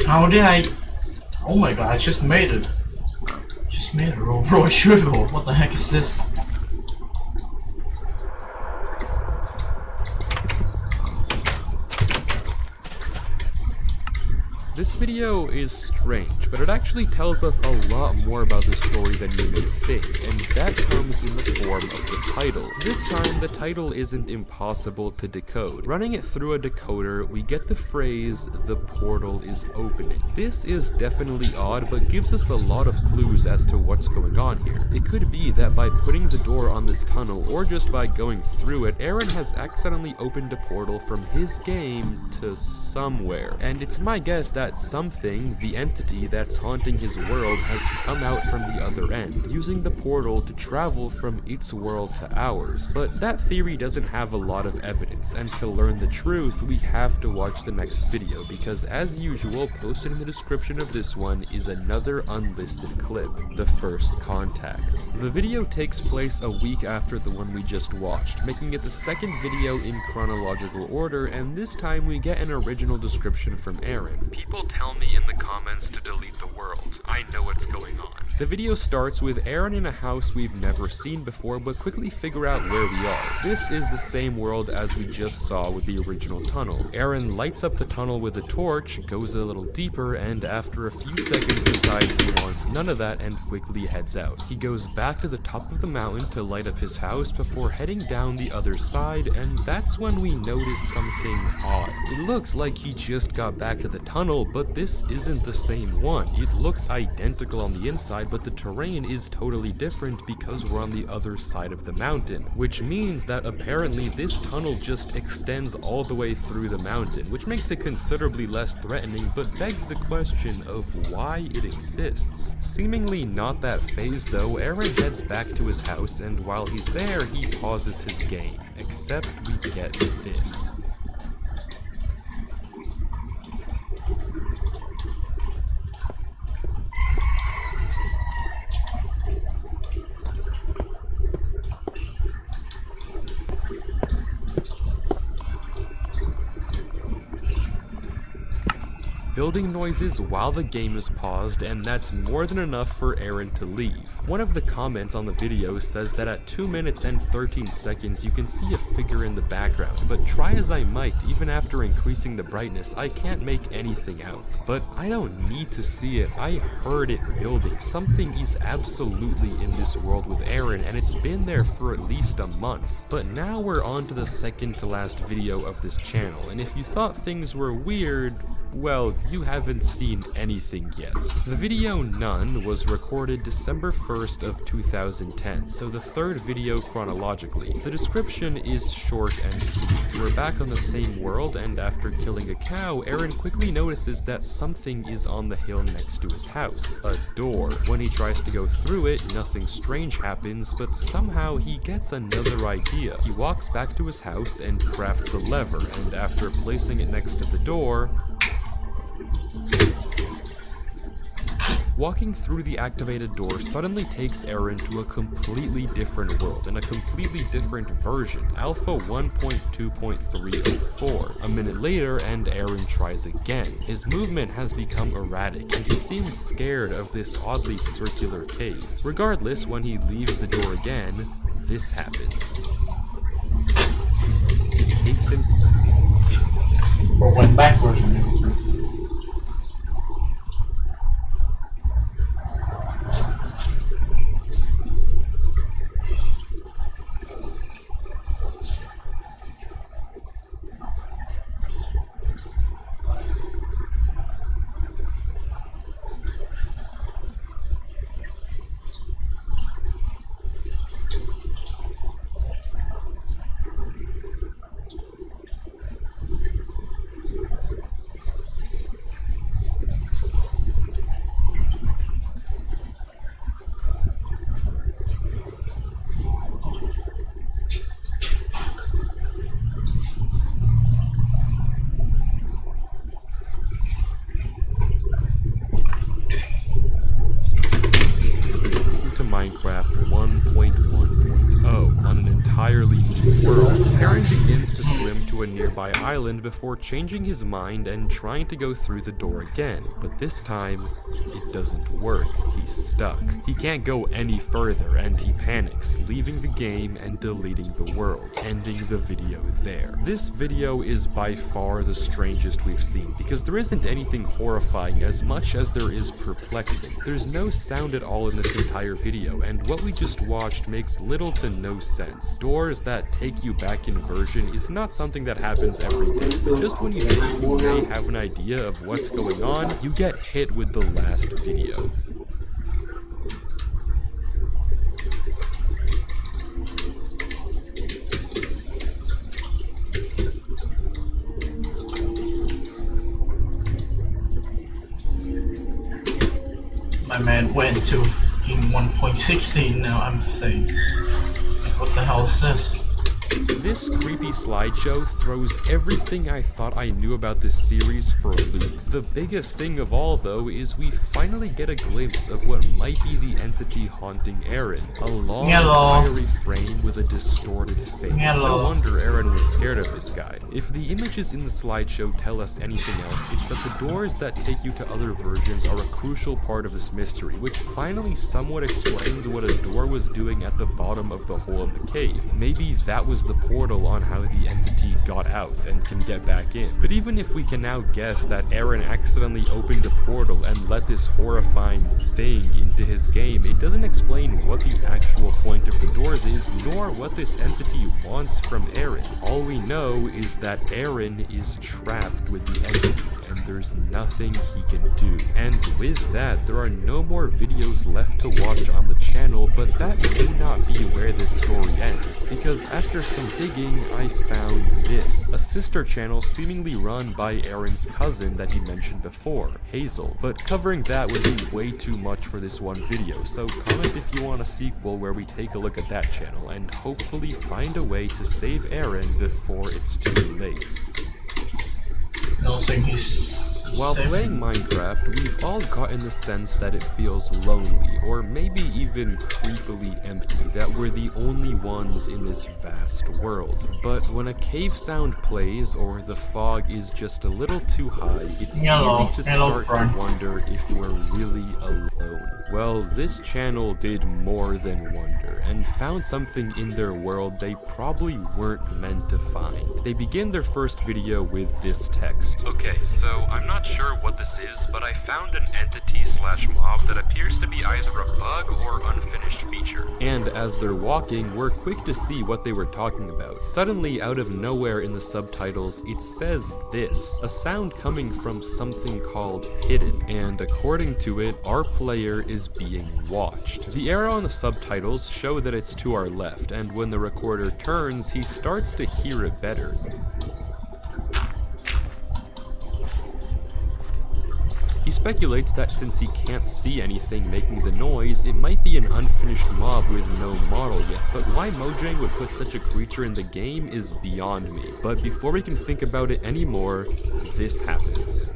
How did I... Oh my god, I just made it. Made a raw sugar. What the heck is this? This video is strange, but it actually tells us a lot more about the story than you may think, and that comes in the form of the title. This time, the title isn't impossible to decode. Running it through a decoder, we get the phrase, "the portal is opening." This is definitely odd, but gives us a lot of clues as to what's going on here. It could be that by putting the door on this tunnel, or just by going through it, Aaron has accidentally opened a portal from his game to somewhere, and it's my guess that that something, the entity that's haunting his world, has come out from the other end, using the portal to travel from its world to ours. But that theory doesn't have a lot of evidence, and to learn the truth, we have to watch the next video, because as usual, posted in the description of this one is another unlisted clip, the first contact. The video takes place a week after the one we just watched, making it the second video in chronological order, and this time we get an original description from Aaron. People tell me in the comments to delete the world. I know what's going on. The video starts with Aaron in a house we've never seen before, but quickly figure out where we are. This is the same world as we just saw with the original tunnel. Aaron lights up the tunnel with a torch, goes a little deeper, and after a few seconds decides he wants none of that and quickly heads out. He goes back to the top of the mountain to light up his house before heading down the other side, and that's when we notice something odd. It looks like he just got back to the tunnel, but this isn't the same one. It looks identical on the inside, but the terrain is totally different because we're on the other side of the mountain, which means that apparently this tunnel just extends all the way through the mountain, which makes it considerably less threatening, but begs the question of why it exists. Seemingly not that phased though, Aaron heads back to his house, and while he's there, he pauses his game. Except we get this. Building noises while the game is paused, and that's more than enough for Aaron to leave. One of the comments on the video says that at 2 minutes and 13 seconds you can see a figure in the background, but try as I might, even after increasing the brightness, I can't make anything out. But I don't need to see it, I heard it building. Something is absolutely in this world with Aaron, and it's been there for at least a month. But now we're on to the second to last video of this channel, and if you thought things were weird, well, you haven't seen anything yet. The video None was recorded December 1st of 2010, so the third video chronologically. The description is short and sweet. We're back on the same world, and after killing a cow, Aaron quickly notices that something is on the hill next to his house. A door. When he tries to go through it, nothing strange happens, but somehow he gets another idea. He walks back to his house and crafts a lever, and after placing it next to the door, walking through the activated door suddenly takes Aaron to a completely different world, and a completely different version, Alpha 1.2.304. A minute later, and Aaron tries again. His movement has become erratic, and he seems scared of this oddly circular cave. Regardless, when he leaves the door again, this happens. It takes him... Or went backwards. Minecraft 1.1.0 on an entirely new world. Aaron begins to swim to a nearby island before changing his mind and trying to go through the door again, but this time, it doesn't work. He's stuck. He can't go any further, and he panics, leaving the game and deleting the world, ending the video there. This video is by far the strangest we've seen, because there isn't anything horrifying as much as there is perplexing. There's no sound at all in this entire video, and what we just watched makes little to no sense. Doors that take you back in version is not something that happens every day, but just when you think you may have an idea of what's going on, you get hit with the last video. My man went to fucking 1.16 now, I'm just saying. Like, what the hell is this? This creepy slideshow throws everything I thought I knew about this series for a loop. The biggest thing of all, though, is we finally get a glimpse of what might be the entity haunting Eren. A long, fiery frame with a distorted face. No wonder Eren was scared of this guy. If the images in the slideshow tell us anything else, it's that the doors that take you to other versions are a crucial part of this mystery, which finally somewhat explains what a door was doing at the bottom of the hole in the cave. Maybe that was the portal on how the entity got out and can get back in. But even if we can now guess that Eren accidentally opened a portal and let this horrifying thing into his game, it doesn't explain what the actual point of the doors is, nor what this entity wants from Eren. All we know is that Eren is trapped with the entity, and there's nothing he can do. And with that, there are no more videos left to watch on the channel, but that may not be where this story ends, because after some digging, I found this, a sister channel seemingly run by Eren's cousin that he mentioned before, Hazel. But covering that would be way too much for this one video, so comment if you want a sequel where we take a look at that channel, and hopefully find a way to save Eren before it's too late. While playing Minecraft, we've all gotten the sense that it feels lonely, or maybe even creepily empty, that we're the only ones in this vast world. But when a cave sound plays, or the fog is just a little too high, it's easy to start to wonder if we're really alone. Well, this channel did more than wonder, and found something in their world they probably weren't meant to find. They begin their first video with this text. Okay, so I'm not sure what this is, but I found an entity/mob that appears to be either a bug or unfinished feature. And as they're walking, we're quick to see what they were talking about. Suddenly, out of nowhere in the subtitles, it says this, a sound coming from something called hidden. And according to it, our player is being watched. The arrow on the subtitles show that it's to our left, and when the recorder turns, he starts to hear it better. He speculates that since he can't see anything making the noise, it might be an unfinished mob with no model yet, but why Mojang would put such a creature in the game is beyond me. But before we can think about it anymore, this happens.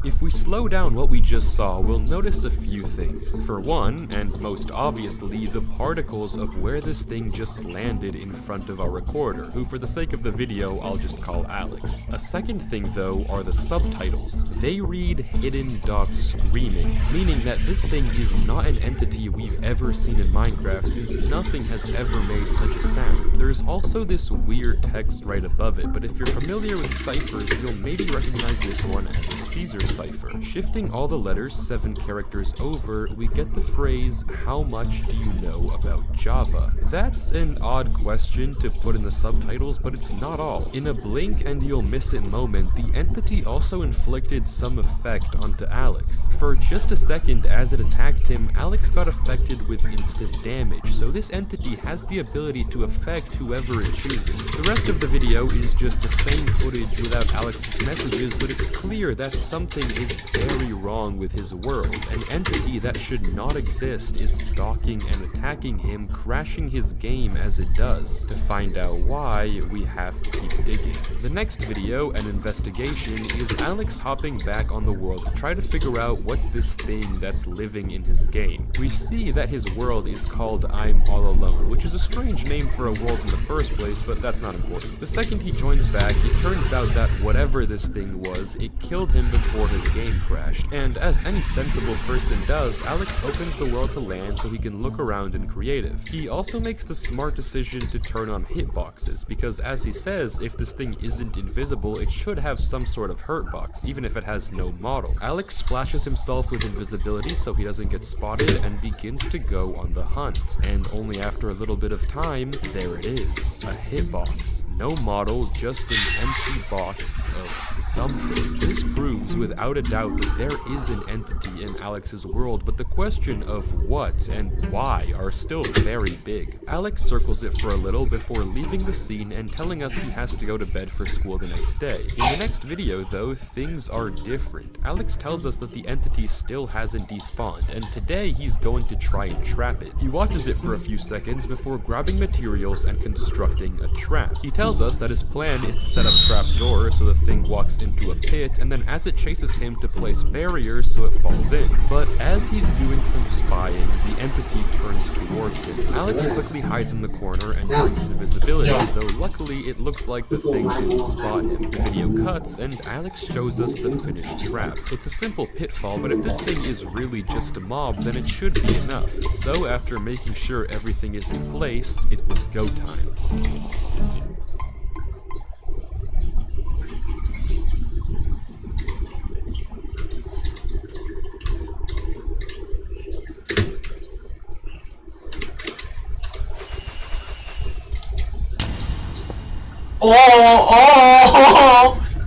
If we slow down what we just saw, we'll notice a few things. For one, and most obviously, the particles of where this thing just landed in front of our recorder, who for the sake of the video, I'll just call Alex. A second thing though are the subtitles. They read hidden screaming, meaning that this thing is not an entity we've ever seen in Minecraft since nothing has ever made such a sound. There's also this weird text right above it, but if you're familiar with ciphers, you'll maybe recognize this one as a Caesar cipher. Shifting all the letters 7 characters over, we get the phrase, how much do you know about Java? That's an odd question to put in the subtitles, but it's not all. In a blink and you'll miss it moment, the entity also inflicted some effect onto Alex. For just a second as it attacked him, Alex got affected with instant damage, so this entity has the ability to affect whoever it chooses. The rest of the video is just the same footage without Alex's messages, but it's clear that something is very wrong with his world. An entity that should not exist is stalking and attacking him, crashing his game as it does. To find out why, we have to keep digging. The next video, an investigation, is Alex hopping back on the world to try to figure out what's this thing that's living in his game. We see that his world is called I'm All Alone, which is a strange name for a world in the first place, but that's not important. The second he joins back, it turns out that whatever this thing was, it killed him before his game crashed, and as any sensible person does, Alex opens the world to land so he can look around and creative. He also makes the smart decision to turn on hitboxes, because as he says, if this thing isn't invisible, it should have some sort of hurt box, even if it has no model. Alex splashes himself with invisibility so he doesn't get spotted and begins to go on the hunt, and only after a little bit of time, there it is, a hitbox. No model, just an empty box of something. This proves without a doubt that there is an entity in Alex's world, but the question of what and why are still very big. Alex circles it for a little before leaving the scene and telling us he has to go to bed for school the next day. In the next video, though, things are different. Alex tells us that the entity still hasn't despawned, and today he's going to try and trap it. He watches it for a few seconds before grabbing materials and constructing a trap. He tells us that his plan is to set up trapdoors so the thing walks into a pit, and then as it chases him to place barriers so it falls in. But as he's doing some spying, the entity turns towards him. Alex quickly hides in the corner and drinks invisibility, though luckily it looks like the thing didn't spot him. The video cuts, and Alex shows us the finished trap. It's a simple pitfall, but if this thing is really just a mob, then it should be enough. So after making sure everything is in place, it was go time.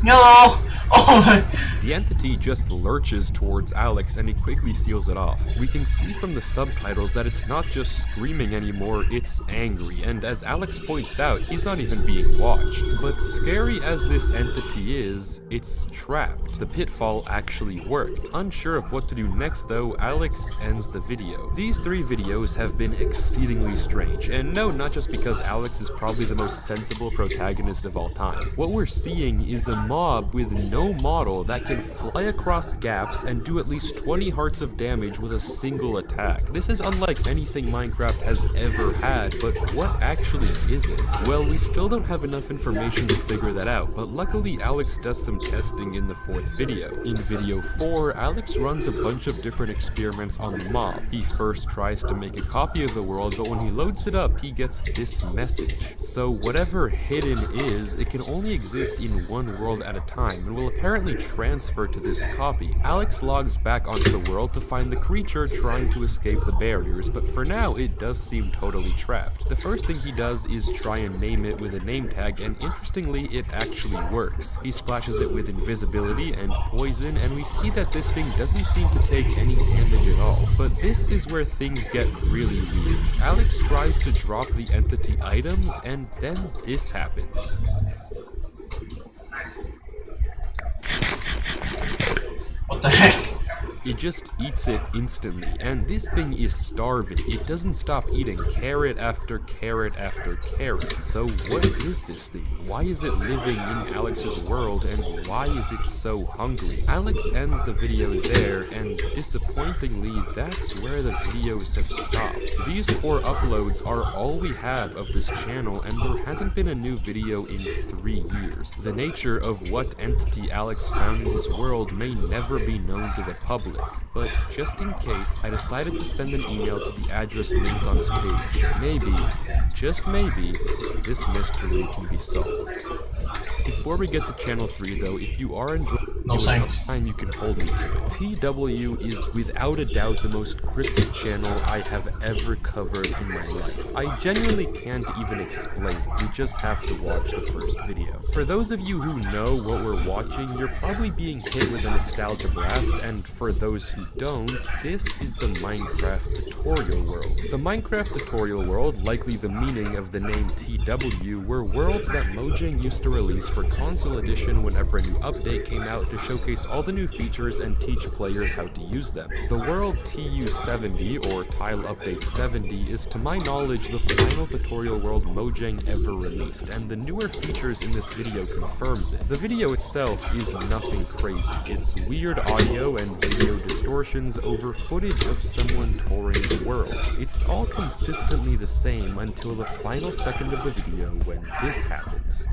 No! Oh my... The entity just lurches towards Alex and he quickly seals it off. We can see from the subtitles that it's not just screaming anymore, it's angry, and as Alex points out, he's not even being watched. But scary as this entity is, it's trapped. The pitfall actually worked. Unsure of what to do next though, Alex ends the video. These 3 videos have been exceedingly strange, and no, not just because Alex is probably the most sensible protagonist of all time. What we're seeing is a mob with no model that can fly across gaps and do at least 20 hearts of damage with a single attack. This is unlike anything Minecraft has ever had, but what actually is it? Well, we still don't have enough information to figure that out, but luckily Alex does some testing in the 4th video. In video 4, Alex runs a bunch of different experiments on the mob. He first tries to make a copy of the world, but when he loads it up, he gets this message. So whatever hidden is, it can only exist in one world at a time, and will apparently transfer to this copy. Alex logs back onto the world to find the creature trying to escape the barriers, but for now it does seem totally trapped. The first thing he does is try and name it with a name tag, and interestingly it actually works. He splashes it with invisibility and poison, and we see that this thing doesn't seem to take any damage at all. But this is where things get really weird. Alex tries to drop the entity items, and then this happens. What the heck? It just eats it instantly, and this thing is starving. It doesn't stop eating carrot after carrot after carrot. So what is this thing? Why is it living in Alex's world, and why is it so hungry? Alex ends the video there, and disappointingly, that's where the videos have stopped. These 4 uploads are all we have of this channel, and there hasn't been a new video in 3 years. The nature of what entity Alex found in his world may never be known to the public, but just in case, I decided to send an email to the address linked on his page. Maybe, just maybe, this mystery can be solved. Before we get to channel 3 though, if you are enjoying and you can hold me to it. TW is without a doubt the most cryptic channel I have ever covered in my life. I genuinely can't even explain it, you just have to watch the first video. For those of you who know what we're watching, you're probably being hit with a nostalgia blast, and for those who don't, this is the Minecraft tutorial world. The Minecraft tutorial world, likely the meaning of the name TW, were worlds that Mojang used to release for console edition whenever a new update came out to showcase all the new features and teach players how to use them. The world TU70, or Tile Update 70, is to my knowledge the final tutorial world Mojang ever released, and the newer features in this video confirms it. The video itself is nothing crazy. It's weird audio and video distortions over footage of someone touring the world. It's all consistently the same until the final second of the video when this happens.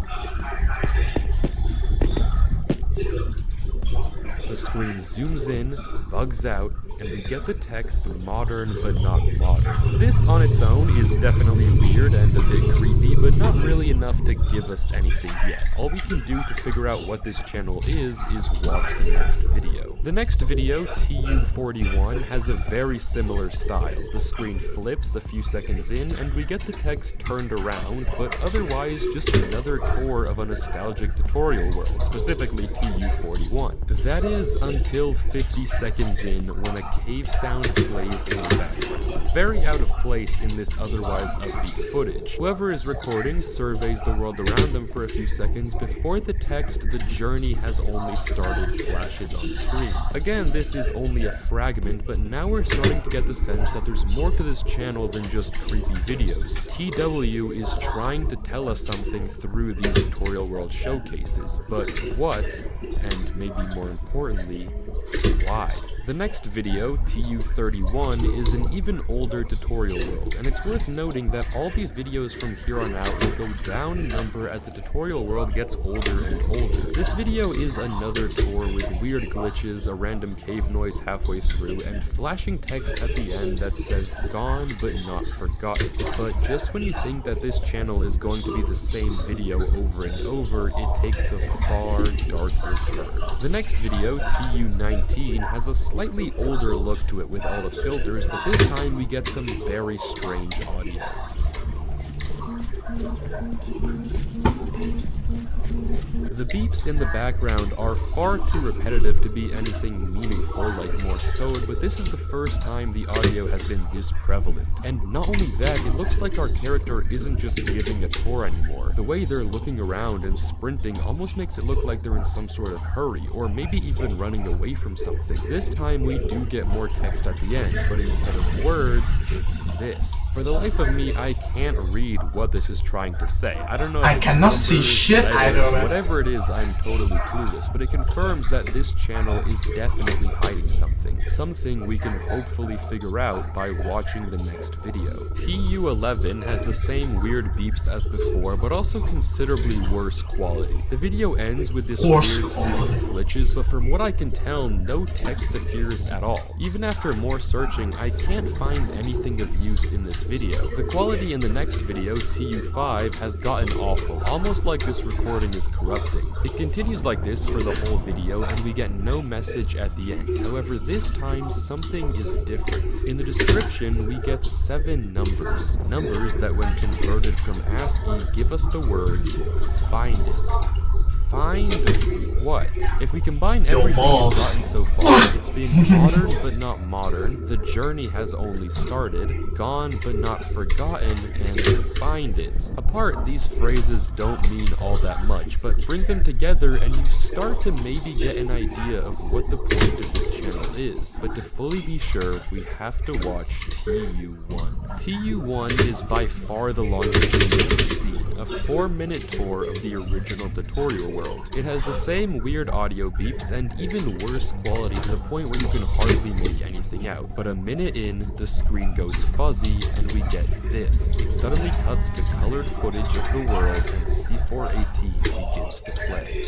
The screen zooms in, bugs out, and we get the text modern but not modern. This on its own is definitely weird and a bit creepy, but not really enough to give us anything yet. All we can do to figure out what this channel is watch the next video. The next video, TU41, has a very similar style. The screen flips a few seconds in, and we get the text turned around, but otherwise just another tour of a nostalgic tutorial world, specifically TU41. That is until 50 seconds in when a cave sound plays in the background. Very out of place in this otherwise upbeat footage. Whoever is recording surveys the world around them for a few seconds before the text "the journey has only started" flashes on screen. Again, this is only a fragment, but now we're starting to get the sense that there's more to this channel than just creepy videos. TW is trying to tell us something through these tutorial world showcases, but what, and maybe more importantly, why? The next video, TU31, is an even older tutorial world, and it's worth noting that all these videos from here on out will go down in number as the tutorial world gets older and older. This video is another tour with weird glitches, a random cave noise halfway through, and flashing text at the end that says "gone but not forgotten." But just when you think that this channel is going to be the same video over and over, it takes a far darker turn. The next video, TU19, has a slightly older look to it with all the filters, but this time we get some very strange audio. The beeps in the background are far too repetitive to be anything meaningful like Morse code, but this is the first time the audio has been this prevalent. And not only that, it looks like our character isn't just giving a tour anymore. The way they're looking around and sprinting almost makes it look like they're in some sort of hurry, or maybe even running away from something. This time we do get more text at the end, but instead of words, it's this. For the life of me, I can't read what this is trying to say. I don't know if I it's cannot see numbers, shit letters, either. whatever it is, I'm totally clueless, but it confirms that this channel is definitely hiding something. Something we can hopefully figure out by watching the next video. TU11 has the same weird beeps as before, but also considerably worse quality. The video ends with this weird series of glitches, but from what I can tell, no text appears at all. Even after more searching, I can't find anything of use in this video. The quality in the next video, TU5, has gotten awful, almost like this recording is corrupting. It continues like this for the whole video, and we get no message at the end. However, this time, something is different. In the description, we get 7 numbers. Numbers that, when converted from ASCII, give us the words, "find it." Find what? If we combine everything we've gotten so far, it's been modern but not modern, the journey has only started, gone but not forgotten, and find it. Apart, these phrases don't mean all that much, but bring them together and you start to maybe get an idea of what the point of this channel is. But to fully be sure, we have to watch TU1. TU1 is by far the longest video we've seen, a 4-minute tour of the original tutorial world. It has the same weird audio beeps and even worse quality to the point where you can hardly make anything out. But a minute in, the screen goes fuzzy and we get this. It suddenly cuts to colored footage of the world and C418 begins to play.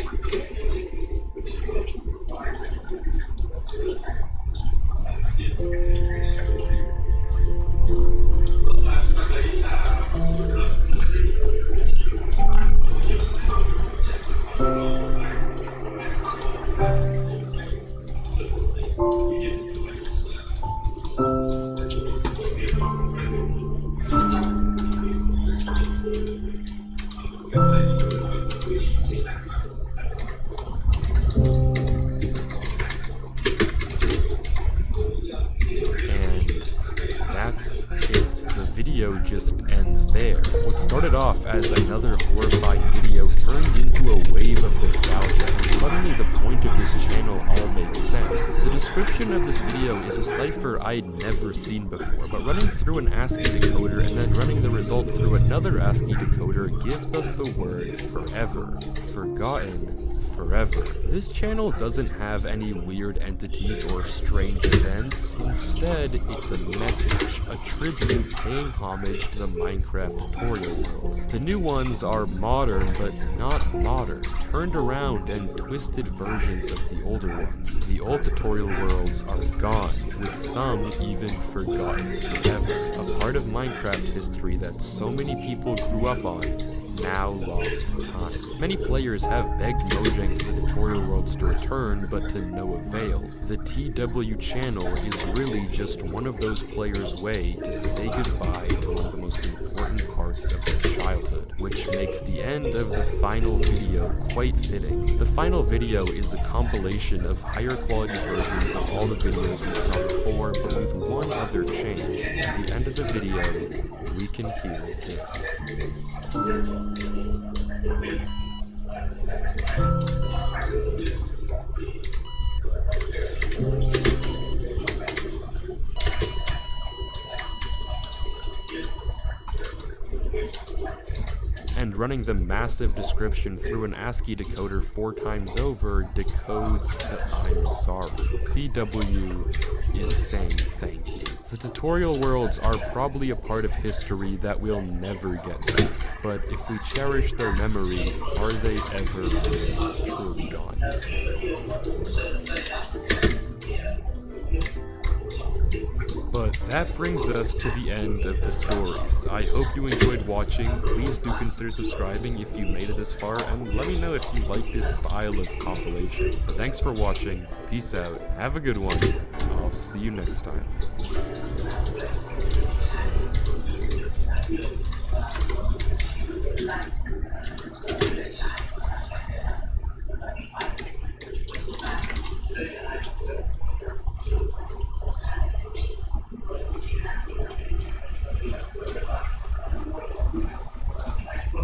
Just ends there. What started off as another horrifying video turned into a wave of nostalgia, and suddenly the point of this channel all makes sense. The description of this video is a cipher I'd never seen before, but running through an ASCII decoder and then running the result through another ASCII decoder gives us the word forever. Forgotten forever. This channel doesn't have any weird entities or strange events. Instead, it's a message, a tribute paying homage to the Minecraft tutorial worlds. The new ones are modern, but not modern, turned around and twisted versions of the older ones. The old tutorial worlds are gone, with some even forgotten forever. A part of Minecraft history that so many people grew up on, now lost to time. Many players have begged Mojang for the tutorial worlds to return, but to no avail. The TW channel is really just one of those players' way to say goodbye to one of the most important important parts of their childhood, which makes the end of the final video quite fitting. The final video is a compilation of higher quality versions of all the videos we saw before, but with one other change. At the end of the video, we can hear this. And running the massive description through an ASCII decoder 4 times over decodes to "I'm sorry." TW is saying thank you. The tutorial worlds are probably a part of history that we'll never get back, but if we cherish their memory, are they ever really truly gone? But that brings us to the end of the stories. I hope you enjoyed watching. Please do consider subscribing if you made it this far, and let me know if you like this style of compilation. Thanks for watching. Peace out. Have a good one. I'll see you next time.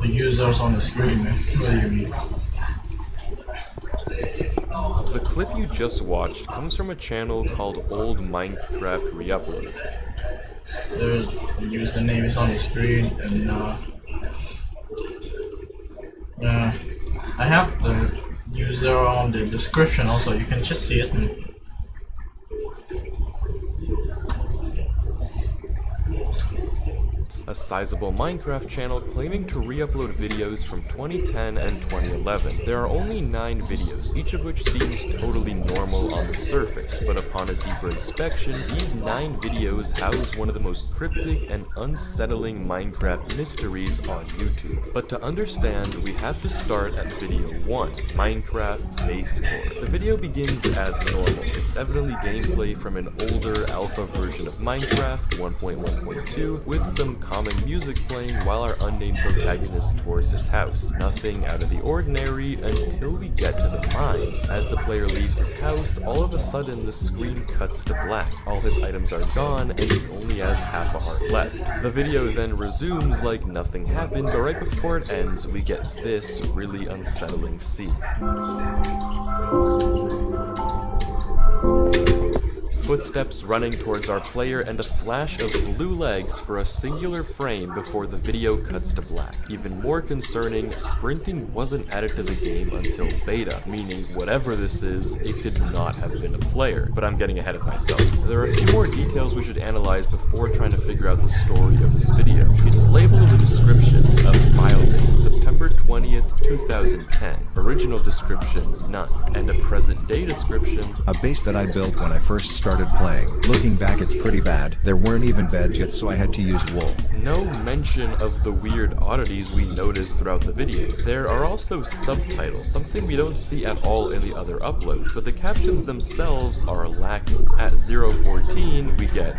The users on the screen, man. What do you mean? The clip you just watched comes from a channel called Old Minecraft Reuploads. The username is on the screen, and I have the user on the description also. You can just see it. A sizable Minecraft channel claiming to re-upload videos from 2010 and 2011. There are only 9 videos, each of which seems totally normal on the surface, but upon a deeper inspection, these 9 videos house one of the most cryptic and unsettling Minecraft mysteries on YouTube. But to understand, we have to start at video 1, Minecraft Base Tour. The video begins as normal. It's evidently gameplay from an older alpha version of Minecraft 1.1.2 with some common music playing while our unnamed protagonist tours his house. Nothing out of the ordinary until we get to the mines. As the player leaves his house, all of a sudden the screen cuts to black. All his items are gone and he only has half a heart left. The video then resumes like nothing happened, but right before it ends, we get this really unsettling scene. Footsteps running towards our player and a flash of blue legs for a singular frame before the video cuts to black. Even more concerning, sprinting wasn't added to the game until beta, meaning whatever this is, it could not have been a player. But I'm getting ahead of myself. There are a few more details we should analyze before trying to figure out the story of this video. It's labeled in the description of file date, September 20th, 2010. Original description, none. And a present day description. A base that I built when I first started playing. Looking back, it's pretty bad. There weren't even beds yet, so I had to use wool. No mention of the weird oddities we noticed throughout the video. There are also subtitles, something we don't see at all in the other uploads, but the captions themselves are lacking. At 0:14, we get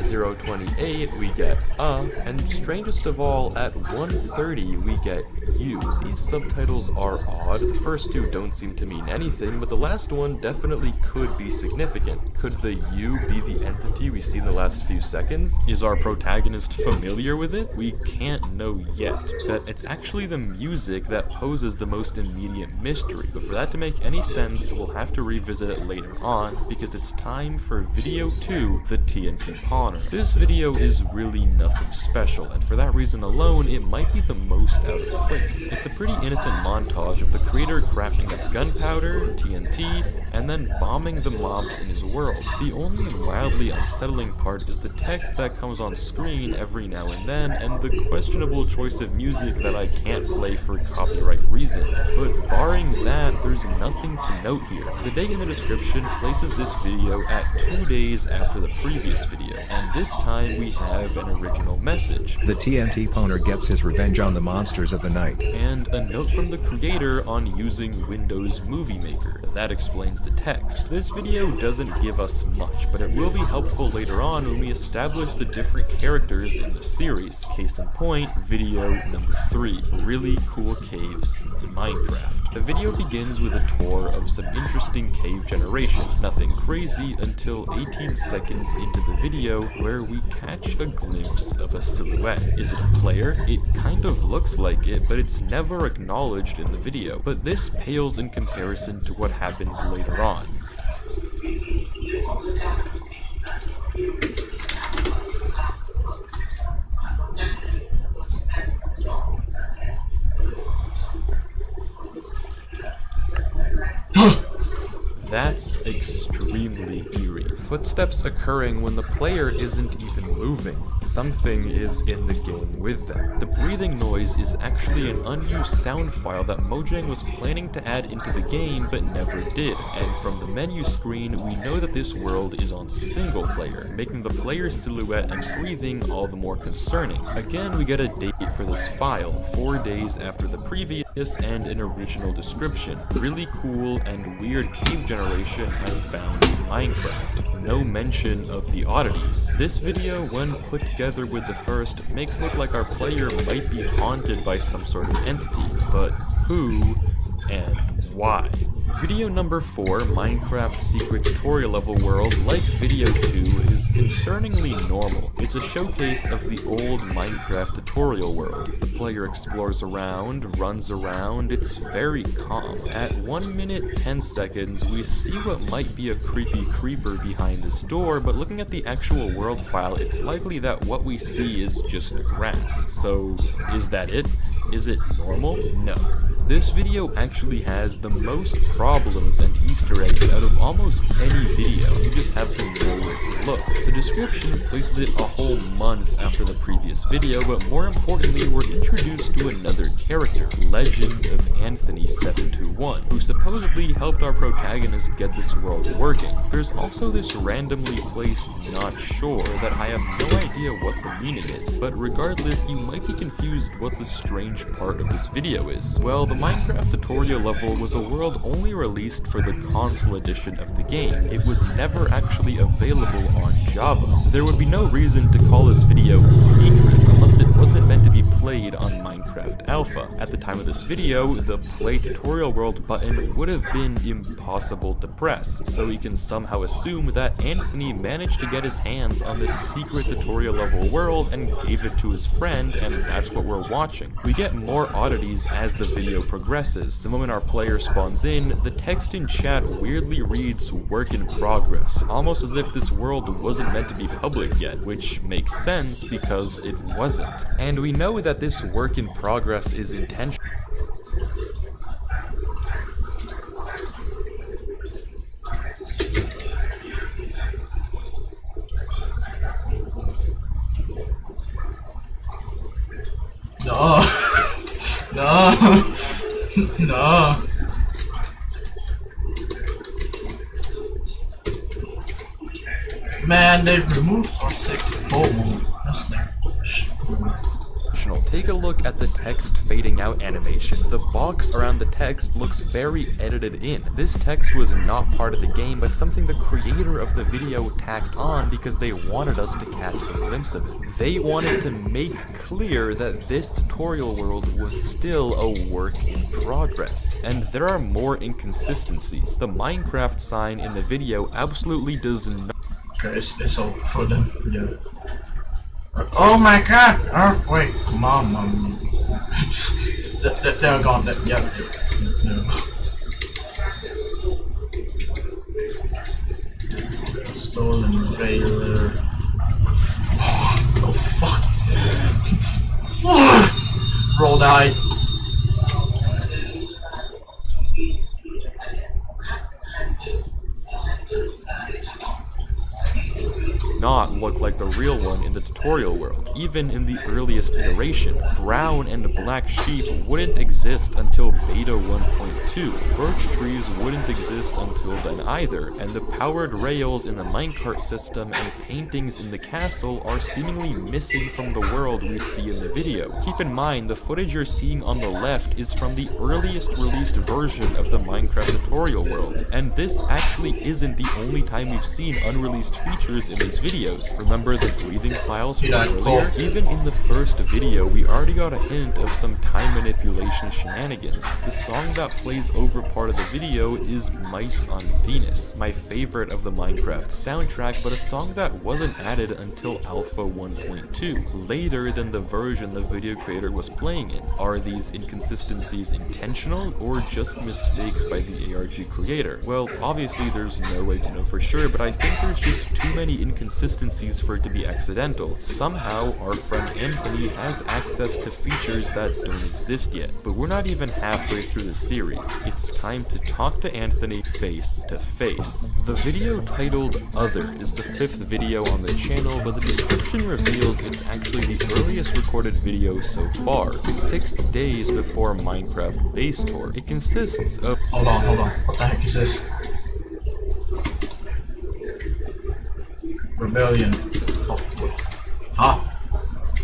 0:28, we get and strangest of all, at 1:30, we get you. These subtitles are odd. The first two don't seem to mean anything, but the last one definitely could be significant. Could the you be the entity we see in the last few seconds? Is our protagonist familiar with it? We can't know yet, but it's actually the music that poses the most immediate mystery. But for that to make any sense, we'll have to revisit it later on, because it's time for video 2, the TNT Pawner. This video is really nothing special, and for that reason alone, it might be the most out of place. It's a pretty innocent montage of the creator crafting up gunpowder, TNT, and then bombing the mobs in his world. The only mildly unsettling part is the text that comes on screen every now and then, and the questionable choice of music that I can't play for copyright reasons. But barring that, there's nothing to note here. The date in the description places this video at 2 days after the previous video, and this time we have an original message. The TNT Pawner gets his revenge on the monsters of the night. And a note from the creator on using Windows Movie Maker. That explains the text. This video doesn't give us much, but it will be helpful later on when we establish the different characters in the series. Case in point, video number 3, really cool caves in Minecraft. The video begins with a tour of some interesting cave generation. Nothing crazy until 18 seconds into the video where we catch a glimpse of a silhouette. Is it a player? It kind of looks like it, but it's never acknowledged in the video. But this pales in comparison to what happens later on. That's extremely eerie. Footsteps occurring when the player isn't even moving. Something is in the game with them. The breathing noise is actually an unused sound file that Mojang was planning to add into the game but never did. And from the menu screen, we know that this world is on single player, making the player's silhouette and breathing all the more concerning. Again, we get a date for this file, 4 days after the previous and an original description. Really cool and weird cave generation I found in Minecraft. No mention of the oddities. This video, when put together with the first, makes it look like our player might be haunted by some sort of entity, but who and why? Video number 4, Minecraft Secret Tutorial Level World, like video 2, is concerningly normal. It's a showcase of the old Minecraft tutorial world. The player explores around, runs around, it's very calm. At 1 minute 10 seconds, we see what might be a creepy creeper behind this door, but looking at the actual world file, it's likely that what we see is just grass. So, is that it? Is it normal? No. This video actually has the most problems and Easter eggs out of almost any video. You just have to know where to look. The description places it a whole month after the previous video, but more importantly, we're introduced to another character, Legend of Anthony 721, who supposedly helped our protagonist get this world working. There's also this randomly placed not sure that I have no idea what the meaning is, but regardless, you might be confused what the strange part of this video is. Well, the Minecraft tutorial level was a world only released for the console edition of the game. It was never actually available on Java. There would be no reason to call this video secret unless it wasn't meant to be played on Minecraft Alpha. At the time of this video, the Play Tutorial World button would have been impossible to press, so we can somehow assume that Anthony managed to get his hands on this secret tutorial level world and gave it to his friend, and that's what we're watching. We get more oddities as the video progresses. The moment our player spawns in, the text in chat weirdly reads "work in progress," almost as if this world wasn't meant to be public yet, which makes sense because it wasn't. And we know that this work in progress is intentional. No. No. No. Man, they removed our 6 mode. That's like... Take a look at the text fading out animation. The box around the text looks very edited in. This text was not part of the game, but something the creator of the video tacked on because they wanted us to catch a glimpse of it. They wanted to make clear that this tutorial world was still a work in progress. And there are more inconsistencies. The Minecraft sign in the video absolutely does not... Okay, it's all for them, yeah. Oh my god! Oh, wait, mom. They're gone, yeah. No. Stolen Veiler. What the fuck? Roll die. Not look like the real one in the tutorial world. Even in the earliest iteration, brown and black sheep wouldn't exist until beta 1.2. Birch trees wouldn't exist until then either, and the powered rails in the minecart system and paintings in the castle are seemingly missing from the world we see in the video. Keep in mind, the footage you're seeing on the left is from the earliest released version of the Minecraft tutorial world, and this actually isn't the only time we've seen unreleased features in this video. videos. Remember the breathing files from Yeah, earlier? Even in the first video, we already got a hint of some time manipulation shenanigans. The song that plays over part of the video is Mice on Venus, my favorite of the Minecraft soundtrack, but a song that wasn't added until Alpha 1.2, later than the version the video creator was playing in. Are these inconsistencies intentional or just mistakes by the ARG creator? Well, obviously there's no way to know for sure, but I think there's just too many inconsistencies for it to be accidental. Somehow, our friend Anthony has access to features that don't exist yet, but we're not even halfway through the series. It's time to talk to Anthony face to face. The video titled Other is the 5th video on the channel, but the description reveals it's actually the earliest recorded video so far, 6 days before Minecraft Base Tour. It consists of— Hold on. What the heck is this? Rebellion.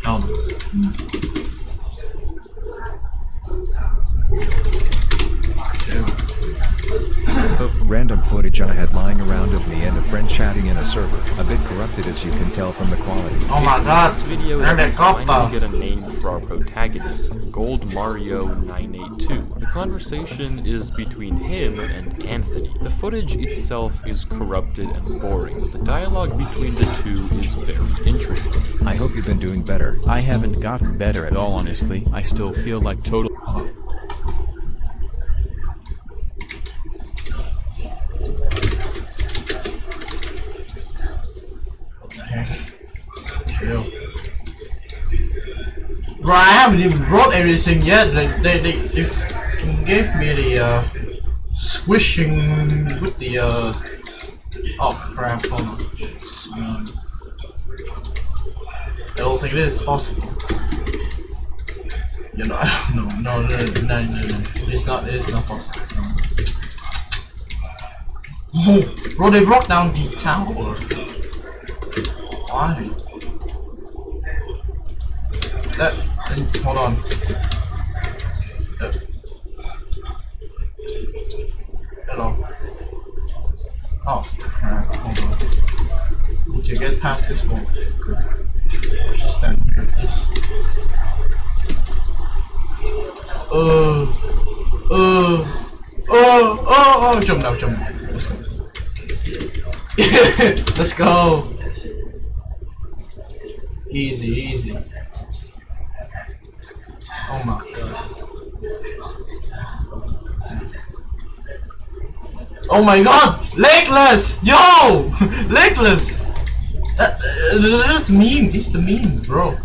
Helmets. Of random footage I had lying around of me and a friend chatting in a server, a bit corrupted as you can tell from the quality. Oh my god, this video that we finally get a name for our protagonist, Gold Mario 982. The conversation is between him and Anthony. The footage itself is corrupted and boring, but the dialogue between the two is very interesting. I hope you've been doing better. I haven't gotten better at all, honestly. I still feel like total— Bro, I haven't even brought everything yet. They gave me the squishing with the oh crap, hold on. I don't think this is possible. You know, I don't know. No. It's not possible. No. Oh, bro, they brought down the tower. Why? Hold on. Hello. Oh crap, hold on. Need to get past this wolf. Good. I'll just stand here, please. Jump now, jump now. Let's go. Let's go. Easy. Oh my god. Oh my god! Legless! Yo! Legless! That's meme. It's the meme, bro.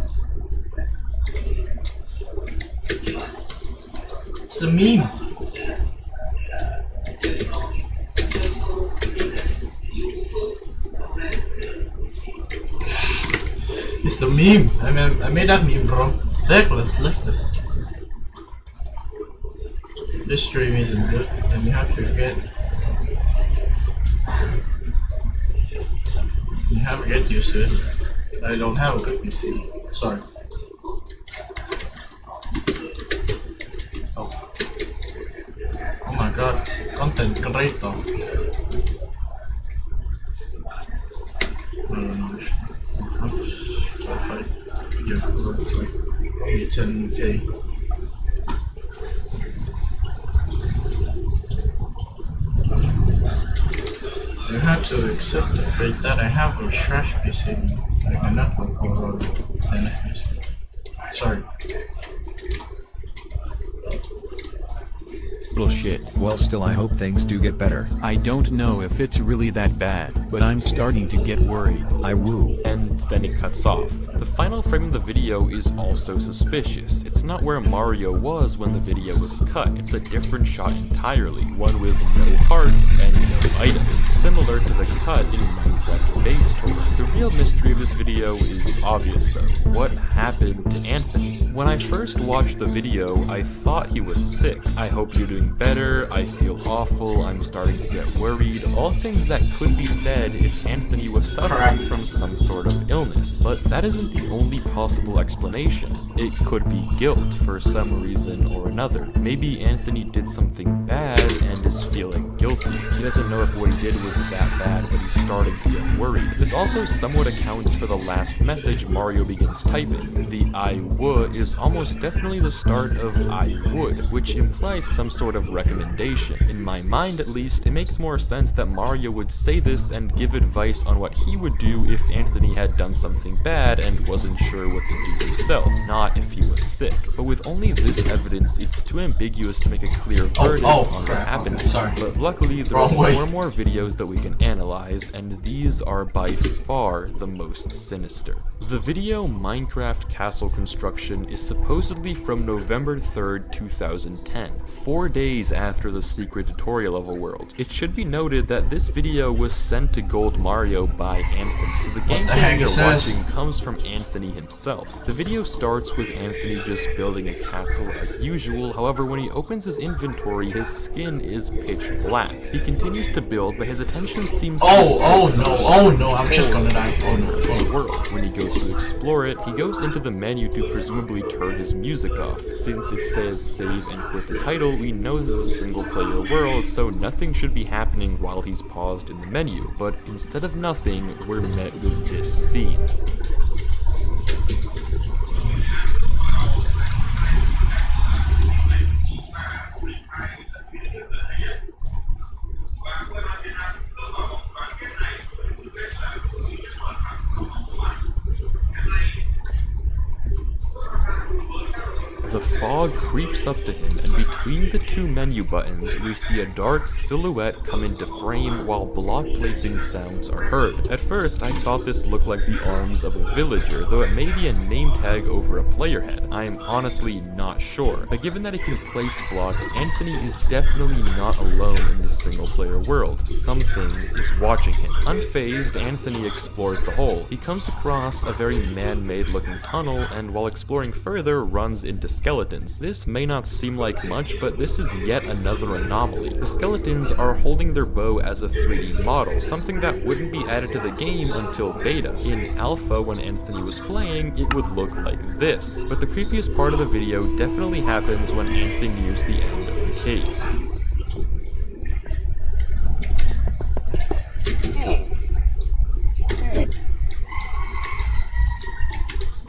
It's the meme. It's the meme. I made that meme, bro. Legless. This stream isn't good, and you have to get used to it. I don't have a good PC. Sorry. Oh my god, content creator. Maybe 10K. You have to accept the fate that I have a trash PC. I cannot go over 10 FPS. Sorry. Bullshit. Well, still I hope things do get better. I don't know if it's really that bad, but I'm starting to get worried. I woo. And then it cuts off. The final frame of the video is also suspicious. It's not where Mario was when the video was cut. It's a different shot entirely, one with no hearts and no items, similar to the cut in Minecraft Base Tour. The real mystery of this video is obvious though. What happened to Anthony? When I first watched the video, I thought he was sick. I hope you're doing better, I feel awful, I'm starting to get worried, all things that could be said if Anthony was suffering from some sort of illness. But that isn't the only possible explanation. It could be guilt for some reason or another. Maybe Anthony did something bad and is feeling guilty. guilty. He doesn't know if what he did was that bad, but he's starting to get worried. This also somewhat accounts for the last message Mario begins typing. The I would is almost definitely the start of I would, which implies some sort of recommendation. In my mind at least, it makes more sense that Mario would say this and give advice on what he would do if Anthony had done something bad and wasn't sure what to do himself, not if he was sick. But with only this evidence, it's too ambiguous to make a clear verdict on what happened. But luckily, there are 4 more videos that we can analyze, and these are by far the most sinister. The video Minecraft Castle Construction is supposedly from November 3rd, 2010, 4 days after the secret tutorial level world. It should be noted that this video was sent to Gold Mario by Anthony, so the gameplay you're watching comes from Anthony himself. The video starts with Anthony just building a castle as usual, however when he opens his inventory, his skin is pitch black. He continues to build, but his attention seems to I'm just gonna die. World. When he goes to explore it, he goes into the menu to presumably turn his music off. Since it says save and quit the title, we know this is a single player world, so nothing should be happening while he's paused in the menu. But instead of nothing, we're met with this scene. The fog creeps up to him, and between the 2 menu buttons, we see a dark silhouette come into frame while block placing sounds are heard. At first, I thought this looked like the arms of a villager, though it may be a name tag over a player head. I am honestly not sure. But given that he can place blocks, Anthony is definitely not alone in the single player world. Something is watching him. Unfazed, Anthony explores the hole. He comes across a very man-made looking tunnel, and while exploring further, runs into skeletons. This may not seem like much, but this is yet another anomaly. The skeletons are holding their bow as a 3D model, something that wouldn't be added to the game until beta. In alpha, when Anthony was playing, it would look like this. But the creepiest part of the video definitely happens when Anthony nears the end of the cave.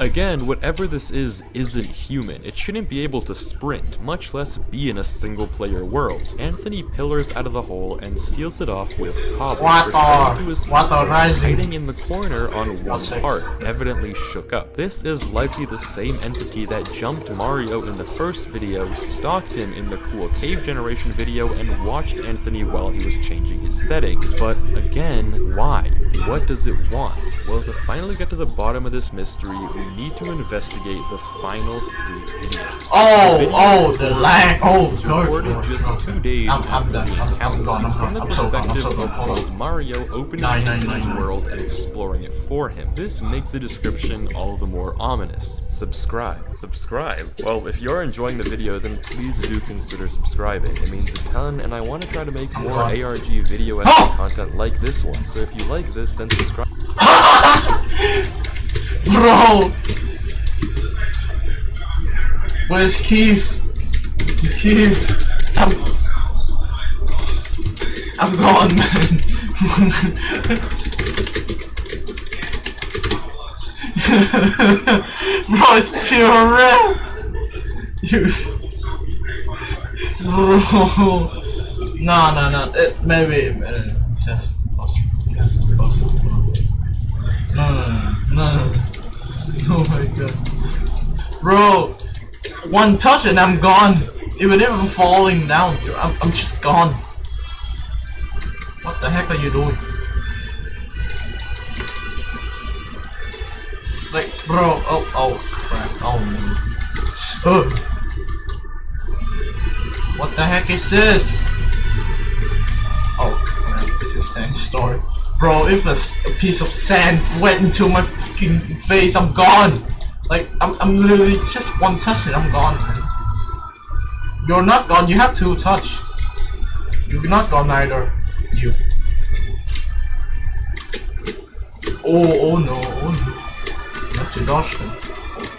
Again, whatever this is isn't human. It shouldn't be able to sprint, much less be in a single-player world. Anthony pillars out of the hole and seals it off with cobble, returning to his hiding in the corner on one part, evidently shook up. This is likely the same entity that jumped Mario in the first video, stalked him in the cool cave generation video, and watched Anthony while he was changing his settings. But again, why? What does it want? Well, to finally get to the bottom of this mystery, we need to investigate the final 3 videos. The lag. Was recorded just 2 days after the encounter. It's from the perspective of old Mario opening Anthony's world and exploring it for him. This makes the description all the more ominous. Subscribe. Well, if you're enjoying the video, then please do consider subscribing. It means a ton, and I want to try to make more ARG video essay content like this one. So if you like this, then subscribe. Bro! Where's Keith? I'm gone, man. Bro, it's pure red. Bro. No. Maybe. Just possible. No. Oh my god. Bro, one touch and I'm gone. Even if I'm falling down, I'm just gone. What the heck are you doing? Like, bro, oh crap, oh man. What the heck is this? Oh crap, this is sandstorm. Bro, if a piece of sand went into my fucking face, I'm gone. Like, I'm literally just one touch and I'm gone, man. You're not gone, you have to touch. You're not gone either. You. Oh no. You have to dodge them.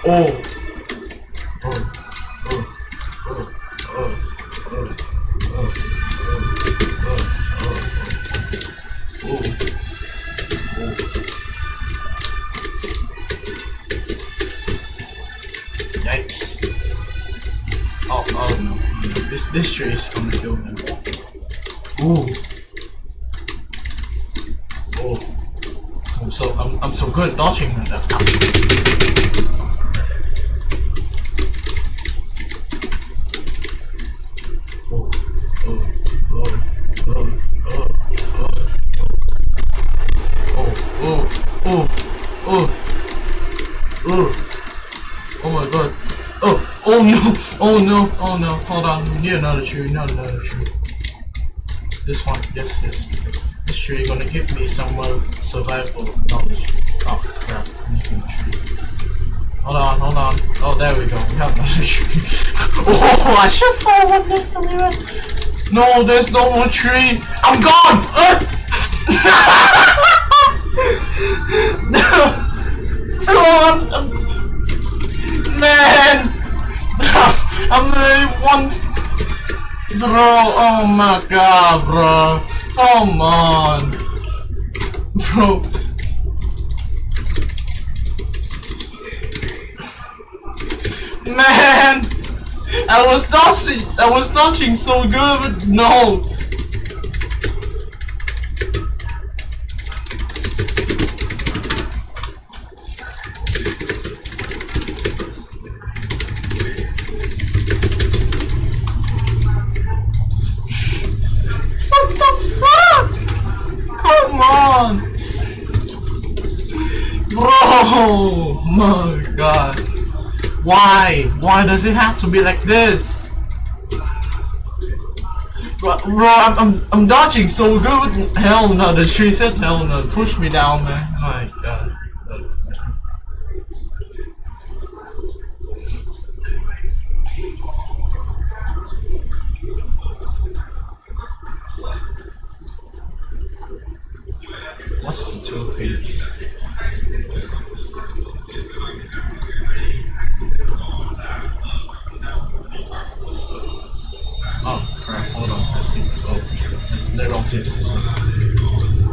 Oh. This tree is gonna kill me. Ooh. Oh. I'm so good at dodging that. Oh. Oh my god. Oh no. Oh no. Oh no. Hold on. We need another tree. Not another tree. This one. Yes. This tree gonna give me some survival knowledge. Oh crap. I need a tree. Hold on. Oh, there we go. We have another tree. Oh, I just saw one next to me, man. No, there's no more tree. I'm gone. Bro, man, I'm really one. Bro, oh my god, bro. Come on, bro. Man, I was dodging so good, but no. What the fuck? Come on, bro. My god. Why? Why does it have to be like this? Bro, I'm dodging so good. Hell no, the tree said hell no. Push me down, man. My god. What's the 2 piece? Oh crap, hold on, let's see. Oh, they don't see this is it.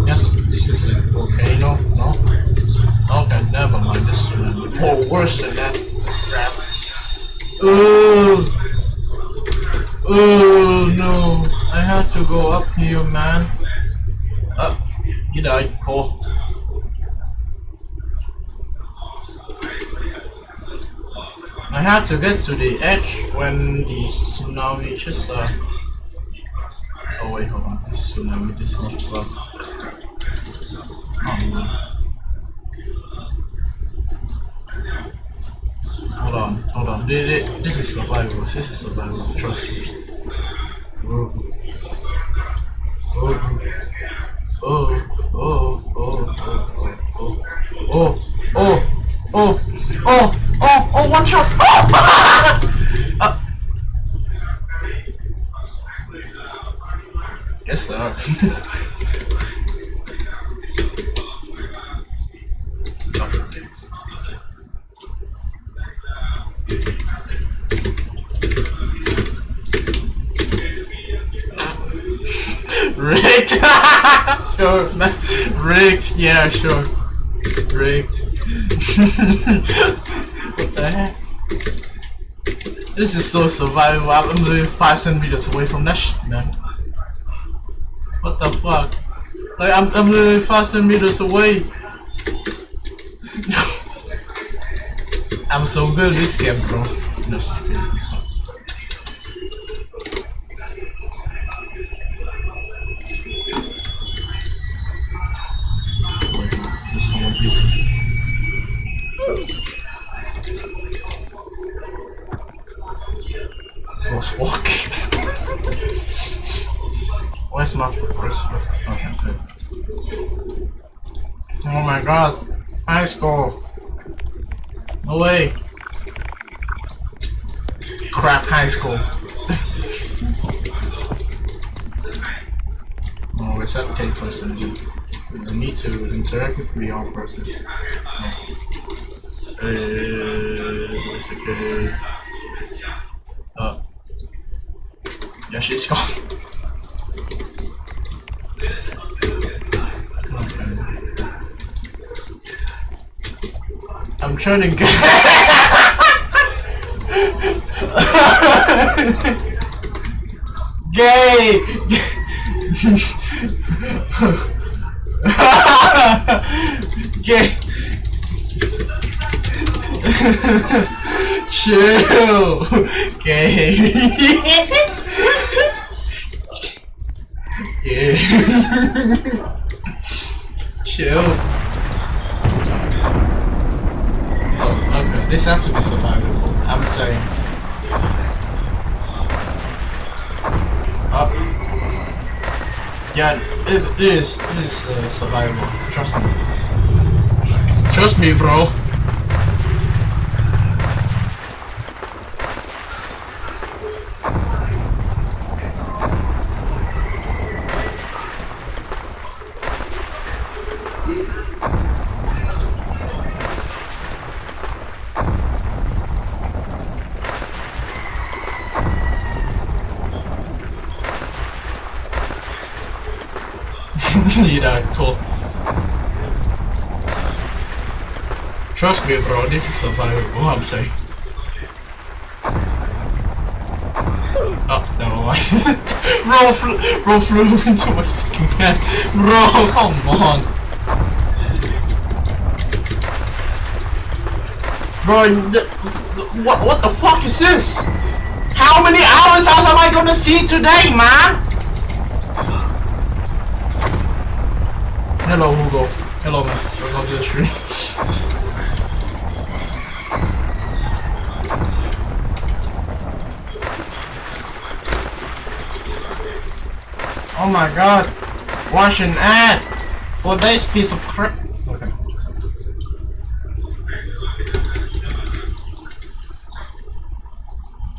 Yes, this is a volcano. No? Okay, never mind, this is more worse than that. Crap. Oh no, I have to go up here, man. He died, cool. I had to get to the edge when the tsunami just oh wait, hold on, this tsunami, this is not flood. Oh no. Hold on, this is survival, trust me. Oh, one shot! Yes, sir. Rigged! Sure, man. Rigged, yeah, sure. Rigged. What the heck? This is so survivable. I'm literally 5 centimeters away from that shit, man. What the fuck? Like, I'm literally 5 centimeters away. I'm so good at this game, bro. No, just kidding. It sucks. There's someone busy. Was walking. Where's my first? Okay, good. Oh my god. High school. No way. Crap, high school. Oh, it's that K person. You need to interact with the R person. Where's the kid? Yeah, she's gone. Okay. I'm trying to get. Gay! Gay! Chill! Gay! Gay! Chill! Oh, okay. This has to be survivable. I'm saying. Yeah, it is. This is survivable. Trust me. Trust me, bro. You died, cool. Trust me, bro, this is survivable, I'm saying. Oh, never mind. Bro flew into my fucking head. Bro, come on. Bro, what the fuck is this? How many hours am I gonna see today, man? Hello, Hugo. Hello, man. Welcome to the stream. Oh my god. Watch an ad for this piece of crap. Okay.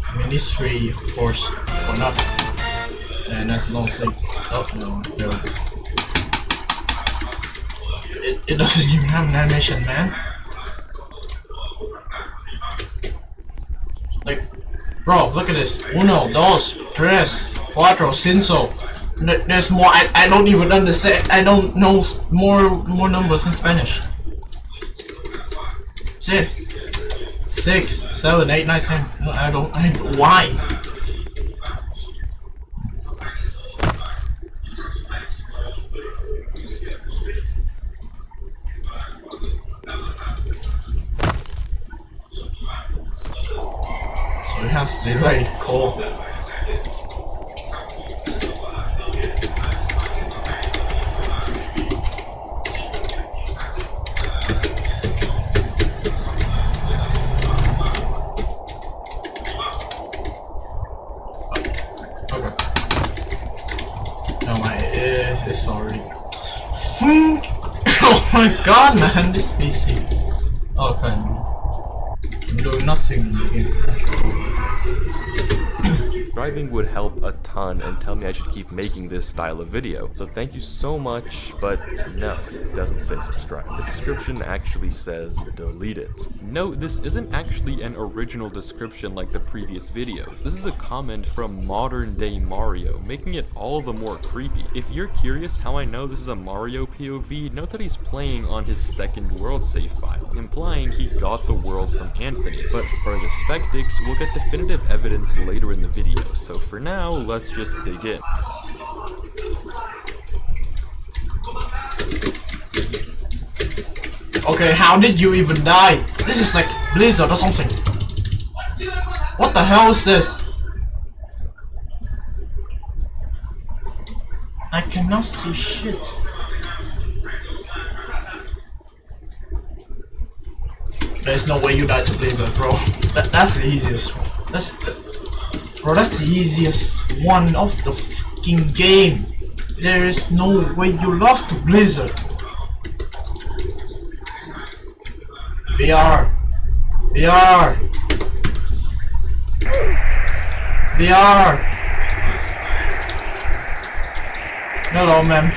I mean, it's free, of course, for nothing. And that's long sleep. Oh, no. It doesn't even have an animation, man. Like, bro, look at this. Uno, dos, tres, cuatro, cinco. There's more. I don't even understand. I don't know more numbers in Spanish. Shit. 6, 7, 8, 9, 10. I don't. Why? So it has to be like cool. It's already. Oh my god, man, this PC. Okay, I'm doing nothing. Subscribing would help a ton and tell me I should keep making this style of video. So thank you so much, but no, it doesn't say subscribe. The description actually says delete it. Note, this isn't actually an original description like the previous videos. This is a comment from modern day Mario, making it all the more creepy. If you're curious how I know this is a Mario POV, note that he's playing on his second world save file, implying he got the world from Anthony. But for the Spectics, we'll get definitive evidence later in the video. So for now, let's just dig in. Okay, how did you even die? This is like Blizzard or something. What the hell is this? I cannot see shit. There's no way you died to Blizzard, bro. That's the easiest one. That's the easiest one of the fucking game. There is no way you lost to Blizzard. VR. Hello, man.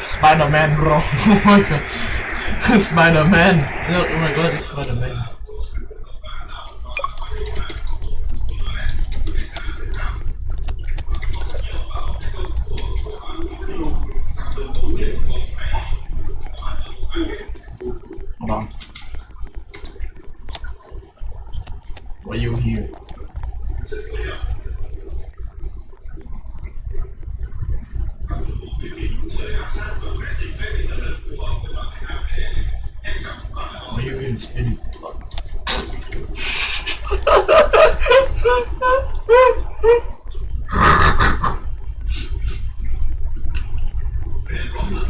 Spider-Man, bro. Oh my god. Spider-Man. Oh my god, it's Spider-Man. Hold on. Why are you here? spin.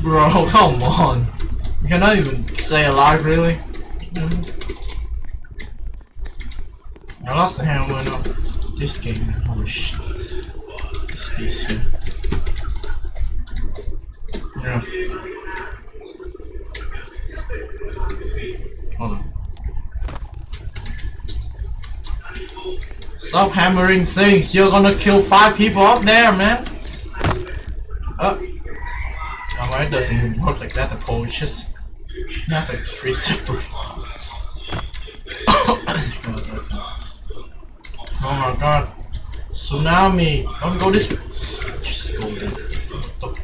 Bro, come on. You cannot even say alive, really? I lost the hammer on this game. Holy shit. This piece here. Yeah. Hold on. Stop hammering things. You're gonna kill 5 people up there, man. Oh, it doesn't even work like that. The pole is just. That's like 3 separate ones. Oh my god. Tsunami. Don't go this way. Just go there. What the fuck?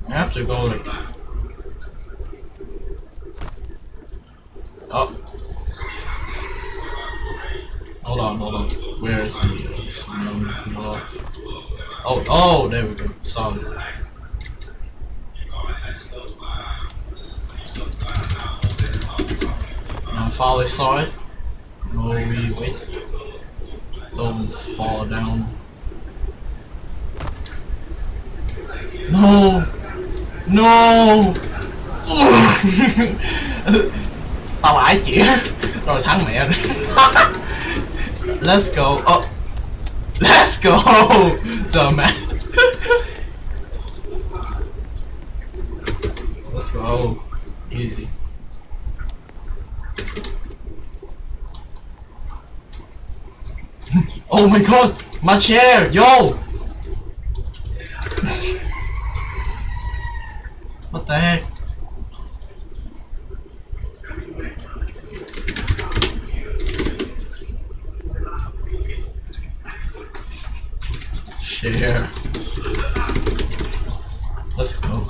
I have to go like. Oh. Hold on. Where is the tsunami? Oh, there we go. Sorry. I finally saw it. No, wait. Don't fall down. No! Tao ái chị rồi thắng mẹ rồi. Let's go. Oh. Let's go! Dumbass. Let's go. Easy. Oh my god! My chair! Yo! What the heck? Share. Let's go.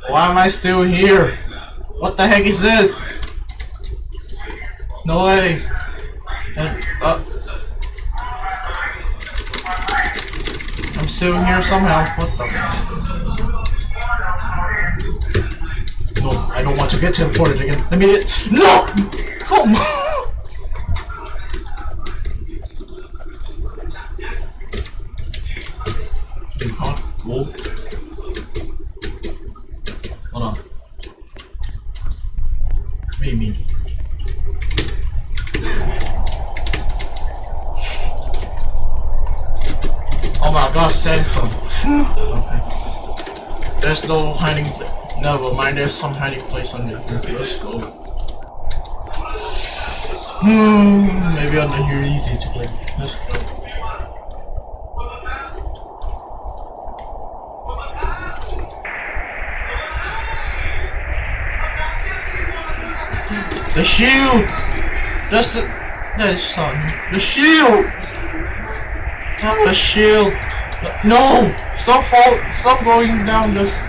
Why am I still here? What the heck is this? No way. I'm still here somehow. What the? No, I don't want to get teleported again. Let me. No! Come on! Whoa. Hold on. What do you mean? Oh my god, sand phone. Okay. There's no hiding place. Never mind, there's some hiding place on the here. Let's go. Maybe under here easy to play. Let's go. The shield! That's the shield! Not the shield! No! Stop going down this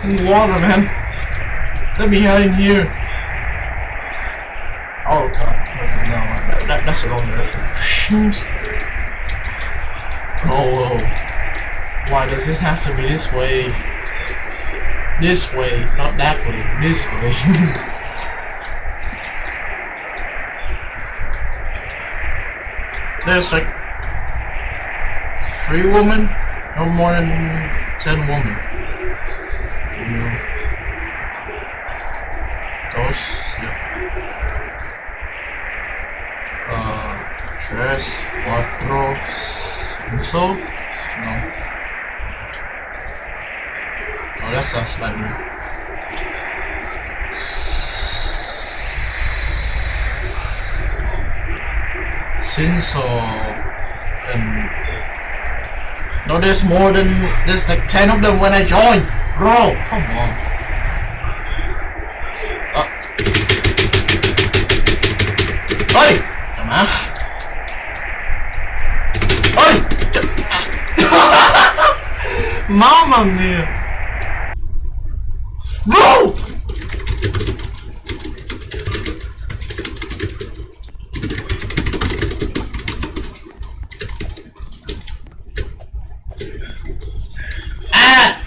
in the water, man. Let me hide in here. Oh god. Okay, no, that's the wrong direction. Shoot! Oh, why does this have to be this way? This way, not that way. This way. There's like 3 women, no more than 10 women. You know. Those, yeah. 3, 4, 5. No. Oh, that's a spider. 6 no, there's more than there's like 10 of them when I joined. Bro, come on. Oi! Come on. Oi! Mamma mia! Bro! Ah!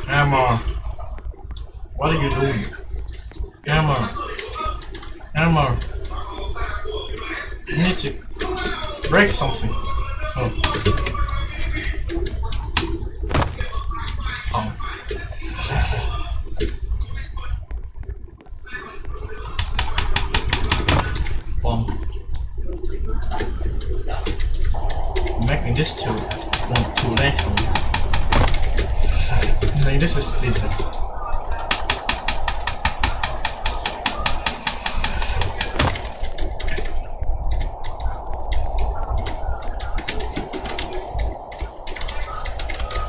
Emma, what are you doing? Emma, Emma, you need to break something. Oh. Oh. Bomb. I'm making this two legs on. Like, this is decent.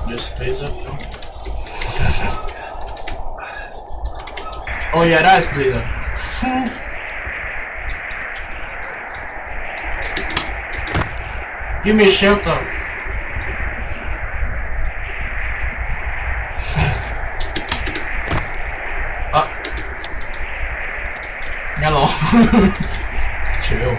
This blazer. Oh yeah, that is blazer. Give me a shelter. Hello. Chill.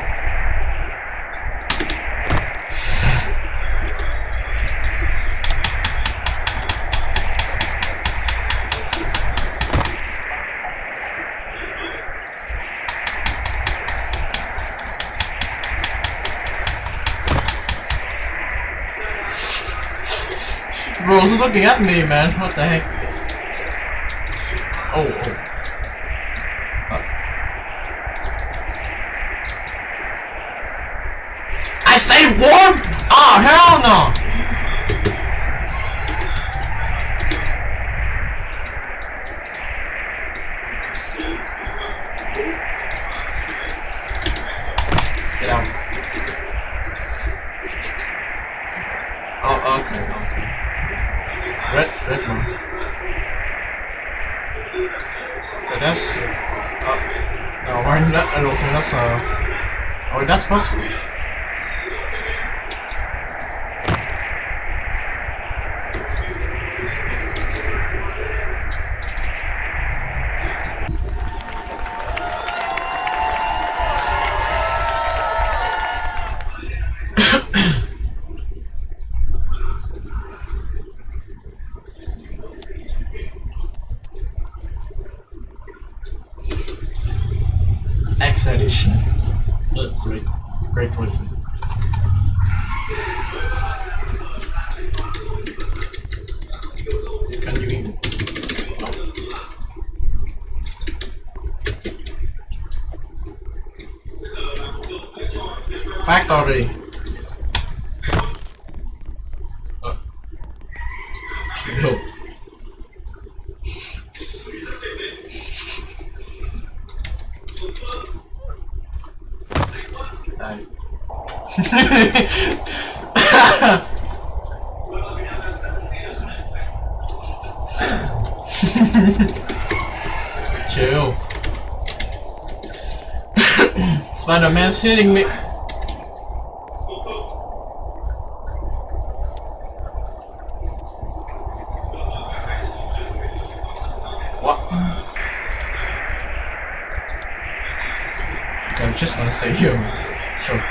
Bro, who's looking at me, man? What the heck? Oh. I stayed warm? Oh, hell no! Get out. Oh, okay. Red one. Okay, that's... no, we're not... I don't think that's... oh, that's possible. X edition. Great. Can you even? No. Factory. Chill. Die. Chill. Spider-Man's hitting me. What? Okay, I'm just gonna say you. Sure.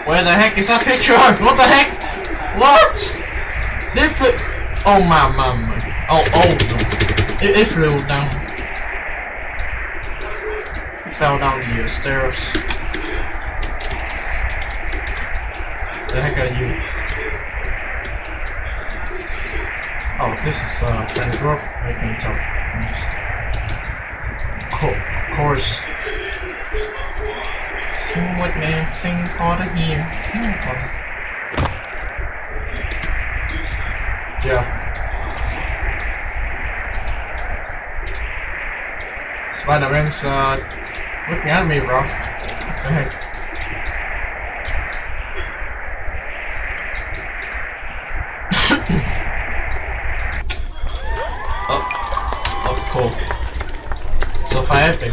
Where the heck is that picture? What the heck? What? They flew. Oh my. Oh no. It flew down. It fell down the stairs. The heck are you? Oh, this is friend group. I can tell. Of course. Sing with me, sing for the here. Sing for the... Yeah. Spider-Man's looking at me, bro. What the heck? Oh, cool. So if I epic,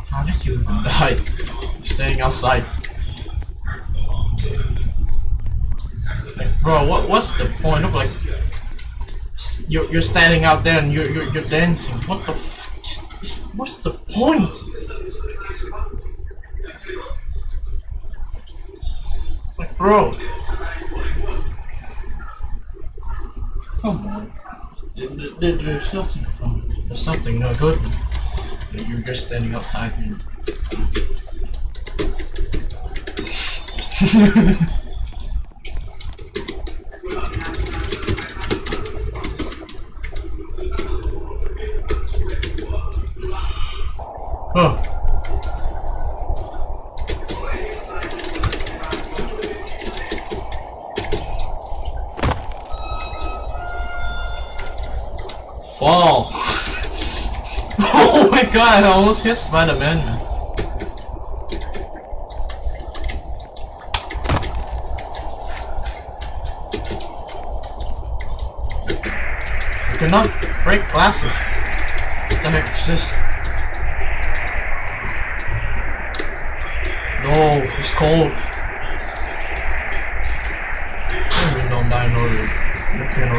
how did you even die? You're staying outside. Like, bro, what's the point of like you're standing out there and you're dancing? What the what's the point? Like, bro, come on. There's nothing fun. There's something no good. You're just standing outside. Oh. Fall. Oh my god, I almost hit Spider-Man. You cannot break glasses. What the heck is this? No, it's cold. Maybe don't die no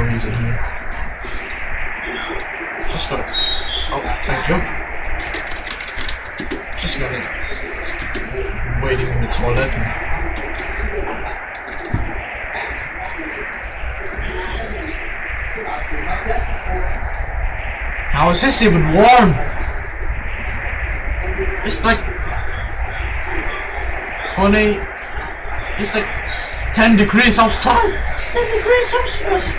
reason here. Just gonna. Oh, thank you. Just gonna. Waiting in the toilet. How is this even warm? It's like 20. It's like 10 degrees outside. 10 degrees Celsius.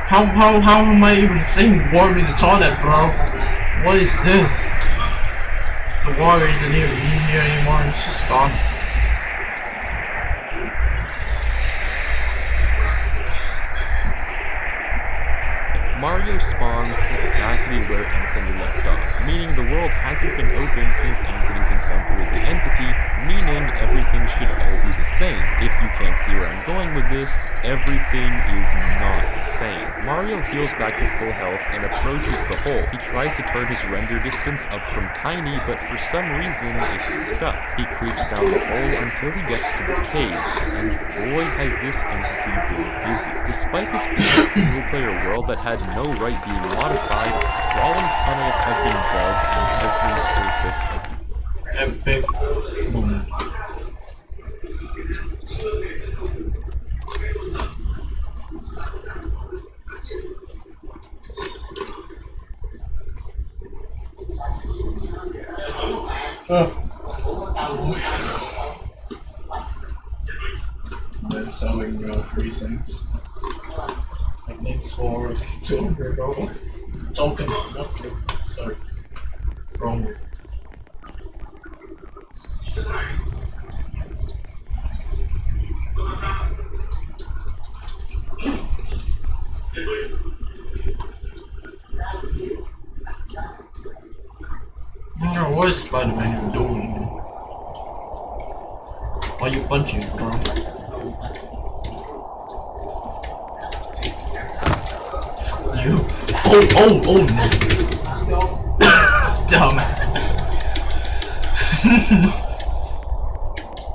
How am I even staying warm in the toilet, bro? What is this? The water isn't even in here anymore. It's just gone. Mario spawns exactly where Anthony left off, meaning the world hasn't been open since Anthony's encounter with the entity, meaning everything should all be the same. If you can't see where I'm going with this, everything is not the same. Mario heals back to full health and approaches the hole. He tries to turn his render distance up from tiny, but for some reason, it's stuck. He creeps down the hole until he gets to the caves, and boy has this entity been busy. Despite this being a single-player world that had no right being modified, sprawling tunnels have been dug on every surface. Epic moment. Then selling free things. Techniques for $200. Token, not true. Sorry. Wrong word. What is Spider-Man doing? Why are you punching, bro? You. Oh no. Dumb.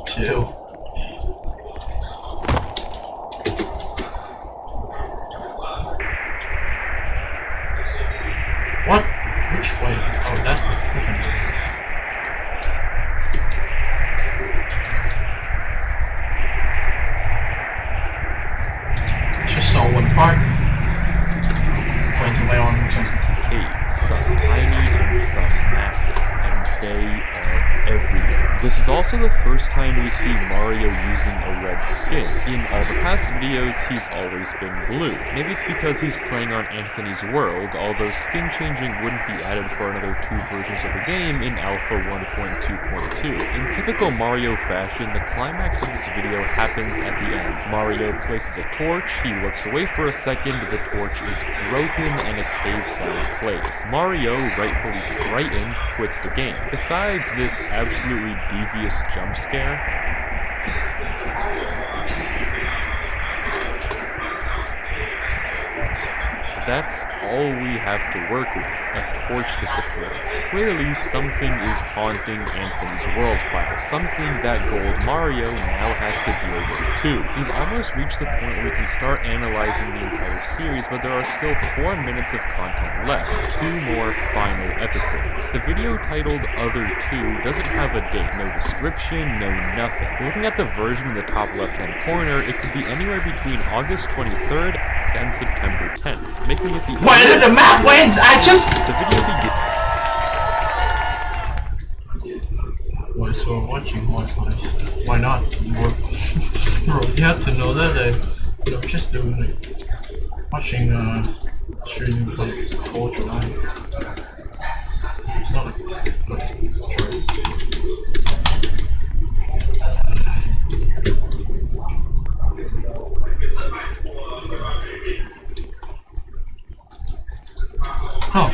Chill. What? Which way? Oh, that. Okay. Just saw one part. Point to my arm or something. Cave, some tiny and some massive, and they are everywhere. This is also the first time we see Mario using a red skin. In all the past videos, he's always been blue. Maybe it's because he's playing on Anthony's world, although skin changing wouldn't be added for another 2 versions of the game in Alpha 1.2.2. In typical Mario fashion, the climax of this video happens at the end. Mario places a torch, he looks away for a second, the torch is broken, and a cave sound plays. Mario, rightfully frightened, quits the game. Besides this absolutely devious jump scare, that's all we have to work with, a torch disappearance. Clearly, something is haunting Anthony's world file, something that Gold Mario now has to deal with too. We've almost reached the point where we can start analyzing the entire series, but there are still 4 minutes of content left, 2 more final episodes. The video titled Other 2 doesn't have a date, no description, no nothing. Looking at the version in the top left-hand corner, it could be anywhere between August 23rd and September 10th, making it the Why did the map wins? I just the video begins. Why so watching what's nice? Why not? Bro, you have to know that you're just doing it. Watching stream like 4 July. It's not true. Huh.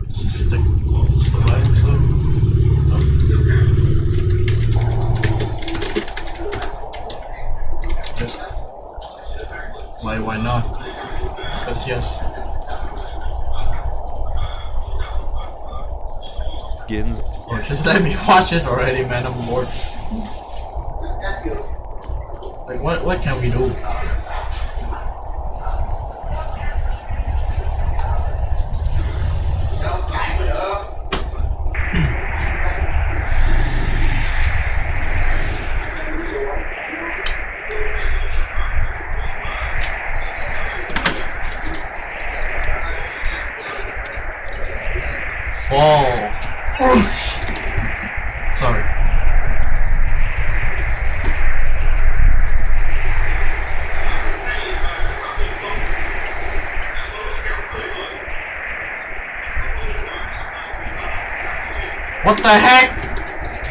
Just select some. Just why not? Because yes. Or just let me watch it already, man. I'm bored. Like, what can we do? Fall. Sorry. What the heck?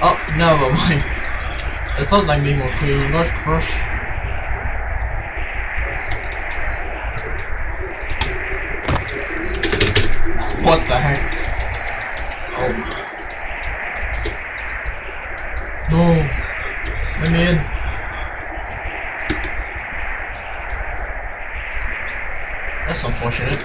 Oh, never mind. I thought like me more clean, not crush. What the heck? Oh. No, let me in. That's unfortunate.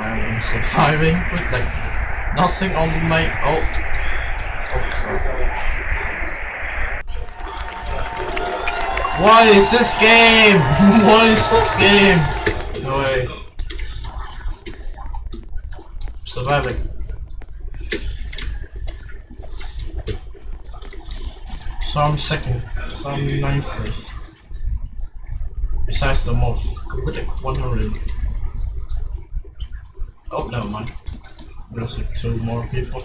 I'm surviving with like nothing on my crap. What is this game? What is this game? No way. Surviving. So I'm second. So I'm 9th place. Besides the morph. Could we like 100? Oh, never mind. There's like 2 more people.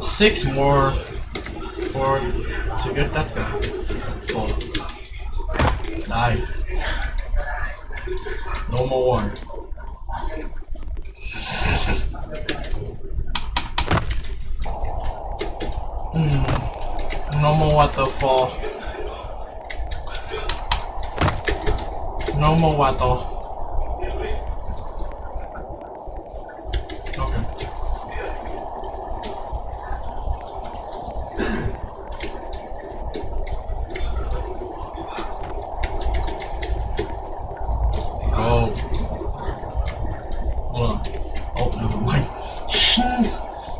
Six more to get that guy. 4. Die. No more one. No more waterfall. No more water. Okay.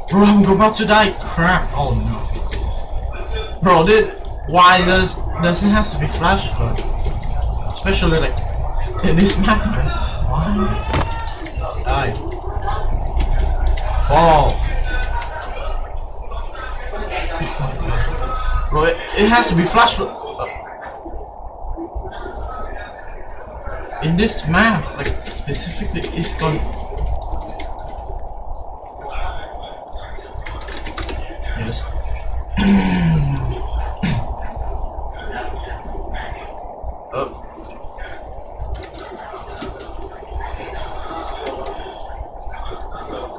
Bro, I'm about to die. Crap. Oh no. Bro, why does it has to be flash, bro? Especially like in this map, man. Why? Die. Fall. Bro, it has to be flash. In this map, like specifically, it's gonna. Yes.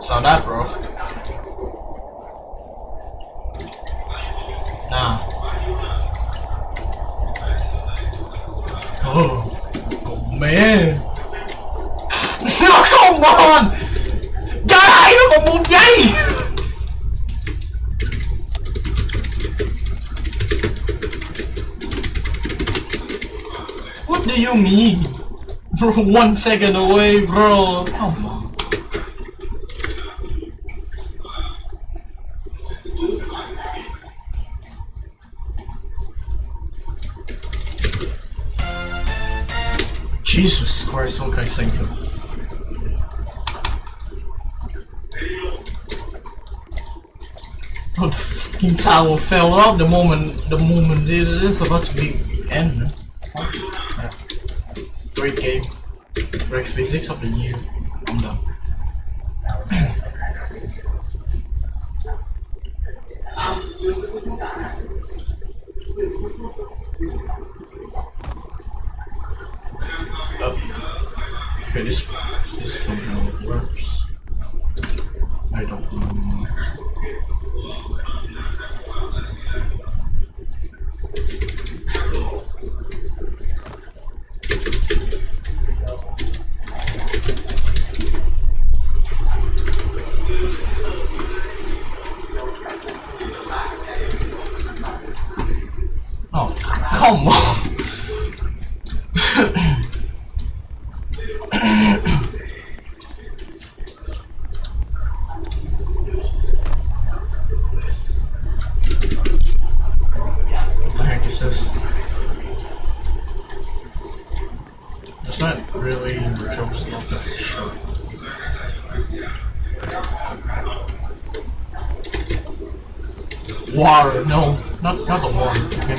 Saw that, bro. Nah. Oh man. No, come on! Dai, nó còn 1 giây! What do you mean? Bro, 1 second away, bro. Come on. Jesus Christ, okay, thank you. Oh, the fucking tower fell out the moment it is about to be end. Yeah. Great game. Great physics of the year. I'm done. Okay, this somehow works. I don't know. Oh, come on. What the heck is this? It's not really jokes, not that sure. Water, no, not the water, okay.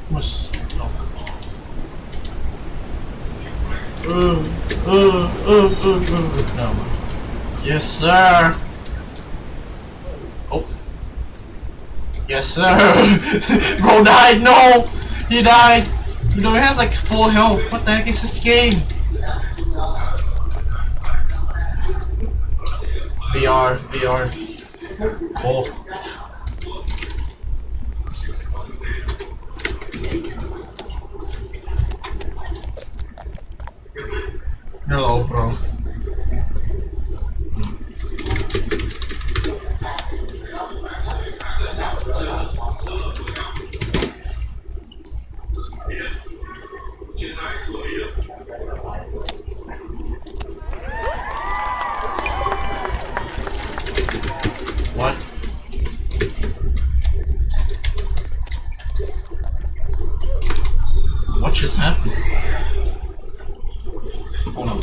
What's no. No. Yes, sir. Oh. Yes, sir. Bro died. No, he died. You know he has like full health. What the heck is this game? VR. Cool. Hello, bro. What? What just happened? Oh no.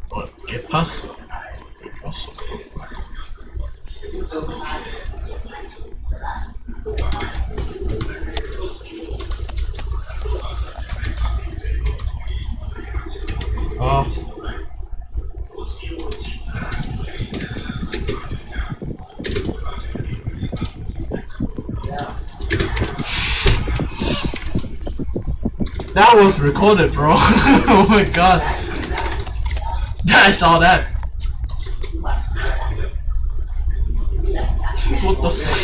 What? Get past? Get past? Oh. That was recorded, bro. Oh my god. I saw that. What the fuck?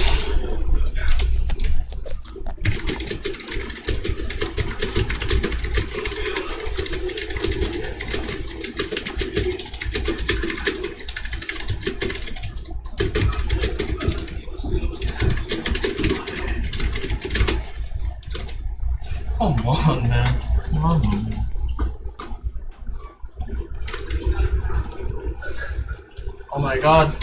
Come on, man. Come on. Oh my god.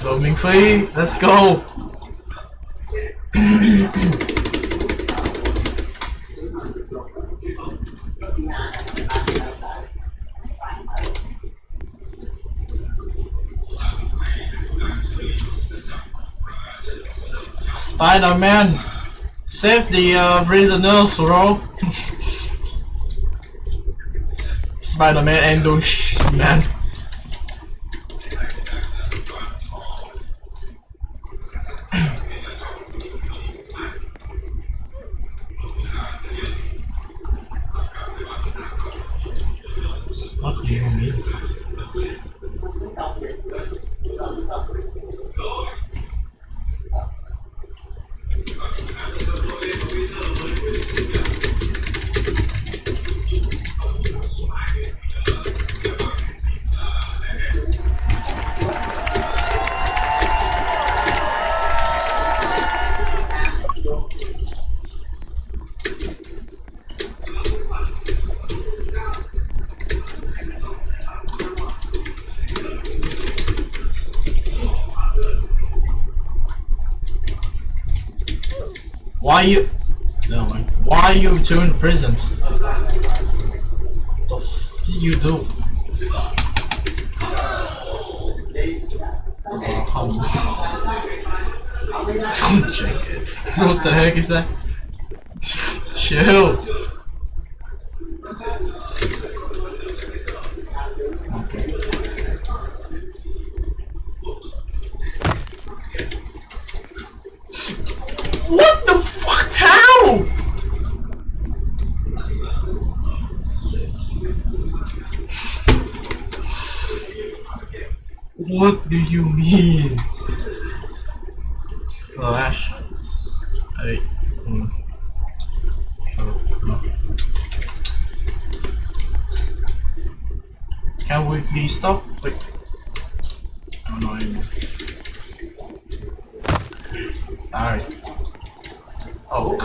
Roaming free, let's go! Spider-Man! Save the prisoners, bro! Spider-Man ain't doing man. What do you mean? Why you? No, man. Why are you two in prisons? What the f did you do? Oh, come on. Don't check it. What the heck is that? Chill. Okay. What the fuck? How? What do you mean? Oh, Ash. Hey. No. Can we please stop? Like, I don't know anymore. Alright. Oh.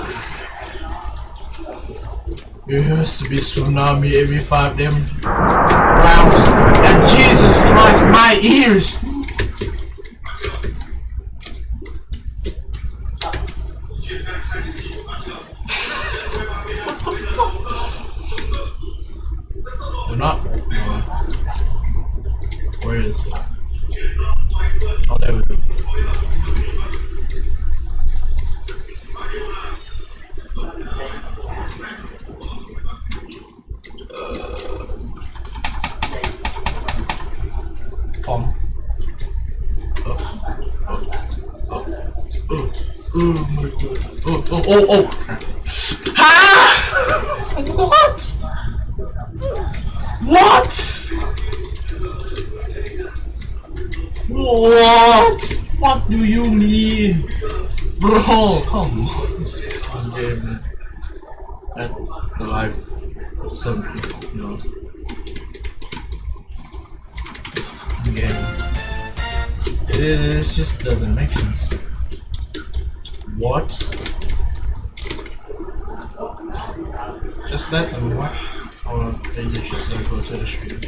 There has to be tsunami every 5 damn rounds. And Jesus Christ, my ears! Do not. Where is it? Oh, there we go. Oh my god. Oh. Ah! What? What do you mean? Bro, come on. This fun game, man. At the live 7, you know. Game. It just doesn't make sense. What? Just let them watch, or they just go to the stream.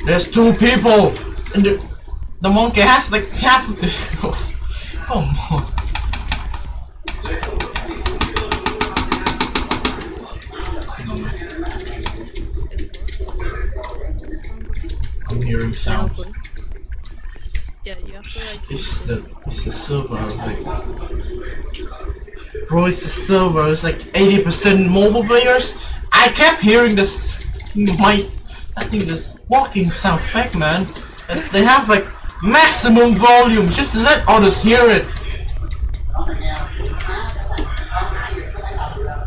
There's 2 people, and the monkey has like half of the. Come on. I'm hearing sound. Yeah, you have to like. It's the server, like. Bro, it's the server. It's like 80% mobile players. I kept hearing this. I think this walking sound effect, man. And they have like maximum volume. Just let others hear it.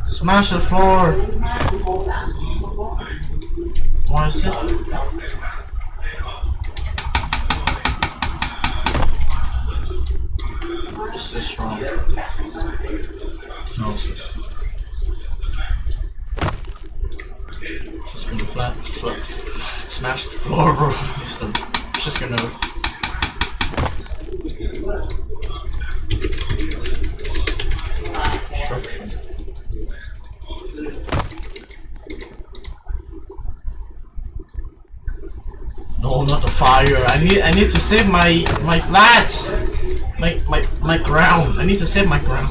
Smash the floor. Why is it? Is this wrong? No, it's this. Just gonna flat, smash the floor, bro. It's just gonna. Destruction. No, not the fire. I need to save my flats. My ground. I need to save my ground.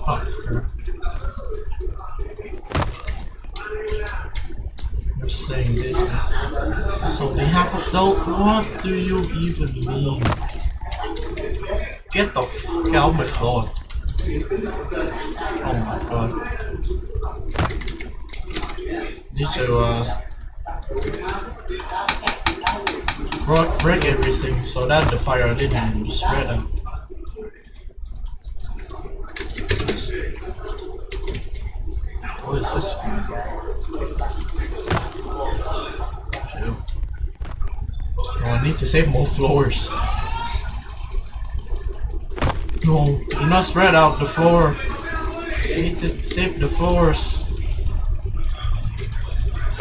Oh. You're saying this. So they have adult. What do you even mean? Get off my floor. Oh my god. Need to break everything so that the fire didn't spread out. What is this? Oh, I need to save more floors. No, do not spread out the floor. I need to save the floors.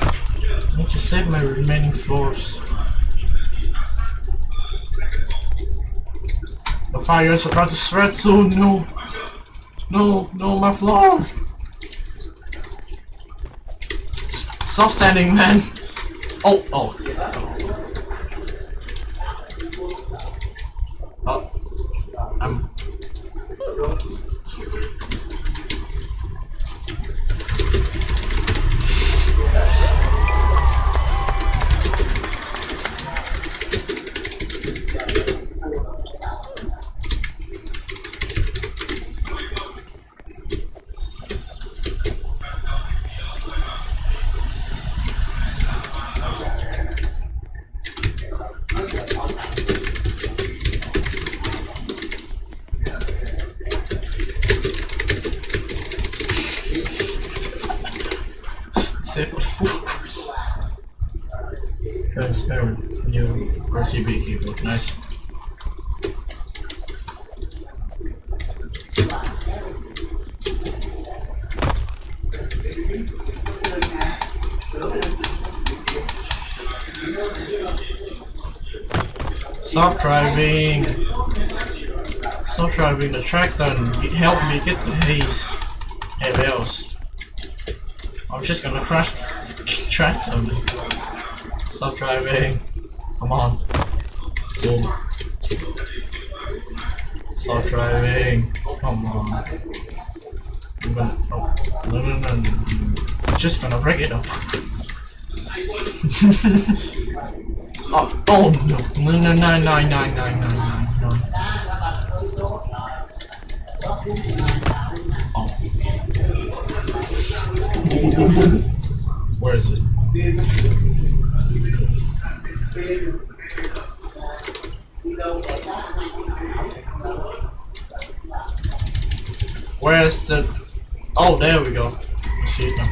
I need to save my remaining floors. The fire is about to spread soon. No. No, my floor. Stop standing, man. Oh. Oh, I'm. Force. Transparent new RGB keyboard. Nice. Stop driving. Stop driving the tractor and help me get the haze. Hey, bells. I'm just gonna crash the tractor. Stop driving. Come on. Boom. Stop driving. Come on. I'm gonna. Oh. No. I'm just gonna break it up. Oh no. No. Where is it? Where's the... Oh, there we go. I see it now.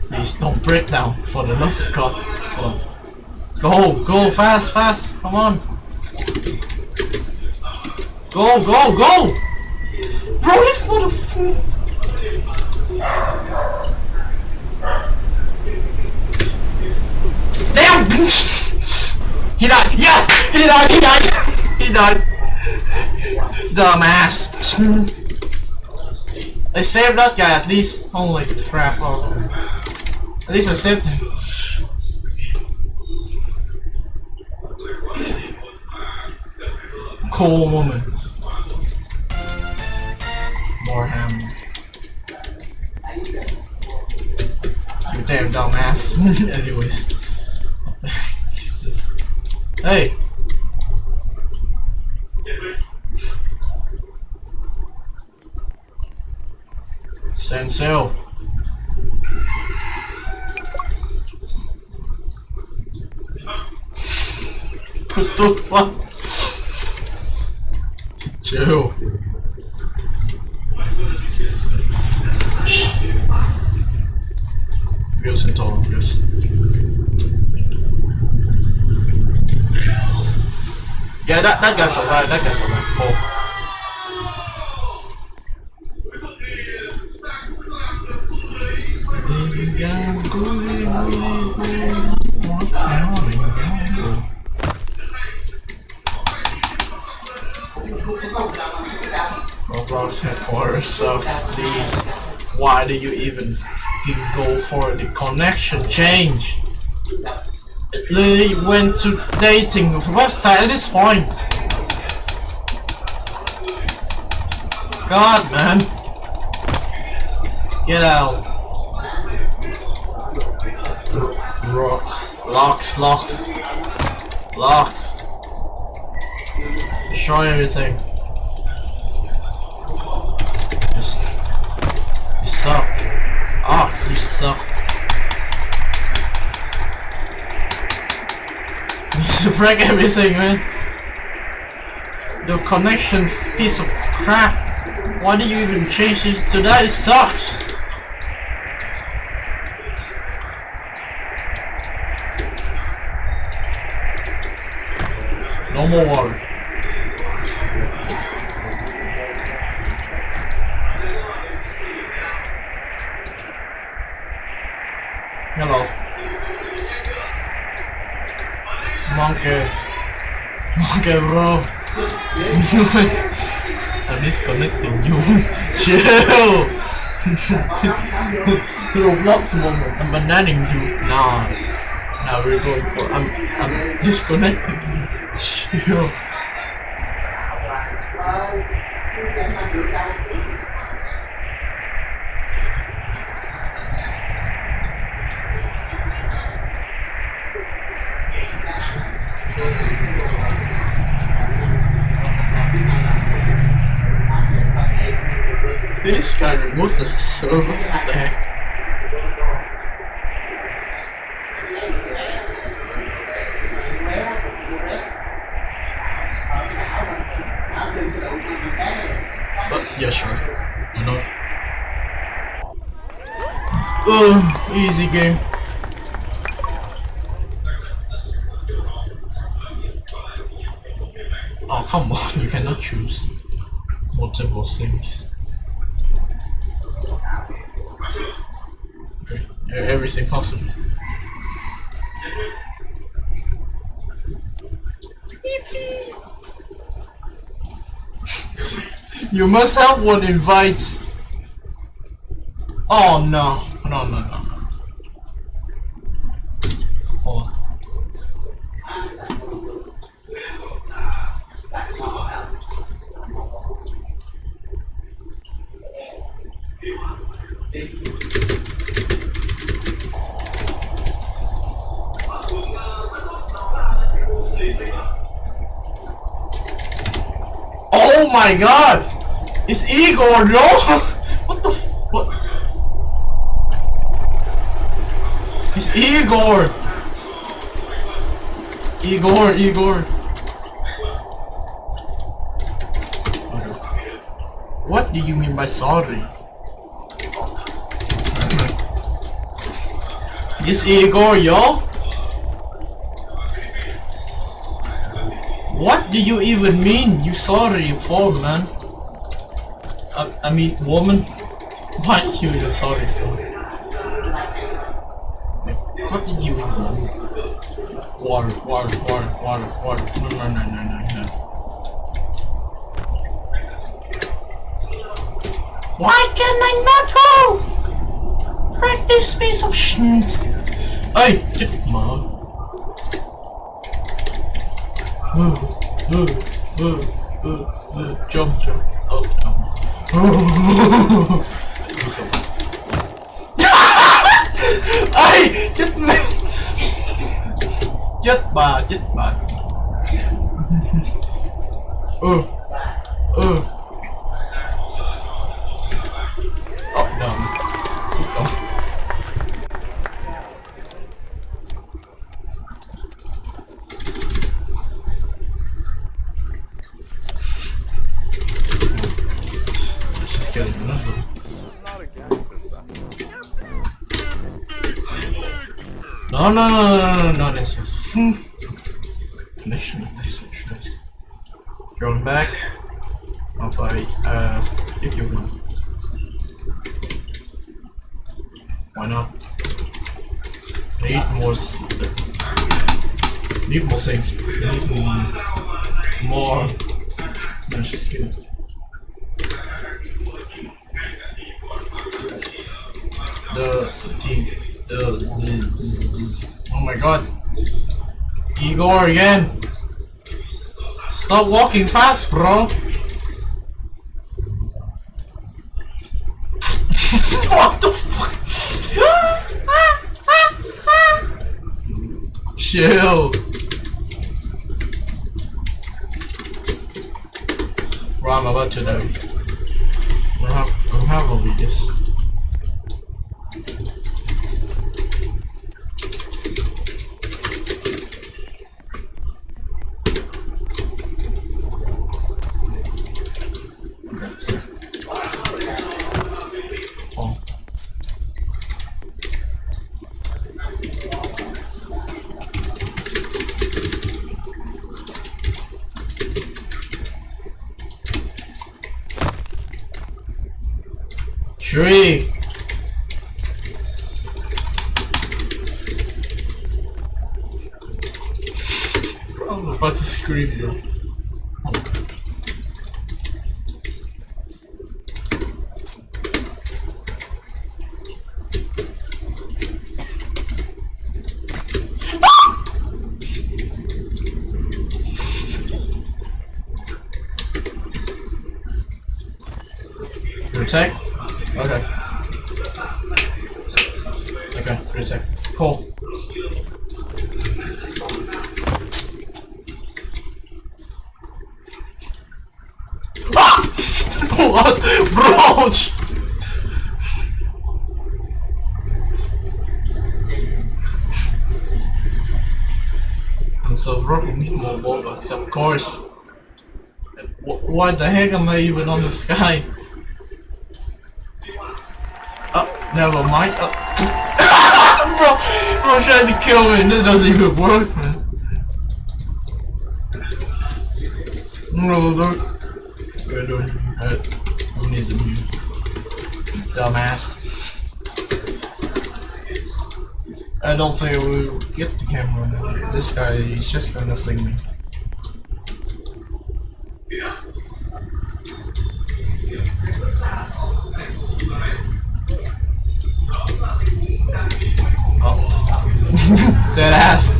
Please don't break down, for the love of God. Hold on. Go, fast, come on. Go! Bro, this motherfucker! Damn! He died! Yes! He died! Dumbass! I saved that guy at least. Holy crap. Oh. At least I saved him. Cool woman. More hammer. You damn dumbass. Anyways. What the heck is this? Hey! Sensei. What the fuck? Chill. Bills in total, yes. Yeah, that guy's alive. That guy's alive. Cool. Roblox headquarters sucks, please. Why do you even fucking go for the connection change? It literally went to dating website at this point. God, man. Get out. Rocks. Locks. Destroy everything. You suck. Ox, you suck. You should break everything, man. The connection piece of crap. Why do you even change this to that? It sucks. No more water. Hello. Monkey, bro. I'm disconnecting you. Chill. Roblox moment. I'm bananing you. Nah. Now we're going for. I'm disconnecting you. Chill. They just got removed the server. What the heck? But yeah, sure. You know. Easy game. Oh come on! You cannot choose multiple things. Okay, everything possible. You must have one invite. Oh no. No. Hold on. Oh my god! It's Igor, no? What the what? It's Igor! Igor. What do you mean by sorry? It's Igor, yo? What do you even mean you sorry for, man? I mean, woman? What are you even sorry for? What did you even mean? Water. No. Why can I not go? Frick this piece of shit. Hey, get mom. Jump. Oh, jump. Hey, chết mẹ. Chết bà. Oh no. Keep going. She's getting another. No, no, no, no, no, no, this is mission. This is going back. I'll buy if you want. Why not? Need more things. Need more. No, just kidding. Oh my god. Igor again. Stop walking fast, bro. What the fuck? Chill. Bro, I'm about to die. I'm having this. Tree. I'm about to scream, bro. Protect? Okay. Okay, protect. Cool. Ah! What? Bro! And so, bro, we need more bullets, of course. What the heck am I even on the sky? Oh, never mind. Oh. bro tries to kill me and it doesn't even work, man. No, look. We're doing it. Who needs him here? Dumbass. I don't think we'll get the camera now. This guy, he's just gonna fling me. Oh. Dead ass.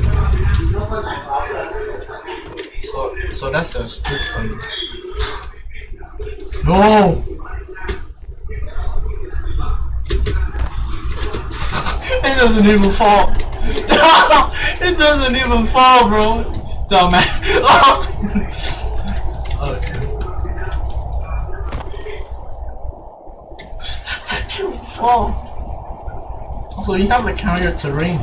So that's a stupid. No! It doesn't even fall. It doesn't even fall, bro. Dumbass. Okay. It doesn't even fall. Also, you have the counter terrain.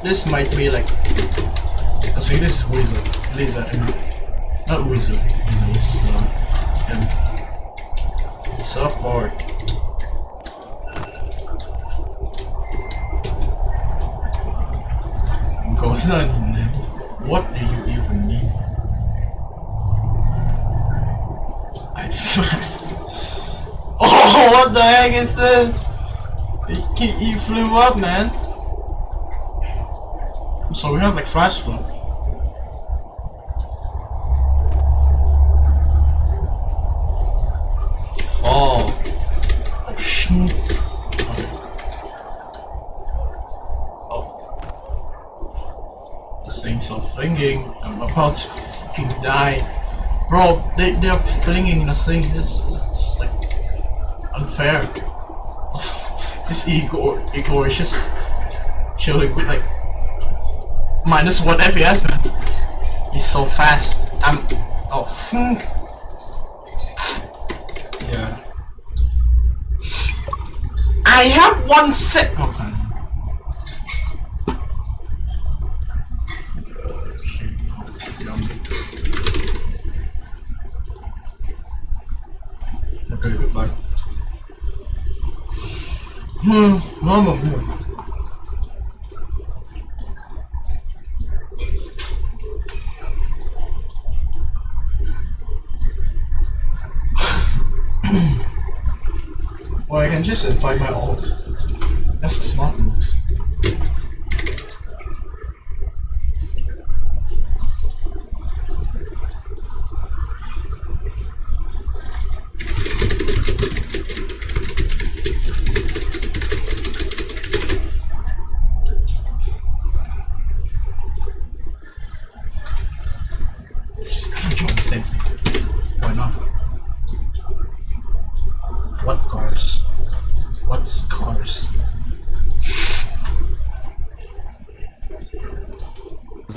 This might be like. Let's see, this is Weasel. Lisa, not Weasel. Weasel is him. Support. Goes on in there. What do you even need? Oh, what the heck is this? He flew up, man. So we have like flash flood. Oh shoot. Okay. Oh. This thing's so flinging. I'm about to fucking die. Bro, they're flinging the thing. This is just like unfair. This Igor is just chilling with like -1 FPS, man. He's so fast. Oh, funk. Yeah. I have one set. Okay. Okay, goodbye. Mamma mia. Well, I can just invite my alt. That's a smart move. Just gonna join the same thing. Why not? What cars? What's cars?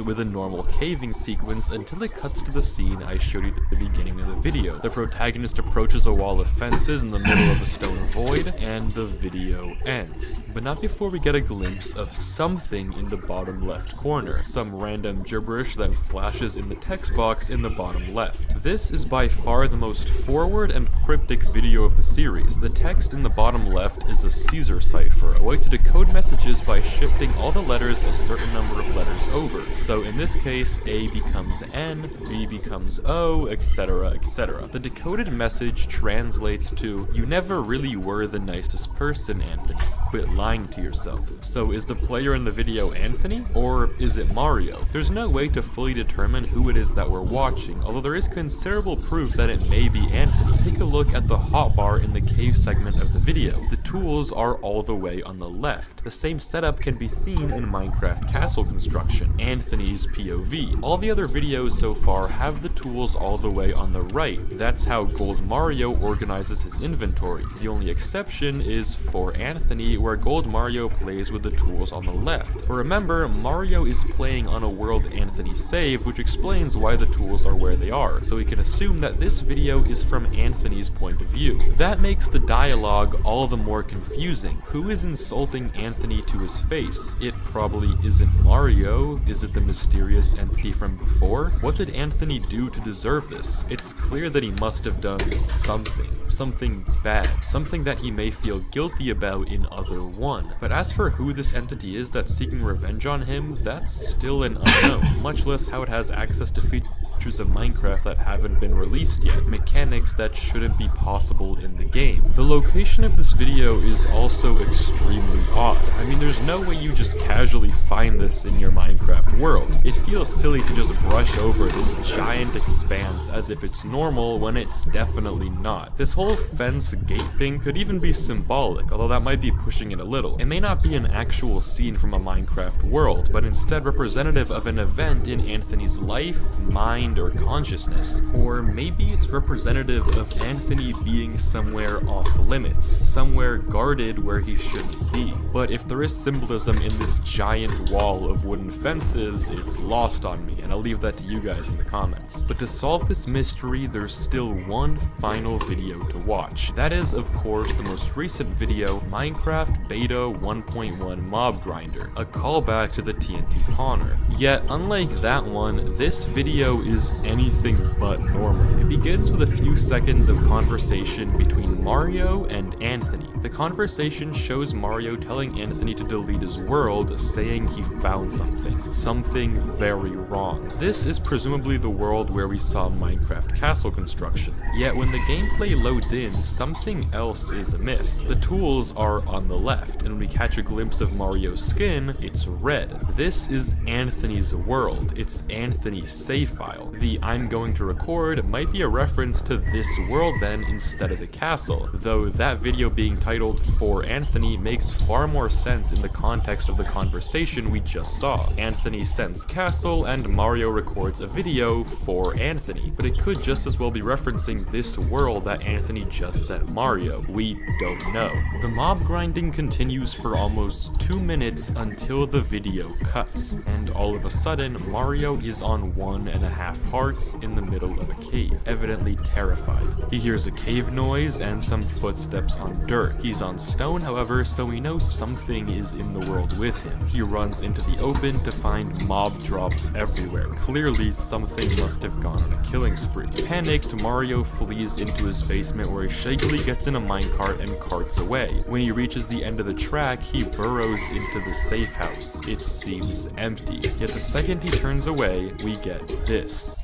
With a normal caving sequence until it cuts to the scene I showed you at the beginning of the video. The protagonist approaches a wall of fences in the middle of a stone void, and the video ends. But not before we get a glimpse of something in the bottom left corner. Some random gibberish that flashes in the text box in the bottom left. This is by far the most forward and cryptic video of the series. The text in the bottom left is a Caesar cipher, a way to decode messages by shifting all the letters a certain number of letters over. So in this case, A becomes N, B becomes O, etc, etc. The decoded message translates to, "You never really were the nicest person, Anthony. Quit lying to yourself." So is the player in the video Anthony, or is it Mario? There's no way to fully determine who it is that we're watching, although there is considerable proof that it may be Anthony. Take a look at the hotbar in the cave segment of the video. The tools are all the way on the left. The same setup can be seen in Minecraft castle construction. Anthony's POV. All the other videos so far have the tools all the way on the right. That's how Gold Mario organizes his inventory. The only exception is for Anthony, where Gold Mario plays with the tools on the left. But remember, Mario is playing on a world Anthony saved, which explains why the tools are where they are, so we can assume that this video is from Anthony's point of view. That makes the dialogue all the more confusing. Who is insulting Anthony to his face? It probably isn't Mario. Is it the mysterious entity from before? What did Anthony do to deserve this? It's clear that he must have done something bad, something that he may feel guilty about in Other 1. But as for who this entity is that's seeking revenge on him, that's still an unknown, much less how it has access to features of Minecraft that haven't been released yet, mechanics that shouldn't be possible in the game. The location of this video is also extremely odd. I mean, there's no way you just casually find this in your Minecraft world. It feels silly to just brush over this giant expanse as if it's normal when it's definitely not. This whole fence gate thing could even be symbolic, although that might be pushing it a little. It may not be an actual scene from a Minecraft world, but instead representative of an event in Anthony's life, mind, or consciousness. Or maybe it's representative of Anthony being somewhere off limits, somewhere guarded where he shouldn't be. But if there is symbolism in this giant wall of wooden fences, it's lost on me, and I'll leave that to you guys in the comments. But to solve this mystery, there's still one final video to watch. That is, of course, the most recent video, Minecraft Beta 1.1 Mob Grinder, a callback to the TNT Spawner. Yet, unlike that one, this video is anything but normal. It begins with a few seconds of conversation between Mario and Anthony. The conversation shows Mario telling Anthony to delete his world, saying he found something very wrong. This is presumably the world where we saw Minecraft castle construction. Yet when the gameplay loads in, something else is amiss. The tools are on the left, and when we catch a glimpse of Mario's skin, it's red. This is Anthony's world. It's Anthony's save file. The "I'm going to record" might be a reference to this world then instead of the castle, though that video being titled "For Anthony" makes far more sense in the context of the conversation we just saw. Anthony sends castle, and Mario records a video for Anthony, but it could just as well be referencing this world that Anthony just sent Mario. We don't know. The mob grinding continues for almost 2 minutes until the video cuts, and all of a sudden, Mario is on 1.5 hearts in the middle of a cave, evidently terrified. He hears a cave noise and some footsteps on dirt. He's on stone, however, so we know something Anthony is in the world with him. He runs into the open to find mob drops everywhere. Clearly, something must have gone on a killing spree. Panicked, Mario flees into his basement where he shakily gets in a minecart and carts away. When he reaches the end of the track, he burrows into the safe house. It seems empty. Yet the second he turns away, we get this.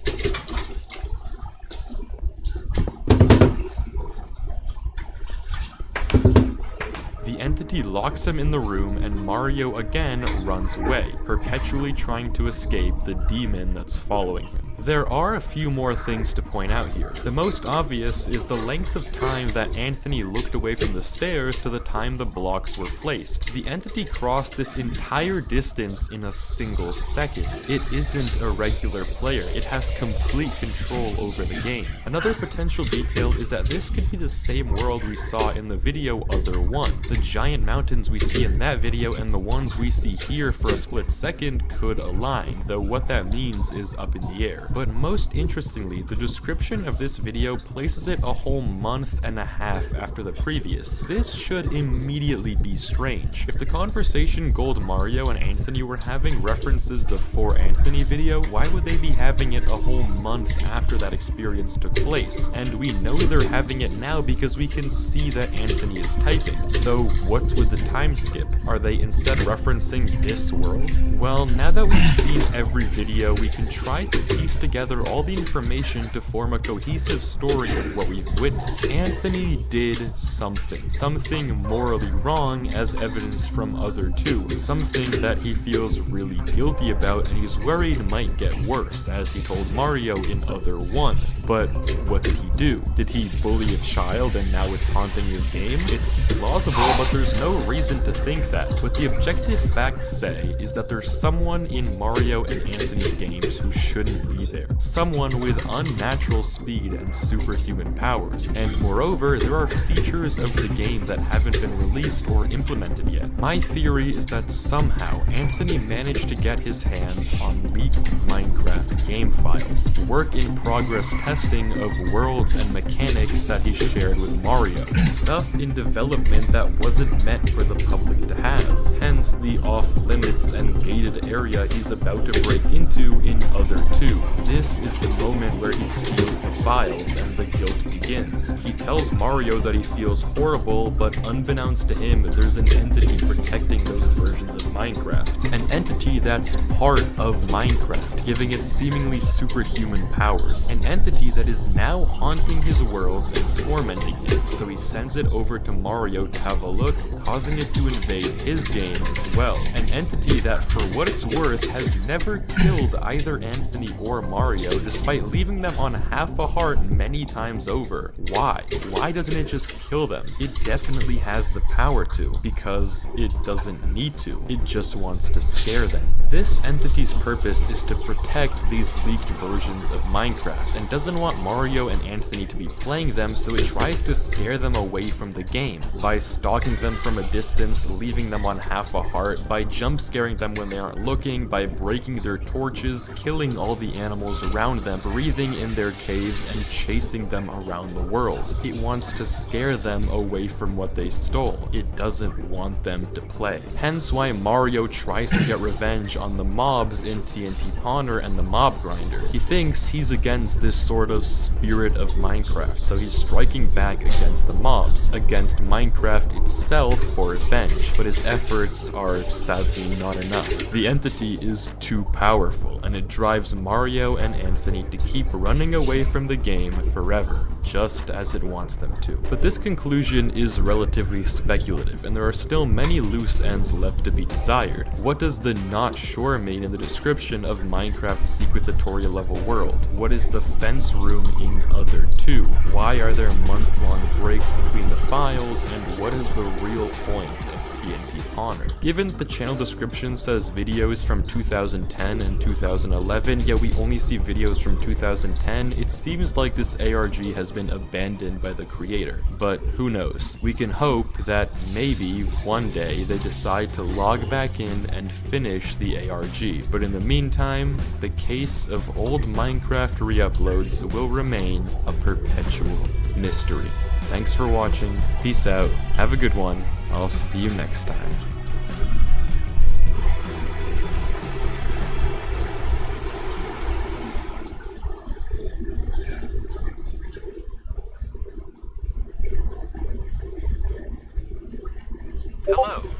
The entity locks him in the room and Mario again runs away, perpetually trying to escape the demon that's following him. There are a few more things to point out here. The most obvious is the length of time that Anthony looked away from the stairs to the time the blocks were placed. The entity crossed this entire distance in a single second. It isn't a regular player, it has complete control over the game. Another potential detail is that this could be the same world we saw in the video Other One. The giant mountains we see in that video and the ones we see here for a split second could align, though what that means is up in the air. But most interestingly, the description of this video places it a whole month and a half after the previous. This should immediately be strange. If the conversation Gold Mario and Anthony were having references the For Anthony video, why would they be having it a whole month after that experience took place? And we know they're having it now because we can see that Anthony is typing. So what's with the time skip? Are they instead referencing this world? Well, now that we've seen every video, we can try to piece together all the information to form a cohesive story of what we've witnessed. Anthony did something morally wrong as evidenced from Other Two, something that he feels really guilty about and he's worried might get worse, as he told Mario in Other One. But what did he do? Did he bully a child and now it's haunting his game? It's plausible, but there's no reason to think that. What the objective facts say is that there's someone in Mario and Anthony's games who shouldn't be there. Someone with unnatural speed and superhuman powers. And moreover, there are features of the game that haven't been released or implemented yet. My theory is that somehow Anthony managed to get his hands on leaked Minecraft game files, work in progress testing of worlds and mechanics that he shared with Mario, stuff in development that wasn't meant for the public to have, hence the off-limits and gated area he's about to break into in Other Two. This is the moment where he steals the files and the guilt begins. He tells Mario that he feels horrible, but unbeknownst to him, there's an entity protecting those versions of Minecraft. An entity that's part of Minecraft, giving it seemingly superhuman powers. An entity that is now haunting his worlds and tormenting him, so he sends it over to Mario to have a look, causing it to invade his game as well. An entity that, for what it's worth, has never killed either Anthony or Mario, despite leaving them on half a heart many times over. Why? Why doesn't it just kill them? It definitely has the power to, because it doesn't need to. It just wants to scare them. This entity's purpose is to protect these leaked versions of Minecraft, and doesn't want Mario and Anthony to be playing them, so it tries to scare them away from the game, by stalking them from a distance, leaving them on half a heart, by jump scaring them when they aren't looking, by breaking their torches, killing all the animals around them, breathing in their caves, and chasing them around the world. It wants to scare them away from what they stole. It doesn't want them to play. Hence why Mario tries to get revenge on the mobs in TNT Pawner and the Mob Grinder. He thinks he's against this sort of spirit of Minecraft, so he's striking back against the mobs, against Minecraft itself for revenge, but his efforts are sadly not enough. The entity is too powerful, and it drives Mario and Anthony to keep running away from the game forever, just as it wants them to. But this conclusion is relatively speculative, and there are still many loose ends left to be desired. What does the not sure mean in the description of Minecraft's secret tutorial level world? What is the fence room in Other Two? Why are there month-long breaks between the files, and what is the real point of TNT Pawner? Given that the channel description says videos from 2010 and 2011, yet we only see videos from 2010, it seems like this ARG has been abandoned by the creator. But who knows? We can hope that maybe one day they decide to log back in and finish the ARG. But in the meantime, the case of old Minecraft re-uploads will remain a perpetual mystery. Thanks for watching, peace out, have a good one, I'll see you next time.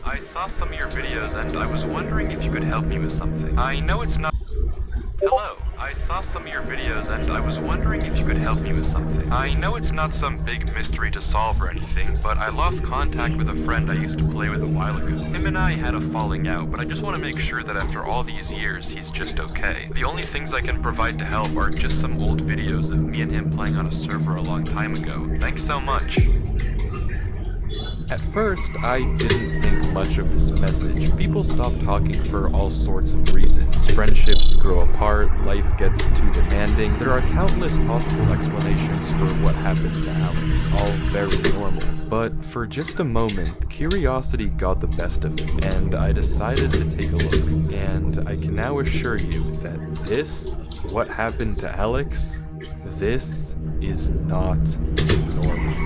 I saw some of your videos and I was wondering if you could help me with something. I know it's not... Hello, I saw some of your videos and I was wondering if you could help me with something. I know it's not some big mystery to solve or anything, but I lost contact with a friend I used to play with a while ago. Him and I had a falling out, but I just want to make sure that after all these years, he's just okay. The only things I can provide to help are just some old videos of me and him playing on a server a long time ago. Thanks so much. At first, I didn't think much of this message. People stop talking for all sorts of reasons. Friendships grow apart, life gets too demanding. There are countless possible explanations for what happened to Alex, all very normal. But for just a moment, curiosity got the best of me, and I decided to take a look. And I can now assure you that this, what happened to Alex, this is not normal.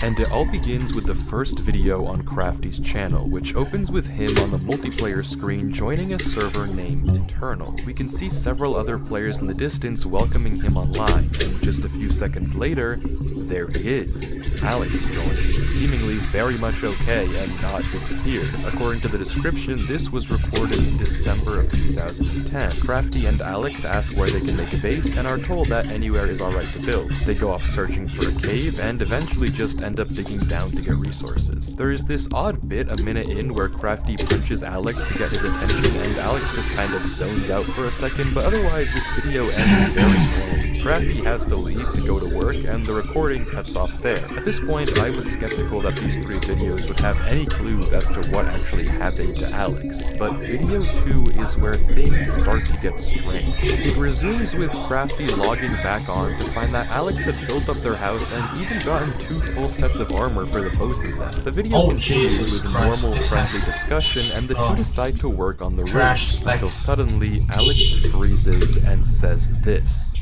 And it all begins with the first video on Crafty's channel, which opens with him on the multiplayer screen joining a server named Eternal. We can see several other players in the distance welcoming him online, and just a few seconds later, there he is. Alex joins, seemingly very much okay and not disappeared. According to the description, this was recorded in December of 2010. Crafty and Alex ask where they can make a base and are told that anywhere is alright to build. They go off searching for a cave and eventually just end up digging down to get resources. There is this odd bit a minute in where Crafty punches Alex to get his attention and Alex just kind of zones out for a second, but otherwise this video ends very normally. Crafty has to leave to go to work and the recording cuts off there. At this point, I was skeptical that these 3 videos would have any clues as to what actually happened to Alex, but video 2 is where things start to get strange. It resumes with Crafty logging back on to find that Alex had built up their house and even gotten 2 full sets of armor for the both of them. The video continues with a normal, friendly discussion, and the 2 decide to work on the roof, until suddenly Alex freezes and says this.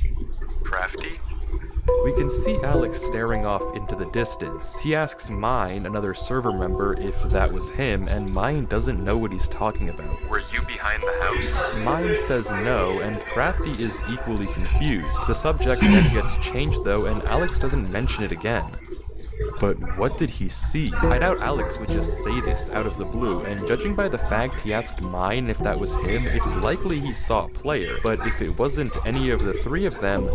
Crafty? We can see Alex staring off into the distance. He asks Mine, another server member, if that was him, and Mine doesn't know what he's talking about. Were you behind the house? Mine says no, and Crafty is equally confused. The subject then gets changed though, and Alex doesn't mention it again. But what did he see? I doubt Alex would just say this out of the blue, and judging by the fact he asked Mine if that was him, it's likely he saw a player. But if it wasn't any of the 3 of them,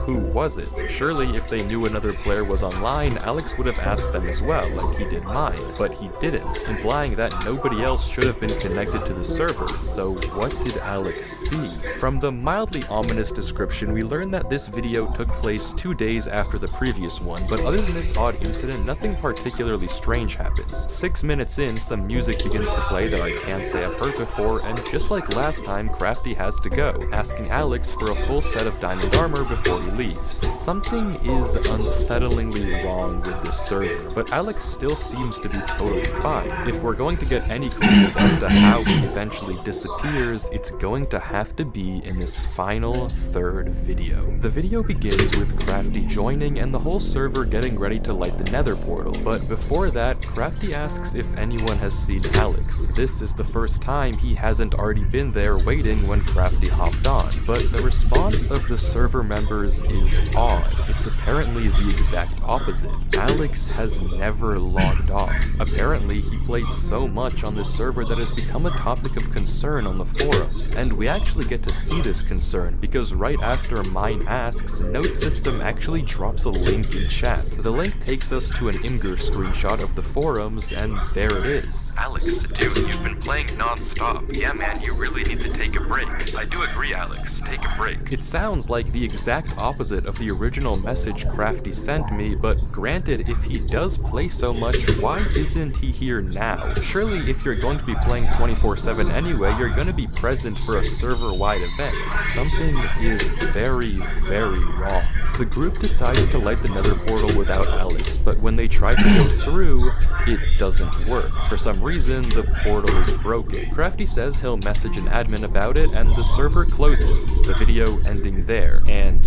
who was it? Surely if they knew another player was online, Alex would have asked them as well, like he did Mine. But he didn't, implying that nobody else should have been connected to the server. So what did Alex see? From the mildly ominous description, we learn that this video took place 2 days after the previous one, but other than this odd incident, nothing particularly strange happens. 6 minutes in, some music begins to play that I can't say I've heard before, and just like last time, Crafty has to go, asking Alex for a full set of diamond armor before he leaves. Something is unsettlingly wrong with this server, but Alex still seems to be totally fine. If we're going to get any clues as to how he eventually disappears, it's going to have to be in this final 3rd video. The video begins with Crafty joining and the whole server getting ready to light the nether portal, but before that, Crafty asks if anyone has seen Alex. This is the first time he hasn't already been there waiting when Crafty hopped on, but the response of the server members is odd. It's apparently the exact opposite. Alex has never logged off. Apparently, he plays so much on this server that has become a topic of concern on the forums, and we actually get to see this concern because right after Mine asks, Note System actually drops a link in chat. The link takes us to an Imgur screenshot of the forums, and there it is. Alex, dude, you've been playing non-stop. Yeah, man, you really need to take a break. I do agree, Alex. Take a break. It sounds like the exact opposite of the original message Crafty sent me, but granted, if he does play so much, why isn't he here now? Surely if you're going to be playing 24/7 anyway, you're going to be present for a server-wide event. Something is very, very wrong. The group decides to light the nether portal without Alex, but when they try to go through, it doesn't work. For some reason, the portal is broken. Crafty says he'll message an admin about it, and the server closes, the video ending there. And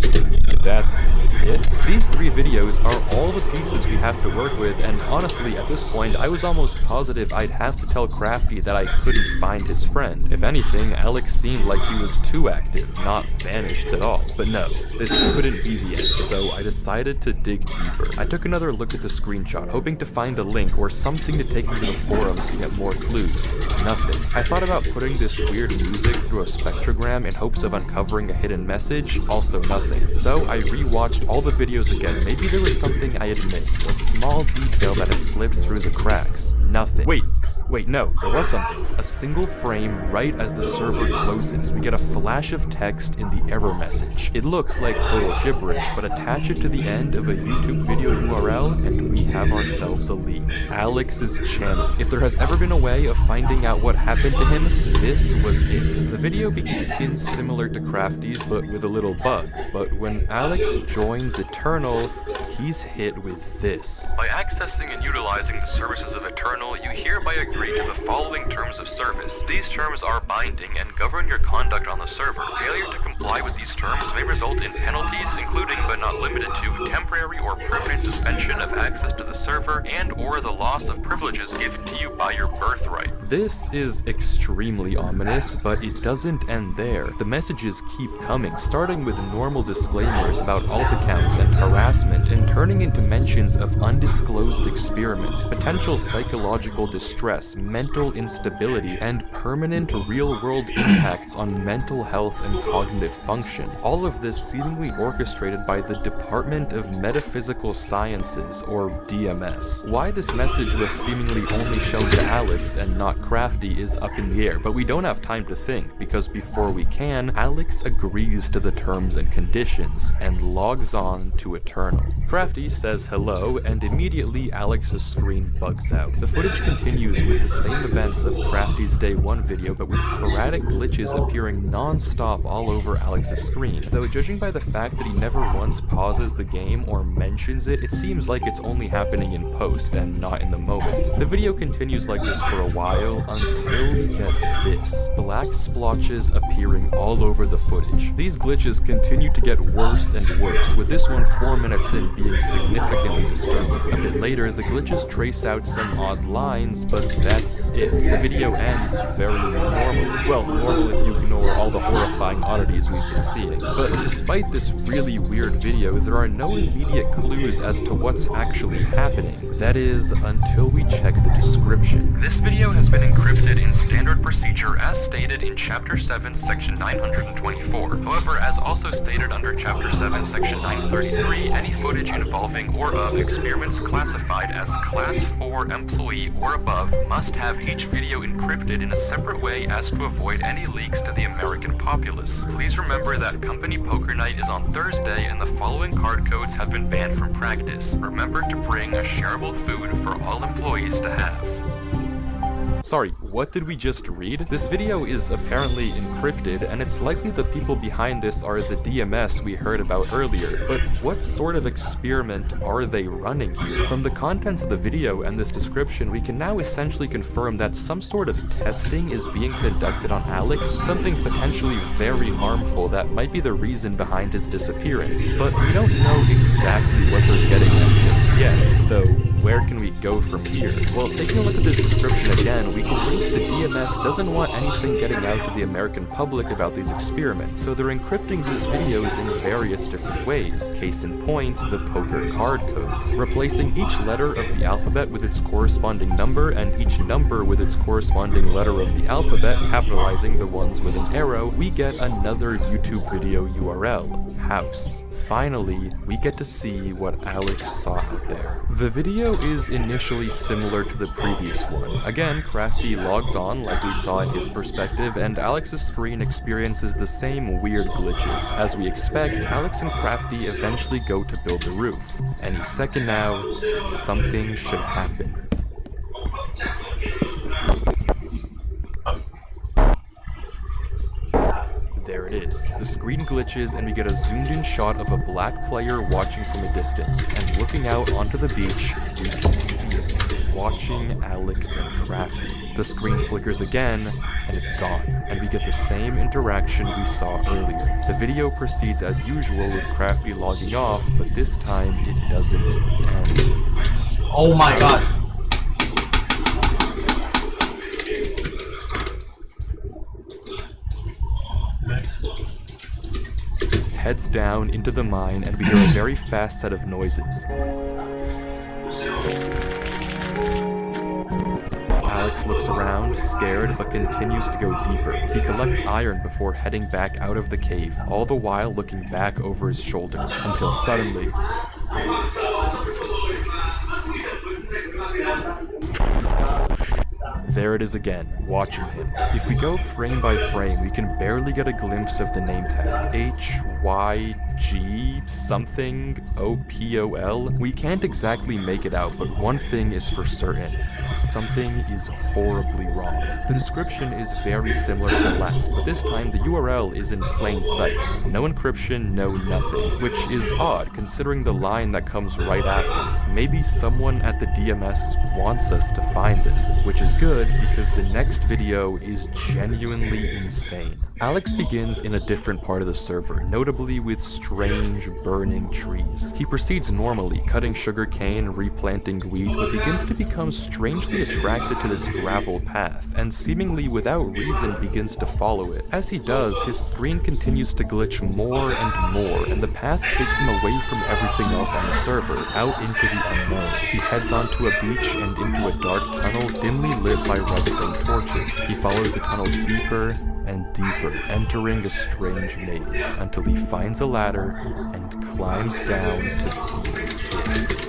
that's it. These 3 videos are all the pieces we have to work with, and honestly, at this point, I was almost positive I'd have to tell Crafty that I couldn't find his friend. If anything, Alex seemed like he was too active, not vanished at all. But no, this couldn't be the so I decided to dig deeper. I took another look at the screenshot, hoping to find a link or something to take me to the forums to get more clues. Nothing. I thought about putting this weird music through a spectrogram in hopes of uncovering a hidden message, also nothing. So I rewatched all the videos again. Maybe there was something I had missed, a small detail that had slipped through the cracks. Nothing. Wait, no, there was something. A single frame right as the server closes, we get a flash of text in the error message. It looks like total gibberish, but attach it to the end of a YouTube video URL and we have ourselves a lead. Alex's channel. If there has ever been a way of finding out what happened to him, this was it. The video begins similar to Crafty's, but with a little bug. But when Alex joins Eternal, he's hit with this. By accessing and utilizing the services of Eternal, you hereby agree to the following terms of service. These terms are binding and govern your conduct on the server. Failure to comply with these terms may result in penalties, including but not limited to temporary or permanent suspension of access to the server and or the loss of privileges given to you by your birthright. This is extremely ominous, but it doesn't end there. The messages keep coming, starting with normal disclaimers about alt accounts and harassment and turning into mentions of undisclosed experiments, potential psychological distress, mental instability, and permanent real-world impacts on mental health and cognitive function. All of this seemingly orchestrated by the Department of Metaphysical Sciences, or DMS. Why this message was seemingly only shown to Alex and not Crafty is up in the air, but we don't have time to think, because before we can, Alex agrees to the terms and conditions and logs on to Eternal. Crafty says hello, and immediately Alex's screen bugs out. The footage continues with the same events of Crafty's Day 1 video, but with sporadic glitches appearing non-stop all over Alex's screen. Though judging by the fact that he never once pauses the game or mentions it, it seems like it's only happening in post and not in the moment. The video continues like this for a while until we get this. Black splotches appearing all over the footage. These glitches continue to get worse and worse, with this one 4 minutes in being significantly disturbing. A bit later, the glitches trace out some odd lines, but that's it. The video ends very normally. Well, normal if you ignore all the horrifying oddities we've been seeing. But despite this really weird video, there are no immediate clues as to what's actually happening. That is, until we check the description. This video has been encrypted in standard procedure as stated in Chapter 7, Section 924. However, as also stated under Chapter 7, Section 933, any footage involving or of experiments classified as Class 4 employee or above must have each video encrypted in a separate way as to avoid any leaks to the American populace. Please remember that Company Poker Night is on Thursday and the following card codes have been banned from practice. Remember to bring a shareable food for all employees to have. Sorry, what did we just read? This video is apparently encrypted, and it's likely the people behind this are the DMS we heard about earlier. But what sort of experiment are they running here? From the contents of the video and this description, we can now essentially confirm that some sort of testing is being conducted on Alex, something potentially very harmful that might be the reason behind his disappearance. But we don't know exactly what they're getting at just yet, though where can we go from here? Well, taking a look at this description again, we can read the DMS doesn't want anything getting out to the American public about these experiments, so they're encrypting these videos in various different ways. Case in point, the poker card codes. Replacing each letter of the alphabet with its corresponding number and each number with its corresponding letter of the alphabet, capitalizing the ones with an arrow, we get another YouTube video URL, house. Finally, we get to see what Alex saw out there. The video is initially similar to the previous one. Again, Crafty logs on like we saw in his perspective, and Alex's screen experiences the same weird glitches. As we expect, Alex and Crafty eventually go to build the roof. Any second now, something should happen. There it is. The screen glitches and we get a zoomed in shot of a black player watching from a distance, and looking out onto the beach, we can see it, watching Alex and Crafty. The screen flickers again, and it's gone, and we get the same interaction we saw earlier. The video proceeds as usual with Crafty logging off, but this time it doesn't end. Oh my god. heads down into the mine and we hear a very fast set of noises. Alex looks around, scared, but continues to go deeper. He collects iron before heading back out of the cave, all the while looking back over his shoulder, until suddenly... There it is again, watching him. If we go frame by frame, we can barely get a glimpse of the name tag. HYG something OPOL. We can't exactly make it out, but one thing is for certain. Something is horribly wrong. The description is very similar to the last, but this time the URL is in plain sight. No encryption, no nothing, which is odd considering the line that comes right after. Maybe someone at the DMS wants us to find this, which is good because the next video is genuinely insane. Alex begins in a different part of the server, notably with strange burning trees. He proceeds normally, cutting sugarcane, replanting wheat, but begins to become strangely attracted to this gravel path, and seemingly without reason begins to follow it. As he does, his screen continues to glitch more and more, and the path takes him away from everything else on the server, out into the unknown. He heads onto a beach and into a dark tunnel dimly lit by redstone torches. He follows the tunnel deeper and deeper, entering a strange maze, until he finds a ladder and climbs down to see this.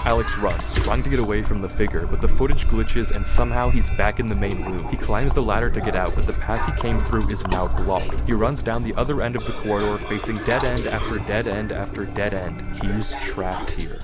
Alex runs, trying to get away from the figure, but the footage glitches and somehow he's back in the main room. He climbs the ladder to get out, but the path he came through is now blocked. He runs down the other end of the corridor, facing dead end after dead end after dead end. He's trapped here.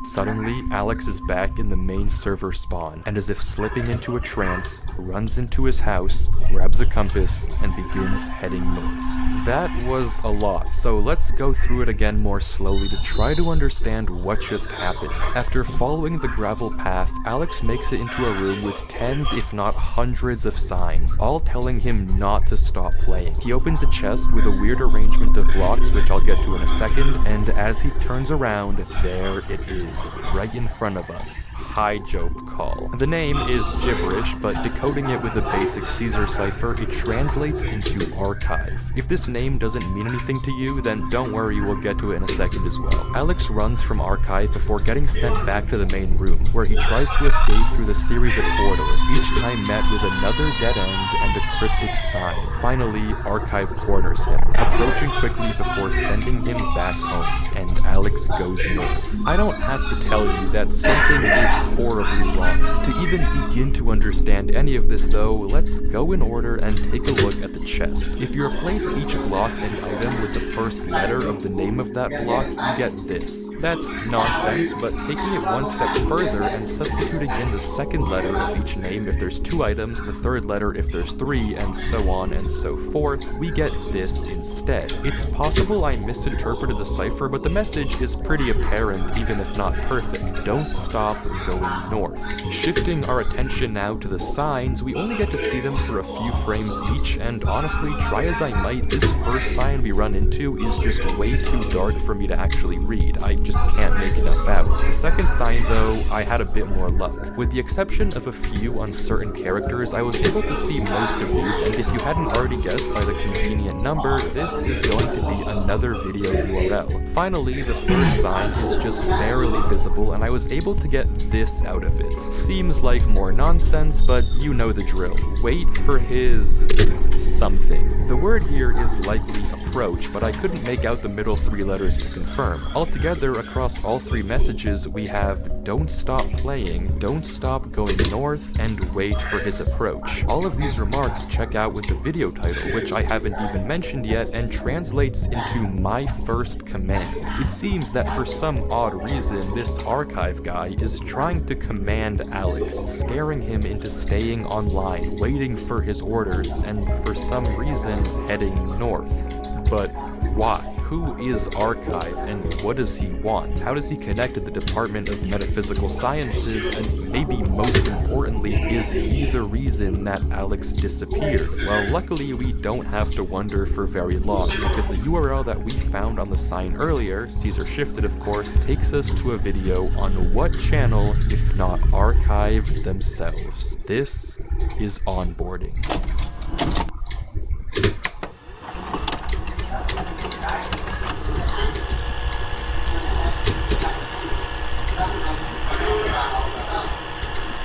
Suddenly, Alex is back in the main server spawn, and as if slipping into a trance, runs into his house, grabs a compass, and begins heading north. That was a lot, so let's go through it again more slowly to try to understand what just happened. After following the gravel path, Alex makes it into a room with tens if not hundreds of signs, all telling him not to stop playing. He opens a chest with a weird arrangement of blocks, which I'll get to in a second, and as he turns around, there it is, right in front of us. High Joke Call. The name is gibberish, but decoding it with a basic Caesar cipher, it translates into archive. If this name doesn't mean anything to you, then don't worry, we'll get to it in a second as well. Alex runs from archive before getting sent back to the main room, where he tries to escape through the series of corridors, each time met with another dead end and a cryptic sign. Finally, archive corners him, approaching quickly before sending him back home, and Alex goes north. I don't have to tell you that something is horribly wrong. To even begin to understand any of this though, let's go in order and take a look at the chest. If you replace each block and item with the first letter of the name of that block, you get this. That's nonsense, but taking it one step further and substituting in the second letter of each name if there's 2 items, the third letter if there's 3, and so on and so forth, we get this instead. It's possible I misinterpreted the cipher, but the message is pretty apparent even if not perfect. Don't stop going north. Shifting our attention now to the signs, we only get to see them for a few frames each, and honestly, try as I might, this first sign we run into is just way too dark for me to actually read. I just can't make enough out. The second sign though, I had a bit more luck. With the exception of a few uncertain characters, I was able to see most of these, and if you hadn't already guessed by the convenient number, this is going to be another video URL. Finally, the third sign is just barely visible, and I was able to get this out of it. Seems like more nonsense, but you know the drill. Wait for his something. The word here is likely approach, but I couldn't make out the middle 3 letters to confirm. Altogether, across all 3 messages, we have don't stop playing, don't stop going north, and wait for his approach. All of these remarks check out with the video title, which I haven't even mentioned yet, and translates into my first command. It seems that for some odd reason, this archive guy is trying to command Alex, scaring him into staying online, waiting for his orders, and for some reason heading north. But why? Who is Archive and what does he want? How does he connect to the Department of Metaphysical Sciences? And maybe most importantly, is he the reason that Alex disappeared? Well, luckily we don't have to wonder for very long, because the URL that we found on the sign earlier, Caesar Shifted of course, takes us to a video on what channel, if not Archive themselves. This is Onboarding.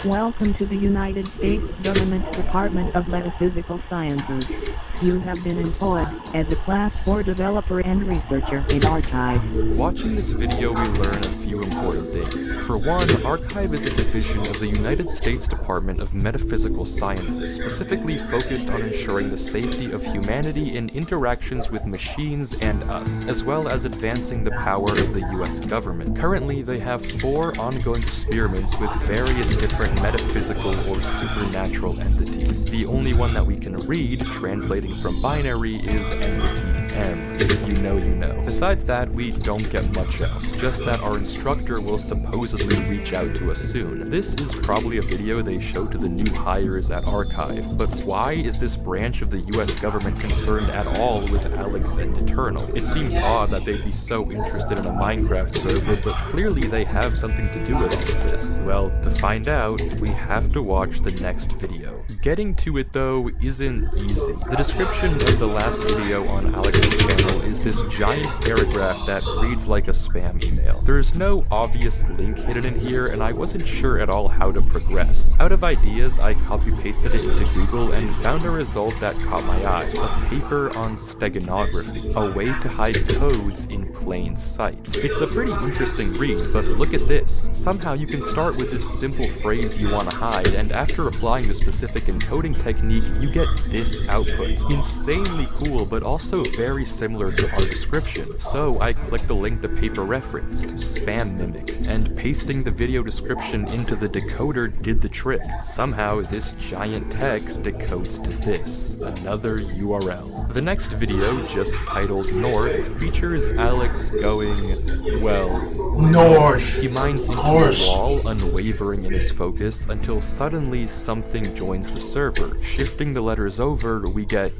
Welcome to the United States Government Department of Metaphysical Sciences. You have been employed as a Class 4 developer and researcher in Archive. Watching this video, we learn a few important things. For one, Archive is a division of the United States Department of Metaphysical Sciences, specifically focused on ensuring the safety of humanity in interactions with machines and us, as well as advancing the power of the US government. Currently, they have 4 ongoing experiments with various different metaphysical or supernatural entities. The only one that we can read, translating from binary, is Entity M. If you know, you know. Besides that, we don't get much else, just that our instructor will supposedly reach out to us soon. This is probably a video they show to the new hires at Archive, but why is this branch of the US government concerned at all with Alex and Eternal? It seems odd that they'd be so interested in a Minecraft server, but clearly they have something to do with all of this. Well, to find out, we have to watch the next video. Getting to it though isn't easy. The description of the last video on Alex's channel is this giant paragraph that reads like a spam email. There's no obvious link hidden in here, and I wasn't sure at all how to progress. Out of ideas, I copy-pasted it into Google and found a result that caught my eye. A paper on steganography, a way to hide codes in plain sight. It's a pretty interesting read, but look at this. Somehow you can start with this simple phrase you want to hide, and after applying the specific encoding technique, you get this output. Insanely cool, but also very similar to our description. So I clicked the link the paper referenced, Spam Mimic, and pasting the video description into the decoder did the trick. Somehow this giant text decodes to this, another URL. The next video, just titled North, features Alex going, well, north. He mines into the wall, unwavering in his focus, until suddenly something joins the server. Shifting the letters over, we get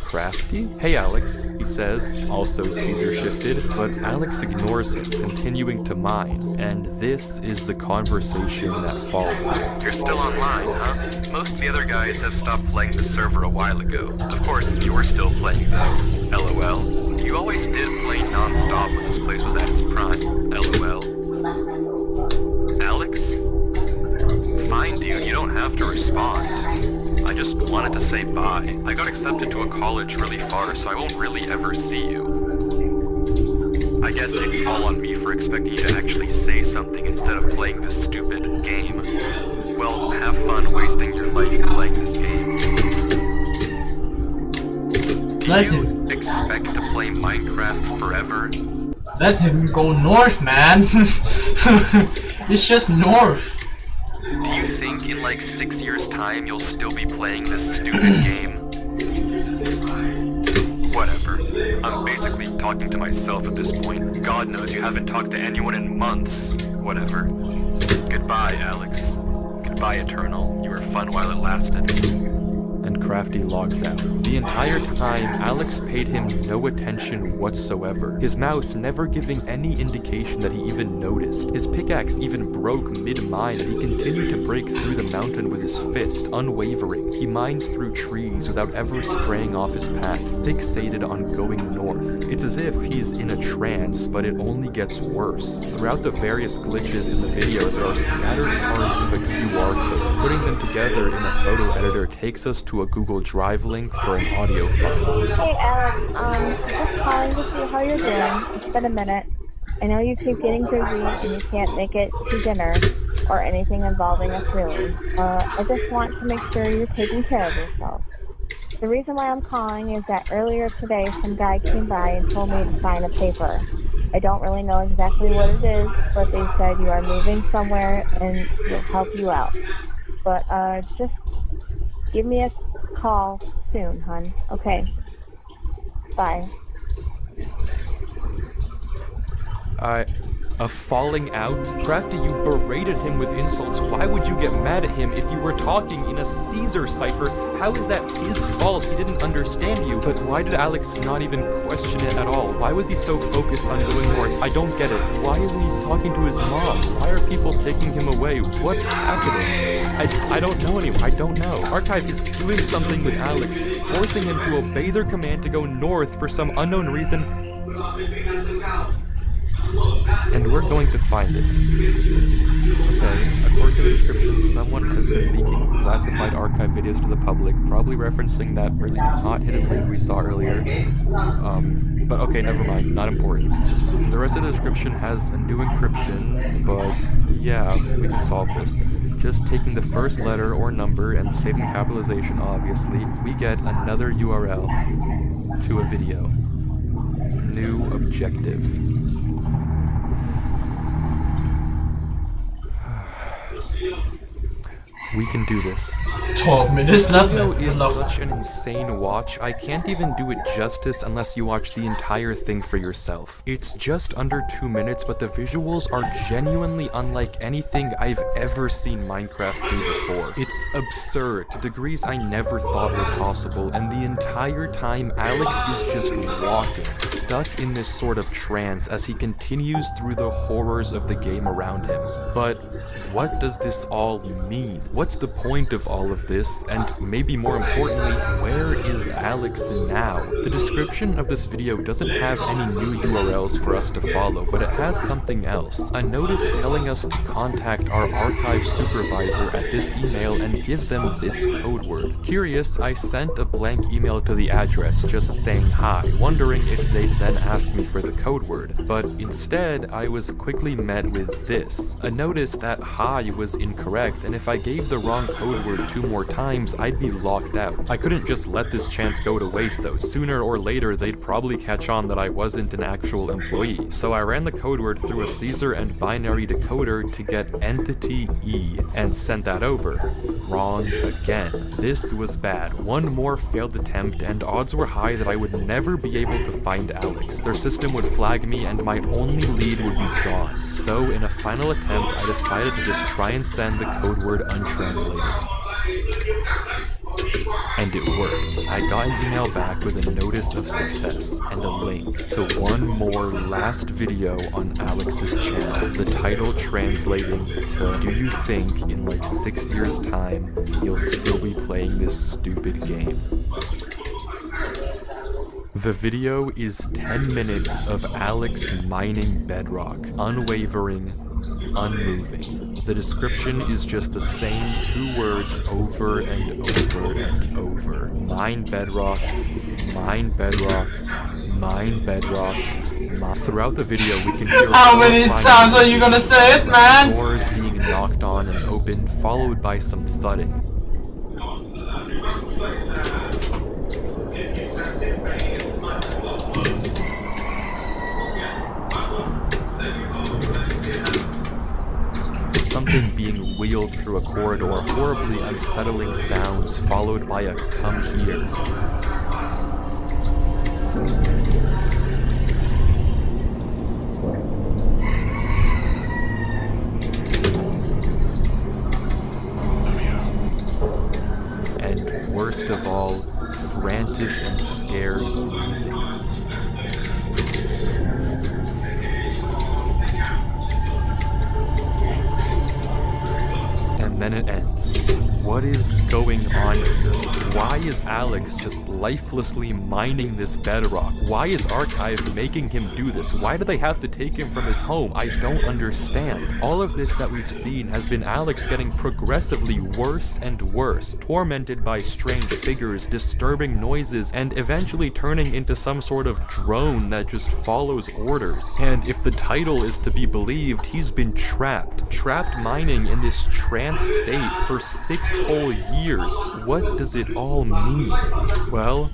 Crafty? Hey Alex, he says, also Caesar Shifted, but Alex ignores him, continuing to mine, and this is the conversation that follows. You're still online, huh? Most of the other guys have stopped playing the server a while ago. Of course, you're still playing though. LOL. You always did play non-stop when this place was at its prime. LOL. Alex? Fine, dude, you don't have to respond. I just wanted to say bye. I got accepted to a college really far, so I won't really ever see you. I guess it's all on me for expecting you to actually say something instead of playing this stupid game. Well, have fun wasting your life playing this game. Do you expect to play Minecraft forever? Let him go north, man. It's just north. Do you think in like 6 years' time you'll still be playing this stupid game? Whatever. I'm basically talking to myself at this point. God knows you haven't talked to anyone in months. Whatever. Goodbye, Alex. Goodbye, Eternal. You were fun while it lasted. And Crafty logs out. The entire time, Alex paid him no attention whatsoever, his mouse never giving any indication that he even noticed. His pickaxe even broke mid-mine, and he continued to break through the mountain with his fist, unwavering. He mines through trees without ever straying off his path, fixated on going north. It's as if he's in a trance, but it only gets worse. Throughout the various glitches in the video, there are scattered parts of a QR code. Putting them together in a photo editor takes us to a Google Drive link for an audio file. Hey Alex, just calling to see how you're doing. It's been a minute. I know you keep getting busy and you can't make it to dinner or anything involving us really. I just want to make sure you're taking care of yourself. The reason why I'm calling is that earlier today some guy came by and told me to sign a paper. I don't really know exactly what it is, but they said you are moving somewhere and we'll help you out. But just give me a call soon, hun. Okay. Bye. A falling out? Crafty, you berated him with insults. Why would you get mad at him if you were talking in a Caesar cipher? How is that his fault? He didn't understand you. But why did Alex not even question it at all? Why was he so focused on going north? I don't get it. Why isn't he talking to his mom? Why are people taking him away? What's happening? I don't know anymore. I don't know. Archive is doing something with Alex, forcing him to obey their command to go north for some unknown reason. And we're going to find it. Okay, according to the description, someone has been leaking classified archive videos to the public, probably referencing that really hot hidden link we saw earlier. But okay, never mind, not important. The rest of the description has a new encryption, but yeah, we can solve this. Just taking the first letter or number and saving capitalization, obviously, we get another URL to a video. New objective. We can do this. 12 minutes This left. video is such an insane watch, I can't even do it justice unless you watch the entire thing for yourself. It's just under 2 minutes, but the visuals are genuinely unlike anything I've ever seen Minecraft do before. It's absurd to degrees I never thought were possible, and the entire time Alex is just walking, stuck in this sort of trance as he continues through the horrors of the game around him. But what does this all mean? What's the point of all of this? And maybe more importantly, where is Alex now? The description of this video doesn't have any new URLs for us to follow, but it has something else. A notice telling us to contact our archive supervisor at this email and give them this code word. Curious, I sent a blank email to the address just saying hi, wondering if they'd then ask me for the code word. But instead, I was quickly met with this. A notice that hi was incorrect, and if I gave the wrong code word 2 more times, I'd be locked out. I couldn't just let this chance go to waste though. Sooner or later, they'd probably catch on that I wasn't an actual employee. So I ran the code word through a Caesar and binary decoder to get entity E and sent that over. Wrong again. This was bad. One more failed attempt, and odds were high that I would never be able to find Alex. Their system would flag me and my only lead would be gone. So in a final attempt, I decided to just try and send the code word untranslated. And it worked. I got an email back with a notice of success and a link to one more last video on Alex's channel. The title translating to, do you think in like 6 years' time you'll still be playing this stupid game? The video is 10 minutes of Alex mining bedrock, unwavering, unmoving. The description is just the same 2 words over and over and over. Mine bedrock, mine bedrock, mine bedrock. Throughout the video, we can hear how many times are you gonna say it, man? Doors being knocked on and opened, followed by some thudding. Something being wheeled through a corridor, horribly unsettling sounds followed by a come here. And worst of all, frantic and scared breathing. And then it ends. What is going on here? Why is Alex just lifelessly mining this bedrock? Why is Archive making him do this? Why do they have to take him from his home? I don't understand. All of this that we've seen has been Alex getting progressively worse and worse, tormented by strange figures, disturbing noises, and eventually turning into some sort of drone that just follows orders. And if the title is to be believed, he's been trapped mining in this trance state for 6 whole years. What does it all mean? Well,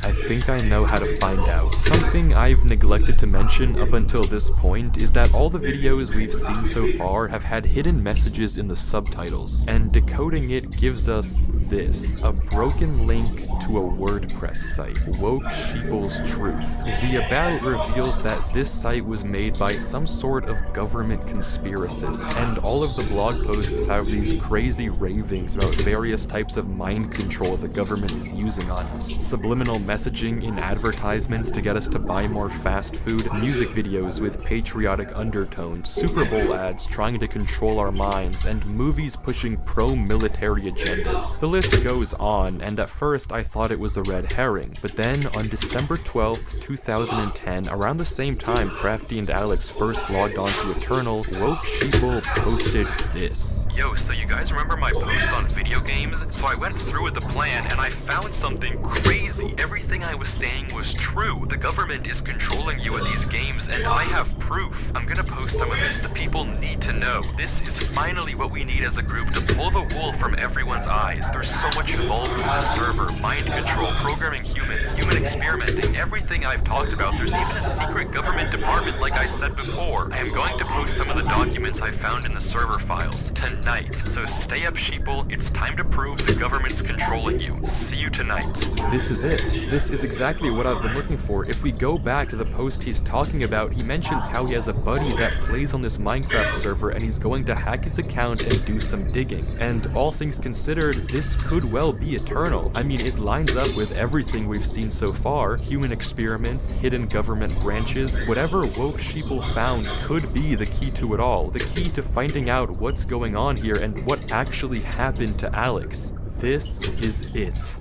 I think I know how to find out. Something I've neglected to mention up until this point is that all the videos we've seen so far have had hidden messages in the subtitles, and decoding it gives us this, a broken link to a WordPress site, Woke Sheeple's Truth. The about reveals that this site was made by some sort of government conspiracist, and all of the blog posts have these crazy ravings about various types of mind control the government is using on us. Subliminal messaging in advertisements to get us to buy more fast food, music videos with patriotic undertones, Super Bowl ads trying to control our minds, and movies pushing pro-military agendas. The list goes on, and at first I thought it was a red herring, but then on December 12th, 2010, around the same time Crafty and Alex first logged on to Eternal, Woke Sheeple posted this. Yo, so you guys remember my post on video games? So I went through with the plan and I found something crazy. Everything I was saying was true. The government is controlling you at these games and I have proof. I'm gonna post some of this. The people need to know. This is finally what we need as a group to pull the wool from everyone's eyes. There's so much involved with the server, mind control, programming humans, human experimenting, everything I've talked about. There's even a secret government department like I said before. I am going to post some of the documents I found in the server files tonight. So stay up, sheeple. It's time to prove the government's controlling you. See you tonight. This is it. This is exactly what I've been looking for. If we go back to the post he's talking about, he mentions how he has a buddy that plays on this Minecraft server and he's going to hack his account and do some digging. And all things considered, this could well be Eternal. I mean, it lines up with everything we've seen so far. Human experiments, hidden government branches, whatever Woke Sheeple found could be the key to it all. The key to finding out what's going on here and what actually happened to Alex. This is it.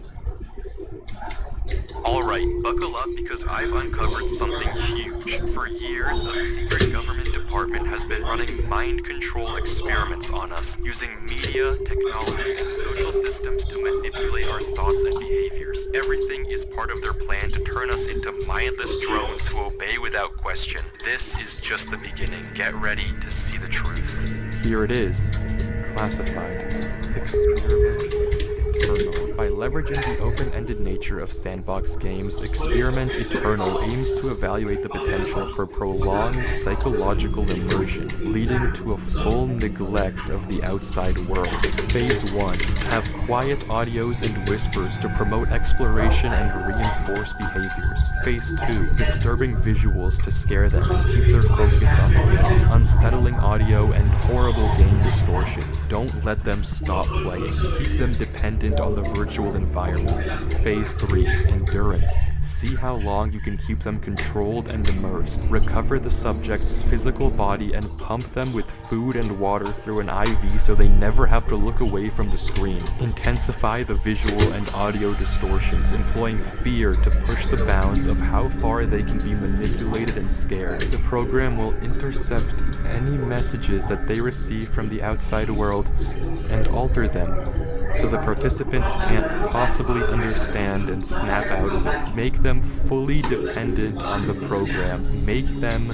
Alright, buckle up because I've uncovered something huge. For years, a secret government department has been running mind control experiments on us, using media, technology, and social systems to manipulate our thoughts and behaviors. Everything is part of their plan to turn us into mindless drones who obey without question. This is just the beginning. Get ready to see the truth. Here it is. Classified. Experiment Eternal. By leveraging the open-ended nature of sandbox games, Experiment Eternal aims to evaluate the potential for prolonged psychological immersion, leading to a full neglect of the outside world. Phase 1. Have quiet audios and whispers to promote exploration and reinforce behaviors. Phase 2. Disturbing visuals to scare them and keep their focus on the game. Unsettling audio and horrible game distortions. Don't let them stop playing. Keep them dependent on the virtual environment. Phase 3. Endurance. See how long you can keep them controlled and immersed. Recover the subject's physical body and pump them with food and water through an IV so they never have to look away from the screen. Intensify the visual and audio distortions, employing fear to push the bounds of how far they can be manipulated and scared. The program will intercept any messages that they receive from the outside world and alter them, so the participant can't possibly understand and snap out of it. Make them fully dependent on the program. Make them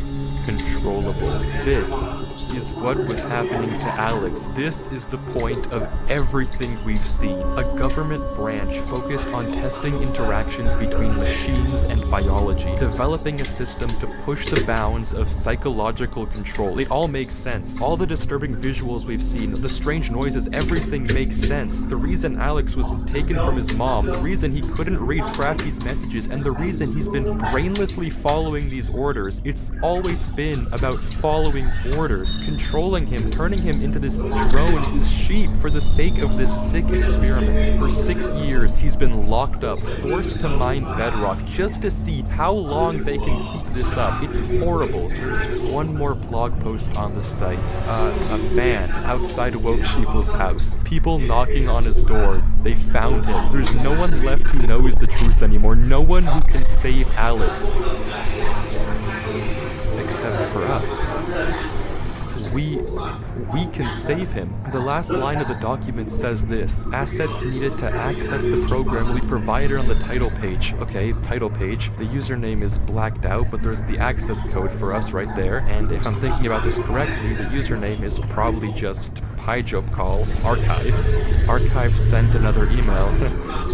controllable. This is what was happening to Alex. This is the point of everything we've seen. A government branch focused on testing interactions between machines and biology, developing a system to push the bounds of psychological control. It all makes sense. All the disturbing visuals we've seen, the strange noises, everything makes sense. The reason Alex was taken from his mom, the reason he couldn't read Crafty's messages, and the reason he's been brainlessly following these orders, it's always been about following orders, controlling him, turning him into this drone, this sheep, for the sake of this sick experiment. For 6 years, he's been locked up, forced to mine bedrock, just to see how long they can keep this up. It's horrible. There's one more blog post on the site. A van outside Woke Sheeple's house. People knocking on his door. They found him. There's no one left who knows the truth anymore. No one who can save Alex. Except for us. we can save him. The last line of the document says this: assets needed to access the program will be provided on the title page. Okay, title page. The username is blacked out, but there's the access code for us right there. And if I'm thinking about this correctly, the username is probably just PyJobCall archive. Archive sent another email.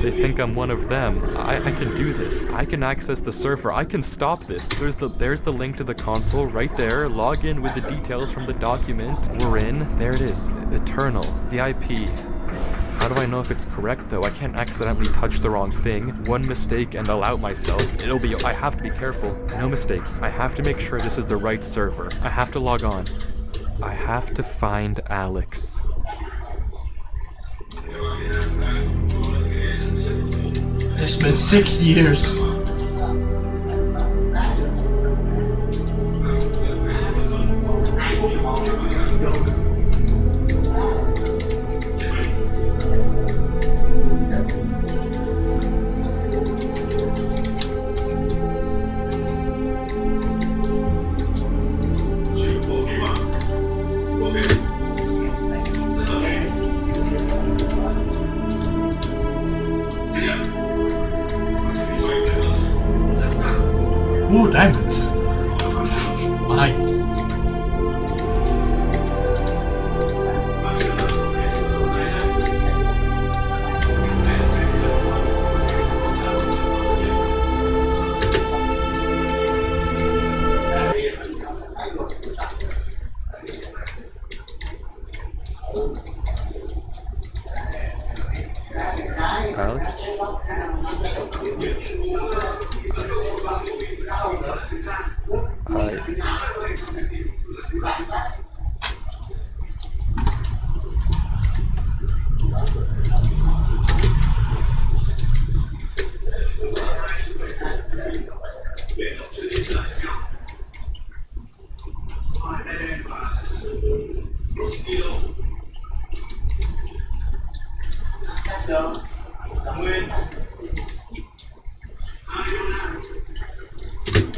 They think I'm one of them. I can do this. I can access the server. I can stop this. There's the link to the console right there. Log in with the details from the document. We're in. There it is. Eternal. The IP. How do I know if it's correct though? I can't accidentally touch the wrong thing. One mistake and I'll out myself. I have to be careful. No mistakes. I have to make sure this is the right server. I have to log on. I have to find Alex. It's been 6 years. Ooh, diamonds. Why? Alex?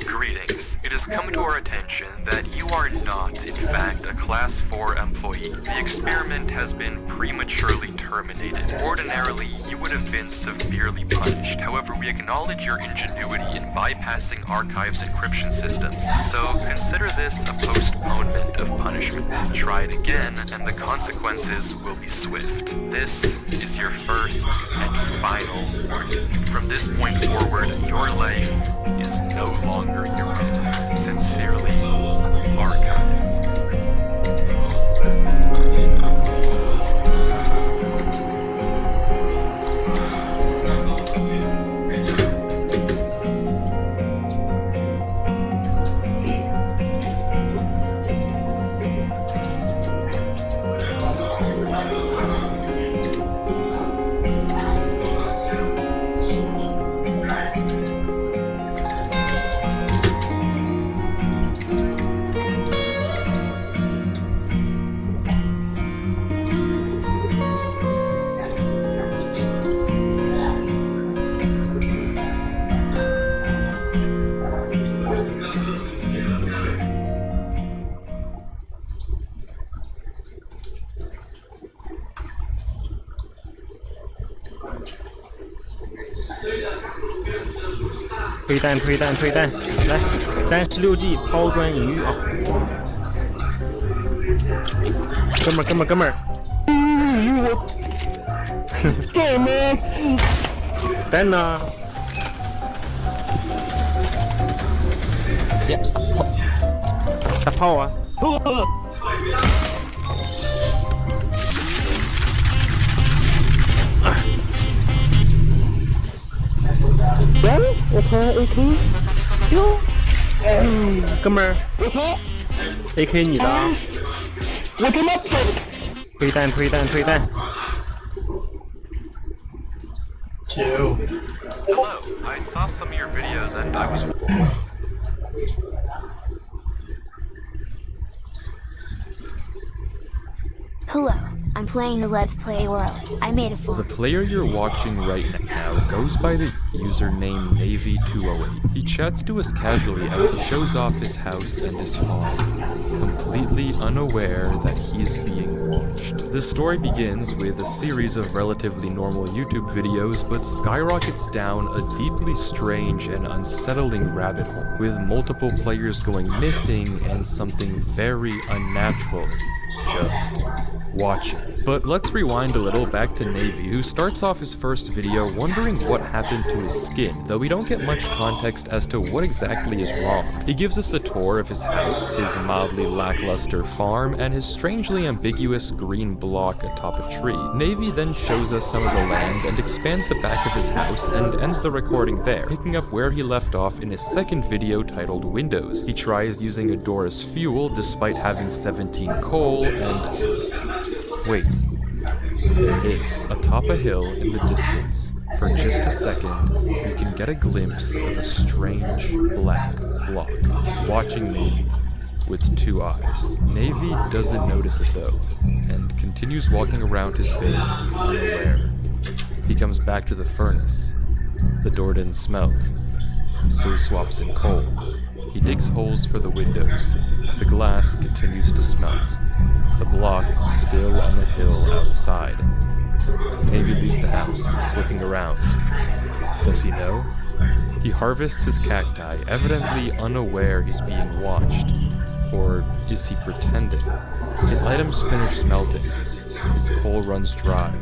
Greetings. It has come to our attention that you are not, in fact, a Class 4 employee. The experiment has been prematurely terminated. Ordinarily, you would have been severely punished. However, we acknowledge your ingenuity in bypassing Archive's encryption systems, so consider this a postponement of punishment. Try it again, and the consequences will be swift. This is your first and final warning. From this point forward, your life is no longer your own. Sincerely, Archive.推弹，来36G 抛砖引玉啊！哥们儿，干嘛 ？Stand 啊！呀，打炮啊！我操 AK 哟，哥们儿，我操 AK 你的啊！我他妈走！推弹。Two. Hello, I saw some of your videos and I was... Hello, I'm I'm playing the Let's Play world. I made it for The player you're watching right now goes by the username Navy208. He chats to us casually as he shows off his house and his farm, completely unaware that he's being watched. The story begins with a series of relatively normal YouTube videos, but skyrockets down a deeply strange and unsettling rabbit hole, with multiple players going missing and something very unnatural just watching. But let's rewind a little back to Navy, who starts off his first video wondering what happened to his skin, though we don't get much context as to what exactly is wrong. He gives us a tour of his house, his mildly lackluster farm, and his strangely ambiguous green block atop a tree. Navy then shows us some of the land and expands the back of his house and ends the recording there, picking up where he left off in his second video titled Windows. He tries using a door as fuel despite having 17 coal and... wait, there it is. Atop a hill in the distance, for just a second, you can get a glimpse of a strange black block watching Navy with two eyes. Navy doesn't notice it though, and continues walking around his base unaware. He comes back to the furnace. The door didn't smelt, so he swaps in coal. He digs holes for the windows. The glass continues to smelt. The block still on the hill outside. Navy leaves the house, looking around. Does he know? He harvests his cacti, evidently unaware he's being watched. Or is he pretending? His items finish smelting. His coal runs dry.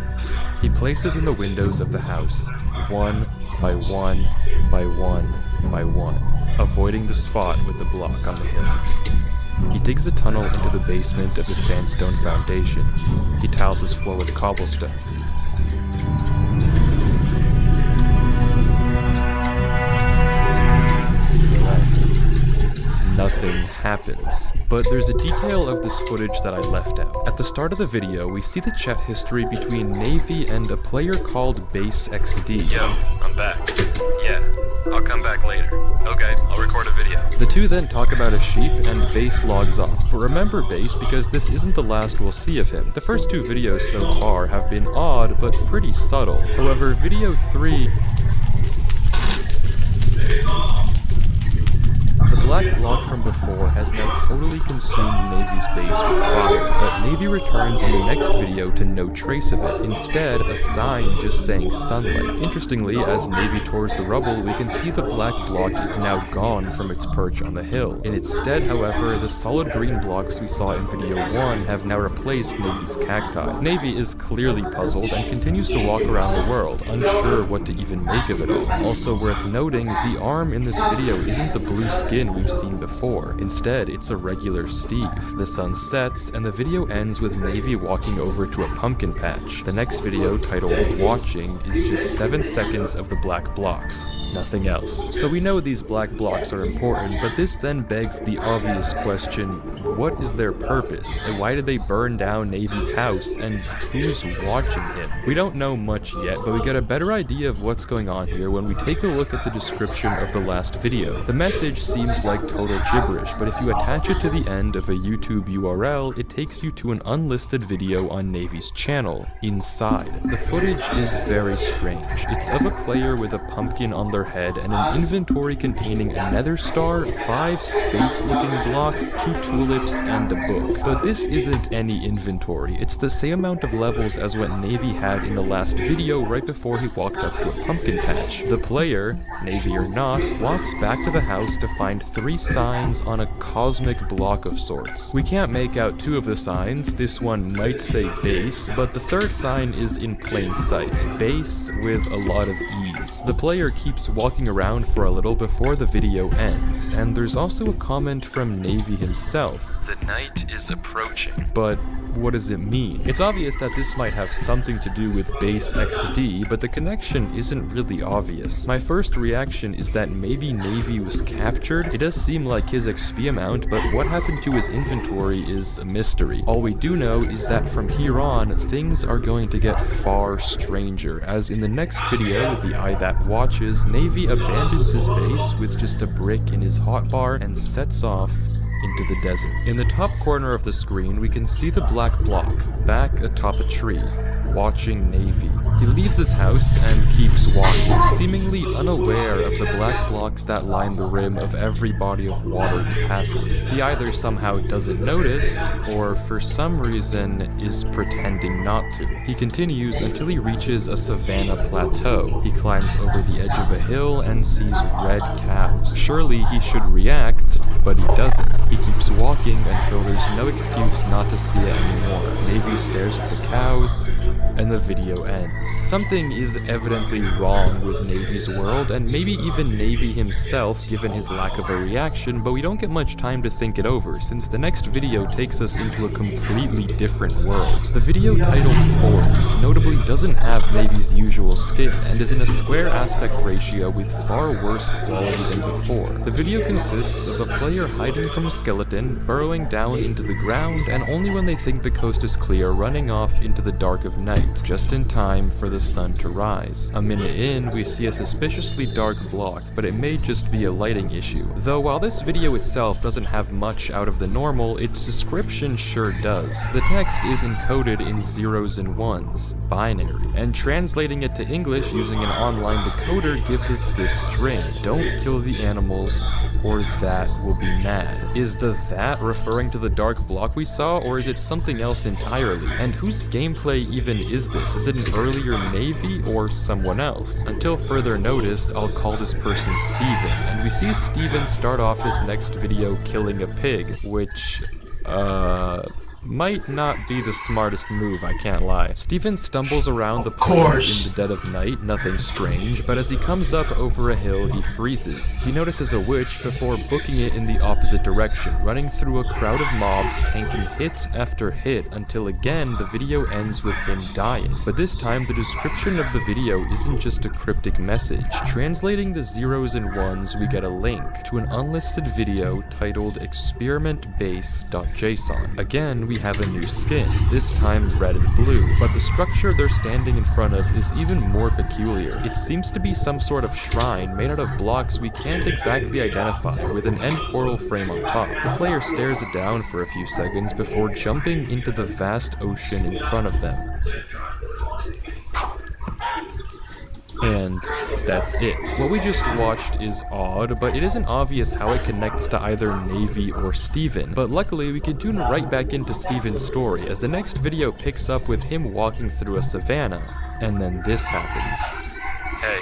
He places in the windows of the house, one by one by one by one, avoiding the spot with the block on the hill. He digs a tunnel into the basement of the sandstone foundation. He tiles his floor with cobblestone. Nothing happens. But there's a detail of this footage that I left out. At the start of the video, we see the chat history between Navy and a player called BaseXD. Yo, I'm back. Yeah, I'll come back later. Okay, I'll record a video. The two then talk about a sheep and Base logs off. But remember Base because this isn't the last we'll see of him. The first two videos so far have been odd but pretty subtle. However, video 3... the black block from before has now totally consumed Navy's base with fire, but Navy returns in the next video to no trace of it. Instead, a sign just saying sunlight. Interestingly, as Navy tours the rubble, we can see the black block is now gone from its perch on the hill. In its stead, however, the solid green blocks we saw in video 1 have now replaced Navy's cacti. Navy is clearly puzzled and continues to walk around the world, unsure what to even make of it all. Also worth noting, the arm in this video isn't the blue skin we've seen before. Instead, it's a regular Steve. The sun sets, and the video ends with Navy walking over to a pumpkin patch. The next video, titled Watching, is just 7 seconds of the black blocks. Nothing else. So we know these black blocks are important, but this then begs the obvious question, what is their purpose? And why did they burn down Navy's house? And who's watching him? We don't know much yet, but we get a better idea of what's going on here when we take a look at the description of the last video. The message seems like total gibberish, but if you attach it to the end of a YouTube URL, it takes you to an unlisted video on Navy's channel. Inside, the footage is very strange. It's of a player with a pumpkin on their head and an inventory containing a nether star, 5 space-looking blocks, 2 tulips, and a book. But this isn't any inventory. It's the same amount of levels as what Navy had in the last video right before he walked up to a pumpkin patch. The player, Navy or not, walks back to the house to find 3 signs on a cosmic block of sorts. We can't make out 2 of the signs. This one might say base, but the third sign is in plain sight. Base with a lot of ease. The player keeps walking around for a little before the video ends, and there's also a comment from Navy himself. The night is approaching. But what does it mean? It's obvious that this might have something to do with BaseXD, but the connection isn't really obvious. My first reaction is that maybe Navy was captured. It does seem like his XP amount, but what happened to his inventory is a mystery. All we do know is that from here on, things are going to get far stranger, as in the next video, The Eye That Watches, Navy abandons his base with just a brick in his hotbar and sets off into the desert. In the top corner of the screen, we can see the black block, back atop a tree, watching Navy. He leaves his house and keeps walking, seemingly unaware of the black blocks that line the rim of every body of water he passes. He either somehow doesn't notice, or for some reason is pretending not to. He continues until he reaches a savanna plateau. He climbs over the edge of a hill and sees red cows. Surely he should react, but he doesn't. He keeps walking until there's no excuse not to see it anymore. Navy stares at the cows, and the video ends. Something is evidently wrong with Navy's world, and maybe even Navy himself given his lack of a reaction, but we don't get much time to think it over, since the next video takes us into a completely different world. The video titled Forest notably doesn't have Navy's usual skin, and is in a square aspect ratio with far worse quality than before. The video consists of a player hiding from a skeleton, burrowing down into the ground, and only when they think the coast is clear, running off into the dark of night, just in time for the sun to rise. A minute in, we see a suspiciously dark block, but it may just be a lighting issue. Though while this video itself doesn't have much out of the normal, its description sure does. The text is encoded in zeros and ones, binary, and translating it to English using an online decoder gives us this string: "Don't kill the animals, or that will be mad." Is the "that" referring to the dark block we saw, or is it something else entirely? And whose gameplay even is this? Is it an earlier Navy or someone else? Until further notice, I'll call this person Steven, and we see Steven start off his next video killing a pig, which, might not be the smartest move, I can't lie. Steven stumbles around the pond in the dead of night, nothing strange, but as he comes up over a hill, he freezes. He notices a witch before booking it in the opposite direction, running through a crowd of mobs, tanking hit after hit, until again the video ends with him dying. But this time, the description of the video isn't just a cryptic message. Translating the zeros and ones, we get a link to an unlisted video titled experimentbase.json. Again, we have a new skin, this time red and blue, but the structure they're standing in front of is even more peculiar. It seems to be some sort of shrine made out of blocks we can't exactly identify, with an end portal frame on top. The player stares it down for a few seconds before jumping into the vast ocean in front of them. And that's it. What we just watched is odd, but it isn't obvious how it connects to either Navy or Steven. But luckily, we can tune right back into Steven's story, as the next video picks up with him walking through a savanna, and then this happens. Hey.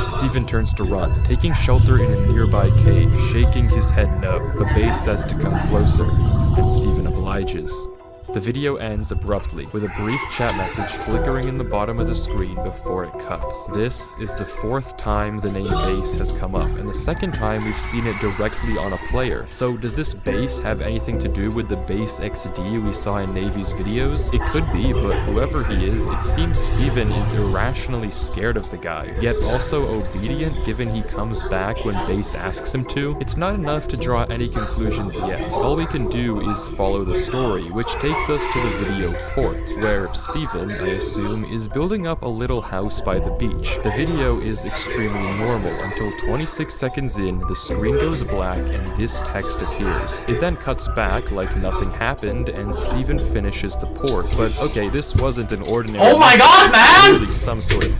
Steven turns to run, taking shelter in a nearby cave, shaking his head no. The base says to come closer, and Steven obliges. The video ends abruptly, with a brief chat message flickering in the bottom of the screen before it cuts. This is the 4th time the name base has come up, and the 2nd time we've seen it directly on a player. So does this base have anything to do with the base XD we saw in Navy's videos? It could be, but whoever he is, it seems Steven is irrationally scared of the guy, yet also obedient given he comes back when base asks him to. It's not enough to draw any conclusions yet. All we can do is follow the story, which takes us to the video port, where Steven, I assume, is building up a little house by the beach. The video is extremely normal until 26 seconds in, the screen goes black and this text appears. It then cuts back like nothing happened and Steven finishes the port. But okay, this wasn't an ordinary— Oh my god, man! Really some sort of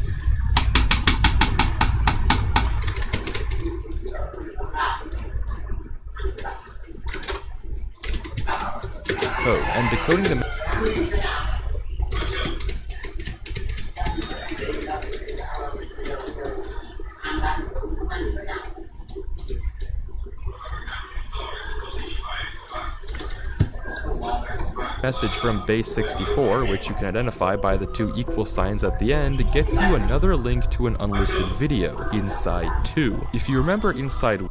code, and decoding the message from base 64, which you can identify by the 2 equal signs at the end, gets you another link to an unlisted video, Inside 2. If you remember Inside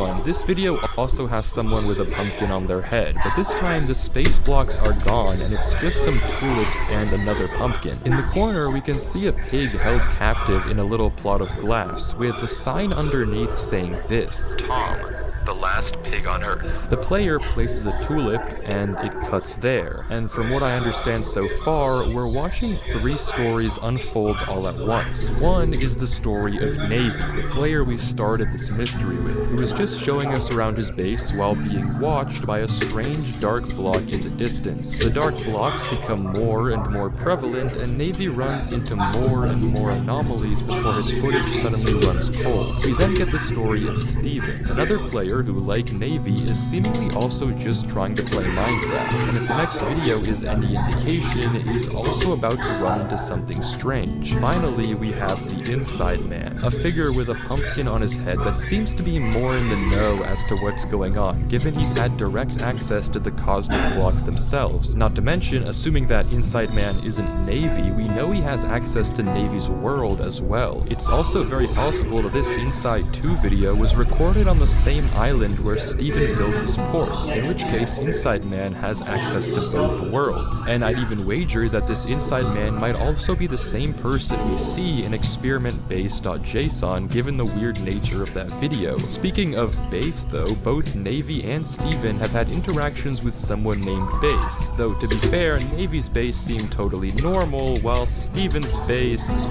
one, this video also has someone with a pumpkin on their head, but this time the space blocks are gone and it's just some tulips and another pumpkin. In the corner, we can see a pig held captive in a little plot of glass, with the sign underneath saying this: Tom, the last pig on Earth. The player places a tulip and it cuts there, and from what I understand so far, we're watching 3 stories unfold all at once. One is the story of Navy, the player we started this mystery with, who was just showing us around his base while being watched by a strange dark block in the distance. The dark blocks become more and more prevalent, and Navy runs into more and more anomalies before his footage suddenly runs cold. We then get the story of Steven, another player who, like Navy, is seemingly also just trying to play Minecraft, and if the next video is any indication, is also about to run into something strange. Finally, we have the Inside Man, a figure with a pumpkin on his head that seems to be more in the know as to what's going on, given he's had direct access to the cosmic blocks themselves. Not to mention, assuming that Inside Man isn't Navy, we know he has access to Navy's world as well. It's also very possible that this Inside 2 video was recorded on the same island where Steven built his port, in which case Inside Man has access to both worlds. And I'd even wager that this Inside Man might also be the same person we see in experiment-base.json, given the weird nature of that video. Speaking of base though, both Navy and Steven have had interactions with someone named Base, though to be fair, Navy's base seemed totally normal, while Steven's base,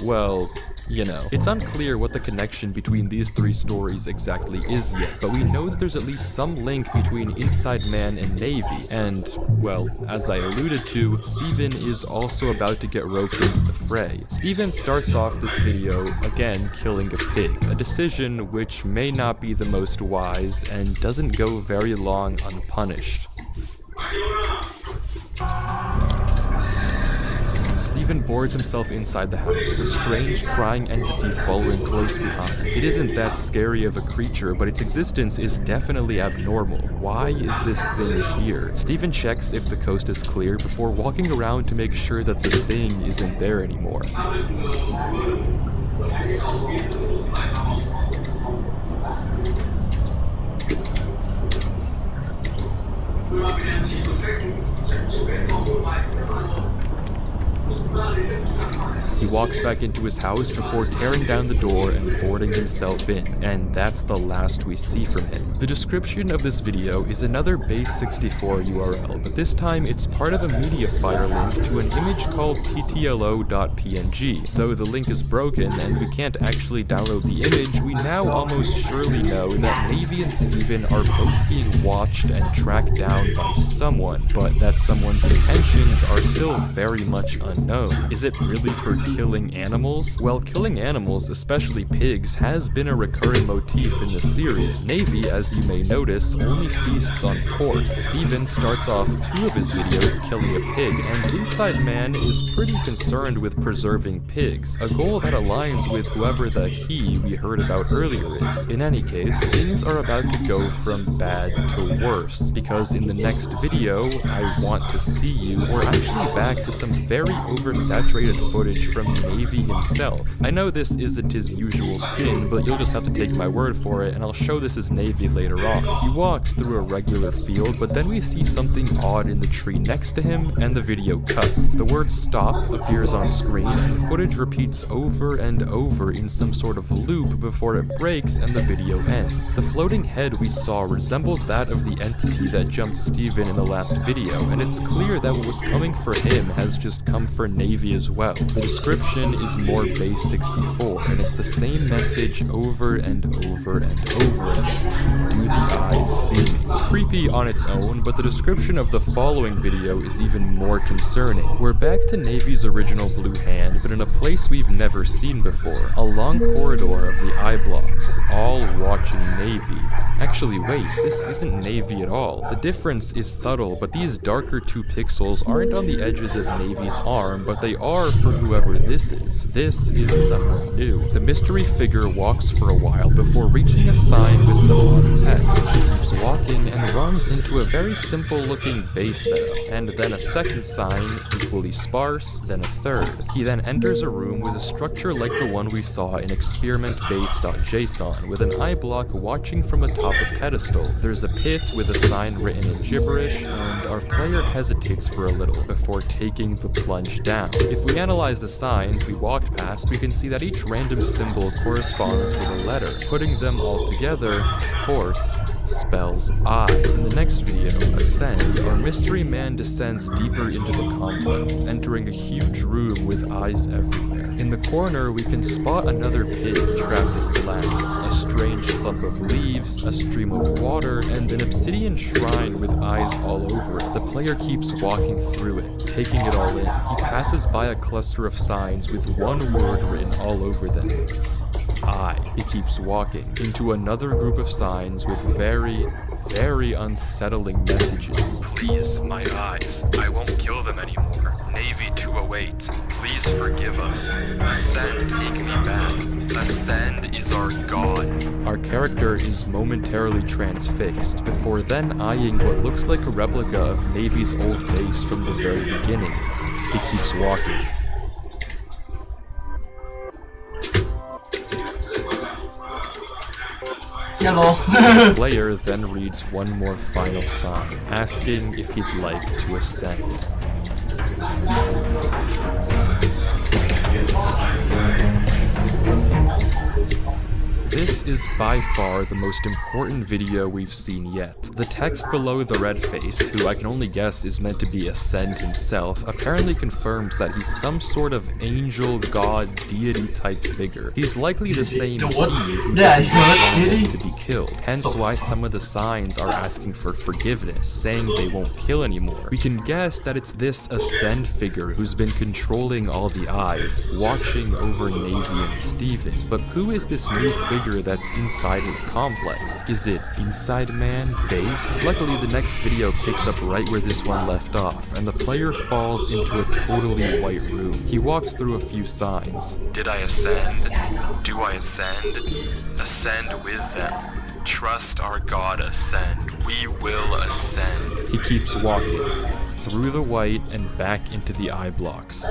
well, you know. It's unclear what the connection between these 3 stories exactly is yet, but we know that there's at least some link between Inside Man and Navy, and, well, as I alluded to, Steven is also about to get roped into the fray. Steven starts off this video, again, killing a pig, a decision which may not be the most wise and doesn't go very long unpunished. Steven boards himself inside the house, the strange crying entity following close behind. It isn't that scary of a creature, but its existence is definitely abnormal. Why is this thing here? Steven checks if the coast is clear before walking around to make sure that the thing isn't there anymore. He walks back into his house before tearing down the door and boarding himself in, and that's the last we see from him. The description of this video is another base64 URL, but this time it's part of a Mediafire link to an image called ttlo.png. Though the link is broken and we can't actually download the image, we now almost surely know that Navy and Steven are both being watched and tracked down by someone, but that someone's intentions are still very much unknown. Is it really for killing animals? Well, killing animals, especially pigs, has been a recurring motif in the series. Navy, as you may notice, only feasts on pork. Steven starts off 2 of his videos killing a pig, and Inside Man is pretty concerned with preserving pigs, a goal that aligns with whoever the he we heard about earlier is. In any case, things are about to go from bad to worse, because in the next video, I Want to See You, we're actually back to some very oversaturated footage from Navy himself. I know this isn't his usual skin, but you'll just have to take my word for it, and I'll show this as Navy later on. He walks through a regular field, but then we see something odd in the tree next to him, and the video cuts. The word stop appears on screen, and the footage repeats over and over in some sort of loop before it breaks and the video ends. The floating head we saw resembled that of the entity that jumped Steven in the last video, and it's clear that what was coming for him has just come for Navy as well. The description is more base64, and it's the same message over and over and over again. Do the eyes see me? Creepy on its own, but the description of the following video is even more concerning. We're back to Navy's original blue hand, but in a place we've never seen before. A long corridor of the eye blocks, all watching Navy. Actually, wait, this isn't Navy at all. The difference is subtle, but these darker 2 pixels aren't on the edges of Navy's arm, but they are for whoever this is. This is someone new. The mystery figure walks for a while before reaching a sign with some odd text. He keeps walking, and runs into a very simple looking base setup, and then a second sign, equally sparse, then a third. He then enters a room with a structure like the one we saw in experiment-base.json, with an eye block watching from atop a pedestal. There's a pit with a sign written in gibberish, and our player hesitates for a little before taking the plunge down. If we analyze the signs we walked past, we can see that each random symbol corresponds with a letter. Putting them all together, of course, spells I. In the next video, Ascend, our mystery man descends deeper into the complex, entering a huge room with eyes everywhere. In the corner, we can spot another pig trapped in glass, a strange clump of leaves, a stream of water, and an obsidian shrine with eyes all over it. The player keeps walking through it, taking it all in. He passes by a cluster of signs with one word written all over them. I. He keeps walking into another group of signs with very, very unsettling messages. Please, my eyes. I won't kill them anymore. Navy 208, please forgive us. Ascend, take me back. Ascend is our god. Our character is momentarily transfixed, before then eyeing what looks like a replica of Navy's old base from the very beginning. He keeps walking. Hello. The player then reads one more final sign, asking if he'd like to ascend. This is by far the most important video we've seen yet. The text below the red face, who I can only guess is meant to be Ascend himself, apparently confirms that he's some sort of angel, god, deity type figure. He's likely the same he who doesn't want to be killed, hence why some of the signs are asking for forgiveness, saying they won't kill anymore. We can guess that it's this Ascend figure who's been controlling all the eyes, watching over Navy and Steven. But who is this new figure that's inside his complex? Is it Inside Man, Base? Luckily, the next video picks up right where this one left off, and the player falls into a totally white room. He walks through a few signs. Did I ascend? Do I ascend? Ascend with them. Trust our God, ascend. We will ascend. He keeps walking through the white and back into the eye blocks.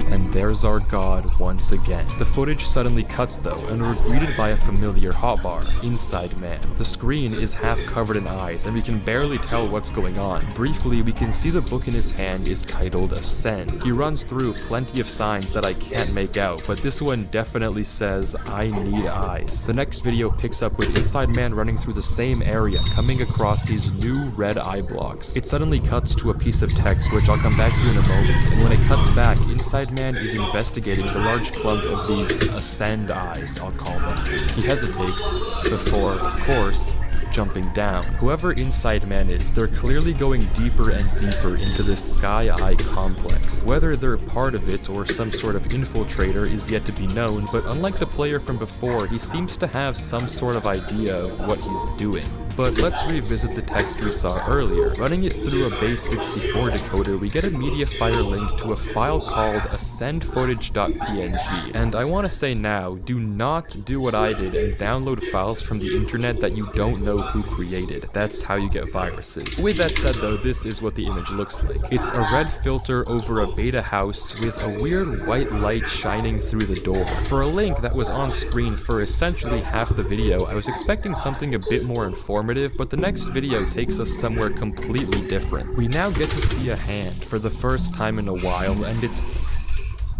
And there's our god once again. The footage suddenly cuts though, and we're greeted by a familiar hotbar, Inside Man. The screen is half covered in eyes, and we can barely tell what's going on. Briefly, we can see the book in his hand is titled Ascend. He runs through plenty of signs that I can't make out, but this one definitely says, I need eyes. The next video picks up with Inside Man running through the same area, coming across these new red eye blocks. It suddenly cuts to a piece of text, which I'll come back to in a moment, and when it cuts back, Inside Man is investigating the large clump of these Ascend eyes, I'll call them. He hesitates before, of course, jumping down. Whoever Inside Man is, they're clearly going deeper and deeper into this Sky Eye complex. Whether they're part of it or some sort of infiltrator is yet to be known, but unlike the player from before, he seems to have some sort of idea of what he's doing. But let's revisit the text we saw earlier. Running it through a base 64 decoder, we get a MediaFire link to a file called ascendfootage.png. And I want to say now, do not do what I did and download files from the internet that you don't know who created. That's how you get viruses. With that said though, this is what the image looks like. It's a red filter over a beta house with a weird white light shining through the door. For a link that was on screen for essentially half the video, I was expecting something a bit more informative, but the next video takes us somewhere completely different. We now get to see a hand for the first time in a while, and it's...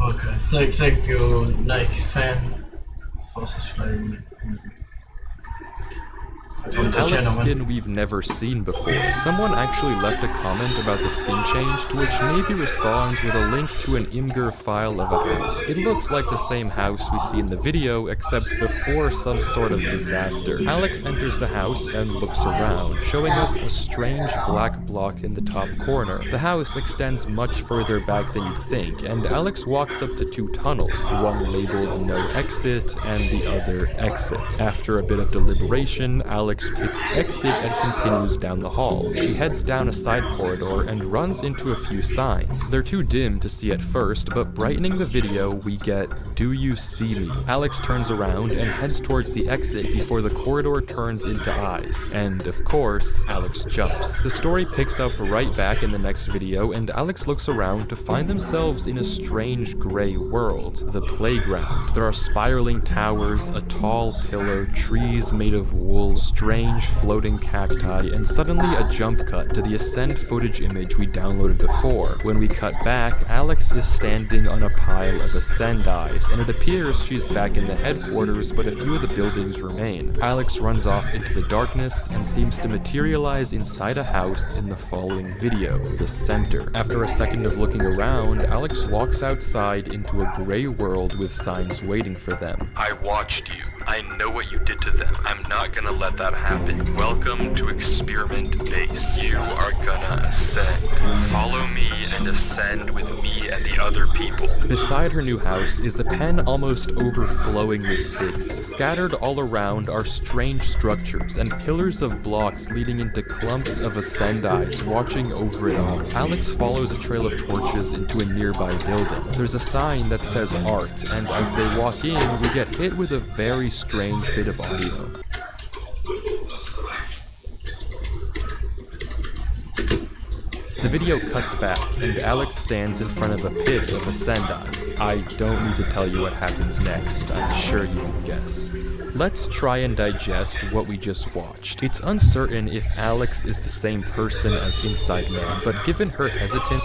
Okay, thank you, Nike fan, for subscribing. An Alex skin we've never seen before. Someone actually left a comment about the skin change, to which Navy responds with a link to an Imgur file of a house. It looks like the same house we see in the video, except before some sort of disaster. Alex enters the house and looks around, showing us a strange black block in the top corner. The house extends much further back than you'd think, and Alex walks up to two tunnels, one labeled No Exit and the other Exit. After a bit of deliberation, Alex Alex picks exit and continues down the hall. She heads down a side corridor and runs into a few signs. They're too dim to see at first, but brightening the video, we get, "Do you see me?" Alex turns around and heads towards the exit before the corridor turns into eyes. And of course, Alex jumps. The story picks up right back in the next video, and Alex looks around to find themselves in a strange gray world. The playground. There are spiraling towers, a tall pillar, trees made of wool, strange floating cacti, and suddenly a jump cut to the Ascend footage image we downloaded before. When we cut back, Alex is standing on a pile of Ascend eyes, and it appears she's back in the headquarters, but a few of the buildings remain. Alex runs off into the darkness and seems to materialize inside a house in the following video, the center. After a second of looking around, Alex walks outside into a gray world with signs waiting for them. I watched you. I know what you did to them. I'm not gonna let that happen. Welcome to Experiment Base. You are gonna ascend. Follow me and ascend with me and the other people. Beside her new house is a pen almost overflowing with pigs. Scattered all around are strange structures and pillars of blocks leading into clumps of Ascend eyes watching over it all. Alex follows a trail of torches into a nearby building. There's a sign that says art, and as they walk in, we get hit with a very strange bit of audio. The video cuts back, and Alex stands in front of a pit of Ascend eyes. I don't need to tell you what happens next, I'm sure you can guess. Let's try and digest what we just watched. It's uncertain if Alex is the same person as Inside Man, but given her hesitance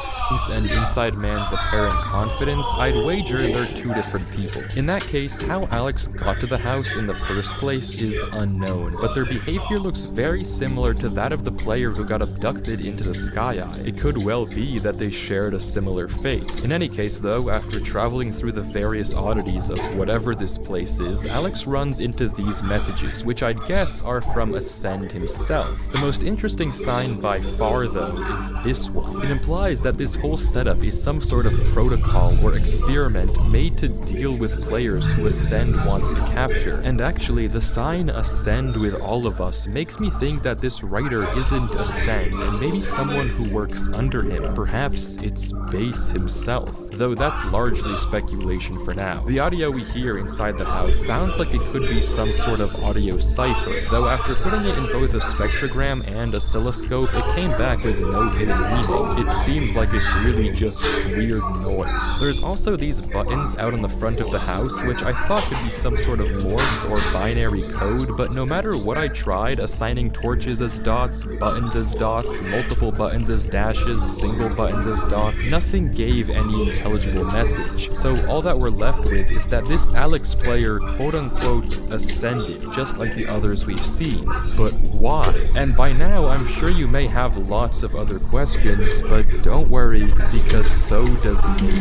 and Inside Man's apparent confidence, I'd wager they're two different people. In that case, how Alex got to the house in the first place is unknown, but their behavior looks very similar to that of the player who got abducted into the Sky Eye. It could well be that they shared a similar fate. In any case though, after traveling through the various oddities of whatever this place is, Alex runs into these messages, which I'd guess are from Ascend himself. The most interesting sign by far though is this one. It implies that this whole setup is some sort of protocol or experiment made to deal with players who Ascend wants to capture. And actually, the sign Ascend with all of us makes me think that this writer isn't Ascend and maybe someone who works under him. Perhaps it's Base himself, though that's largely speculation for now. The audio we hear inside the house sounds like it could be some sort of audio cipher, though after putting it in both a spectrogram and oscilloscope, it came back with no hidden meaning. It seems like it's really just weird noise. There's also these buttons out on the front of the house, which I thought could be some sort of Morse or binary code, but no matter what I tried, assigning torches as dots, buttons as dots, multiple buttons as dashes, single buttons as dots, nothing gave any intelligible message. So all that we're left with is that this Alex player quote-unquote ascended, just like the others we've seen. But why? And by now, I'm sure you may have lots of other questions, but don't worry, because so does me.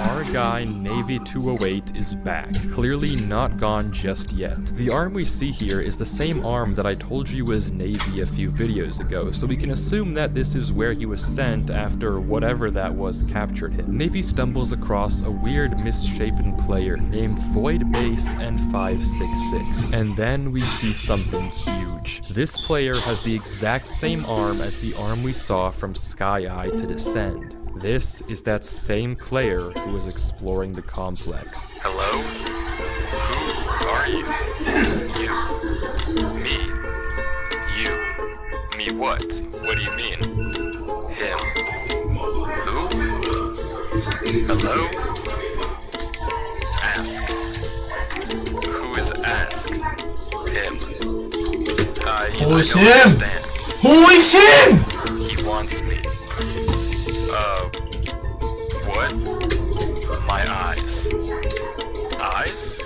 Our guy, Navy 208, is back, clearly not gone just yet. The arm we see here is the same arm that I told you was Navy a few videos ago, so we can assume that this is where he was sent after whatever that was captured him. Navy stumbles across a weird misshapen player named Void Base N566, and then we see something huge. This player has the exact same arm as the arm we saw from Sky Eye to Descend. This is that same player who was exploring the complex. Hello? Who are you? You. Me. You. Me what? What do you mean? Him. Who? Hello? Ask. Who is Ask? Him. Who is him? Who is him? He wants me. What? My eyes. Eyes?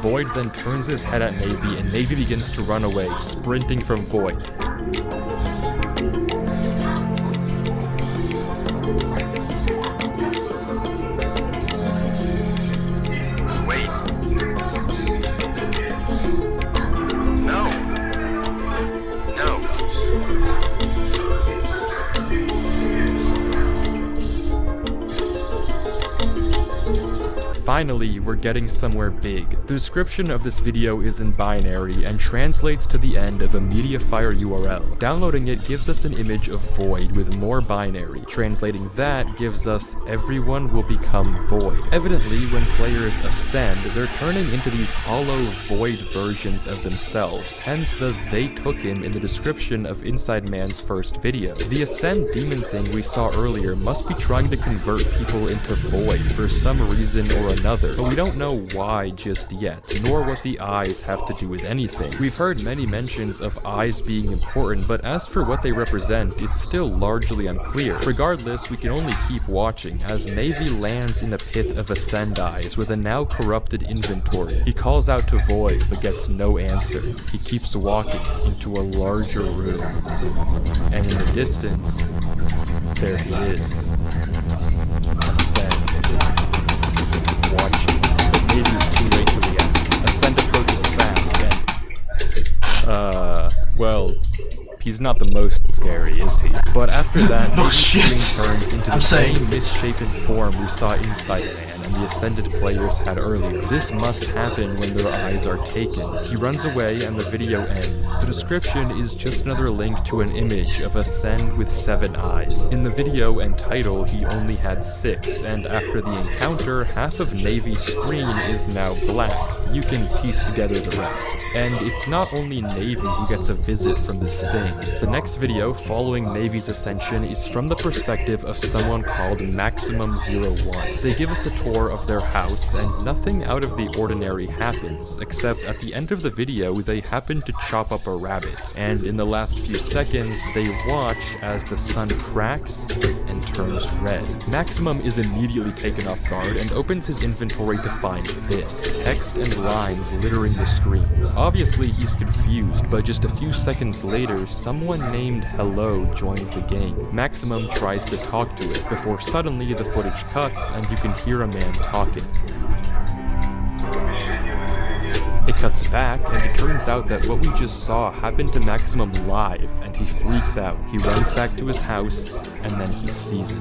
Void then turns his head at Navy, and Navy begins to run away, sprinting from Void. Finally, we're getting somewhere big. The description of this video is in binary and translates to the end of a Mediafire URL. Downloading it gives us an image of void with more binary. Translating that gives us everyone will become void. Evidently, when players ascend, they're turning into these hollow void versions of themselves, hence the "they took him" in the description of Inside Man's first video. The ascend demon thing we saw earlier must be trying to convert people into void for some reason or another, but we don't know why just yet, nor what the eyes have to do with anything. We've heard many mentions of eyes being important, but as for what they represent, it's still largely unclear. Regardless, we can only keep watching as Navy lands in a pit of ascend eyes with a now corrupted inventory. He calls out to Void, but gets no answer. He keeps walking into a larger room, and in the distance, there he is. Ascend. Watching, but maybe it's too late to react. Ascend approaches fast and... well... he's not the most scary, is he? But after that, Navy's screen turns into the same misshapen form we saw Inside Man and the Ascended players had earlier. This must happen when their eyes are taken. He runs away and the video ends. The description is just another link to an image of Ascend with 7 eyes. In the video and title, he only had 6, and after the encounter, half of Navy's screen is now black. You can piece together the rest. And it's not only Navy who gets a visit from this thing. The next video following Navy's ascension is from the perspective of someone called Maximum01. They give us a tour of their house, and nothing out of the ordinary happens, except at the end of the video they happen to chop up a rabbit, and in the last few seconds they watch as the sun cracks and turns red. Maximum is immediately taken off guard and opens his inventory to find this, text and lines littering the screen. Obviously he's confused, but just a few seconds later, someone named Hello joins the game. Maximum tries to talk to it, before suddenly the footage cuts and you can hear a man talking. It cuts back, and it turns out that what we just saw happened to Maximum live, and he freaks out. He runs back to his house, and then he sees it.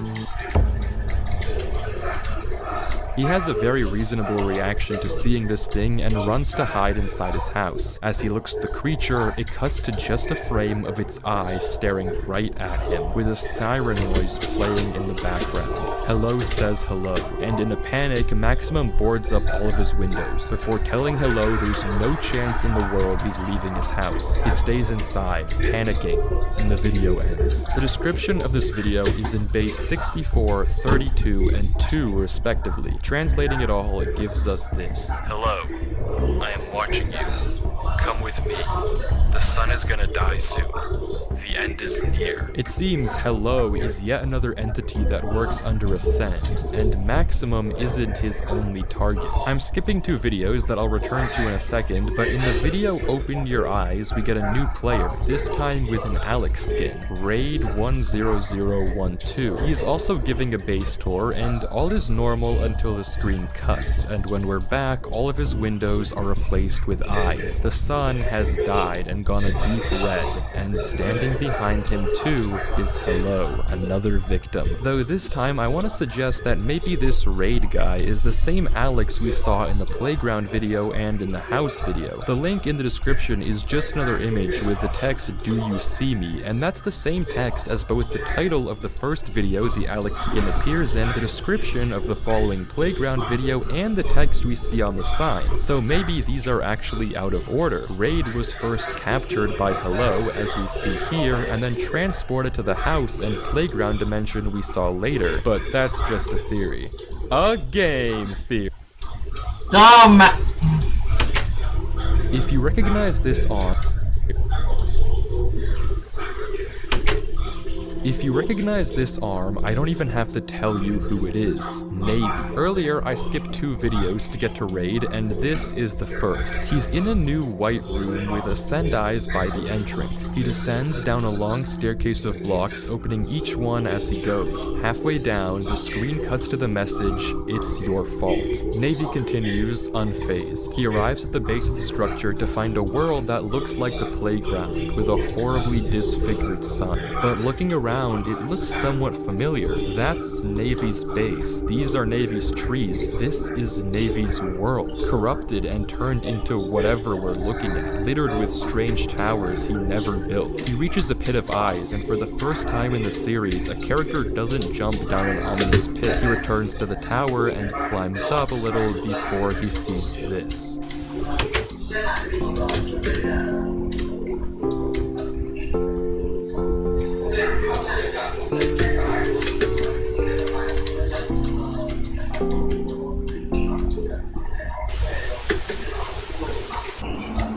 He has a very reasonable reaction to seeing this thing and runs to hide inside his house. As he looks at the creature, it cuts to just a frame of its eye staring right at him, with a siren noise playing in the background. Hello says hello, and in a panic, Maximum boards up all of his windows, before telling Hello there's no chance in the world he's leaving his house. He stays inside, panicking, and the video ends. The description of this video is in base 64, 32, and 2 respectively. Translating it all, it gives us this. Hello, I am watching you. Come with me. The sun is gonna die soon. The end is near. It seems Hello is yet another entity that works under Ascend, and Maximum isn't his only target. I'm skipping 2 videos that I'll return to in a second, but in the video Open Your Eyes, we get a new player, this time with an Alex skin, Raid 10012. He's also giving a base tour, and all is normal until the screen cuts, and when we're back, all of his windows are replaced with eyes. The sun has died and gone a deep red, and standing behind him too is Hello, another victim. Though this time I want to suggest that maybe this Raid guy is the same Alex we saw in the playground video and in the house video. The link in the description is just another image with the text "Do you see me?" and that's the same text as both the title of the first video the Alex skin appears in, the description of the following playground video, and the text we see on the sign. So maybe these are actually out of order. Raid was first captured by Hello, as we see here, and then transported to the house and playground dimension we saw later, but that's just a theory. A game theory. Dumb! If you recognize this arm... If you recognize this arm, I don't even have to tell you who it is. Navy. Earlier, I skipped 2 videos to get to Raid, and this is the first. He's in a new white room with Ascend eyes by the entrance. He descends down a long staircase of blocks, opening each one as he goes. Halfway down, the screen cuts to the message, "It's your fault." Navy continues, unfazed. He arrives at the base of the structure to find a world that looks like the playground, with a horribly disfigured sun. But looking around around, it looks somewhat familiar. That's Navy's base. These are Navy's trees. This is Navy's world. Corrupted and turned into whatever we're looking at, littered with strange towers he never built. He reaches a pit of eyes, and for the first time in the series, a character doesn't jump down an ominous pit. He returns to the tower and climbs up a little before he sees this.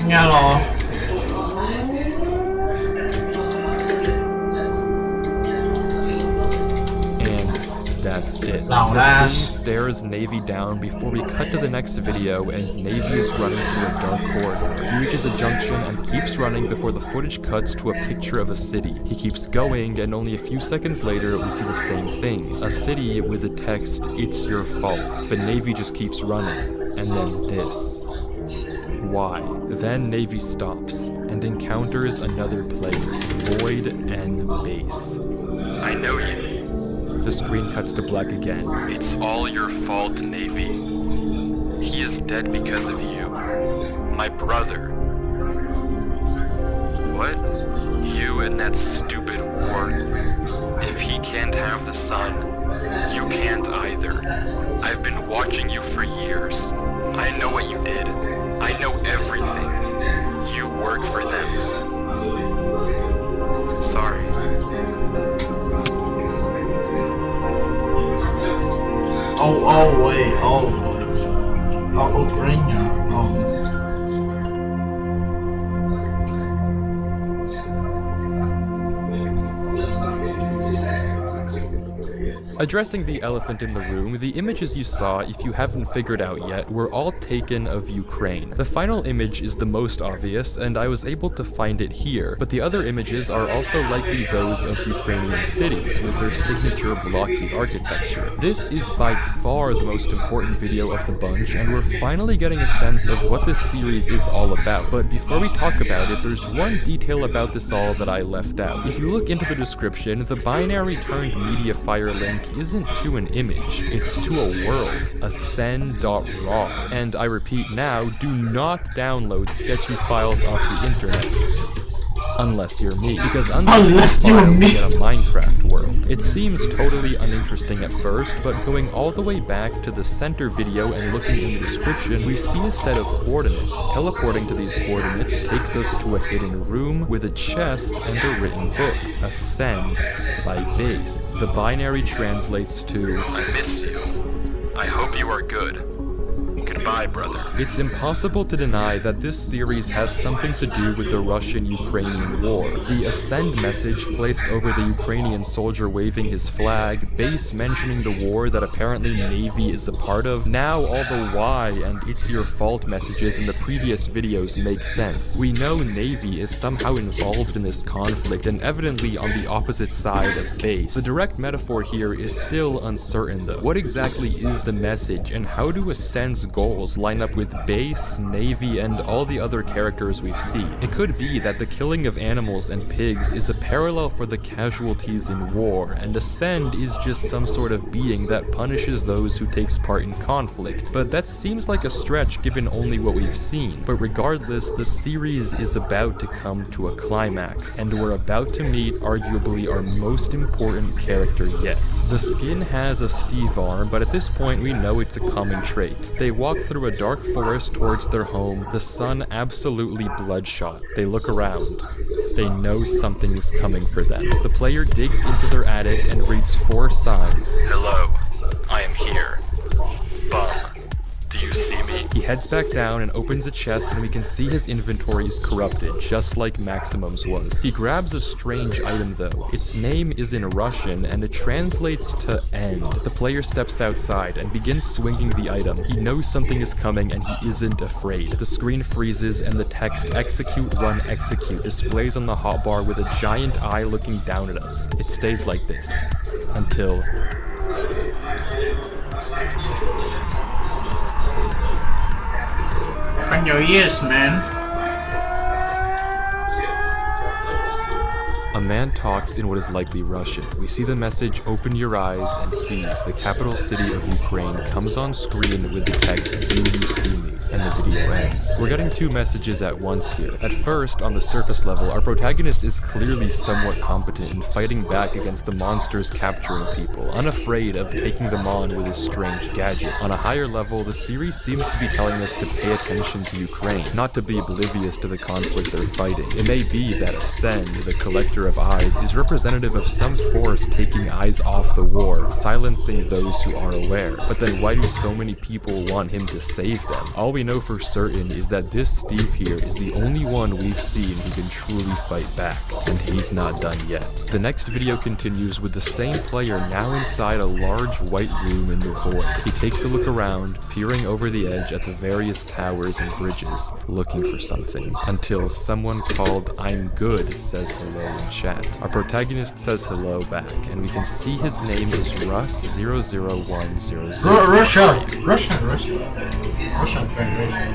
Hello. That's it. Now The that's... thing stares Navy down before we cut to the next video, and Navy is running through a dark corridor. He reaches a junction and keeps running before the footage cuts to a picture of a city. He keeps going, and only a few seconds later we see the same thing. A city with the text, "It's your fault," but Navy just keeps running. And then this. Why? Then Navy stops and encounters another player, Void and Base. I know you. The screen cuts to black again. It's all your fault, Navy. He is dead because of you. My brother. What? You and that stupid war. If he can't have the sun, you can't either. I've been watching you for years. I know what you did. I know everything. You work for them. Sorry. Oh, wait, Ukraine. Addressing the elephant in the room, the images you saw, if you haven't figured out yet, were all taken of Ukraine. The final image is the most obvious, and I was able to find it here, but the other images are also likely those of Ukrainian cities, with their signature blocky architecture. This is by far the most important video of the bunch, and we're finally getting a sense of what this series is all about. But before we talk about it, there's one detail about this all that I left out. If you look into the description, the binary turned MediaFire link isn't to an image, it's to a world, ascend.raw. And I repeat now, do not download sketchy files off the internet. Unless you're me, because unless you're me, get a Minecraft world. It seems totally uninteresting at first, but going all the way back to the center video and looking in the description, we see a set of coordinates. Teleporting to these coordinates takes us to a hidden room with a chest and a written book, Ascend by Base. The binary translates to, I miss you. I hope you are good. Goodbye, brother. It's impossible to deny that this series has something to do with the Russian-Ukrainian war. The Ascend message placed over the Ukrainian soldier waving his flag, Base mentioning the war that apparently Navy is a part of. Now all the why and it's your fault messages in the previous videos make sense. We know Navy is somehow involved in this conflict and evidently on the opposite side of Base. The direct metaphor here is still uncertain though. What exactly is the message, and how do Ascend's goals line up with Base, Navy, and all the other characters we've seen? It could be that the killing of animals and pigs is a parallel for the casualties in war, and Ascend is just some sort of being that punishes those who takes part in conflict. But that seems like a stretch given only what we've seen. But regardless, the series is about to come to a climax, and we're about to meet arguably our most important character yet. The skin has a Steve arm, but at this point we know it's a common trait. They walk through a dark forest towards their home, the sun absolutely bloodshot. They look around. They know something is coming for them. The player digs into their attic and reads 4 signs. Hello, I am here. Bum. Do you see me? He heads back down and opens a chest, and we can see his inventory is corrupted, just like Maximum's was. He grabs a strange item though. Its name is in Russian, and it translates to end. The player steps outside and begins swinging the item. He knows something is coming, and he isn't afraid. The screen freezes, and the text "Execute, Run, Execute" displays on the hotbar with a giant eye looking down at us. It stays like this until... On your ears, man. A man talks in what is likely Russian. We see the message, "Open your eyes," and Kyiv, the capital city of Ukraine, comes on screen with the text, "Do you see me?" and the video ends. We're getting two messages at once here. At first, on the surface level, our protagonist is clearly somewhat competent in fighting back against the monsters capturing people, unafraid of taking them on with his strange gadget. On a higher level, the series seems to be telling us to pay attention to Ukraine, not to be oblivious to the conflict they're fighting. It may be that Ascend, the collector of eyes, is representative of some force taking eyes off the war, silencing those who are aware. But then why do so many people want him to save them? All we know for certain is that this Steve here is the only one we've seen who can truly fight back, and he's not done yet. The next video continues with the same player now inside a large white room in the void. He takes a look around, peering over the edge at the various towers and bridges, looking for something, until someone called "I'm Good" says hello in chat. Our protagonist says hello back, and we can see his name is Russ00100. Russian Federation.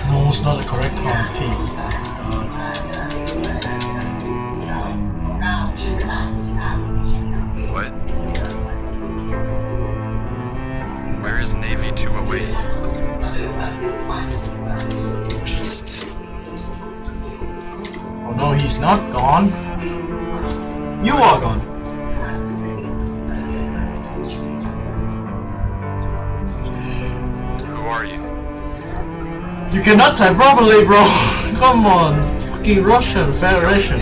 No, it's not the correct one. P. What? Where is Navy 208? Oh no, he's not gone. You are gone. Who are you? You cannot type properly, bro. Come on, fucking Russian Federation.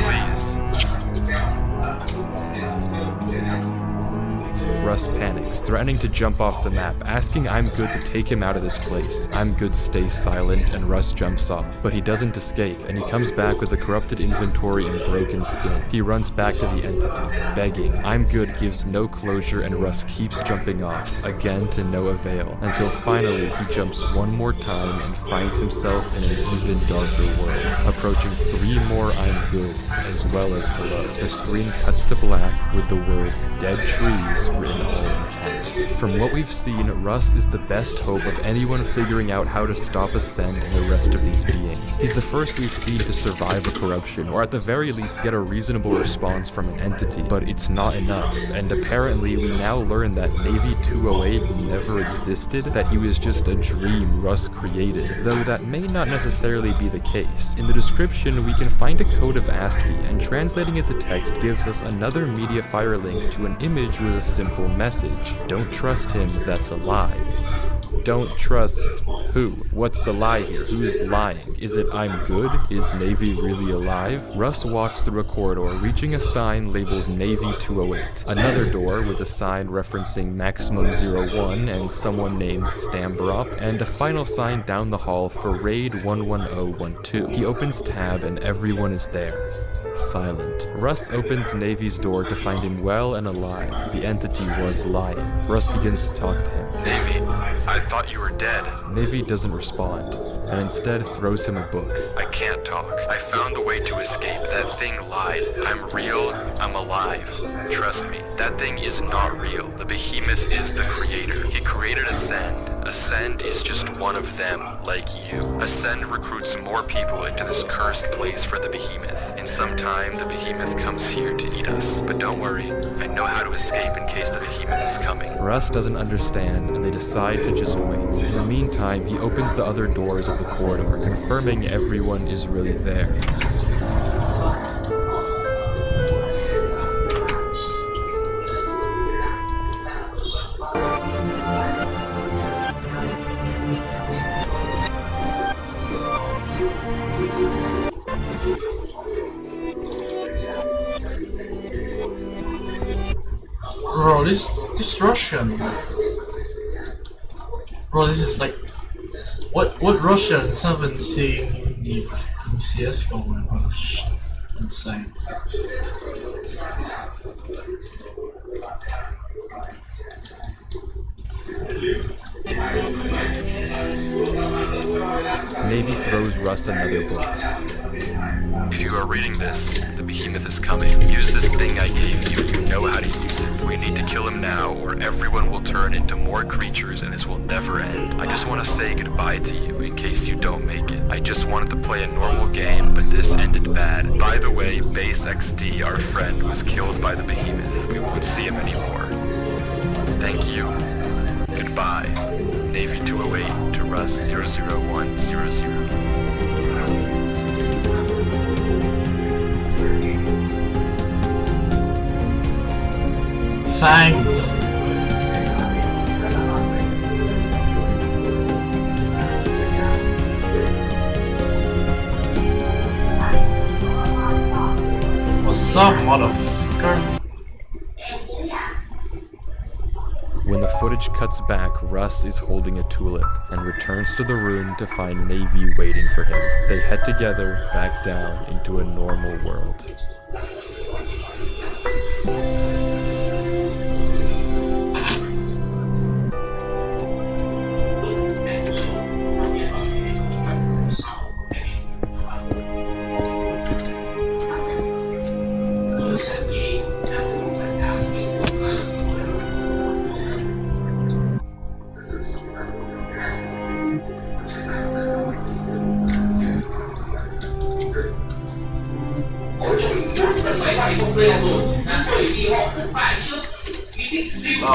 Russ panics, threatening to jump off the map, asking I'm Good to take him out of this place. I'm Good stays silent, and Russ jumps off. But he doesn't escape, and he comes back with a corrupted inventory and broken skin. He runs back to the entity, begging. I'm Good gives no closure, and Russ keeps jumping off, again to no avail, until finally he jumps one more time and finds himself in an even darker world, approaching 3 more I'm Goods, as well as hello. The screen cuts to black with the words "Dead Trees" written all in caps. From what we've seen, Russ is the best hope of anyone figuring out how to stop Ascend and the rest of these beings. He's the first we've seen to survive a corruption, or at the very least get a reasonable response from an entity, but it's not enough, and apparently we now learn that Navy 208 never existed, that he was just a dream Russ created, though that may not necessarily be the case. In the description, we can find a code of ASCII, and translating it to text gives us another Mediafire link to an image with a simple message. Don't trust him, that's a lie. Don't trust who? What's the lie here? Who is lying? Is it I'm Good? Is Navy really alive? Russ walks through a corridor, reaching a sign labeled Navy 208. Another door with a sign referencing Maximum 01 and someone named Stambrop, and a final sign down the hall for Raid 11012. He opens tab and everyone is there. Silent. Russ opens Navy's door to find him well and alive. The entity was lying. Russ begins to talk to him. Navy, I thought you were dead. Navy doesn't respond, and instead throws him a book. I can't talk. I found the way to escape. That thing lied. I'm real. I'm alive. Trust me, that thing is not real. The behemoth is the creator. He created Ascend. Ascend is just one of them, like you. Ascend recruits more people into this cursed place for the behemoth. In some time, the behemoth comes here to eat us. But don't worry, I know how to escape in case the behemoth is coming. Russ doesn't understand, and they decide to just wait. In the meantime, he opens the other doors of the corridor, confirming everyone is really there. Bro, this Russian. Bro, this is like what Russians haven't seen the CS:GO, man. Oh, shit. Insane. Navy throws Russ another book. If you are reading this, the behemoth is coming. Use this thing I gave you. You know how to use it. We need to kill him now, or everyone will turn into more creatures and this will never end. I just want to say goodbye to you in case you don't make it. I just wanted to play a normal game, but this ended bad. By the way, Base XD, our friend, was killed by the behemoth. We won't see him anymore. Thank you. Goodbye. Navy 208 to Russ 00100. Thanks. What's up, motherfucker? When the footage cuts back, Russ is holding a tulip and returns to the room to find Navy waiting for him. They head together back down into a normal world.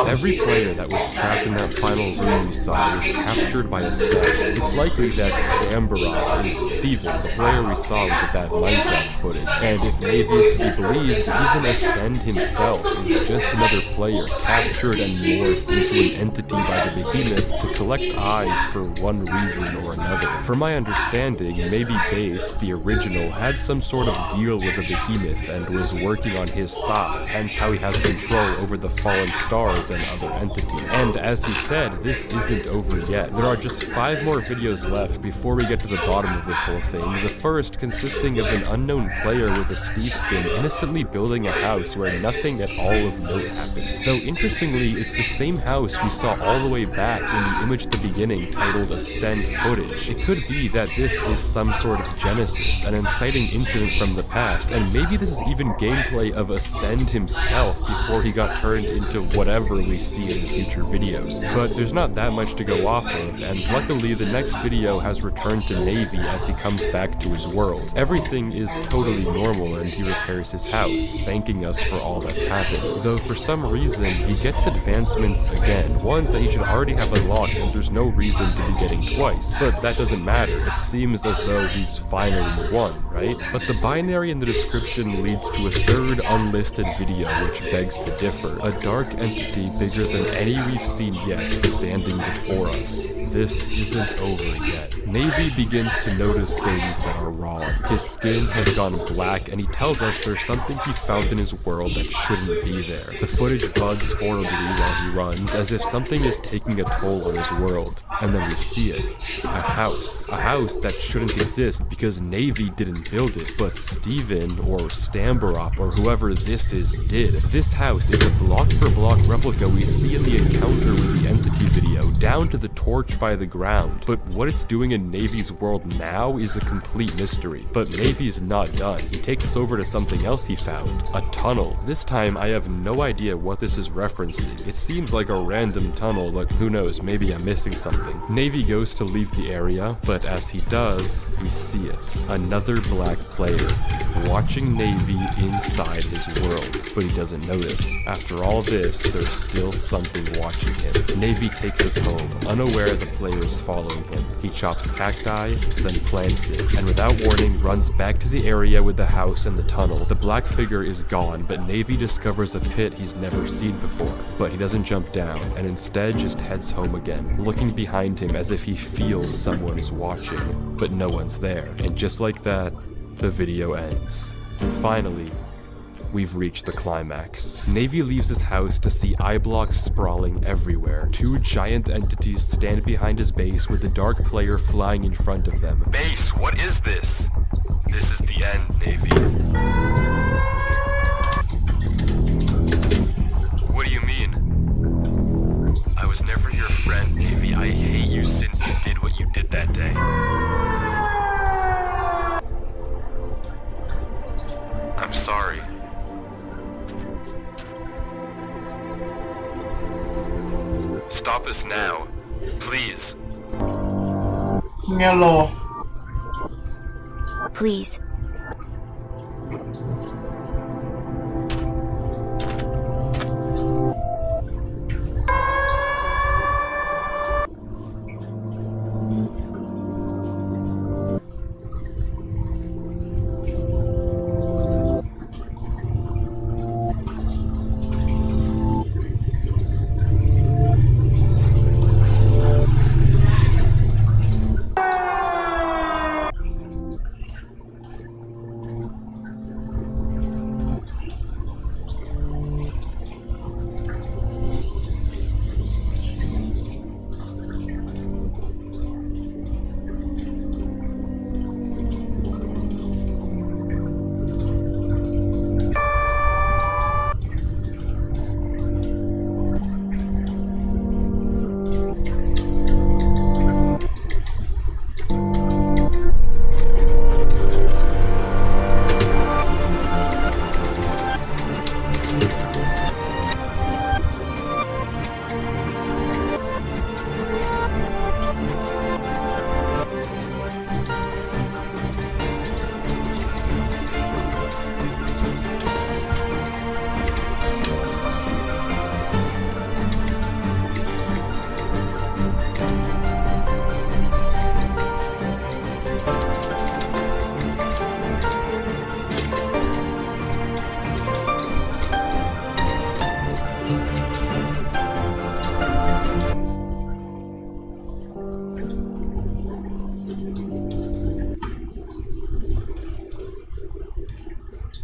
Every player that was trapped in that final room we saw was captured by a cell. It's likely that Stambarot is Steven, the player we saw with the bad Minecraft footage. And if Navy is to be believed, even Ascend himself is just another player captured and morphed into an entity by the behemoth to collect eyes for one reason or another. From my understanding, maybe Base, the original, had some sort of deal with the behemoth and was working on his side, hence how he has control over the fallen stars and other entities. And as he said, this isn't over yet. There are just 5 more videos left before we get to the bottom of this whole thing. The first consisting of an unknown player with a Steve skin innocently building a house where nothing at all of note happens. So interestingly, it's the same house we saw all the way back in the image at the beginning titled Ascend footage. It could be that this is some sort of genesis, an inciting incident from the past, and maybe this is even gameplay of Ascend himself before he got turned into whatever we see in the future videos. But there's not that much to go off of, and luckily the next video has returned to Navy as he comes back to his world. Everything is totally normal and he repairs his house, thanking us for all that's happened. Though for some reason, he gets advancements again, ones that he should already have unlocked and there's no reason to be getting twice. But that doesn't matter, it seems as though he's finally won, right? But the binary in the description leads to a third unlisted video which begs to differ. A dark entity bigger than any we've seen yet standing before us. This isn't over yet. Navy begins to notice things that are wrong. His skin has gone black and he tells us there's something he found in his world that shouldn't be there. The footage bugs horribly while he runs, as if something is taking a toll on his world. And then we see it. A house. A house that shouldn't exist because Navy didn't build it, but Steven or Stambarop or whoever this is did. This house is a block-for-block replica we see in the encounter with the entity video, down to the torch by the ground. But what it's doing in Navy's world now is a complete mystery. But Navy's not done. He takes us over to something else he found. A tunnel. This time I have no idea what this is referencing. It seems like a random tunnel, but who knows, maybe I'm missing something. Navy goes to leave the area, but as he does, we see it. Another black player, watching Navy inside his world, but he doesn't notice. After all this, there's still something watching him. Navy takes us home, unaware the player is following him. He chops cacti, then plants it, and without warning runs back to the area with the house and the tunnel. The black figure is gone, but Navy discovers a pit he's never seen before. But he doesn't jump down, and instead just heads home again, looking behind him as if he feels someone is watching, but no one's there. And just like that, the video ends. Finally, we've reached the climax. Navy leaves his house to see eye blocks sprawling everywhere. 2 giant entities stand behind his base with the dark player flying in front of them. Base, what is this? This is the end, Navy. What do you mean? I was never your friend, Navy. I hate you since you did what you did that day. Hello. Please.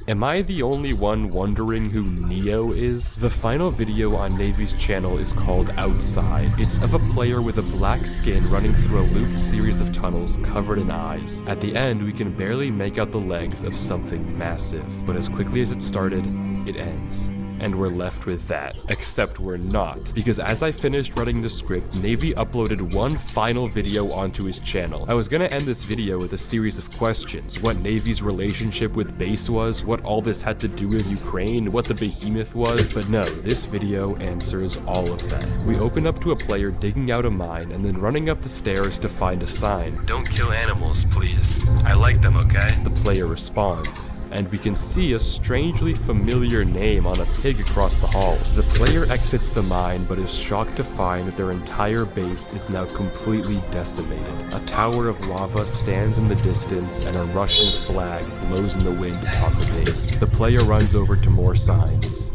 Am I the only one wondering who Neo is? The final video on Navy's channel is called Outside. It's of a player with a black skin running through a looped series of tunnels covered in eyes. At the end, we can barely make out the legs of something massive, but as quickly as it started, it ends. And we're left with that. Except we're not, because as I finished writing the script, Navy uploaded one final video onto his channel. I was gonna end this video with a series of questions: what Navy's relationship with base was, what all this had to do with Ukraine, what the behemoth was, but no, this video answers all of that. We open up to a player digging out a mine and then running up the stairs to find a sign. Don't kill animals, please. I like them, okay? The player responds, and we can see a strangely familiar name on a pig across the hall. The player exits the mine but is shocked to find that their entire base is now completely decimated. A tower of lava stands in the distance and a Russian flag blows in the wind atop the base. The player runs over to more signs.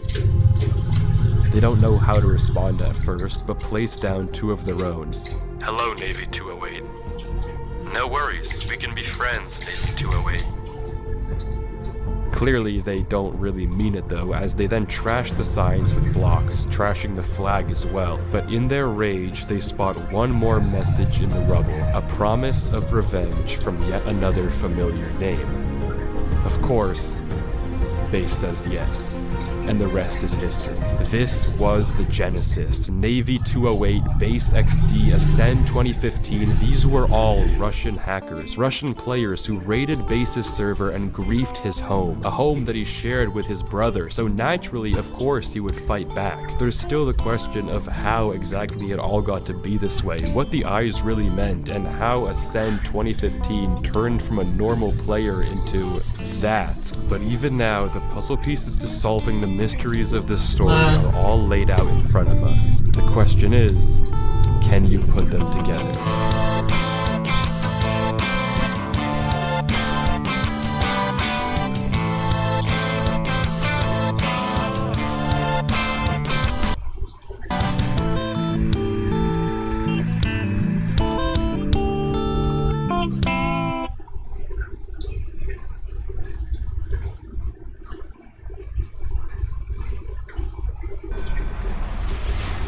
They don't know how to respond at first, but place down two of their own. Hello, Navy 208. No worries, we can be friends, Navy 208. Clearly they don't really mean it though, as they then trash the signs with blocks, trashing the flag as well. But in their rage, they spot one more message in the rubble, a promise of revenge from yet another familiar name. Of course, base says yes, and the rest is history. This was the Genesis, Navy 208, Base XD, Ascend 2015. These were all Russian hackers, Russian players who raided Base's server and griefed his home, a home that he shared with his brother, so naturally, of course, he would fight back. There's still the question of how exactly it all got to be this way, what the eyes really meant, and how Ascend 2015 turned from a normal player into that. But even now, the puzzle pieces to solving the mysteries of this story are all laid out in front of us. The question is, can you put them together?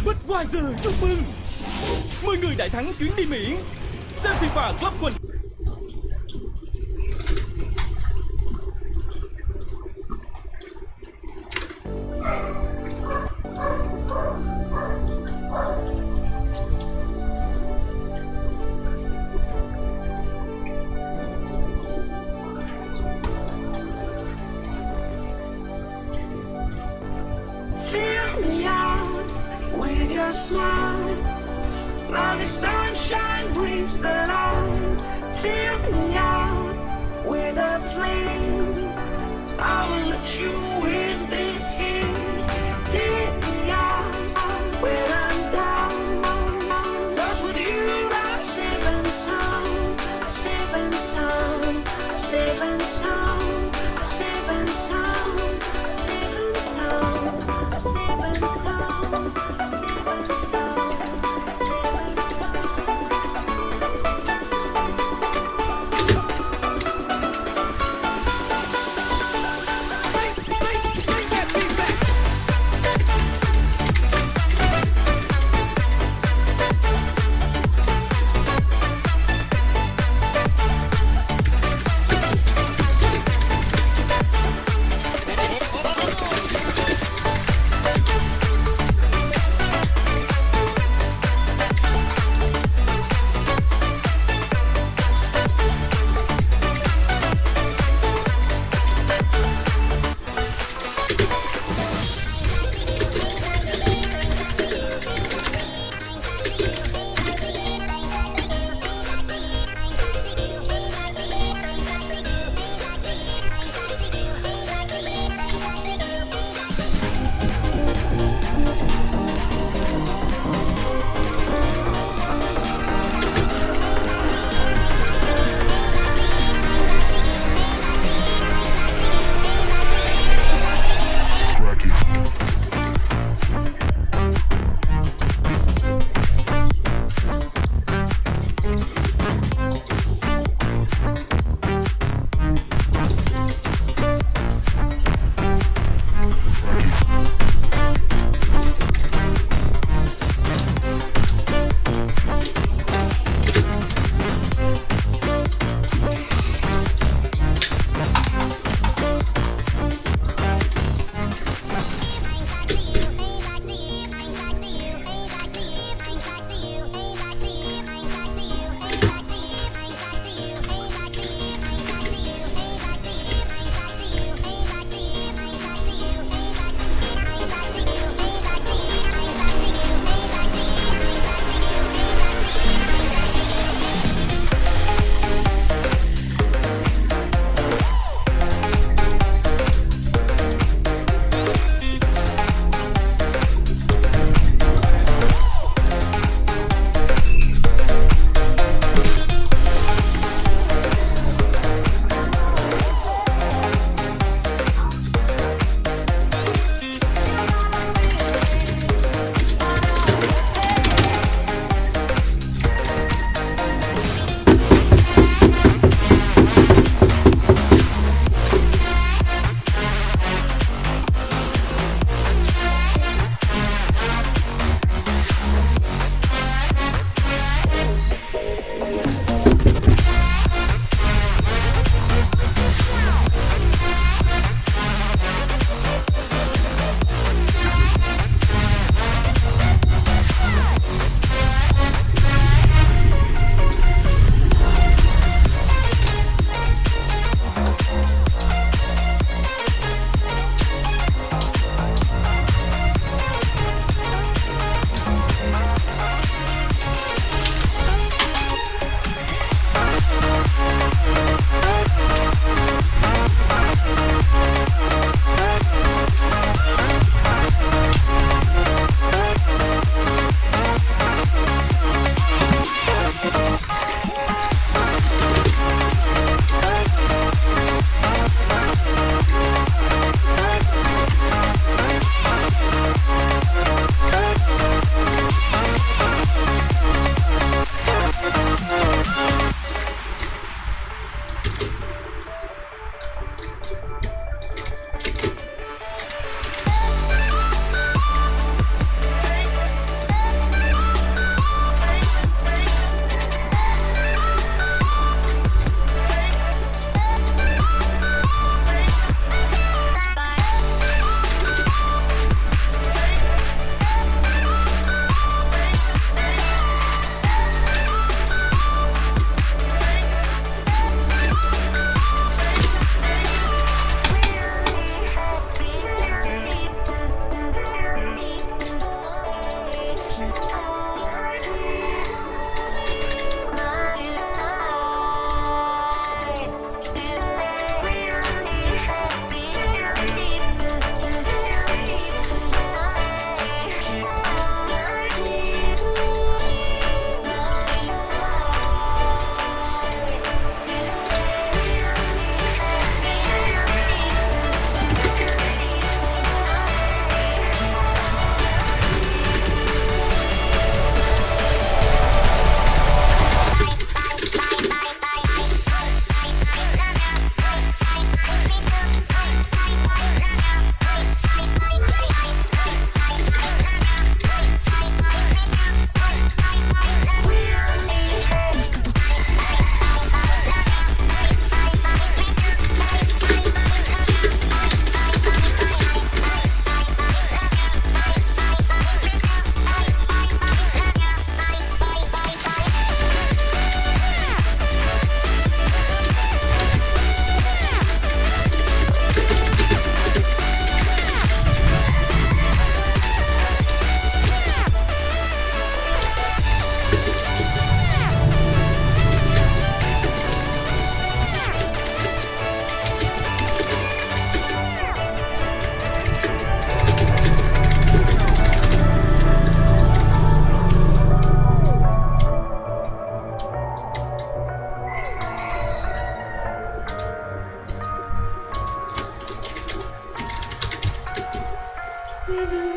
Budweiser chúc mừng 10 người đại thắng chuyến đi Mỹ. Xem FIFA Club Quần. Fill me out with your smile. Now the sunshine brings the light. saving sound, I'm saving sound, I'm saving sound, I'm saving sound, I'm saving sound, I'm saving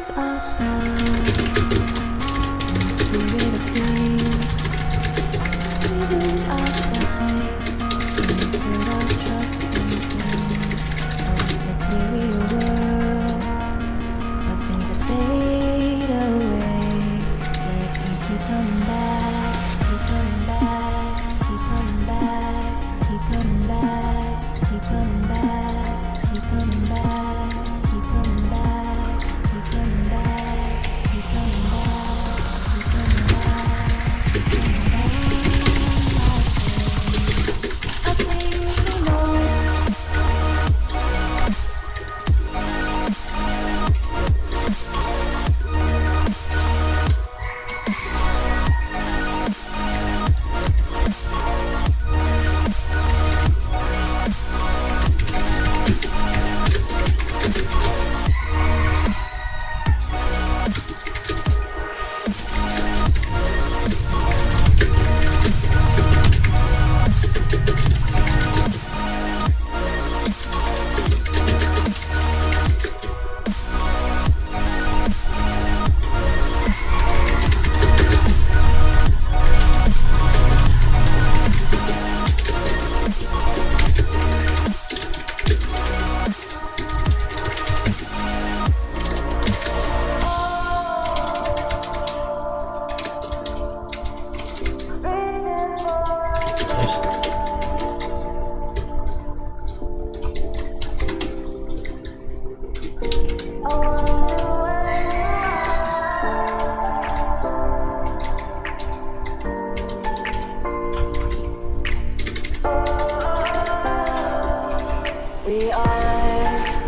lose our sight, the spirit of peace. We lose our sight, and put our trust in things of this material world, of things that fade away. Let me keep coming back, keep coming back, keep coming back, keep coming back, keep coming back, keep coming back, keep coming back, keep coming back, keep coming back, keep coming back, keep coming back. I think we know.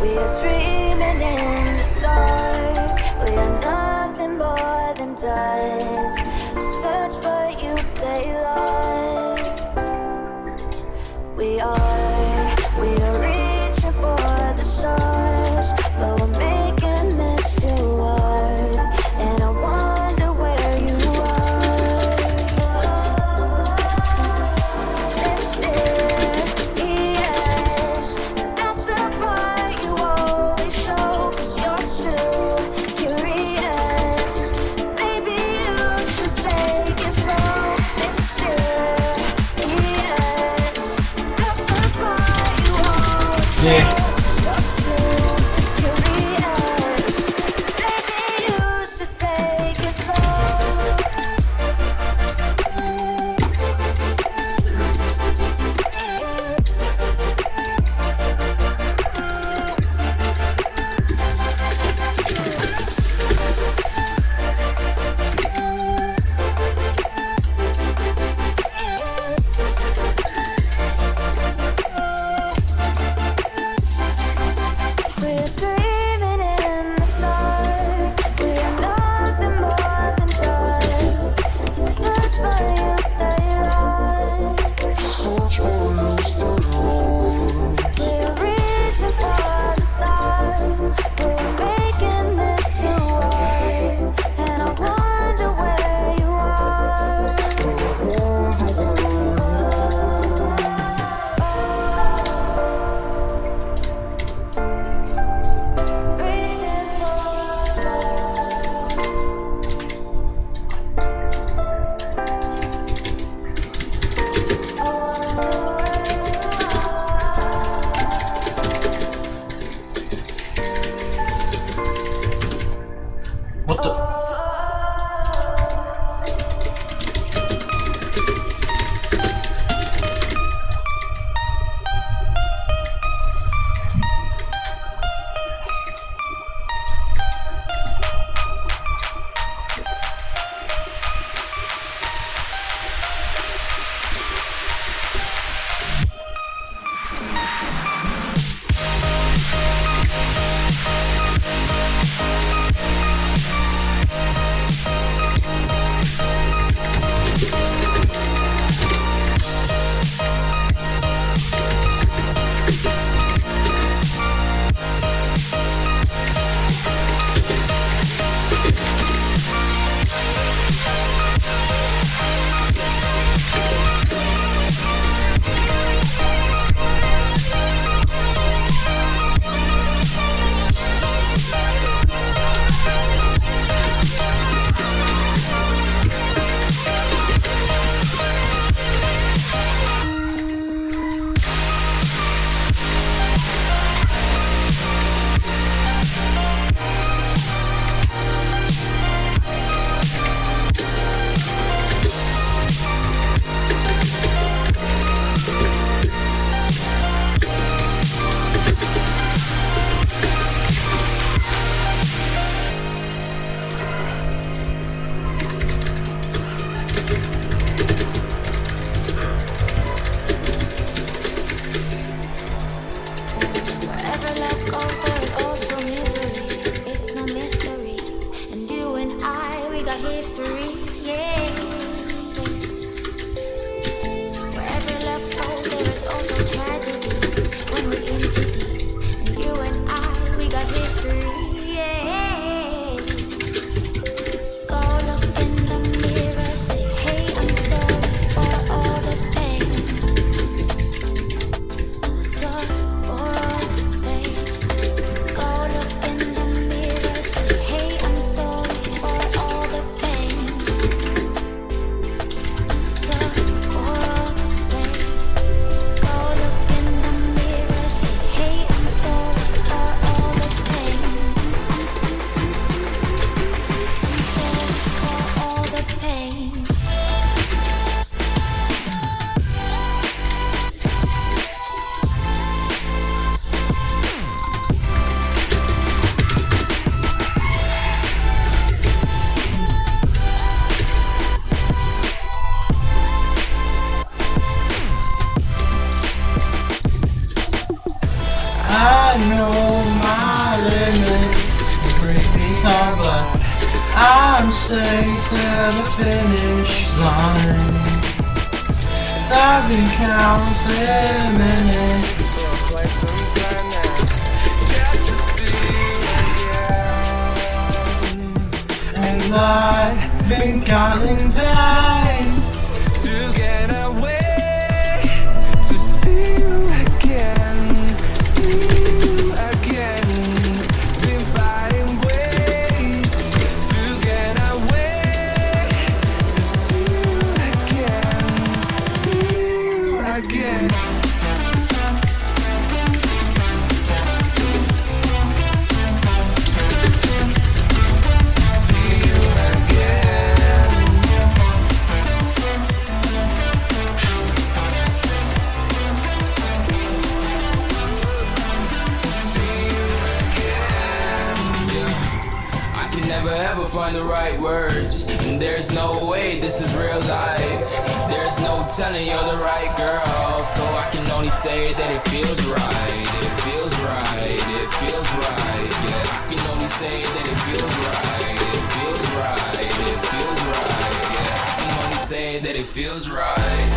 We are dreaming in the dark. We are nothing more than dust. Search but you stay lost. We are reaching for the stars, but we're making a mess too hard. And I wonder where you are. Mysterious, that's the part you always show. 'Cause you're too curious. Maybe you should take it slow. Mysterious, that's the part you always show. Yeah. You're too curious. Maybe you should take it slow. I know my limits. Break these hard, but I'm safe to the finish line. I've been counting minutes. And I've been counting days to get away, to see you again, see you again. Been fighting ways to get away, to see you again, see you again. Never ever find the right words, and there's no way this is real life. There's no telling you're the right girl, so I can only say that it feels right. It feels right, it feels right. Yeah, I can only say that it feels right. It feels right, it feels right. Yeah, I can only say that it feels right.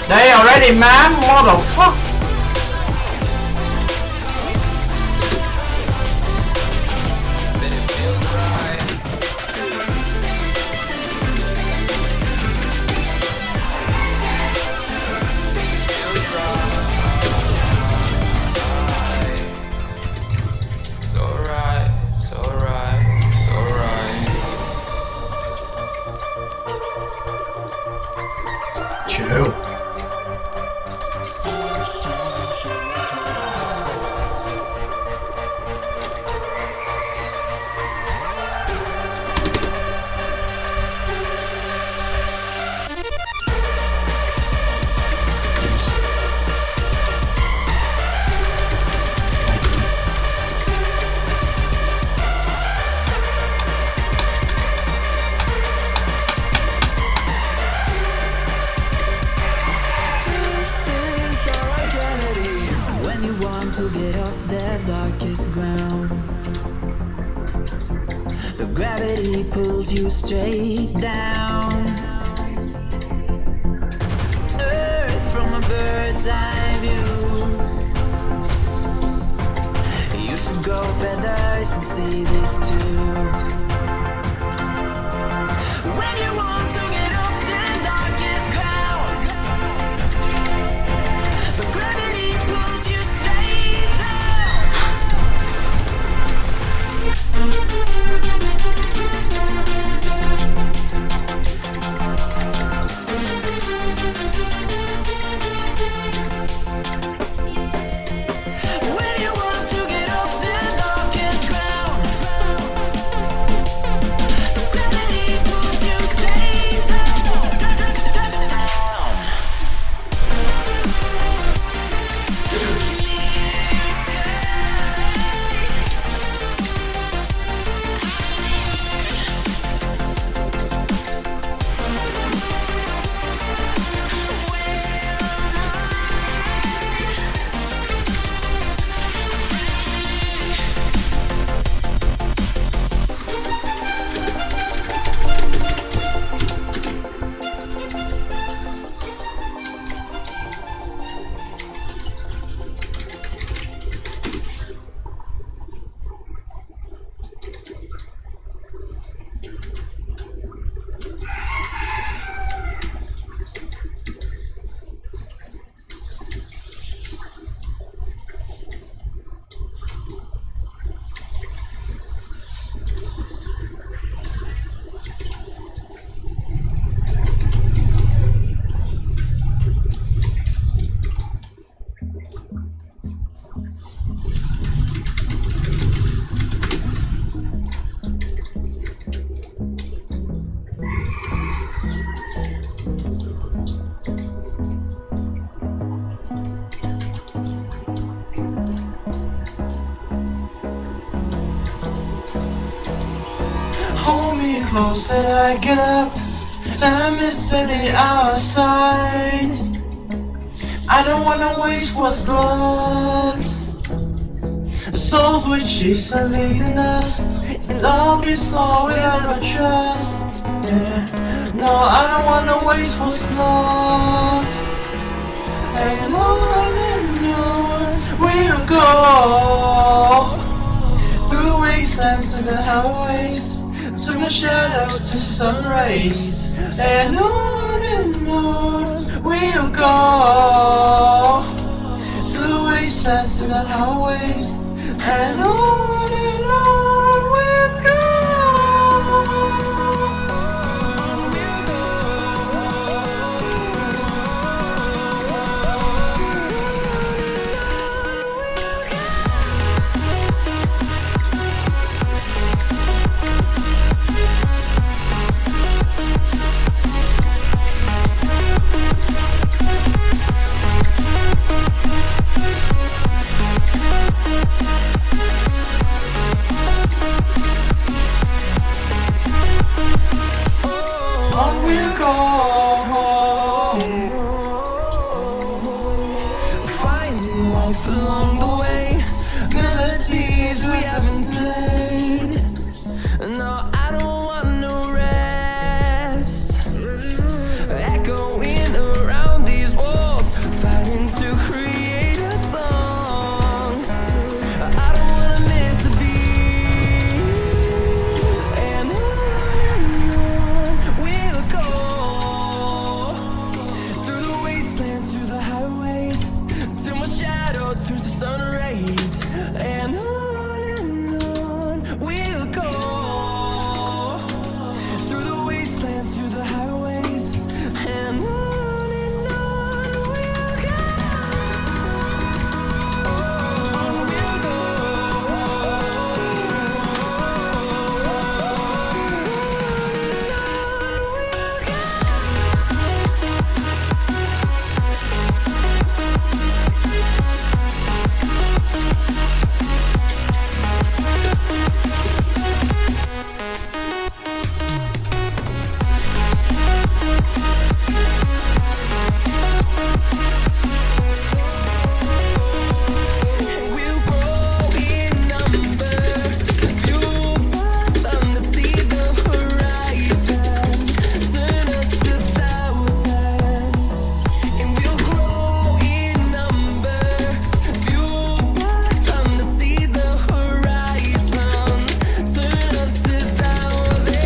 They already, man. What the fuck? Chill. To get off the darkest ground, the gravity pulls you straight down. Earth from a bird's eye view. You should grow feathers and see this too. When you want to get off the darkest ground, the gravity pulls you straight down. When you want to get off the darkest ground, the gravity pulls you straight down. Hold me close till I get up. Time is steady outside. I I don't wanna waste what's left. Souls which is leading us, and love is all we ever trust. Yeah. No, I don't wanna waste what's left. And on we'll go through the wastelands to the highways, to the shadows to sun rays. And on we'll go through the wastelands to the highways. And on we'll go. On we'll go, finding life along the way, melodies we haven't played. No, I don't want no rest, echoing around these walls, fighting to create a song. I don't wanna miss a beat. And we'll go through the wastelands, through the highways, till my shadow turns to sun rays. And on we'll go through the wastelands, through the highways. And on we'll go. We'll grow in number, fueled by them to see the horizon, turn us to thousands. And we'll grow in number, fueled by them to see the horizon, turn us to thousands.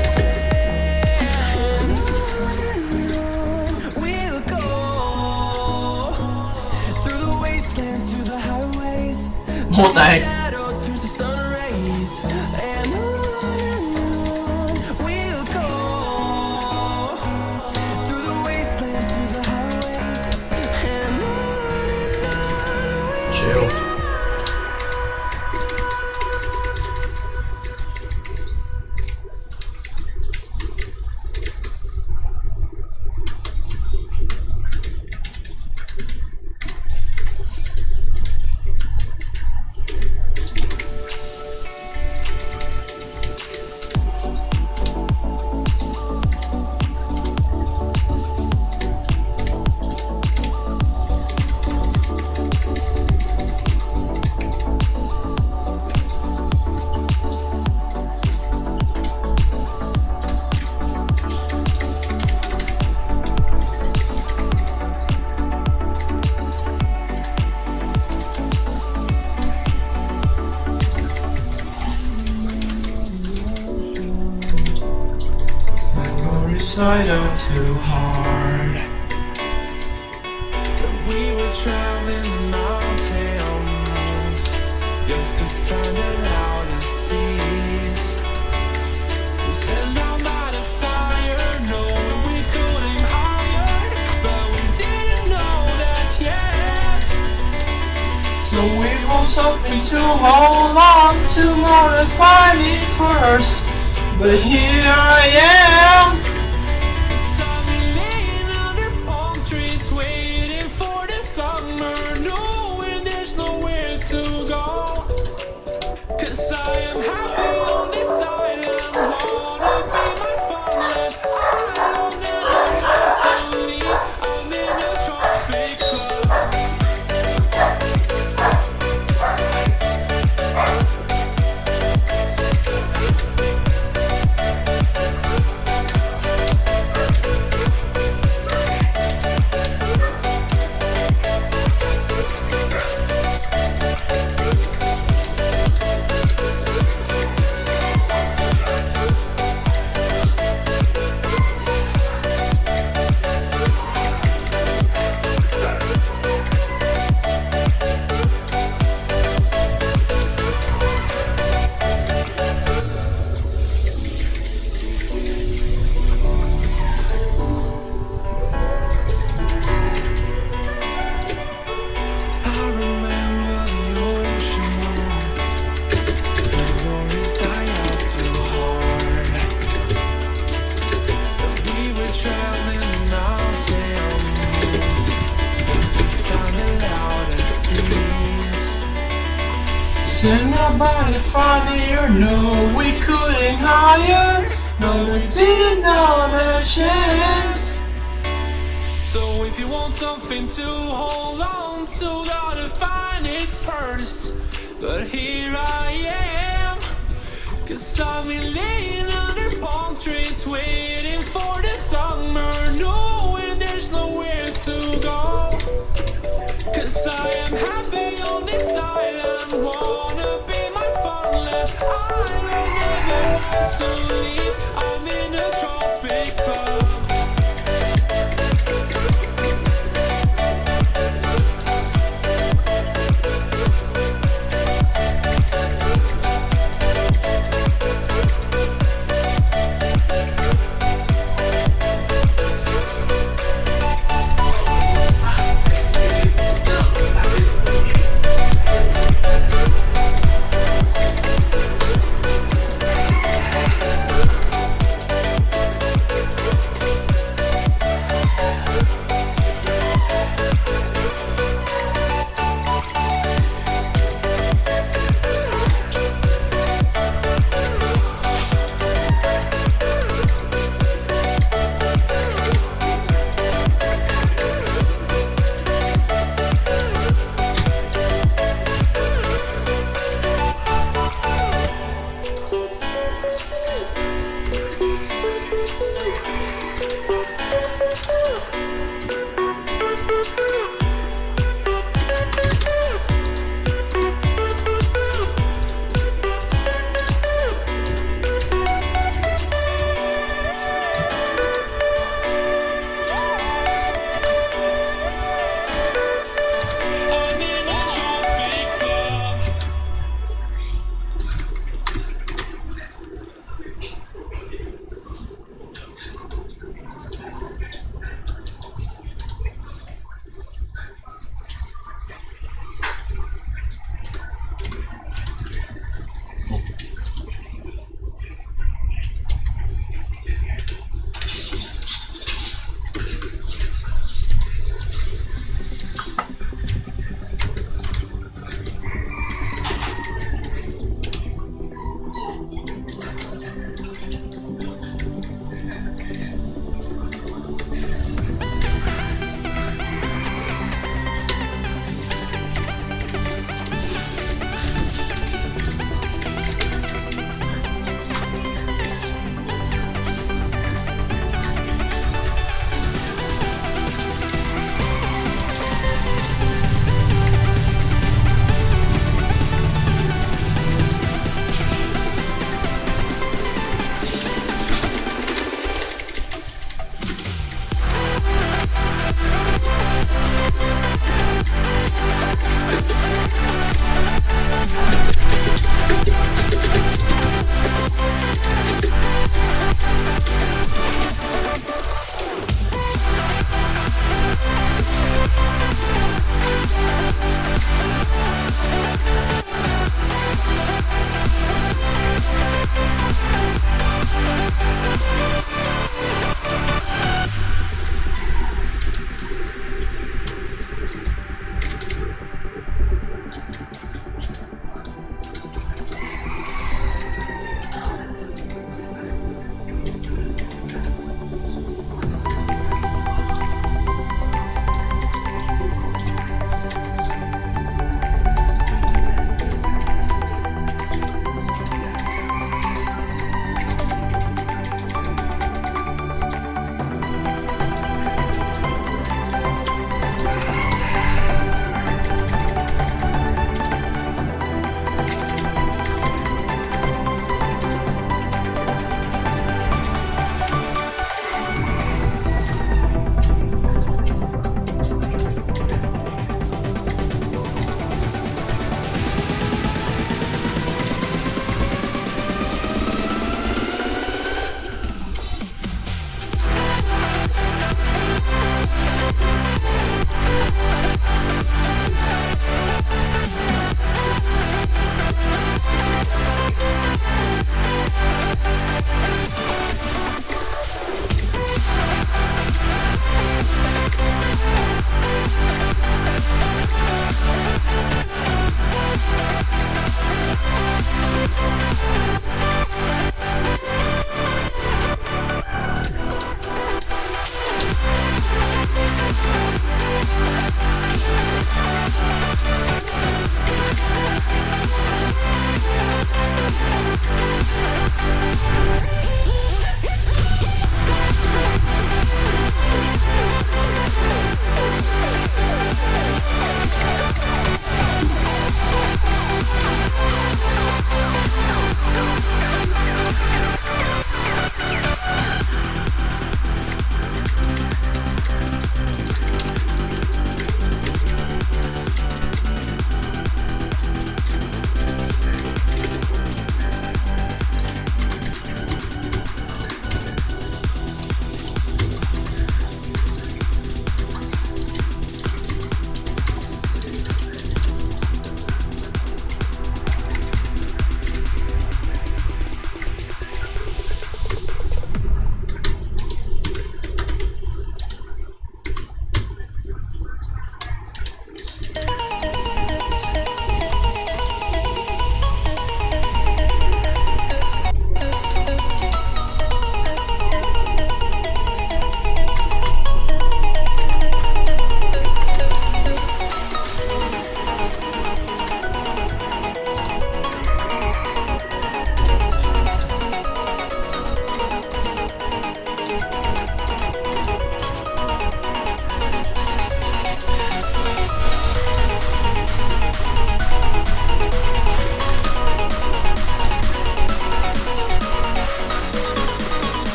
We'll go through the wastelands, through the highways. What the heck? Shadow turns to sun rays. And on we'll go through the wastelands, through the highways. And Chill. side are too hard. We were traveling the mountains just to find the loudest seas. We set down by the fire, knowing we couldn't hide, but we didn't know that yet. So we want something to hold on to more than finding first. But here I am. Laying under palm trees, waiting for the summer, knowing there's nowhere to go. 'Cause I am happy on this island, wanna be my farmland. I don't ever want to leave, I'm in a tropic club. Said nobody funny or no, we couldn't hire. No, we didn't know the chance. So if you want something to hold on to, gotta find it first. But here I am, 'cause I've been laying under palm trees, waiting for the summer, knowing there's nowhere to go. 'Cause I am happy on this island, wanna be my farmland. I don't ever want to leave, I'm in a tropic club.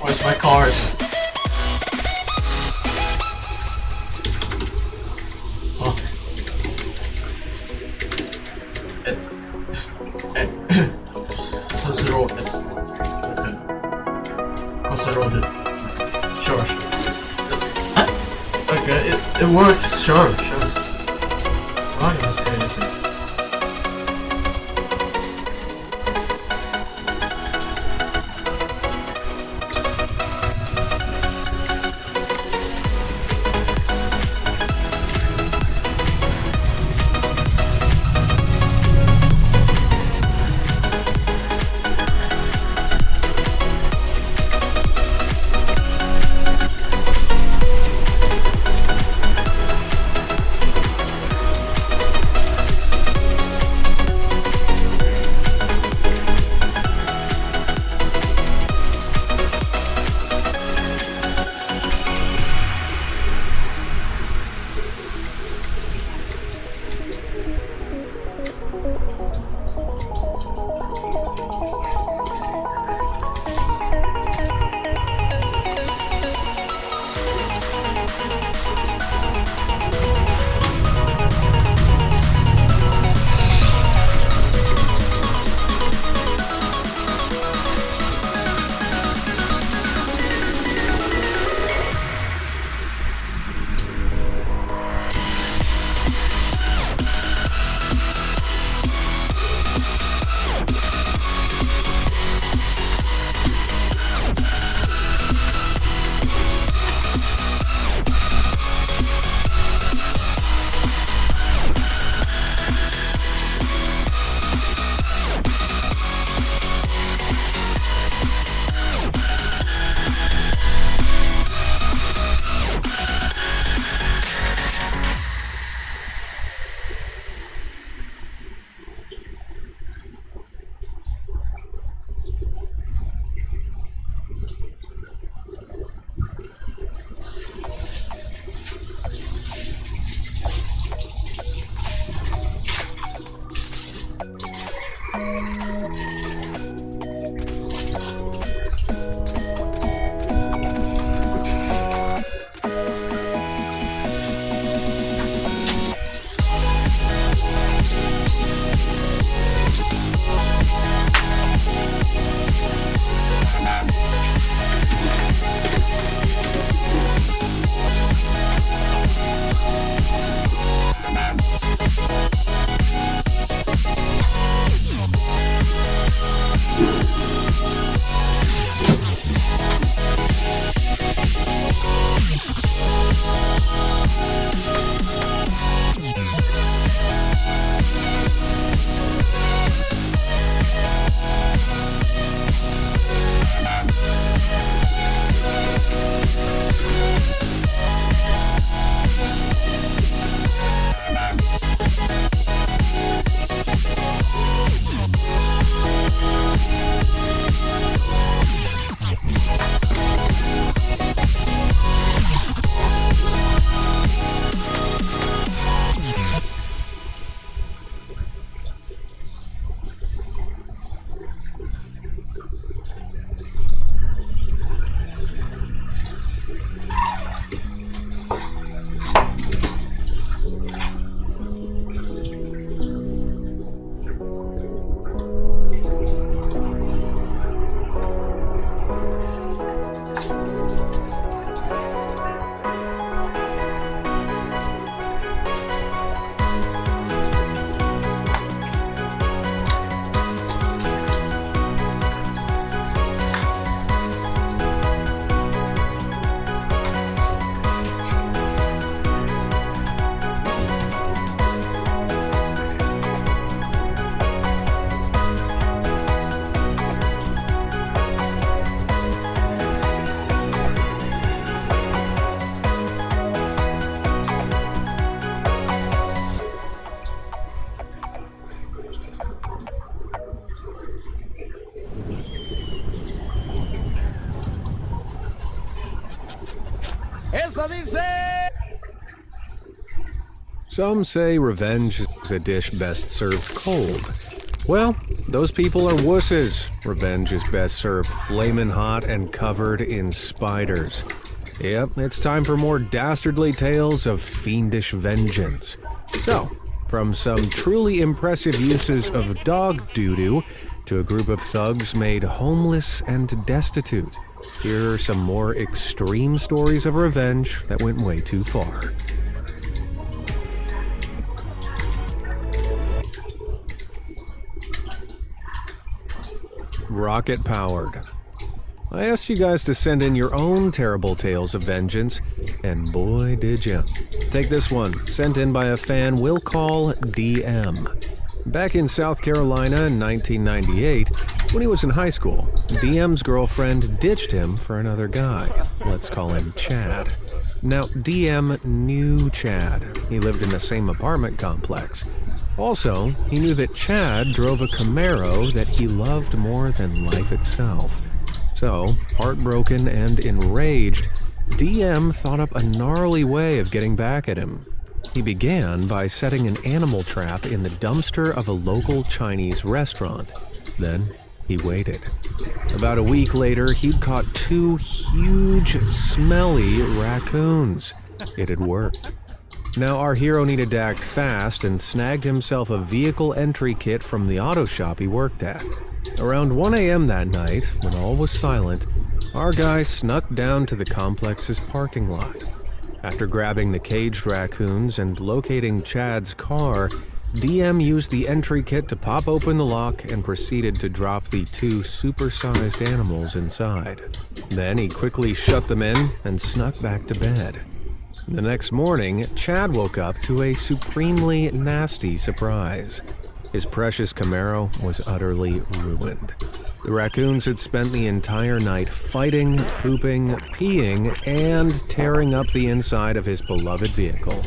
Where's my cars? Oh. Cross the road. Okay. Cross the road. Sure. Okay, it works. Sure. I'm not gonna say anything. Some say revenge is a dish best served cold. Well, those people are wusses. Revenge is best served flamin' hot and covered in spiders. Yep, it's time for more dastardly tales of fiendish vengeance. So, from some truly impressive uses of dog doo-doo to a group of thugs made homeless and destitute, here are some more extreme stories of revenge that went way too far. Rocket powered. I asked you guys to send in your own terrible tales of vengeance, and boy did ya. Take this one, sent in by a fan we'll call DM. Back in South Carolina in 1998, when he was in high school, DM's girlfriend ditched him for another guy. Let's call him Chad. Now, DM knew Chad. He lived in the same apartment complex. Also, he knew that Chad drove a Camaro that he loved more than life itself. So, heartbroken and enraged, DM thought up a gnarly way of getting back at him. He began by setting an animal trap in the dumpster of a local Chinese restaurant. Then, he waited. About a week later, he'd caught 2 huge, smelly raccoons. It had worked. Now our hero needed to act fast and snagged himself a vehicle entry kit from the auto shop he worked at. Around 1 a.m. that night, when all was silent, our guy snuck down to the complex's parking lot. After grabbing the caged raccoons and locating Chad's car, DM used the entry kit to pop open the lock and proceeded to drop the 2 supersized animals inside. Then he quickly shut them in and snuck back to bed. The next morning, Chad woke up to a supremely nasty surprise. His precious Camaro was utterly ruined. The raccoons had spent the entire night fighting, pooping, peeing, and tearing up the inside of his beloved vehicle.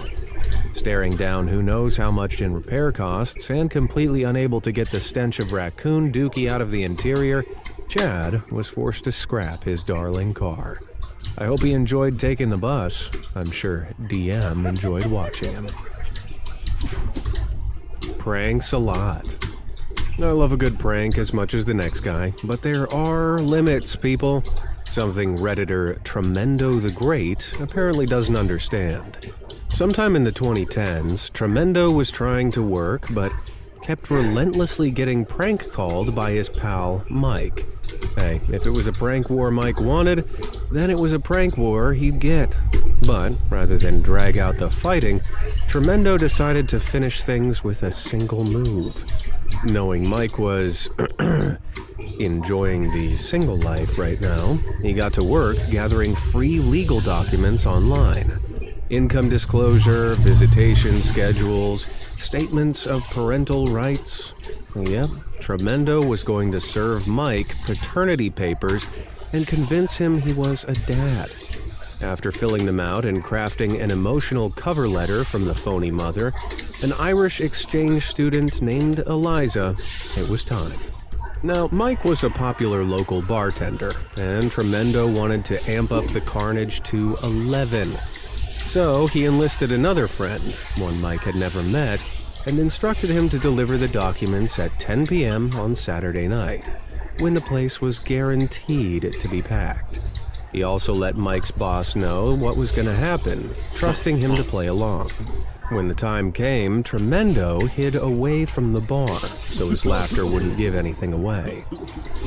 Staring down who knows how much in repair costs and completely unable to get the stench of raccoon dookie out of the interior, Chad was forced to scrap his darling car. I hope he enjoyed taking the bus. I'm sure DM enjoyed watching him. Pranks a lot. I love a good prank as much as the next guy, but there are limits, people. Something Redditor Tremendo the Great apparently doesn't understand. Sometime in the 2010s, Tremendo was trying to work, but kept relentlessly getting prank called by his pal Mike. Hey, if it was a prank war Mike wanted, then it was a prank war he'd get. But, rather than drag out the fighting, Tremendo decided to finish things with a single move. Knowing Mike was enjoying the single life right now, he got to work gathering free legal documents online. Income disclosure, visitation schedules, statements of parental rights. Yep, Tremendo was going to serve Mike paternity papers and convince him he was a dad. After filling them out and crafting an emotional cover letter from the phony mother, an Irish exchange student named Eliza, it was time. Now, Mike was a popular local bartender, and Tremendo wanted to amp up the carnage to 11. So he enlisted another friend, one Mike had never met, and instructed him to deliver the documents at 10 p.m. on Saturday night, when the place was guaranteed to be packed. He also let Mike's boss know what was going to happen, trusting him to play along. When the time came, Tremendo hid away from the bar, so his laughter wouldn't give anything away.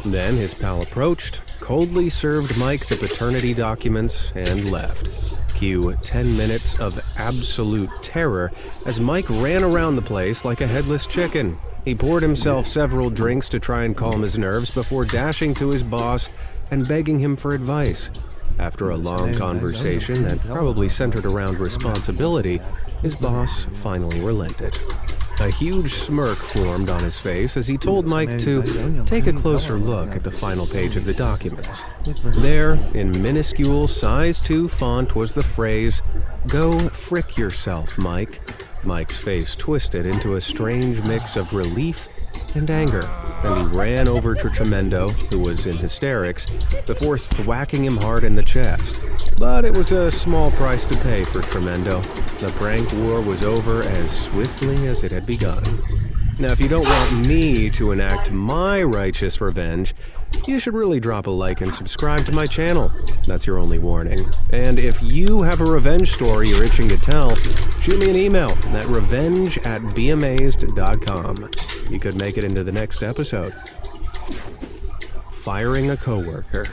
Then his pal approached, coldly served Mike the paternity documents, and left. Cue 10 minutes of absolute terror as Mike ran around the place like a headless chicken. He poured himself several drinks to try and calm his nerves before dashing to his boss and begging him for advice. After a long conversation that probably centered around responsibility, his boss finally relented. A huge smirk formed on his face as he told Mike to take a closer look at the final page of the documents. There, in minuscule size 2 font, was the phrase, "Go frick yourself, Mike." Mike's face twisted into a strange mix of relief and anger, and he ran over to Tremendo, who was in hysterics, before thwacking him hard in the chest. But it was a small price to pay for Tremendo. The prank war was over as swiftly as it had begun. Now, if you don't want me to enact my righteous revenge, you should really drop a like and subscribe to my channel. That's your only warning. And if you have a revenge story you're itching to tell, shoot me an email at revenge@beamazed.com. You could make it into the next episode. Firing a coworker.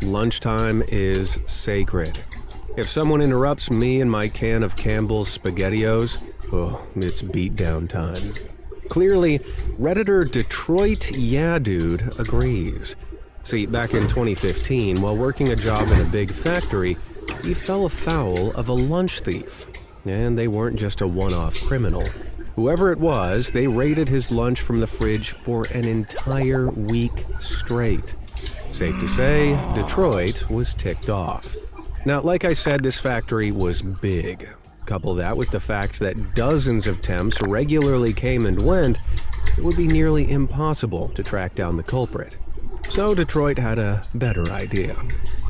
Lunchtime is sacred. If someone interrupts me and my can of Campbell's SpaghettiOs, oh, it's beatdown time. Clearly, Redditor Detroit Yeah Dude agrees. See, back in 2015, while working a job in a big factory, he fell afoul of a lunch thief. And they weren't just a one-off criminal. Whoever it was, they raided his lunch from the fridge for an entire week straight. Safe to say, Detroit was ticked off. Now, like I said, this factory was big. Couple that with the fact that dozens of temps regularly came and went, it would be nearly impossible to track down the culprit. So Detroit had a better idea.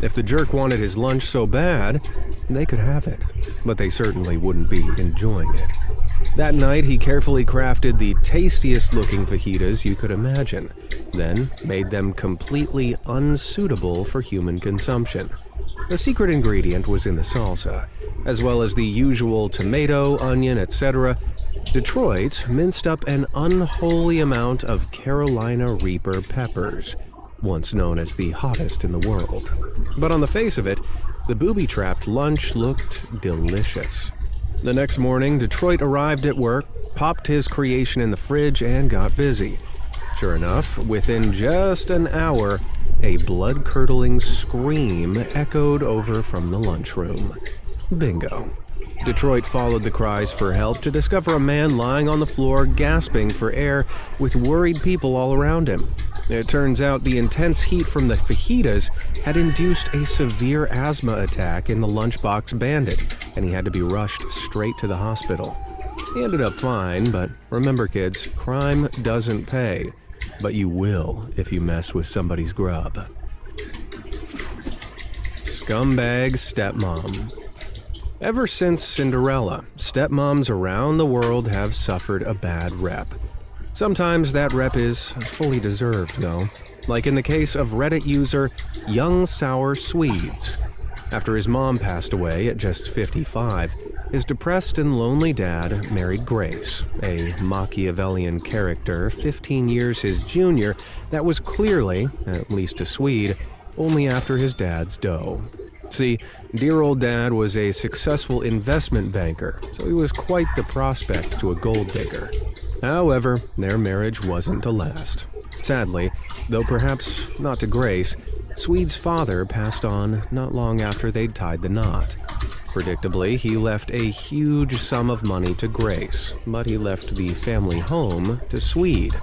If the jerk wanted his lunch so bad, they could have it, but they certainly wouldn't be enjoying it. That night, he carefully crafted the tastiest looking fajitas you could imagine, then made them completely unsuitable for human consumption. The secret ingredient was in the salsa, as well as the usual tomato, onion, etc. Detroit minced up an unholy amount of Carolina Reaper peppers, once known as the hottest in the world. But on the face of it, the booby-trapped lunch looked delicious. The next morning, Detroit arrived at work, popped his creation in the fridge, and got busy. Sure enough, within just an hour, a blood-curdling scream echoed over from the lunchroom. Bingo. Detroit followed the cries for help to discover a man lying on the floor gasping for air with worried people all around him. It turns out the intense heat from the fajitas had induced a severe asthma attack in the lunchbox bandit, and he had to be rushed straight to the hospital. He ended up fine, but remember kids, crime doesn't pay, but you will if you mess with somebody's grub. Scumbag stepmom. Ever since Cinderella, stepmoms around the world have suffered a bad rep. Sometimes that rep is fully deserved, though, like in the case of Reddit user Young Sour Swedes. After his mom passed away at just 55, his depressed and lonely dad married Grace, a Machiavellian character 15 years his junior that was clearly, at least a Swede, only after his dad's dough. See, dear old dad was a successful investment banker, so he was quite the prospect to a gold digger. However, their marriage wasn't to last. Sadly, though perhaps not to Grace, Swede's father passed on not long after they'd tied the knot. Predictably, he left a huge sum of money to Grace, but he left the family home to Swede,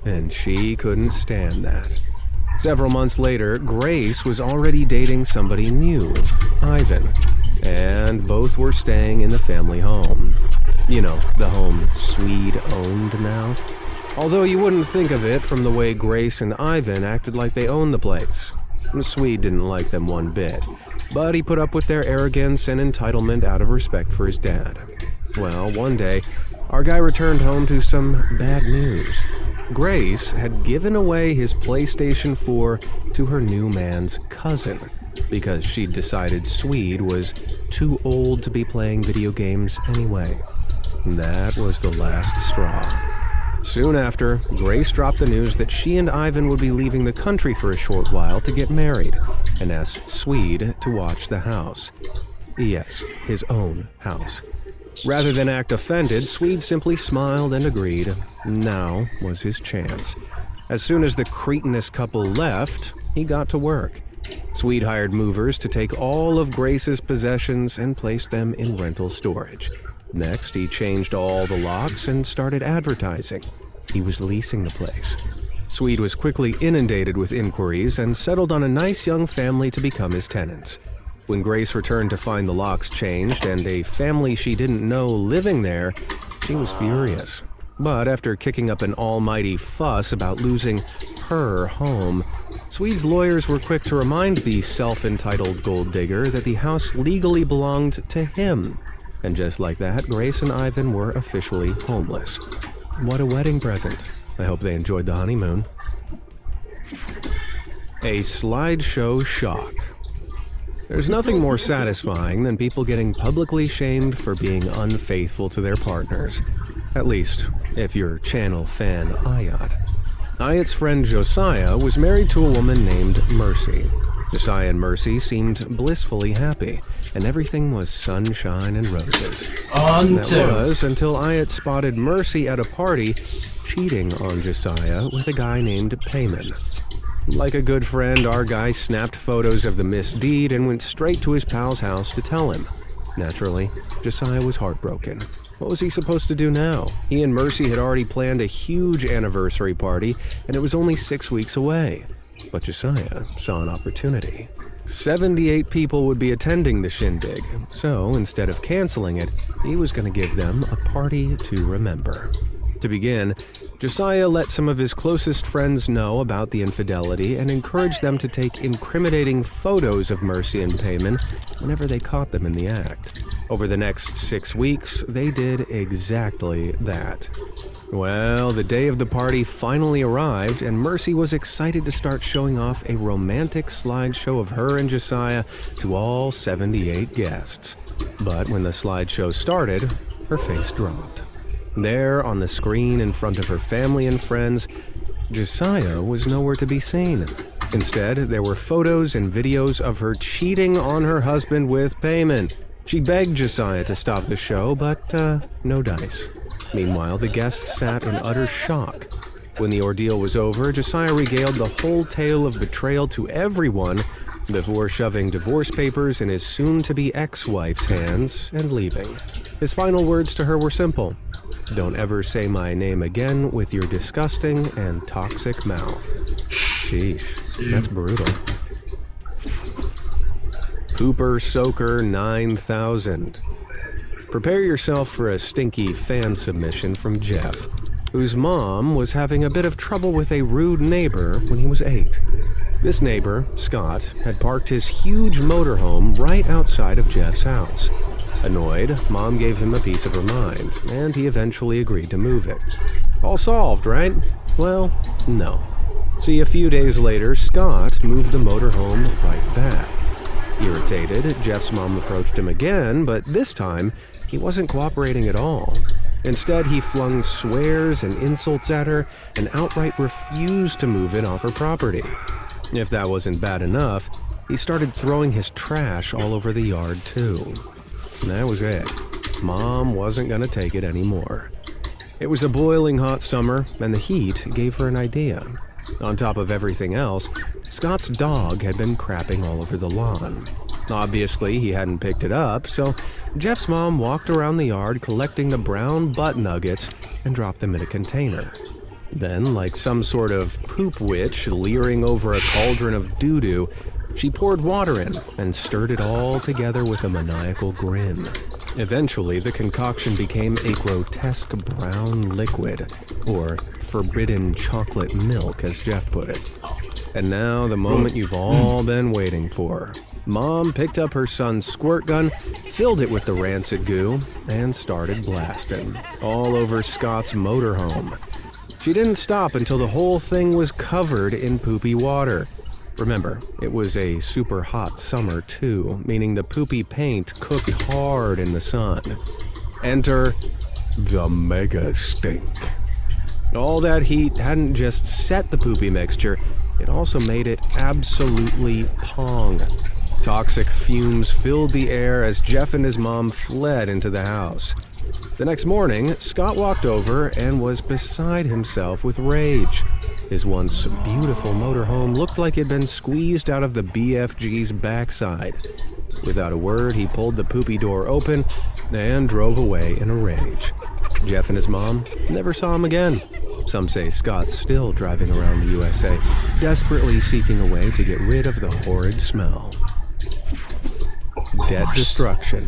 and she couldn't stand that. Several months later, Grace was already dating somebody new, Ivan, and both were staying in the family home. You know, the home Swede owned now. Although you wouldn't think of it from the way Grace and Ivan acted like they owned the place. The Swede didn't like them one bit, but he put up with their arrogance and entitlement out of respect for his dad. Well, one day, our guy returned home to some bad news. Grace had given away his PlayStation 4 to her new man's cousin because she'd decided Swede was too old to be playing video games anyway. That was the last straw. Soon after, Grace dropped the news that she and Ivan would be leaving the country for a short while to get married, and asked Swede to watch the house. Yes, his own house. Rather than act offended, Swede simply smiled and agreed. Now was his chance. As soon as the cretinous couple left, he got to work. Swede hired movers to take all of Grace's possessions and place them in rental storage. Next, he changed all the locks and started advertising. He was leasing the place. Swede was quickly inundated with inquiries and settled on a nice young family to become his tenants. When Grace returned to find the locks changed and a family she didn't know living there, she was furious. But after kicking up an almighty fuss about losing her home, Swede's lawyers were quick to remind the self-entitled gold digger that the house legally belonged to him. And just like that, Grace and Ivan were officially homeless. what a wedding present. I hope they enjoyed the honeymoon. A slideshow shock. There's nothing more satisfying than people getting publicly shamed for being unfaithful to their partners. At least, if you're channel fan Ayat. Ayat's friend Josiah was married to a woman named Mercy. Josiah and Mercy seemed blissfully happy, and everything was sunshine and roses. That was until Ayat spotted Mercy at a party cheating on Josiah with a guy named Payman. Like a good friend, our guy snapped photos of the misdeed and went straight to his pal's house to tell him. Naturally, Josiah was heartbroken. What was he supposed to do now? He and Mercy had already planned a huge anniversary party, and it was only 6 weeks away. But Josiah saw an opportunity. 78 people would be attending the shindig, so instead of canceling it, he was going to give them a party to remember. To begin, Josiah let some of his closest friends know about the infidelity and encouraged them to take incriminating photos of Mercy and Payman whenever they caught them in the act. Over the next 6 weeks, they did exactly that. Well, the day of the party finally arrived, and Mercy was excited to start showing off a romantic slideshow of her and Josiah to all 78 guests. But when the slideshow started, her face dropped. There, on the screen in front of her family and friends, Josiah was nowhere to be seen. Instead, there were photos and videos of her cheating on her husband with Payman. She begged Josiah to stop the show, but no dice. Meanwhile, the guests sat in utter shock. When the ordeal was over, Josiah regaled the whole tale of betrayal to everyone before shoving divorce papers in his soon-to-be ex-wife's hands and leaving. His final words to her were simple: "Don't ever say my name again with your disgusting and toxic mouth." Sheesh, that's brutal. Pooper Soaker 9000. Prepare yourself for a stinky fan submission from Jeff, whose mom was having a bit of trouble with a rude neighbor when he was 8. This neighbor, Scott, had parked his huge motorhome right outside of Jeff's house. Annoyed, Mom gave him a piece of her mind, and he eventually agreed to move it. All solved, right? Well, no. See, a few days later, Scott moved the motorhome right back. Irritated, Jeff's mom approached him again, but this time, he wasn't cooperating at all. Instead, he flung swears and insults at her and outright refused to move it off her property. If that wasn't bad enough, he started throwing his trash all over the yard, too. And that was it. Mom wasn't going to take it anymore. It was a boiling hot summer, and the heat gave her an idea. On top of everything else, Scott's dog had been crapping all over the lawn. Obviously, he hadn't picked it up, so Jeff's mom walked around the yard collecting the brown butt nuggets and dropped them in a container. Then, like some sort of poop witch leering over a cauldron of doo-doo, she poured water in and stirred it all together with a maniacal grin. Eventually, the concoction became a grotesque brown liquid, or forbidden chocolate milk, as Jeff put it. And now, the moment you've all been waiting for. Mom picked up her son's squirt gun, filled it with the rancid goo, and started blasting all over Scott's motorhome. She didn't stop until the whole thing was covered in poopy water. Remember, it was a super hot summer too, meaning the poopy paint cooked hard in the sun. Enter the mega stink. All that heat hadn't just set the poopy mixture, it also made it absolutely pong. Toxic fumes filled the air as Jeff and his mom fled into the house. The next morning, Scott walked over and was beside himself with rage. His once beautiful motorhome looked like it had been squeezed out of the BFG's backside. Without a word, he pulled the poopy door open and drove away in a rage. Jeff and his mom never saw him again. Some say Scott's still driving around the USA, desperately seeking a way to get rid of the horrid smell. Debt destruction.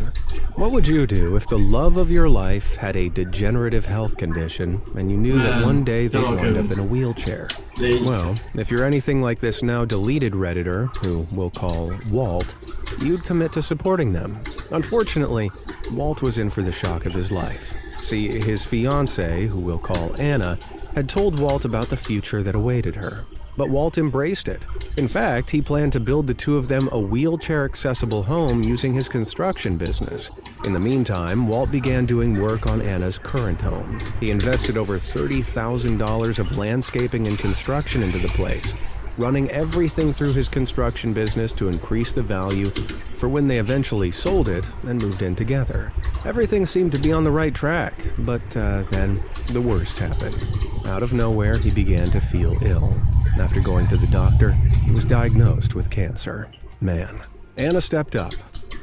What would you do if the love of your life had a degenerative health condition and you knew that one day they'd wind up in a wheelchair? Well, if you're anything like this now deleted Redditor, who we'll call Walt, you'd commit to supporting them. Unfortunately, Walt was in for the shock of his life. See, his fiancée, who we'll call Anna, had told Walt about the future that awaited her. But Walt embraced it. In fact, he planned to build the two of them a wheelchair-accessible home using his construction business. In the meantime, Walt began doing work on Anna's current home. He invested over $30,000 of landscaping and construction into the place, running everything through his construction business to increase the value for when they eventually sold it and moved in together. Everything seemed to be on the right track, but then the worst happened. Out of nowhere, he began to feel ill. After going to the doctor, he was diagnosed with cancer. Man, Anna stepped up,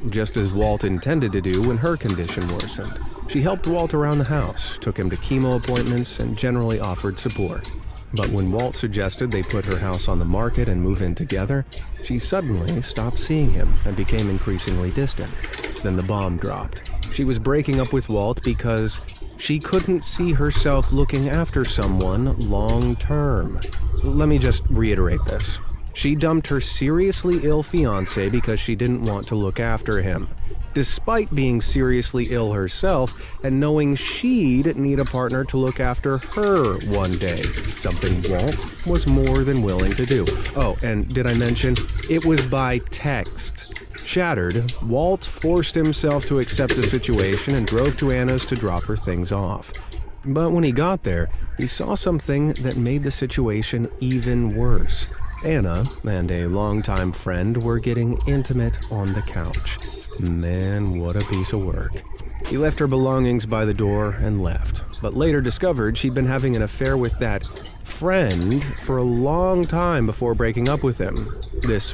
just as Walt intended to do when her condition worsened. She helped Walt around the house, took him to chemo appointments, and generally offered support. But when Walt suggested they put her house on the market and move in together, she suddenly stopped seeing him and became increasingly distant. Then the bomb dropped. She was breaking up with Walt because she couldn't see herself looking after someone long term. Let me just reiterate this. She dumped her seriously ill fiancé because she didn't want to look after him, despite being seriously ill herself and knowing she'd need a partner to look after her one day, something Walt was more than willing to do. Oh, and did I mention, it was by text. Shattered, Walt forced himself to accept the situation and drove to Anna's to drop her things off. But when he got there, he saw something that made the situation even worse. Anna and a longtime friend were getting intimate on the couch. Man, what a piece of work. He left her belongings by the door and left, but later discovered she'd been having an affair with that friend for a long time before breaking up with him. This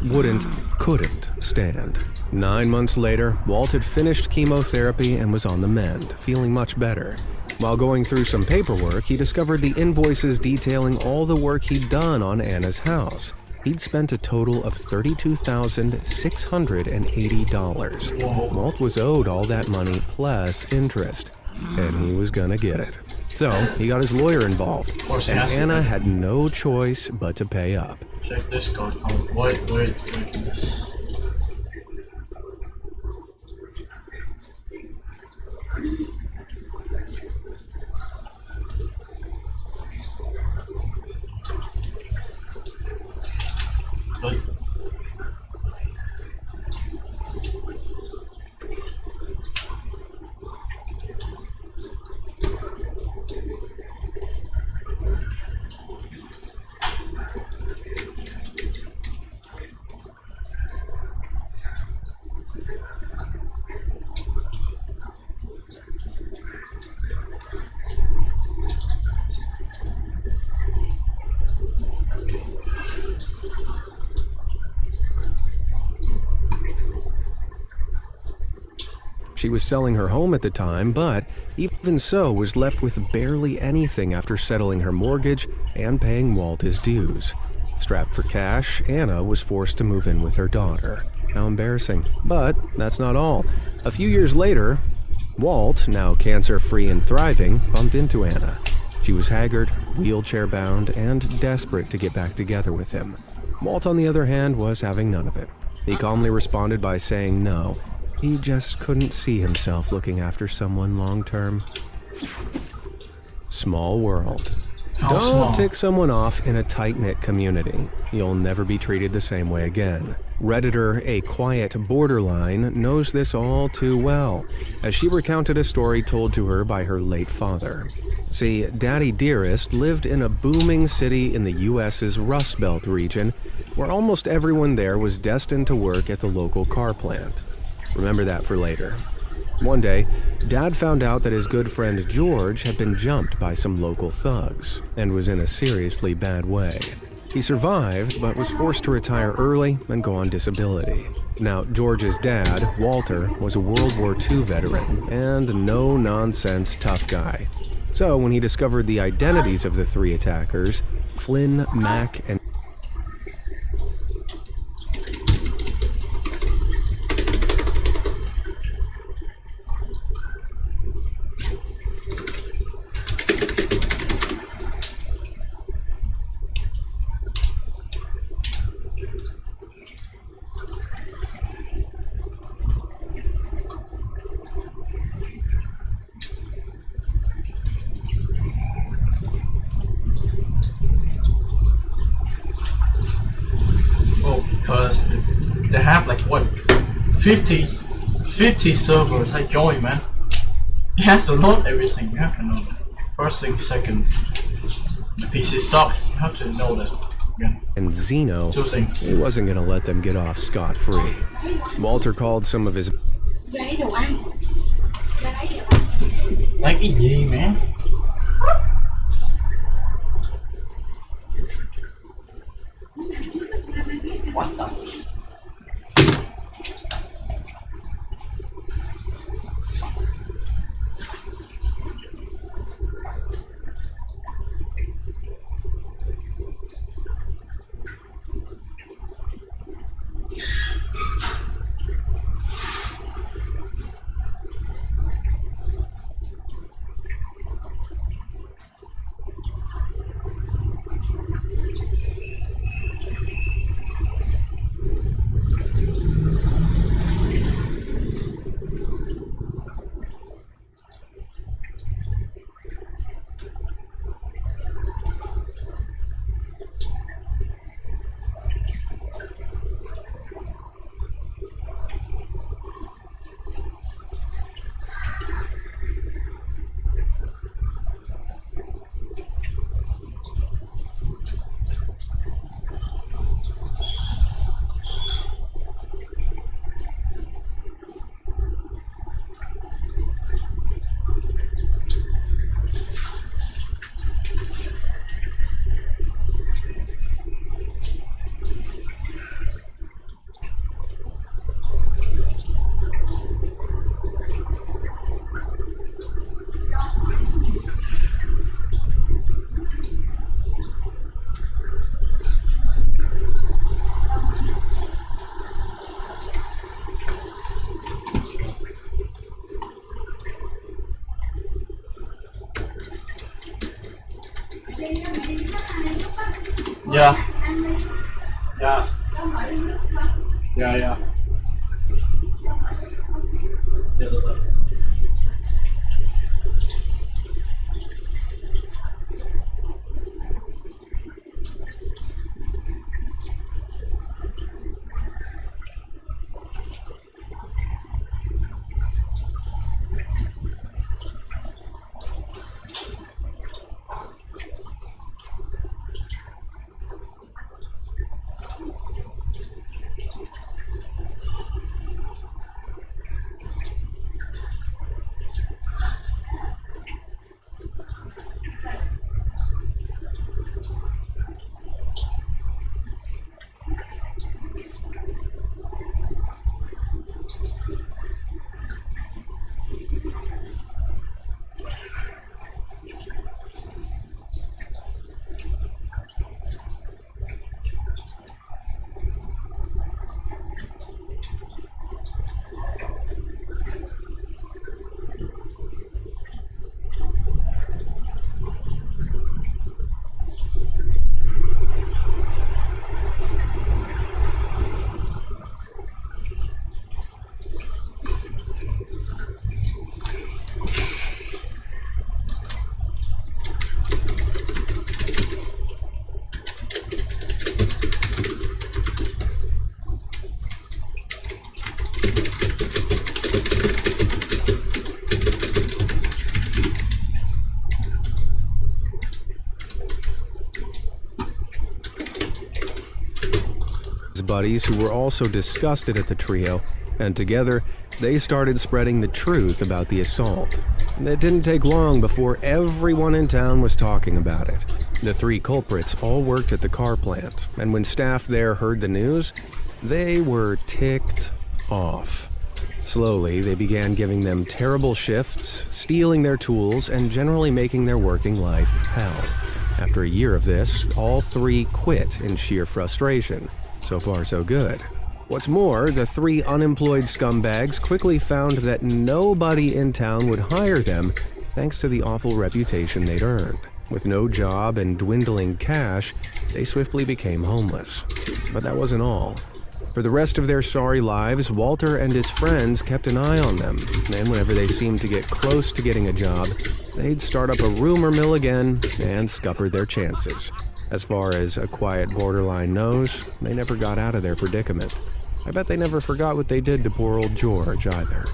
couldn't stand. 9 months later, Walt had finished chemotherapy and was on the mend, feeling much better. While going through some paperwork, he discovered the invoices detailing all the work he'd done on Anna's house. He'd spent a total of $32,680. Walt was owed all that money plus interest, and he was gonna get it. So, he got his lawyer involved, and Anna had no choice but to pay up. Check this card. Oh, wait. This. She was selling her home at the time, but even so was left with barely anything after settling her mortgage and paying Walt his dues. Strapped for cash, Anna was forced to move in with her daughter. How embarrassing. But that's not all. A few years later, Walt, now cancer-free and thriving, bumped into Anna. She was haggard, wheelchair-bound, and desperate to get back together with him. Walt, on the other hand, was having none of it. He calmly responded by saying no. He just couldn't see himself looking after someone long-term. Small world. Don't tick someone off in a tight-knit community. You'll never be treated the same way again. Redditor A Quiet Borderline knows this all too well, as she recounted a story told to her by her late father. See, Daddy Dearest lived in a booming city in the U.S.'s Rust Belt region, where almost everyone there was destined to work at the local car plant. Remember that for later. One day, Dad found out that his good friend George had been jumped by some local thugs and was in a seriously bad way. He survived, but was forced to retire early and go on disability. Now, George's dad, Walter, was a World War II veteran and no-nonsense tough guy. So when he discovered the identities of the three attackers, Flynn, Mac, and what, 50 servers I joined, man. It has to load everything. You have to know that. First thing, second, the PC sucks. You have to know that. Yeah. And Zeno, he wasn't gonna let them get off scot-free. Walter called some of his Like cái gì, man? What the? Yeah. Yeah. Yeah, yeah. buddies who were also disgusted at the trio, and together they started spreading the truth about the assault. And it didn't take long before everyone in town was talking about it. The three culprits all worked at the car plant, and when staff there heard the news, they were ticked off. Slowly, they began giving them terrible shifts, stealing their tools, and generally making their working life hell. After a year of this, all three quit in sheer frustration. So far, so good. What's more, the three unemployed scumbags quickly found that nobody in town would hire them thanks to the awful reputation they'd earned. With no job and dwindling cash, they swiftly became homeless. But that wasn't all. For the rest of their sorry lives, Walter and his friends kept an eye on them, and whenever they seemed to get close to getting a job, they'd start up a rumor mill again and scupper their chances. As far as a quiet borderline knows, they never got out of their predicament. I bet they never forgot what they did to poor old George either.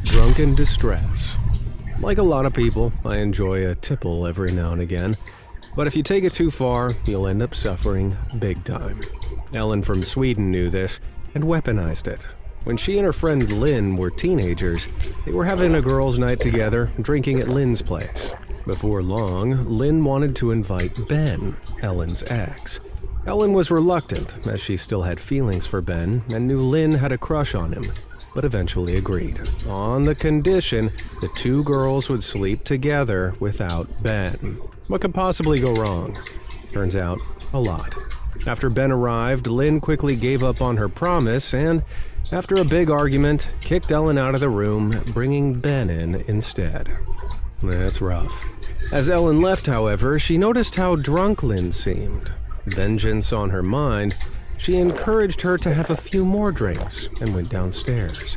Drunken distress. Like a lot of people, I enjoy a tipple every now and again, but if you take it too far, you'll end up suffering big time. Ellen from Sweden knew this and weaponized it. When she and her friend Lynn were teenagers, they were having a girls' night together, drinking at Lynn's place. Before long, Lynn wanted to invite Ben, Ellen's ex. Ellen was reluctant, as she still had feelings for Ben and knew Lynn had a crush on him, but eventually agreed, on the condition the two girls would sleep together without Ben. What could possibly go wrong? Turns out, a lot. After Ben arrived, Lynn quickly gave up on her promise and, after a big argument, kicked Ellen out of the room, bringing Ben in instead. That's rough. As Ellen left, however, she noticed how drunk Lynn seemed. Vengeance on her mind, she encouraged her to have a few more drinks and went downstairs.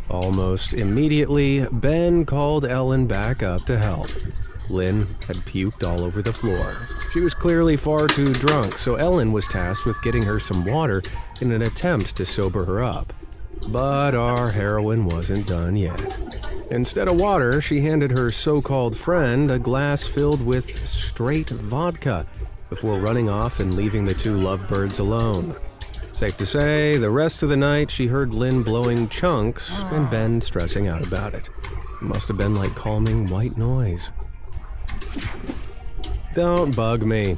Almost immediately, Ben called Ellen back up to help. Lynn had puked all over the floor. She was clearly far too drunk, so Ellen was tasked with getting her some water in an attempt to sober her up. But our heroine wasn't done yet. Instead of water, she handed her so-called friend a glass filled with straight vodka before running off and leaving the two lovebirds alone. Safe to say, the rest of the night she heard Lynn blowing chunks and Ben stressing out about it. It must have been like calming white noise. Don't bug me.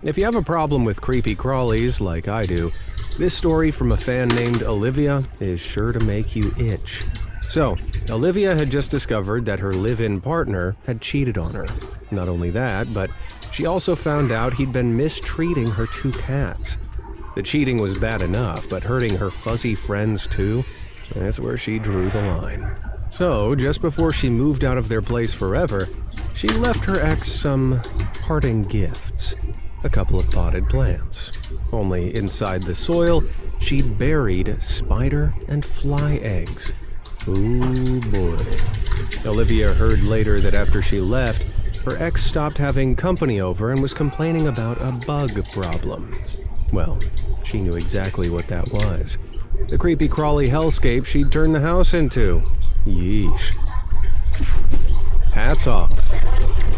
If you have a problem with creepy crawlies like I do, this story from a fan named Olivia is sure to make you itch. So, Olivia had just discovered that her live-in partner had cheated on her. Not only that, but she also found out he'd been mistreating her two cats. The cheating was bad enough, but hurting her fuzzy friends too? That's where she drew the line. So, just before she moved out of their place forever, she left her ex some parting gifts. A couple of potted plants. Only inside the soil, she'd buried spider and fly eggs. Ooh boy. Olivia heard later that after she left, her ex stopped having company over and was complaining about a bug problem. Well, she knew exactly what that was. The creepy crawly hellscape she'd turned the house into. Yeesh. Hats off.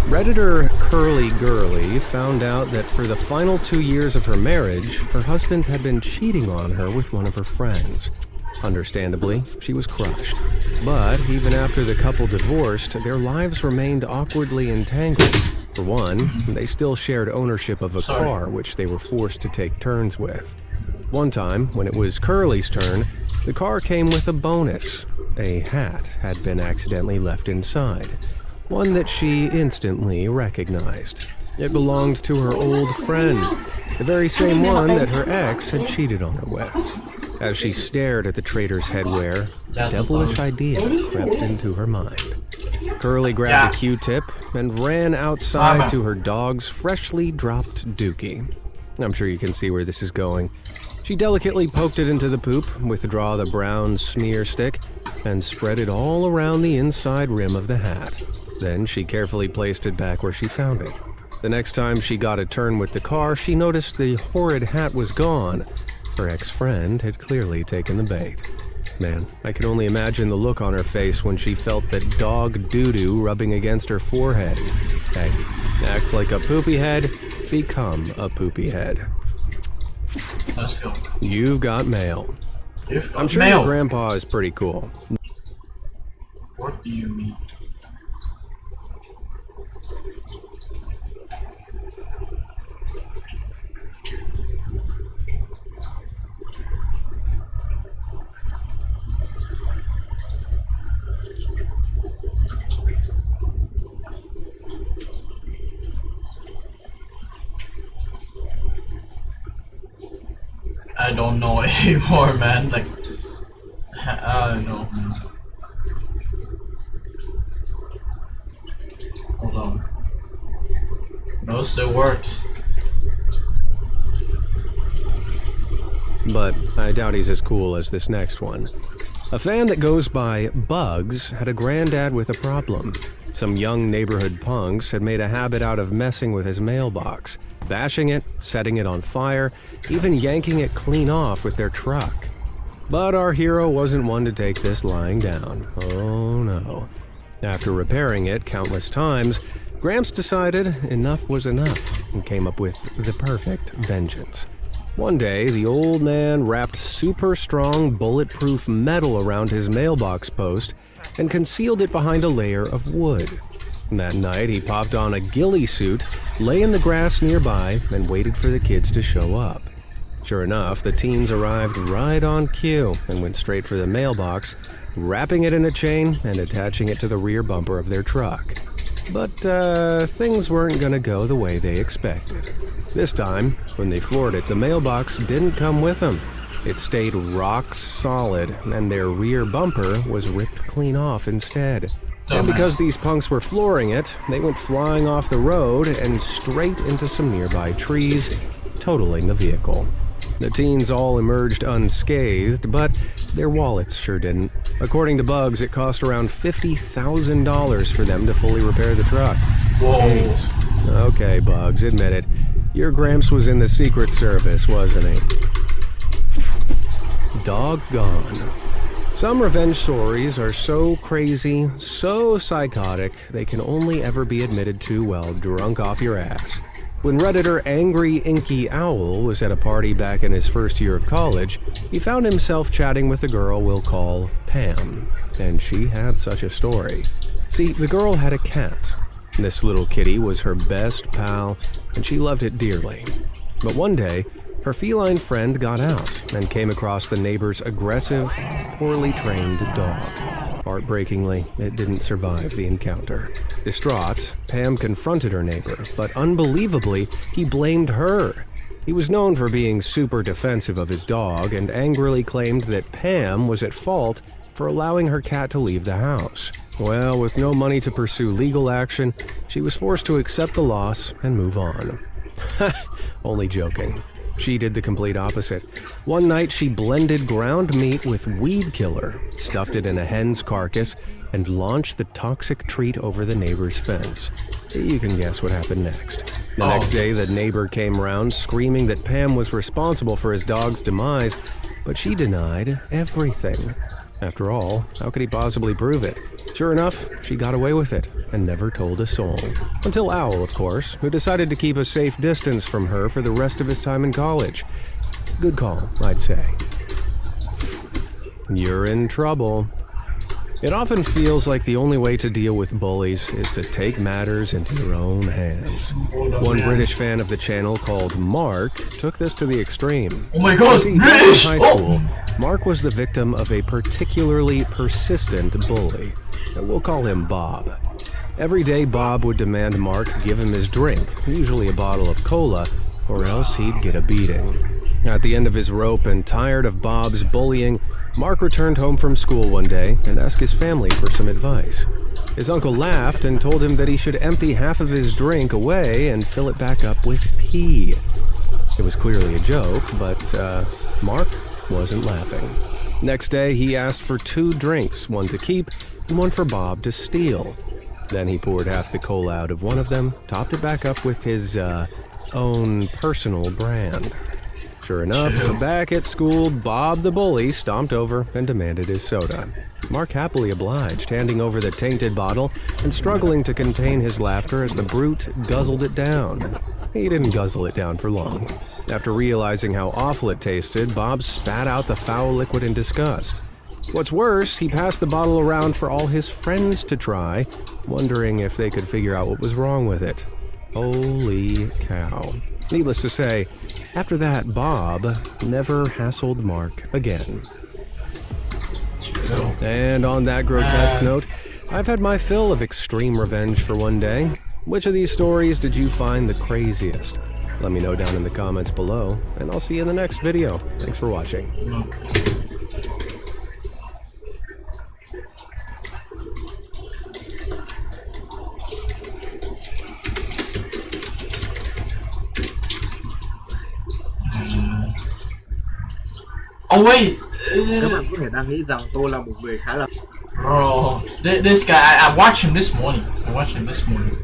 Redditor Curly Girly found out that for the final 2 years of her marriage, her husband had been cheating on her with one of her friends. Understandably, she was crushed. But even after the couple divorced, their lives remained awkwardly entangled. For one, they still shared ownership of a car, which they were forced to take turns with. One time, when it was Curly's turn, the car came with a bonus. A hat had been accidentally left inside. One that she instantly recognized. It belonged to her old friend, the very same one that her ex had cheated on her with. As she stared at the traitor's headwear, a devilish idea crept into her mind. Curly grabbed a Q-tip and ran outside to her dog's freshly dropped dookie. I'm sure you can see where this is going. She delicately poked it into the poop, withdraw the brown smear stick, and spread it all around the inside rim of the hat. Then she carefully placed it back where she found it. The next time she got a turn with the car, she noticed the horrid hat was gone. Her ex-friend had clearly taken the bait. Man, I can only imagine the look on her face when she felt that dog doo-doo rubbing against her forehead. Hey, act like a poopy head, become a poopy head. Let's go. You've got mail. I'm sure your grandpa is pretty cool. What do you mean? I don't know anymore, man. Like, I don't know. Hold on. No, still works. But I doubt he's as cool as this next one. A fan that goes by Bugs had a granddad with a problem. Some young neighborhood punks had made a habit out of messing with his mailbox, bashing it, setting it on fire, even yanking it clean off with their truck. But our hero wasn't one to take this lying down. Oh no. After repairing it countless times, Gramps decided enough was enough and came up with the perfect vengeance. One day, the old man wrapped super strong bulletproof metal around his mailbox post and concealed it behind a layer of wood. That night, he popped on a ghillie suit, lay in the grass nearby, and waited for the kids to show up. Sure enough, the teens arrived right on cue and went straight for the mailbox, wrapping it in a chain and attaching it to the rear bumper of their truck. But things weren't gonna go the way they expected. This time, when they floored it, the mailbox didn't come with them. It stayed rock solid, and their rear bumper was ripped clean off instead. And because these punks were flooring it, they went flying off the road and straight into some nearby trees, totaling the vehicle. The teens all emerged unscathed, but their wallets sure didn't. According to Bugs, it cost around $50,000 for them to fully repair the truck. Whoa. Jeez. Okay, Bugs, admit it. Your Gramps was in the Secret Service, wasn't he? Doggone. Some revenge stories are so crazy, so psychotic, they can only ever be admitted to while drunk off your ass. When Redditor Angry Inky Owl was at a party back in his first year of college, he found himself chatting with a girl we'll call Pam, and she had such a story. See, the girl had a cat. This little kitty was her best pal, and she loved it dearly. But one day, her feline friend got out and came across the neighbor's aggressive, poorly trained dog. Heartbreakingly, it didn't survive the encounter. Distraught, Pam confronted her neighbor, but unbelievably, he blamed her. He was known for being super defensive of his dog and angrily claimed that Pam was at fault for allowing her cat to leave the house. Well, with no money to pursue legal action, she was forced to accept the loss and move on. Only joking. She did the complete opposite. One night, she blended ground meat with weed killer, stuffed it in a hen's carcass, and launched the toxic treat over the neighbor's fence. You can guess what happened next. The next day, the neighbor came around screaming that Pam was responsible for his dog's demise, but she denied everything. After all, how could he possibly prove it? Sure enough, she got away with it and never told a soul. Until Owl, of course, who decided to keep a safe distance from her for the rest of his time in college. Good call, I'd say. You're in trouble. It often feels like the only way to deal with bullies is to take matters into your own hands. One British fan of the channel called Mark took this to the extreme. Oh my god, See, back in high school, Mark was the victim of a particularly persistent bully. We'll call him Bob. Every day, Bob would demand Mark give him his drink, usually a bottle of cola, or else he'd get a beating. At the end of his rope and tired of Bob's bullying, Mark returned home from school one day and asked his family for some advice. His uncle laughed and told him that he should empty half of his drink away and fill it back up with pee. It was clearly a joke, but Mark wasn't laughing. Next day, he asked for 2 drinks, one to keep and one for Bob to steal. Then he poured half the cola out of one of them, topped it back up with his own personal brand. Sure enough, back at school, Bob the bully stomped over and demanded his soda. Mark happily obliged, handing over the tainted bottle and struggling to contain his laughter as the brute guzzled it down. He didn't guzzle it down for long. After realizing how awful it tasted, Bob spat out the foul liquid in disgust. What's worse, he passed the bottle around for all his friends to try, wondering if they could figure out what was wrong with it. Holy cow. Needless to say, after that, Bob never hassled Mark again. And on that grotesque note, I've had my fill of extreme revenge for one day. Which of these stories did you find the craziest? Let me know down in the comments below, and I'll see you in the next video. Thanks for watching. Oh wait! Các bạn có thể đang nghĩ rằng tôi là một người khá là... Bro, this guy, I watched him this morning. I watched him this morning.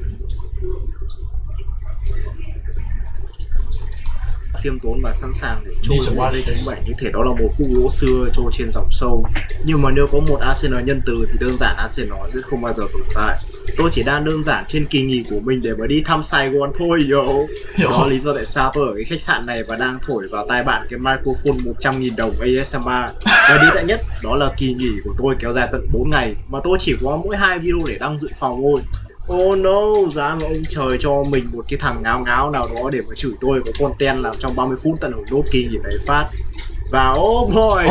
khiêm tốn và sẵn sàng để trôi qua dây chứng bảy như thể đó là một khúc gỗ xưa trôi trên dòng sông. Nhưng mà nếu có một Arsenal nhân từ thì đơn giản Arsenal sẽ không bao giờ tồn tại. Tôi chỉ đang đơn giản trên kỳ nghỉ của mình để mà đi thăm Sài Gòn thôi yo. Đó là lý do tại sao tôi ở cái khách sạn này và đang thổi vào tai bạn cái microphone 100.000 đồng ASMR. Và đi tệ nhất đó là kỳ nghỉ của tôi kéo dài tận 4 ngày mà tôi chỉ có mỗi 2 video để đăng dự phòng thôi. Oh no, giá mà ông trời cho mình một cái thằng ngáo ngáo nào đó để mà chửi tôi có content làm trong 30 phút tận hưởng nốt kỳ nghỉ này phát. Và oh boy,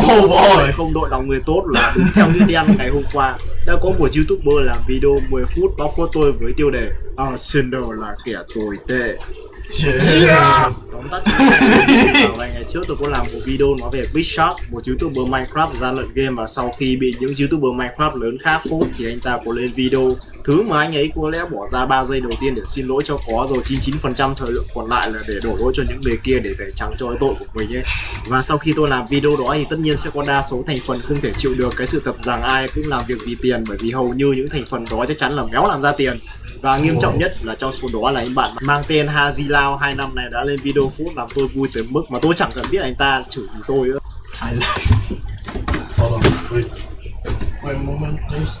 không đội lòng người tốt là đúng theo nghĩa đen ngày hôm qua đã có một YouTuber làm video 10 phút bóc phốt tôi với tiêu đề Arsenal là kẻ tồi tệ. Tóm tắt vài ngày trước tôi có làm một video nói về Big Shark, một YouTuber Minecraft gian lận game, và sau khi bị những YouTuber Minecraft lớn khác phốt thì anh ta có lên video. Thứ mà anh ấy có lẽ bỏ ra 3 giây đầu tiên để xin lỗi cho có, rồi 99% thời lượng còn lại là để đổ lỗi cho những người kia để tẩy trắng cho cái tội của mình ấy. Và sau khi tôi làm video đó thì tất nhiên sẽ có đa số thành phần không thể chịu được cái sự thật rằng ai cũng làm việc vì tiền, bởi vì hầu như những thành phần đó chắc chắn là méo làm ra tiền. Và nghiêm trọng nhất là trong số đó là anh bạn mang tên Haji Lao 2 năm này đã lên video phút làm tôi vui tới mức mà tôi chẳng cần biết anh ta chửi gì tôi nữa. Hold on, wait a moment, please.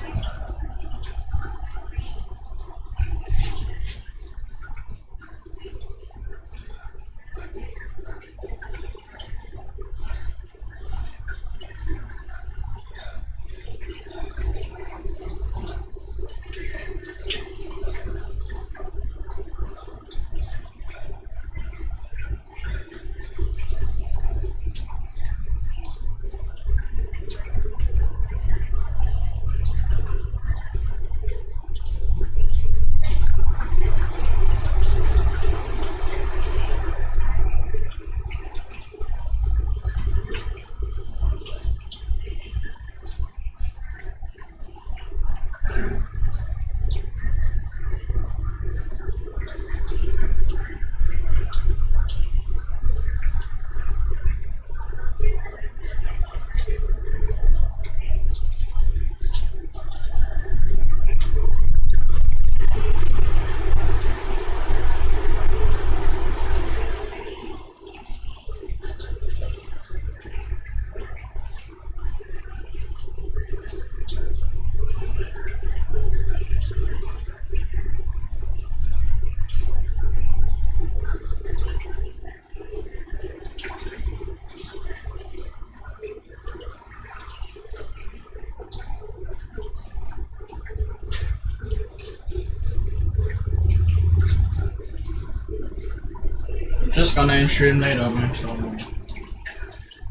Just gonna end stream later, man. So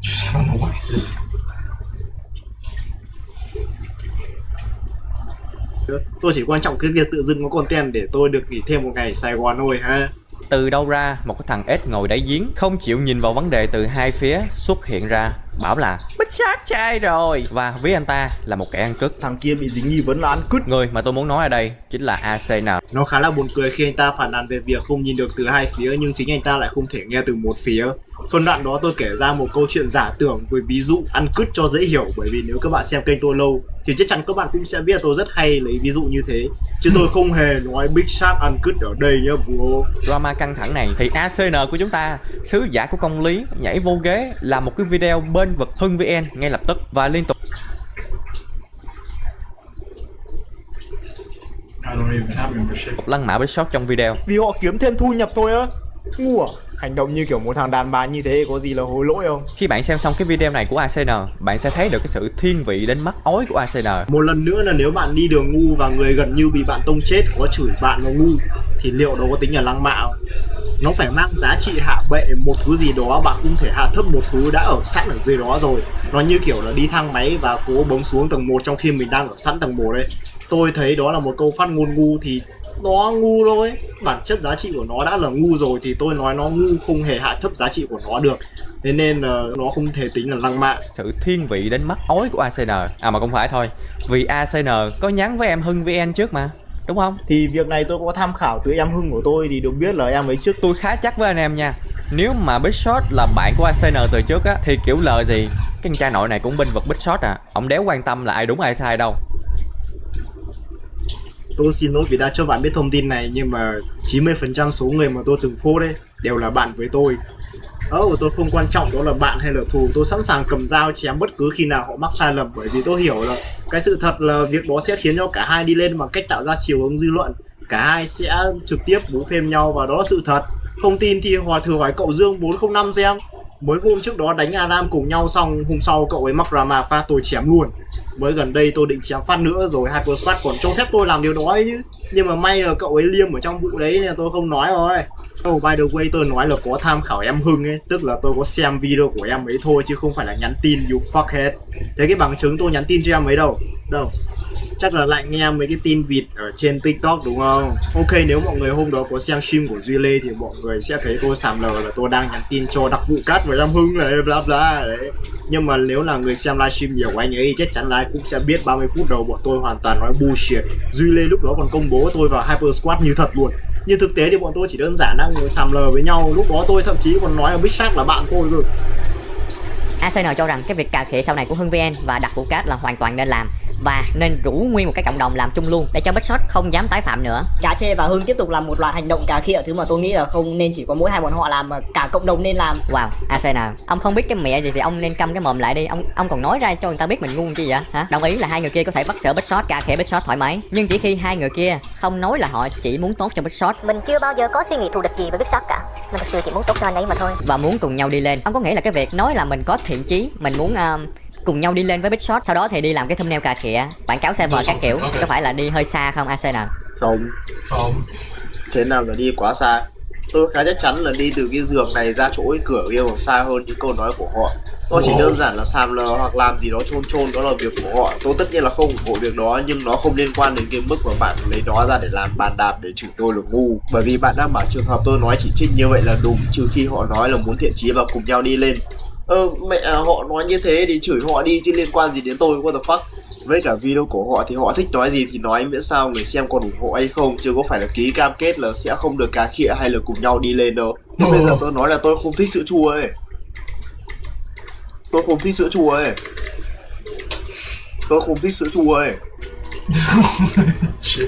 just gonna watch this. Tôi chỉ quan trọng cái việc tự dưng có content để tôi được nghỉ thêm một ngày Sài Gòn thôi ha. Từ đâu ra một cái thằng ếch ngồi đáy giếng không chịu nhìn vào vấn đề từ hai phía xuất hiện ra bảo là Bích Shark trai rồi, và ví anh ta là một kẻ ăn cứt. Thằng kia bị dính nghi vấn là ăn cứt. Người mà tôi muốn nói ở đây chính là ACN. Nó khá là buồn cười khi anh ta phản nàn về việc không nhìn được từ hai phía nhưng chính anh ta lại không thể nghe từ một phía. Phần đoạn đó tôi kể ra một câu chuyện giả tưởng với ví dụ ăn cứt cho dễ hiểu, bởi vì nếu các bạn xem kênh tôi lâu thì chắc chắn các bạn cũng sẽ biết tôi rất hay lấy ví dụ như thế, chứ tôi không hề nói Big Shark ăn cứt ở đây nhá bro. Drama căng thẳng này thì ACN của chúng ta, sứ giả của công lý, nhảy vô ghế làm một cái video bên vực Hưng VN ngay lập tức và liên tục. Lăng mạ Big Shark trong video vì họ kiếm thêm thu nhập thôi á. Ngu à? Hành động như kiểu một thằng đàn bà như thế có gì là hối lỗi không? Khi bạn xem xong cái video này của ACN, bạn sẽ thấy được cái sự thiên vị đến mắt ói của ACN. Một lần nữa là nếu bạn đi đường ngu và người gần như bị bạn tông chết có chửi bạn là ngu thì liệu đó có tính là lăng mạ không? Nó phải mang giá trị hạ bệ một thứ gì đó, bạn không thể hạ thấp một thứ đã ở sẵn ở dưới đó rồi. Nó như kiểu là đi thang máy và cố bấm xuống tầng 1 trong khi mình đang ở sẵn tầng 1 đấy. Tôi thấy đó là một câu phát ngôn ngu thì nó ngu thôi. Bản chất giá trị của nó đã là ngu rồi thì tôi nói nó ngu không hề hạ thấp giá trị của nó được. Thế nên nó không thể tính là lăng mạ. Sự thiên vị đến mắt ói của ACN. À mà không phải thôi, vì ACN có nhắn với em Hưng VN trước mà, đúng không? Thì việc này tôi có tham khảo từ em Hưng của tôi thì được biết là em ấy trước. Tôi khá chắc với anh em nha, nếu mà Big Shot là bạn của ACN từ trước á thì kiểu lời gì cái cha nội này cũng binh vực Big Shot à, ổng đéo quan tâm là ai đúng ai sai đâu. Tôi xin lỗi vì đã cho bạn biết thông tin này, nhưng mà 90% số người mà tôi từng phốt đấy đều là bạn với tôi. Tôi không quan trọng đó là bạn hay là thù, tôi sẵn sàng cầm dao chém bất cứ khi nào họ mắc sai lầm, bởi vì tôi hiểu là cái sự thật là việc đó sẽ khiến cho cả hai đi lên bằng cách tạo ra chiều hướng dư luận, cả hai sẽ trực tiếp bú phêm nhau và đó là sự thật. Không tin thì thử hỏi cậu Dương 405 xem. Mới hôm trước đó đánh Aram cùng nhau xong, hôm sau cậu ấy mắc drama phát tôi chém luôn. Mới gần đây tôi định chém phát nữa rồi Hyper Squad còn cho phép tôi làm điều đó ấy chứ. Nhưng mà may là cậu ấy liêm ở trong vụ đấy nên tôi không nói rồi. By the way, tôi nói là có tham khảo em Hưng ấy, tức là tôi có xem video của em ấy thôi chứ không phải là nhắn tin, you fuckhead. Thế cái bằng chứng tôi nhắn tin cho em ấy đâu? Chắc là lại nghe mấy cái tin vịt ở trên TikTok đúng không? Ok, nếu mọi người hôm đó có xem stream của Duy Lê thì mọi người sẽ thấy tôi sàm lờ là tôi đang nhắn tin cho đặc vụ cát với em Hưng này, bla bla đấy. Nhưng mà nếu là người xem livestream nhiều của anh ấy thì chắc chắn là ai cũng sẽ biết 30 phút đầu bọn tôi hoàn toàn nói bullshit. Duy Lê lúc đó còn công bố tôi vào Hyper Squad như thật luôn. Nhưng thực tế thì bọn tôi chỉ đơn giản đang ngồi sàm lờ với nhau. Lúc đó tôi thậm chí còn nói là Big Shark là bạn tôi cơ. ACN cho rằng cái việc cà khịa sau này của Hưng VN và đặc vụ cát là hoàn toàn nên làm và nên rủ nguyên một cái cộng đồng làm chung luôn để cho Big Shot không dám tái phạm nữa. Cá Chê và Hưng tiếp tục làm một loạt hành động cà khịa, thứ mà tôi nghĩ là không nên chỉ có mỗi hai bọn họ làm mà cả cộng đồng nên làm. Wow, ACN, ông không biết cái mẹ gì thì ông nên câm cái mồm lại đi, ông còn nói ra cho người ta biết mình ngu chi vậy hả? Đồng ý là hai người kia có thể vắt sữa Big Shot, cà khịa Big Shot thoải mái, nhưng chỉ khi hai người kia không nói là họ chỉ muốn tốt cho Big Shot. Mình chưa bao giờ có suy nghĩ thù địch gì với Big Shot cả, mình thực sự chỉ muốn tốt cho anh ấy mà thôi. Và muốn cùng nhau đi lên. Ông có nghĩ là cái việc nói là mình có thiện chí, mình muốn cùng nhau đi lên với Big Shot, sau đó thì đi làm cái thumbnail cà khịa, quảng cáo server các kiểu, thì có phải là đi hơi xa không ACN? Không. Thế nào là đi quá xa? Tôi khá chắc chắn là đi từ cái giường này ra chỗ cái cửa kia còn xa hơn những câu nói của họ. Nó chỉ đơn giản là sàm lờ hoặc làm gì đó chôn đó là việc của họ. Tôi tất nhiên là không ủng hộ việc đó, nhưng nó không liên quan đến cái mức mà bạn lấy nó ra để làm bàn đạp để chửi tôi là ngu. Bởi vì bạn đang bảo trường hợp tôi nói chỉ trích như vậy là đúng, trừ khi họ nói là muốn thiện chí và cùng nhau đi lên. Mẹ họ nói như thế thì chửi họ đi chứ liên quan gì đến tôi, what the fuck. Với cả video của họ thì họ thích nói gì thì nói, miễn sao người xem còn ủng hộ hay không, chứ có phải là ký cam kết là sẽ không được cá khịa hay là cùng nhau đi lên đâu. Nhưng bây giờ tôi nói là tôi không thích sữa chua ấy. Tôi không thích sữa chua ấy.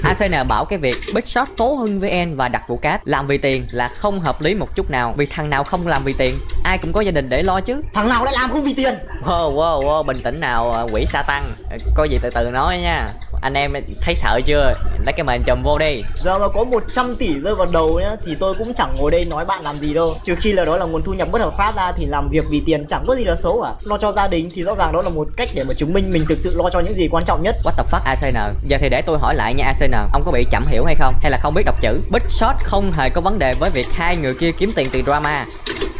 ACN bảo cái việc Big Shot tố Hưng VN và đặc vụ cát làm vì tiền là không hợp lý một chút nào, vì thằng nào không làm vì tiền, ai cũng có gia đình để lo chứ. Thằng nào lại làm không vì tiền? Wow, bình tĩnh nào quỷ sa tăng, có gì từ từ nói nha. Anh em thấy sợ chưa? Lấy cái mền chùm vô đi. Giờ mà có 100 tỷ rơi vào đầu nhá thì tôi cũng chẳng ngồi đây nói bạn làm gì đâu. Trừ khi là đó là nguồn thu nhập bất hợp pháp ra thì làm việc vì tiền chẳng có gì là xấu à. Lo cho gia đình thì rõ ràng đó là một cách để mà chứng minh mình thực sự lo cho những gì quan trọng nhất. What the fuck ACN? Giờ thì để tôi hỏi lại nha ACN, ông có bị chậm hiểu hay không? Hay là không biết đọc chữ? Big Shot không hề có vấn đề với việc hai người kia kiếm tiền từ drama.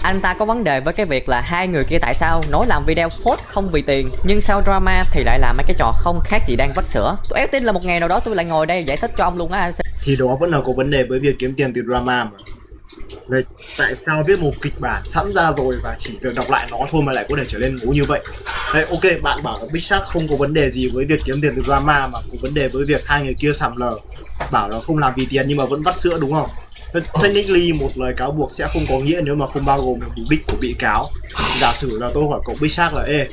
Anh ta có vấn đề với cái việc là hai người kia tại sao nói làm video phốt không vì tiền, nhưng sau drama thì lại làm mấy cái trò không khác gì đang vắt sữa. Tôi éo tin là một ngày nào đó tôi lại ngồi đây giải thích cho ông luôn á. Thì đó vẫn là có vấn đề với việc kiếm tiền từ drama mà. Đây, tại sao viết một kịch bản sẵn ra rồi và chỉ việc đọc lại nó thôi mà lại có thể trở nên ngu như vậy? Đây, ok, bạn bảo là Big Shark không có vấn đề gì với việc kiếm tiền từ drama mà có vấn đề với việc hai người kia sàm lờ. Bảo là không làm vì tiền nhưng mà vẫn vắt sữa đúng không? Technically một lời cáo buộc sẽ không có nghĩa nếu mà không bao gồm mục đích của bị cáo. Giả sử là tôi hỏi cậu Big Shark là ê,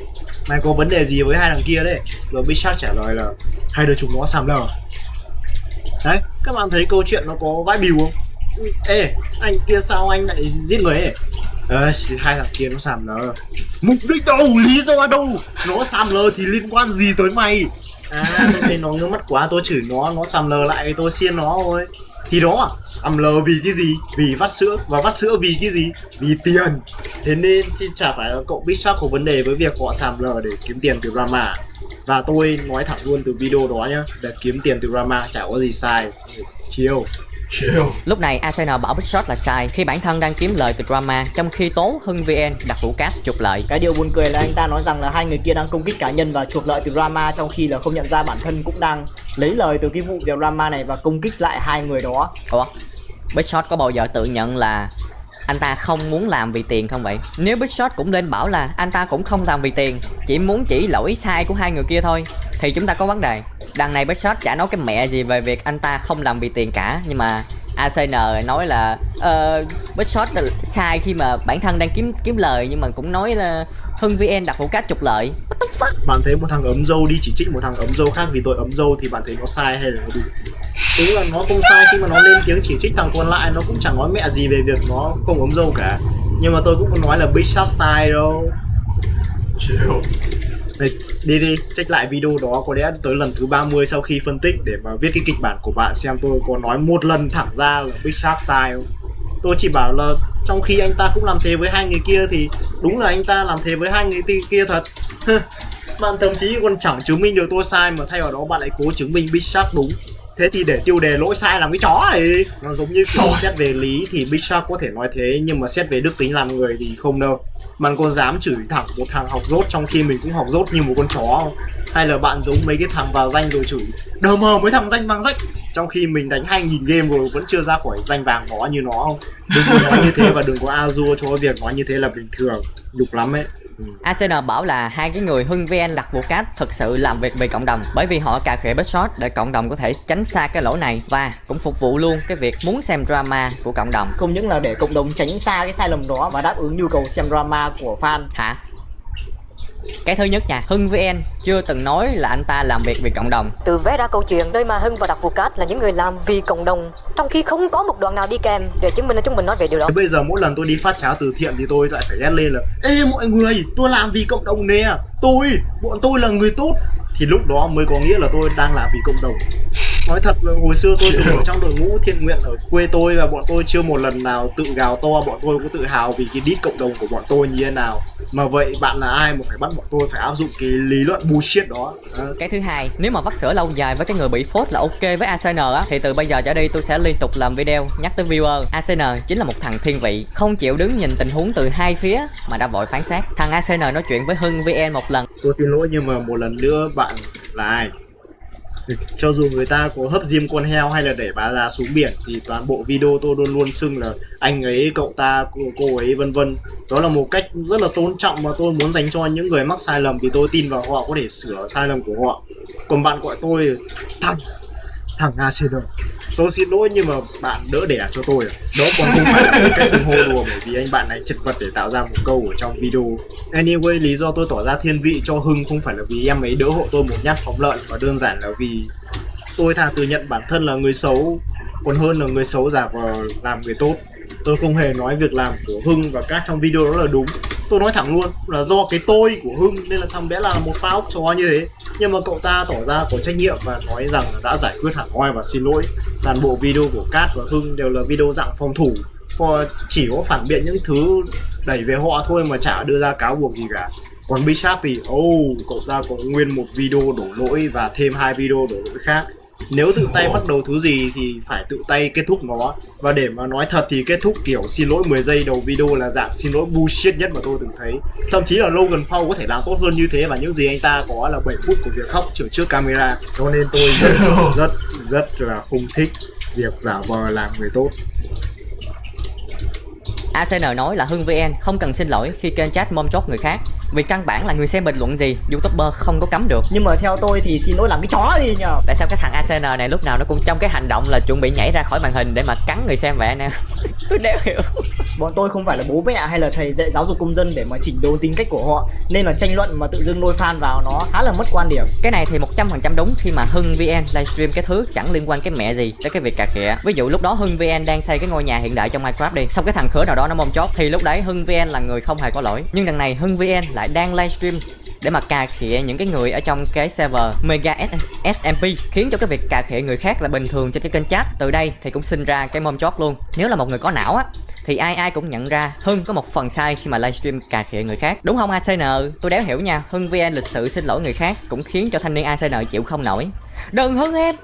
mày có vấn đề gì với hai thằng kia đấy? Rồi Big Shark trả lời là hai đứa chúng nó sàm lờ. Đấy, các bạn thấy câu chuyện nó có vãi bìu không? Ê, anh kia sao anh lại giết người ấy? Hai thằng kia nó sàm lờ. Mục đích đâu, lý do đâu? Nó sàm lờ thì liên quan gì tới mày? Tôi thấy nó ngứa mắt quá, tôi chửi nó sàm lờ lại, tôi xiên nó thôi. Thì đó, sàm lờ vì cái gì? Vì vắt sữa, và vắt sữa vì cái gì? Vì tiền. Thế nên thì chả phải là cậu Big Shark có vấn đề với việc họ sàm lờ để kiếm tiền từ drama. Và tôi nói thẳng luôn từ video đó nhá, để kiếm tiền từ drama chả có gì sai. Chill. Lúc này ACN bảo Big Shot là sai khi bản thân đang kiếm lời từ drama, trong khi tố Hưng VN đặc vụ cát trục lợi. Cái điều buồn cười là anh ta nói rằng là hai người kia đang công kích cá nhân và chuộc lợi từ drama, trong khi là không nhận ra bản thân cũng đang lấy lời từ cái vụ việc drama này và công kích lại hai người đó. Ủa, Big Shot có bao giờ tự nhận là anh ta không muốn làm vì tiền không vậy? Nếu Big Shot cũng lên bảo là anh ta cũng không làm vì tiền, chỉ muốn chỉ lỗi sai của hai người kia thôi, thì chúng ta có vấn đề. Đằng này Big Shot chả nói cái mẹ gì về việc anh ta không làm vì tiền cả, nhưng mà ACN nói là Big Shot là sai khi mà bản thân đang kiếm lời, nhưng mà cũng nói là Hưng VN đặt vụ cát trục lợi. What the fuck? Bạn thấy một thằng ấm dâu đi chỉ trích một thằng ấm dâu khác vì tội ấm dâu thì bạn thấy nó sai hay là nó đúng? Đúng là nó không sai khi mà nó lên tiếng chỉ trích thằng còn lại, nó cũng chẳng nói mẹ gì về việc nó không ấm dâu cả. Nhưng mà tôi cũng không nói là Big Shark sai đâu. Chịu. Này, đi check lại video đó, có lẽ tới lần thứ 30 sau khi phân tích để mà viết cái kịch bản của bạn xem tôi có nói một lần thẳng ra là Big Shark sai không. Tôi chỉ bảo là trong khi anh ta cũng làm thế với hai người kia thì đúng là anh ta làm thế với hai người kia thật. Bạn thậm chí còn chẳng chứng minh được tôi sai mà thay vào đó bạn lại cố chứng minh Big Shark đúng. Thế thì để tiêu đề lỗi sai làm cái chó này. Nó giống như kiểu xét về lý thì Big Shark có thể nói thế, nhưng mà xét về đức tính làm người thì không đâu. Bạn còn dám chửi thẳng một thằng học dốt trong khi mình cũng học dốt như một con chó không? Hay là bạn giống mấy cái thằng vào danh rồi chửi đờ mờ mấy thằng danh vàng rách, trong khi mình đánh 2000 game rồi vẫn chưa ra khỏi danh vàng ngó như nó không? Đừng có nói như thế và đừng có a dua cho việc nói như thế là bình thường. Nhục lắm ấy. Arsenal bảo là hai cái người Hưng VN đặt vụ cát thực sự làm việc vì cộng đồng, bởi vì họ cà khịa bết shot để cộng đồng có thể tránh xa cái lỗi này, và cũng phục vụ luôn cái việc muốn xem drama của cộng đồng. Không những là để cộng đồng tránh xa cái sai lầm đó mà đáp ứng nhu cầu xem drama của fan. Hả? Cái thứ nhất nha, Hưng VN chưa từng nói là anh ta làm việc vì cộng đồng. Từ vẽ ra câu chuyện nơi mà Hưng và Đặc Vụ Cát là những người làm vì cộng đồng, trong khi không có một đoạn nào đi kèm để chứng minh là chúng mình nói về điều đó. Bây giờ mỗi lần tôi đi phát cháo từ thiện thì tôi lại phải hét lên là ê mọi người, tôi làm vì cộng đồng nè, bọn tôi là người tốt. Thì lúc đó mới có nghĩa là tôi đang làm vì cộng đồng. Nói thật là hồi xưa tôi từng ở trong đội ngũ thiện nguyện ở quê tôi và bọn tôi chưa một lần nào tự gào to bọn tôi có tự hào vì cái đít cộng đồng của bọn tôi như thế nào. Mà vậy bạn là ai mà phải bắt bọn tôi phải áp dụng cái lý luận bullshit đó. Cái thứ hai, nếu mà vắt sữa lâu dài với cái người bị phốt là ok với Arsenal á, thì từ bây giờ trở đi tôi sẽ liên tục làm video nhắc tới viewer. Arsenal chính là một thằng thiên vị, không chịu đứng nhìn tình huống từ hai phía mà đã vội phán xét. Thằng Arsenal nói chuyện với Hưng VN một lần. Tôi xin lỗi nhưng mà một lần nữa bạn là ai? Cho dù người ta có hấp diêm con heo hay là đẩy bà già xuống biển thì toàn bộ video tôi luôn luôn xưng là anh ấy, cậu ta, cô ấy vân vân. Đó là một cách rất là tôn trọng mà tôi muốn dành cho những người mắc sai lầm vì tôi tin vào họ có thể sửa sai lầm của họ. Còn bạn gọi tôi thằng Arsenal, tôi xin lỗi nhưng mà bạn đỡ đẻ cho tôi. Đó còn không phải là cái xưng hô đùa bởi vì anh bạn này chật vật để tạo ra một câu ở trong video. Anyway, lý do tôi tỏ ra thiên vị cho Hưng không phải là vì em ấy đỡ hộ tôi một nhát phóng lợn, mà đơn giản là vì tôi thà thừa nhận bản thân là người xấu còn hơn là người xấu giả vờ làm người tốt. Tôi không hề nói việc làm của Hưng và các trong video đó là đúng. Tôi nói thẳng luôn là do cái tôi của Hưng nên là thằng bé là một pha ốc chó như thế. Nhưng mà cậu ta tỏ ra có trách nhiệm và nói rằng đã giải quyết hẳn hoi và xin lỗi. Toàn bộ video của Cát và Hưng đều là video dạng phòng thủ, chỉ có phản biện những thứ đẩy về họ thôi mà chả đưa ra cáo buộc gì cả. Còn Big Shark thì cậu ta có nguyên một video đổ lỗi và thêm 2 video đổ lỗi khác. Nếu tự tay bắt đầu thứ gì thì phải tự tay kết thúc nó. Và để mà nói thật thì kết thúc kiểu xin lỗi 10 giây đầu video là dạng xin lỗi bullshit nhất mà tôi từng thấy. Thậm chí là Logan Paul có thể làm tốt hơn như thế, và những gì anh ta có là 7 phút của việc khóc trước camera. Cho nên tôi rất là không thích việc giả vờ làm người tốt. Arsenal nói là Hưng VN không cần xin lỗi khi kênh chat mom chốt người khác, vì căn bản là người xem bình luận gì YouTuber không có cấm được. Nhưng mà theo tôi thì xin lỗi làm cái chó đi nhờ. Tại sao cái thằng Arsenal này lúc nào nó cũng trong cái hành động là chuẩn bị nhảy ra khỏi màn hình để mà cắn người xem vậy nè. Tôi đéo hiểu. Bọn tôi không phải là bố mẹ hay là thầy dạy giáo dục công dân để mà chỉnh đốn tính cách của họ, nên là tranh luận mà tự dưng lôi fan vào nó khá là mất quan điểm. Cái này thì 100% đúng khi mà Hưng VN livestream cái thứ chẳng liên quan cái mẹ gì tới cái việc cà khịa. Ví dụ lúc đó Hưng VN đang xây cái ngôi nhà hiện đại trong Minecraft đi, xong cái thằng khứa nào đó nó mong chốt thì lúc đấy Hưng VN là người không hề có lỗi. Nhưng đằng này Hưng VN lại đang livestream để mà cà khịa những cái người ở trong cái server Mega SMP, khiến cho cái việc cà khịa người khác là bình thường trên cái kênh chat. Từ đây thì cũng sinh ra cái mom chốt luôn. Nếu là một người có não á thì ai cũng nhận ra Hưng có một phần sai khi mà livestream cà khịa người khác, đúng không Arsenal? Tôi đéo hiểu nha. Hưng VN lịch sự xin lỗi người khác cũng khiến cho thanh niên Arsenal chịu không nổi. Đừng Hưng em,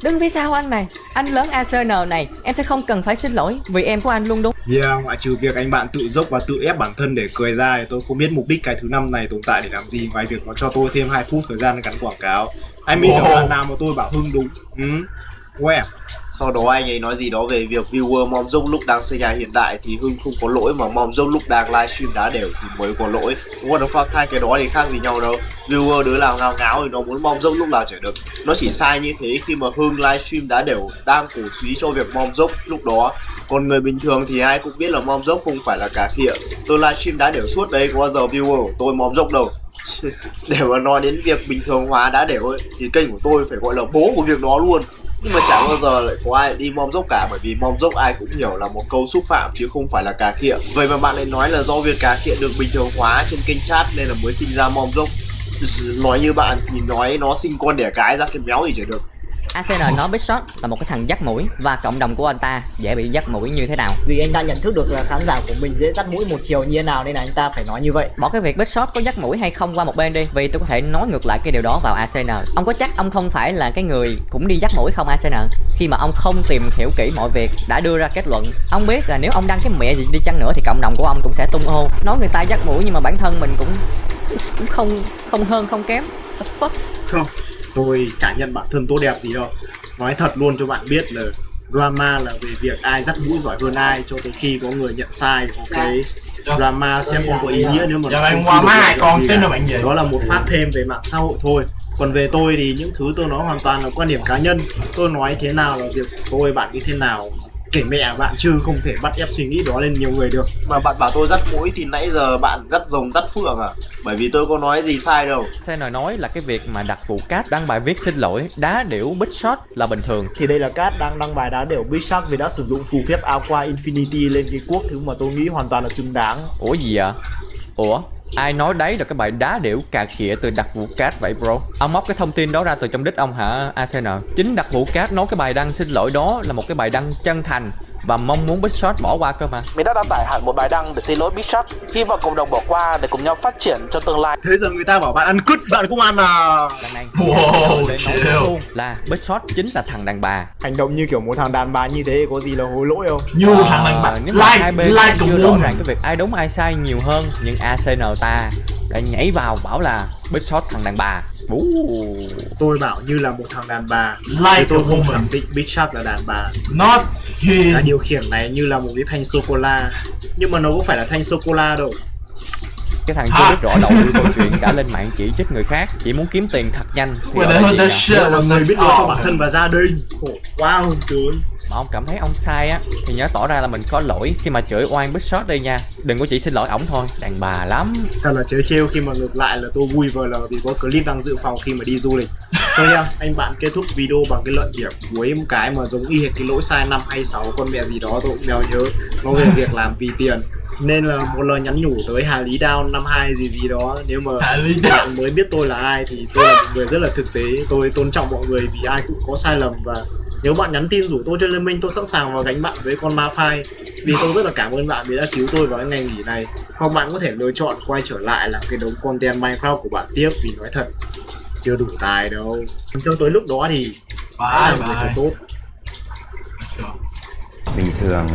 đứng phía sau anh này, anh lớn Arsenal này, em sẽ không cần phải xin lỗi vì em của anh luôn đúng. Ngoại trừ việc anh bạn tự dốc và tự ép bản thân để cười ra thì tôi không biết mục đích cái thứ năm này tồn tại để làm gì, ngoài việc nó cho tôi thêm 2 phút thời gian gắn quảng cáo. Anh biết là bạn nào mà tôi bảo Hưng đúng. Sau đó anh ấy nói gì đó về việc viewer mom dốc lúc đang xây nhà hiện đại thì Hưng không có lỗi, mà mom dốc lúc đang livestream đá đều thì mới có lỗi. What the fuck, hai cái đó thì khác gì nhau đâu. Viewer đứa nào ngáo ngáo thì nó muốn mom dốc lúc nào chả được. Nó chỉ sai như thế khi mà Hưng livestream đá đều đang cổ suý cho việc mom dốc lúc đó. Còn người bình thường thì ai cũng biết là mom dốc không phải là cà khịa. Tôi livestream đá đều suốt đấy, có bao giờ viewer của tôi mom dốc đâu. Để mà nói đến việc bình thường hóa đá đều ấy thì kênh của tôi phải gọi là bố của việc đó luôn. Nhưng mà chả bao giờ lại có ai đi mom dốc cả, bởi vì mom dốc ai cũng hiểu là một câu xúc phạm chứ không phải là cà khịa. Vậy mà bạn lại nói là do việc cà khịa được bình thường hóa trên kênh chat nên là mới sinh ra mom dốc. Nói như bạn thì nói nó sinh con đẻ cái ra cái méo gì chả được. ACN nói Big Shot là một cái thằng dắt mũi và cộng đồng của anh ta dễ bị dắt mũi như thế nào. Vì anh ta nhận thức được là khán giả của mình dễ dắt mũi một chiều như thế nào nên là anh ta phải nói như vậy. Bỏ cái việc Big Shot có dắt mũi hay không qua một bên đi, vì tôi có thể nói ngược lại cái điều đó vào ACN. Ông có chắc ông không phải là cái người cũng đi dắt mũi không ACN? Khi mà ông không tìm hiểu kỹ mọi việc đã đưa ra kết luận. Ông biết là nếu ông đăng cái mẹ gì đi chăng nữa thì cộng đồng của ông cũng sẽ tung hô nói người ta dắt mũi, nhưng mà bản thân mình cũng không hơn không kém. Fuck. Không, tôi chả nhận bản thân tốt đẹp gì đâu. Nói thật luôn cho bạn biết là drama là về việc ai dắt mũi giỏi hơn ai cho tới khi có người nhận sai. Ok, drama sẽ không có ý nghĩa nếu mà anh qua mai còn tin được bạn gì. Đó là một phát thêm về mạng xã hội thôi. Còn về tôi thì những thứ tôi nói hoàn toàn là quan điểm cá nhân. Tôi nói thế nào là việc của tôi, bạn như thế nào kể mẹ bạn, chứ không thể bắt ép suy nghĩ đó lên nhiều người được. Mà bạn bảo tôi dắt mũi thì nãy giờ bạn dắt rồng dắt phượng à? Bởi vì tôi có nói gì sai đâu. Xe nói là cái việc mà đặt vụ cát đăng bài viết xin lỗi đá điểu Big Shot là bình thường. Thì đây là Cát đang đăng bài đá điểu Big Shot vì đã sử dụng phù phép Aqua Infinity lên cái cuốc, thứ mà tôi nghĩ hoàn toàn là xứng đáng. Ủa gì ạ? Ủa? Ai nói đấy là cái bài đá điểu cà khịa từ đặc vụ cát vậy bro? Ông móc cái thông tin đó ra từ trong đít ông hả ACN? Chính đặc vụ cát nói cái bài đăng xin lỗi đó là một cái bài đăng chân thành và mong muốn Big Shot bỏ qua cơ mà. Mình đã đăng tải hẳn một bài đăng để xin lỗi Big Shot, hy vọng cộng đồng bỏ qua để cùng nhau phát triển cho tương lai. Thế giờ người ta bảo bạn ăn cứt, bạn cũng ăn à? Lần này wow, chill. Là Big Shot chính là thằng đàn bà. Hành động như kiểu một thằng đàn bà như thế có gì là hối lỗi không? Như thằng đàn bà. Nếu mà hai bên chưa rõ ràng cái việc ai đúng ai sai nhiều hơn, nhưng ACN ta đã nhảy vào bảo là Big Shot thằng đàn bà. Tôi bảo như là một thằng đàn bà. Like tôi không khẳng định Big Shot là đàn bà. Not he. Điều khiển này như là một cái thanh sô cô la, nhưng mà nó cũng phải là thanh sô cô la đâu. Cái thằng chưa biết rõ đầu đuôi câu chuyện đã lên mạng chỉ trích người khác, chỉ muốn kiếm tiền thật nhanh thì là người biết lo cho bản thân và gia đình. Wow, trời. Mà ông cảm thấy ông sai á thì nhớ tỏ ra là mình có lỗi khi mà chửi oan Big Shot đây nha. Đừng có chỉ xin lỗi ổng thôi, đàn bà lắm. Thật là trêu trêu khi mà ngược lại là tôi vui vờ vì có clip đăng dự phòng khi mà đi du lịch. Thôi nha, anh bạn kết thúc video bằng cái luận điểm cuối một cái mà giống y hệt cái lỗi sai 5 hay 6 con mẹ gì đó tôi cũng đéo nhớ. Nó về việc làm vì tiền. Nên là một lời nhắn nhủ tới Hà Lý Down 52 gì đó. Nếu mà bạn mới biết tôi là ai thì tôi là một người rất là thực tế. Tôi tôn trọng mọi người vì ai cũng có sai lầm, và nếu bạn nhắn tin rủ tôi chơi Liên Minh, tôi sẵn sàng vào gánh bạn với con ma phai. Vì tôi rất là cảm ơn bạn vì đã cứu tôi vào cái ngày nghỉ này. Hoặc bạn có thể lựa chọn quay trở lại làm cái đống content Minecraft của bạn tiếp, vì nói thật chưa đủ tài đâu. Cho tới lúc đó thì bye bye. Tốt. Bình thường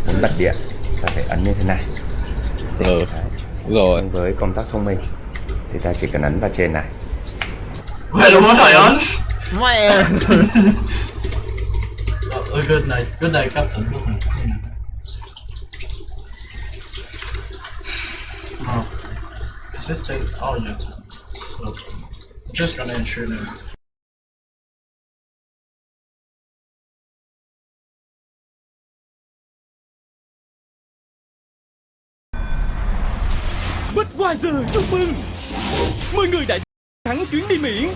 muốn bật điện ta phải ấn như thế này. Rồi. Với công tắc thông minh thì ta chỉ cần ấn vào trên này. Vậy đúng không phải ấn? Mẹ. Good night, Captain. Is it take? Oh yeah. So, I'm just gonna ensure now. Budweiser chúc mừng 10 người đại thắng chuyến đi Mỹ.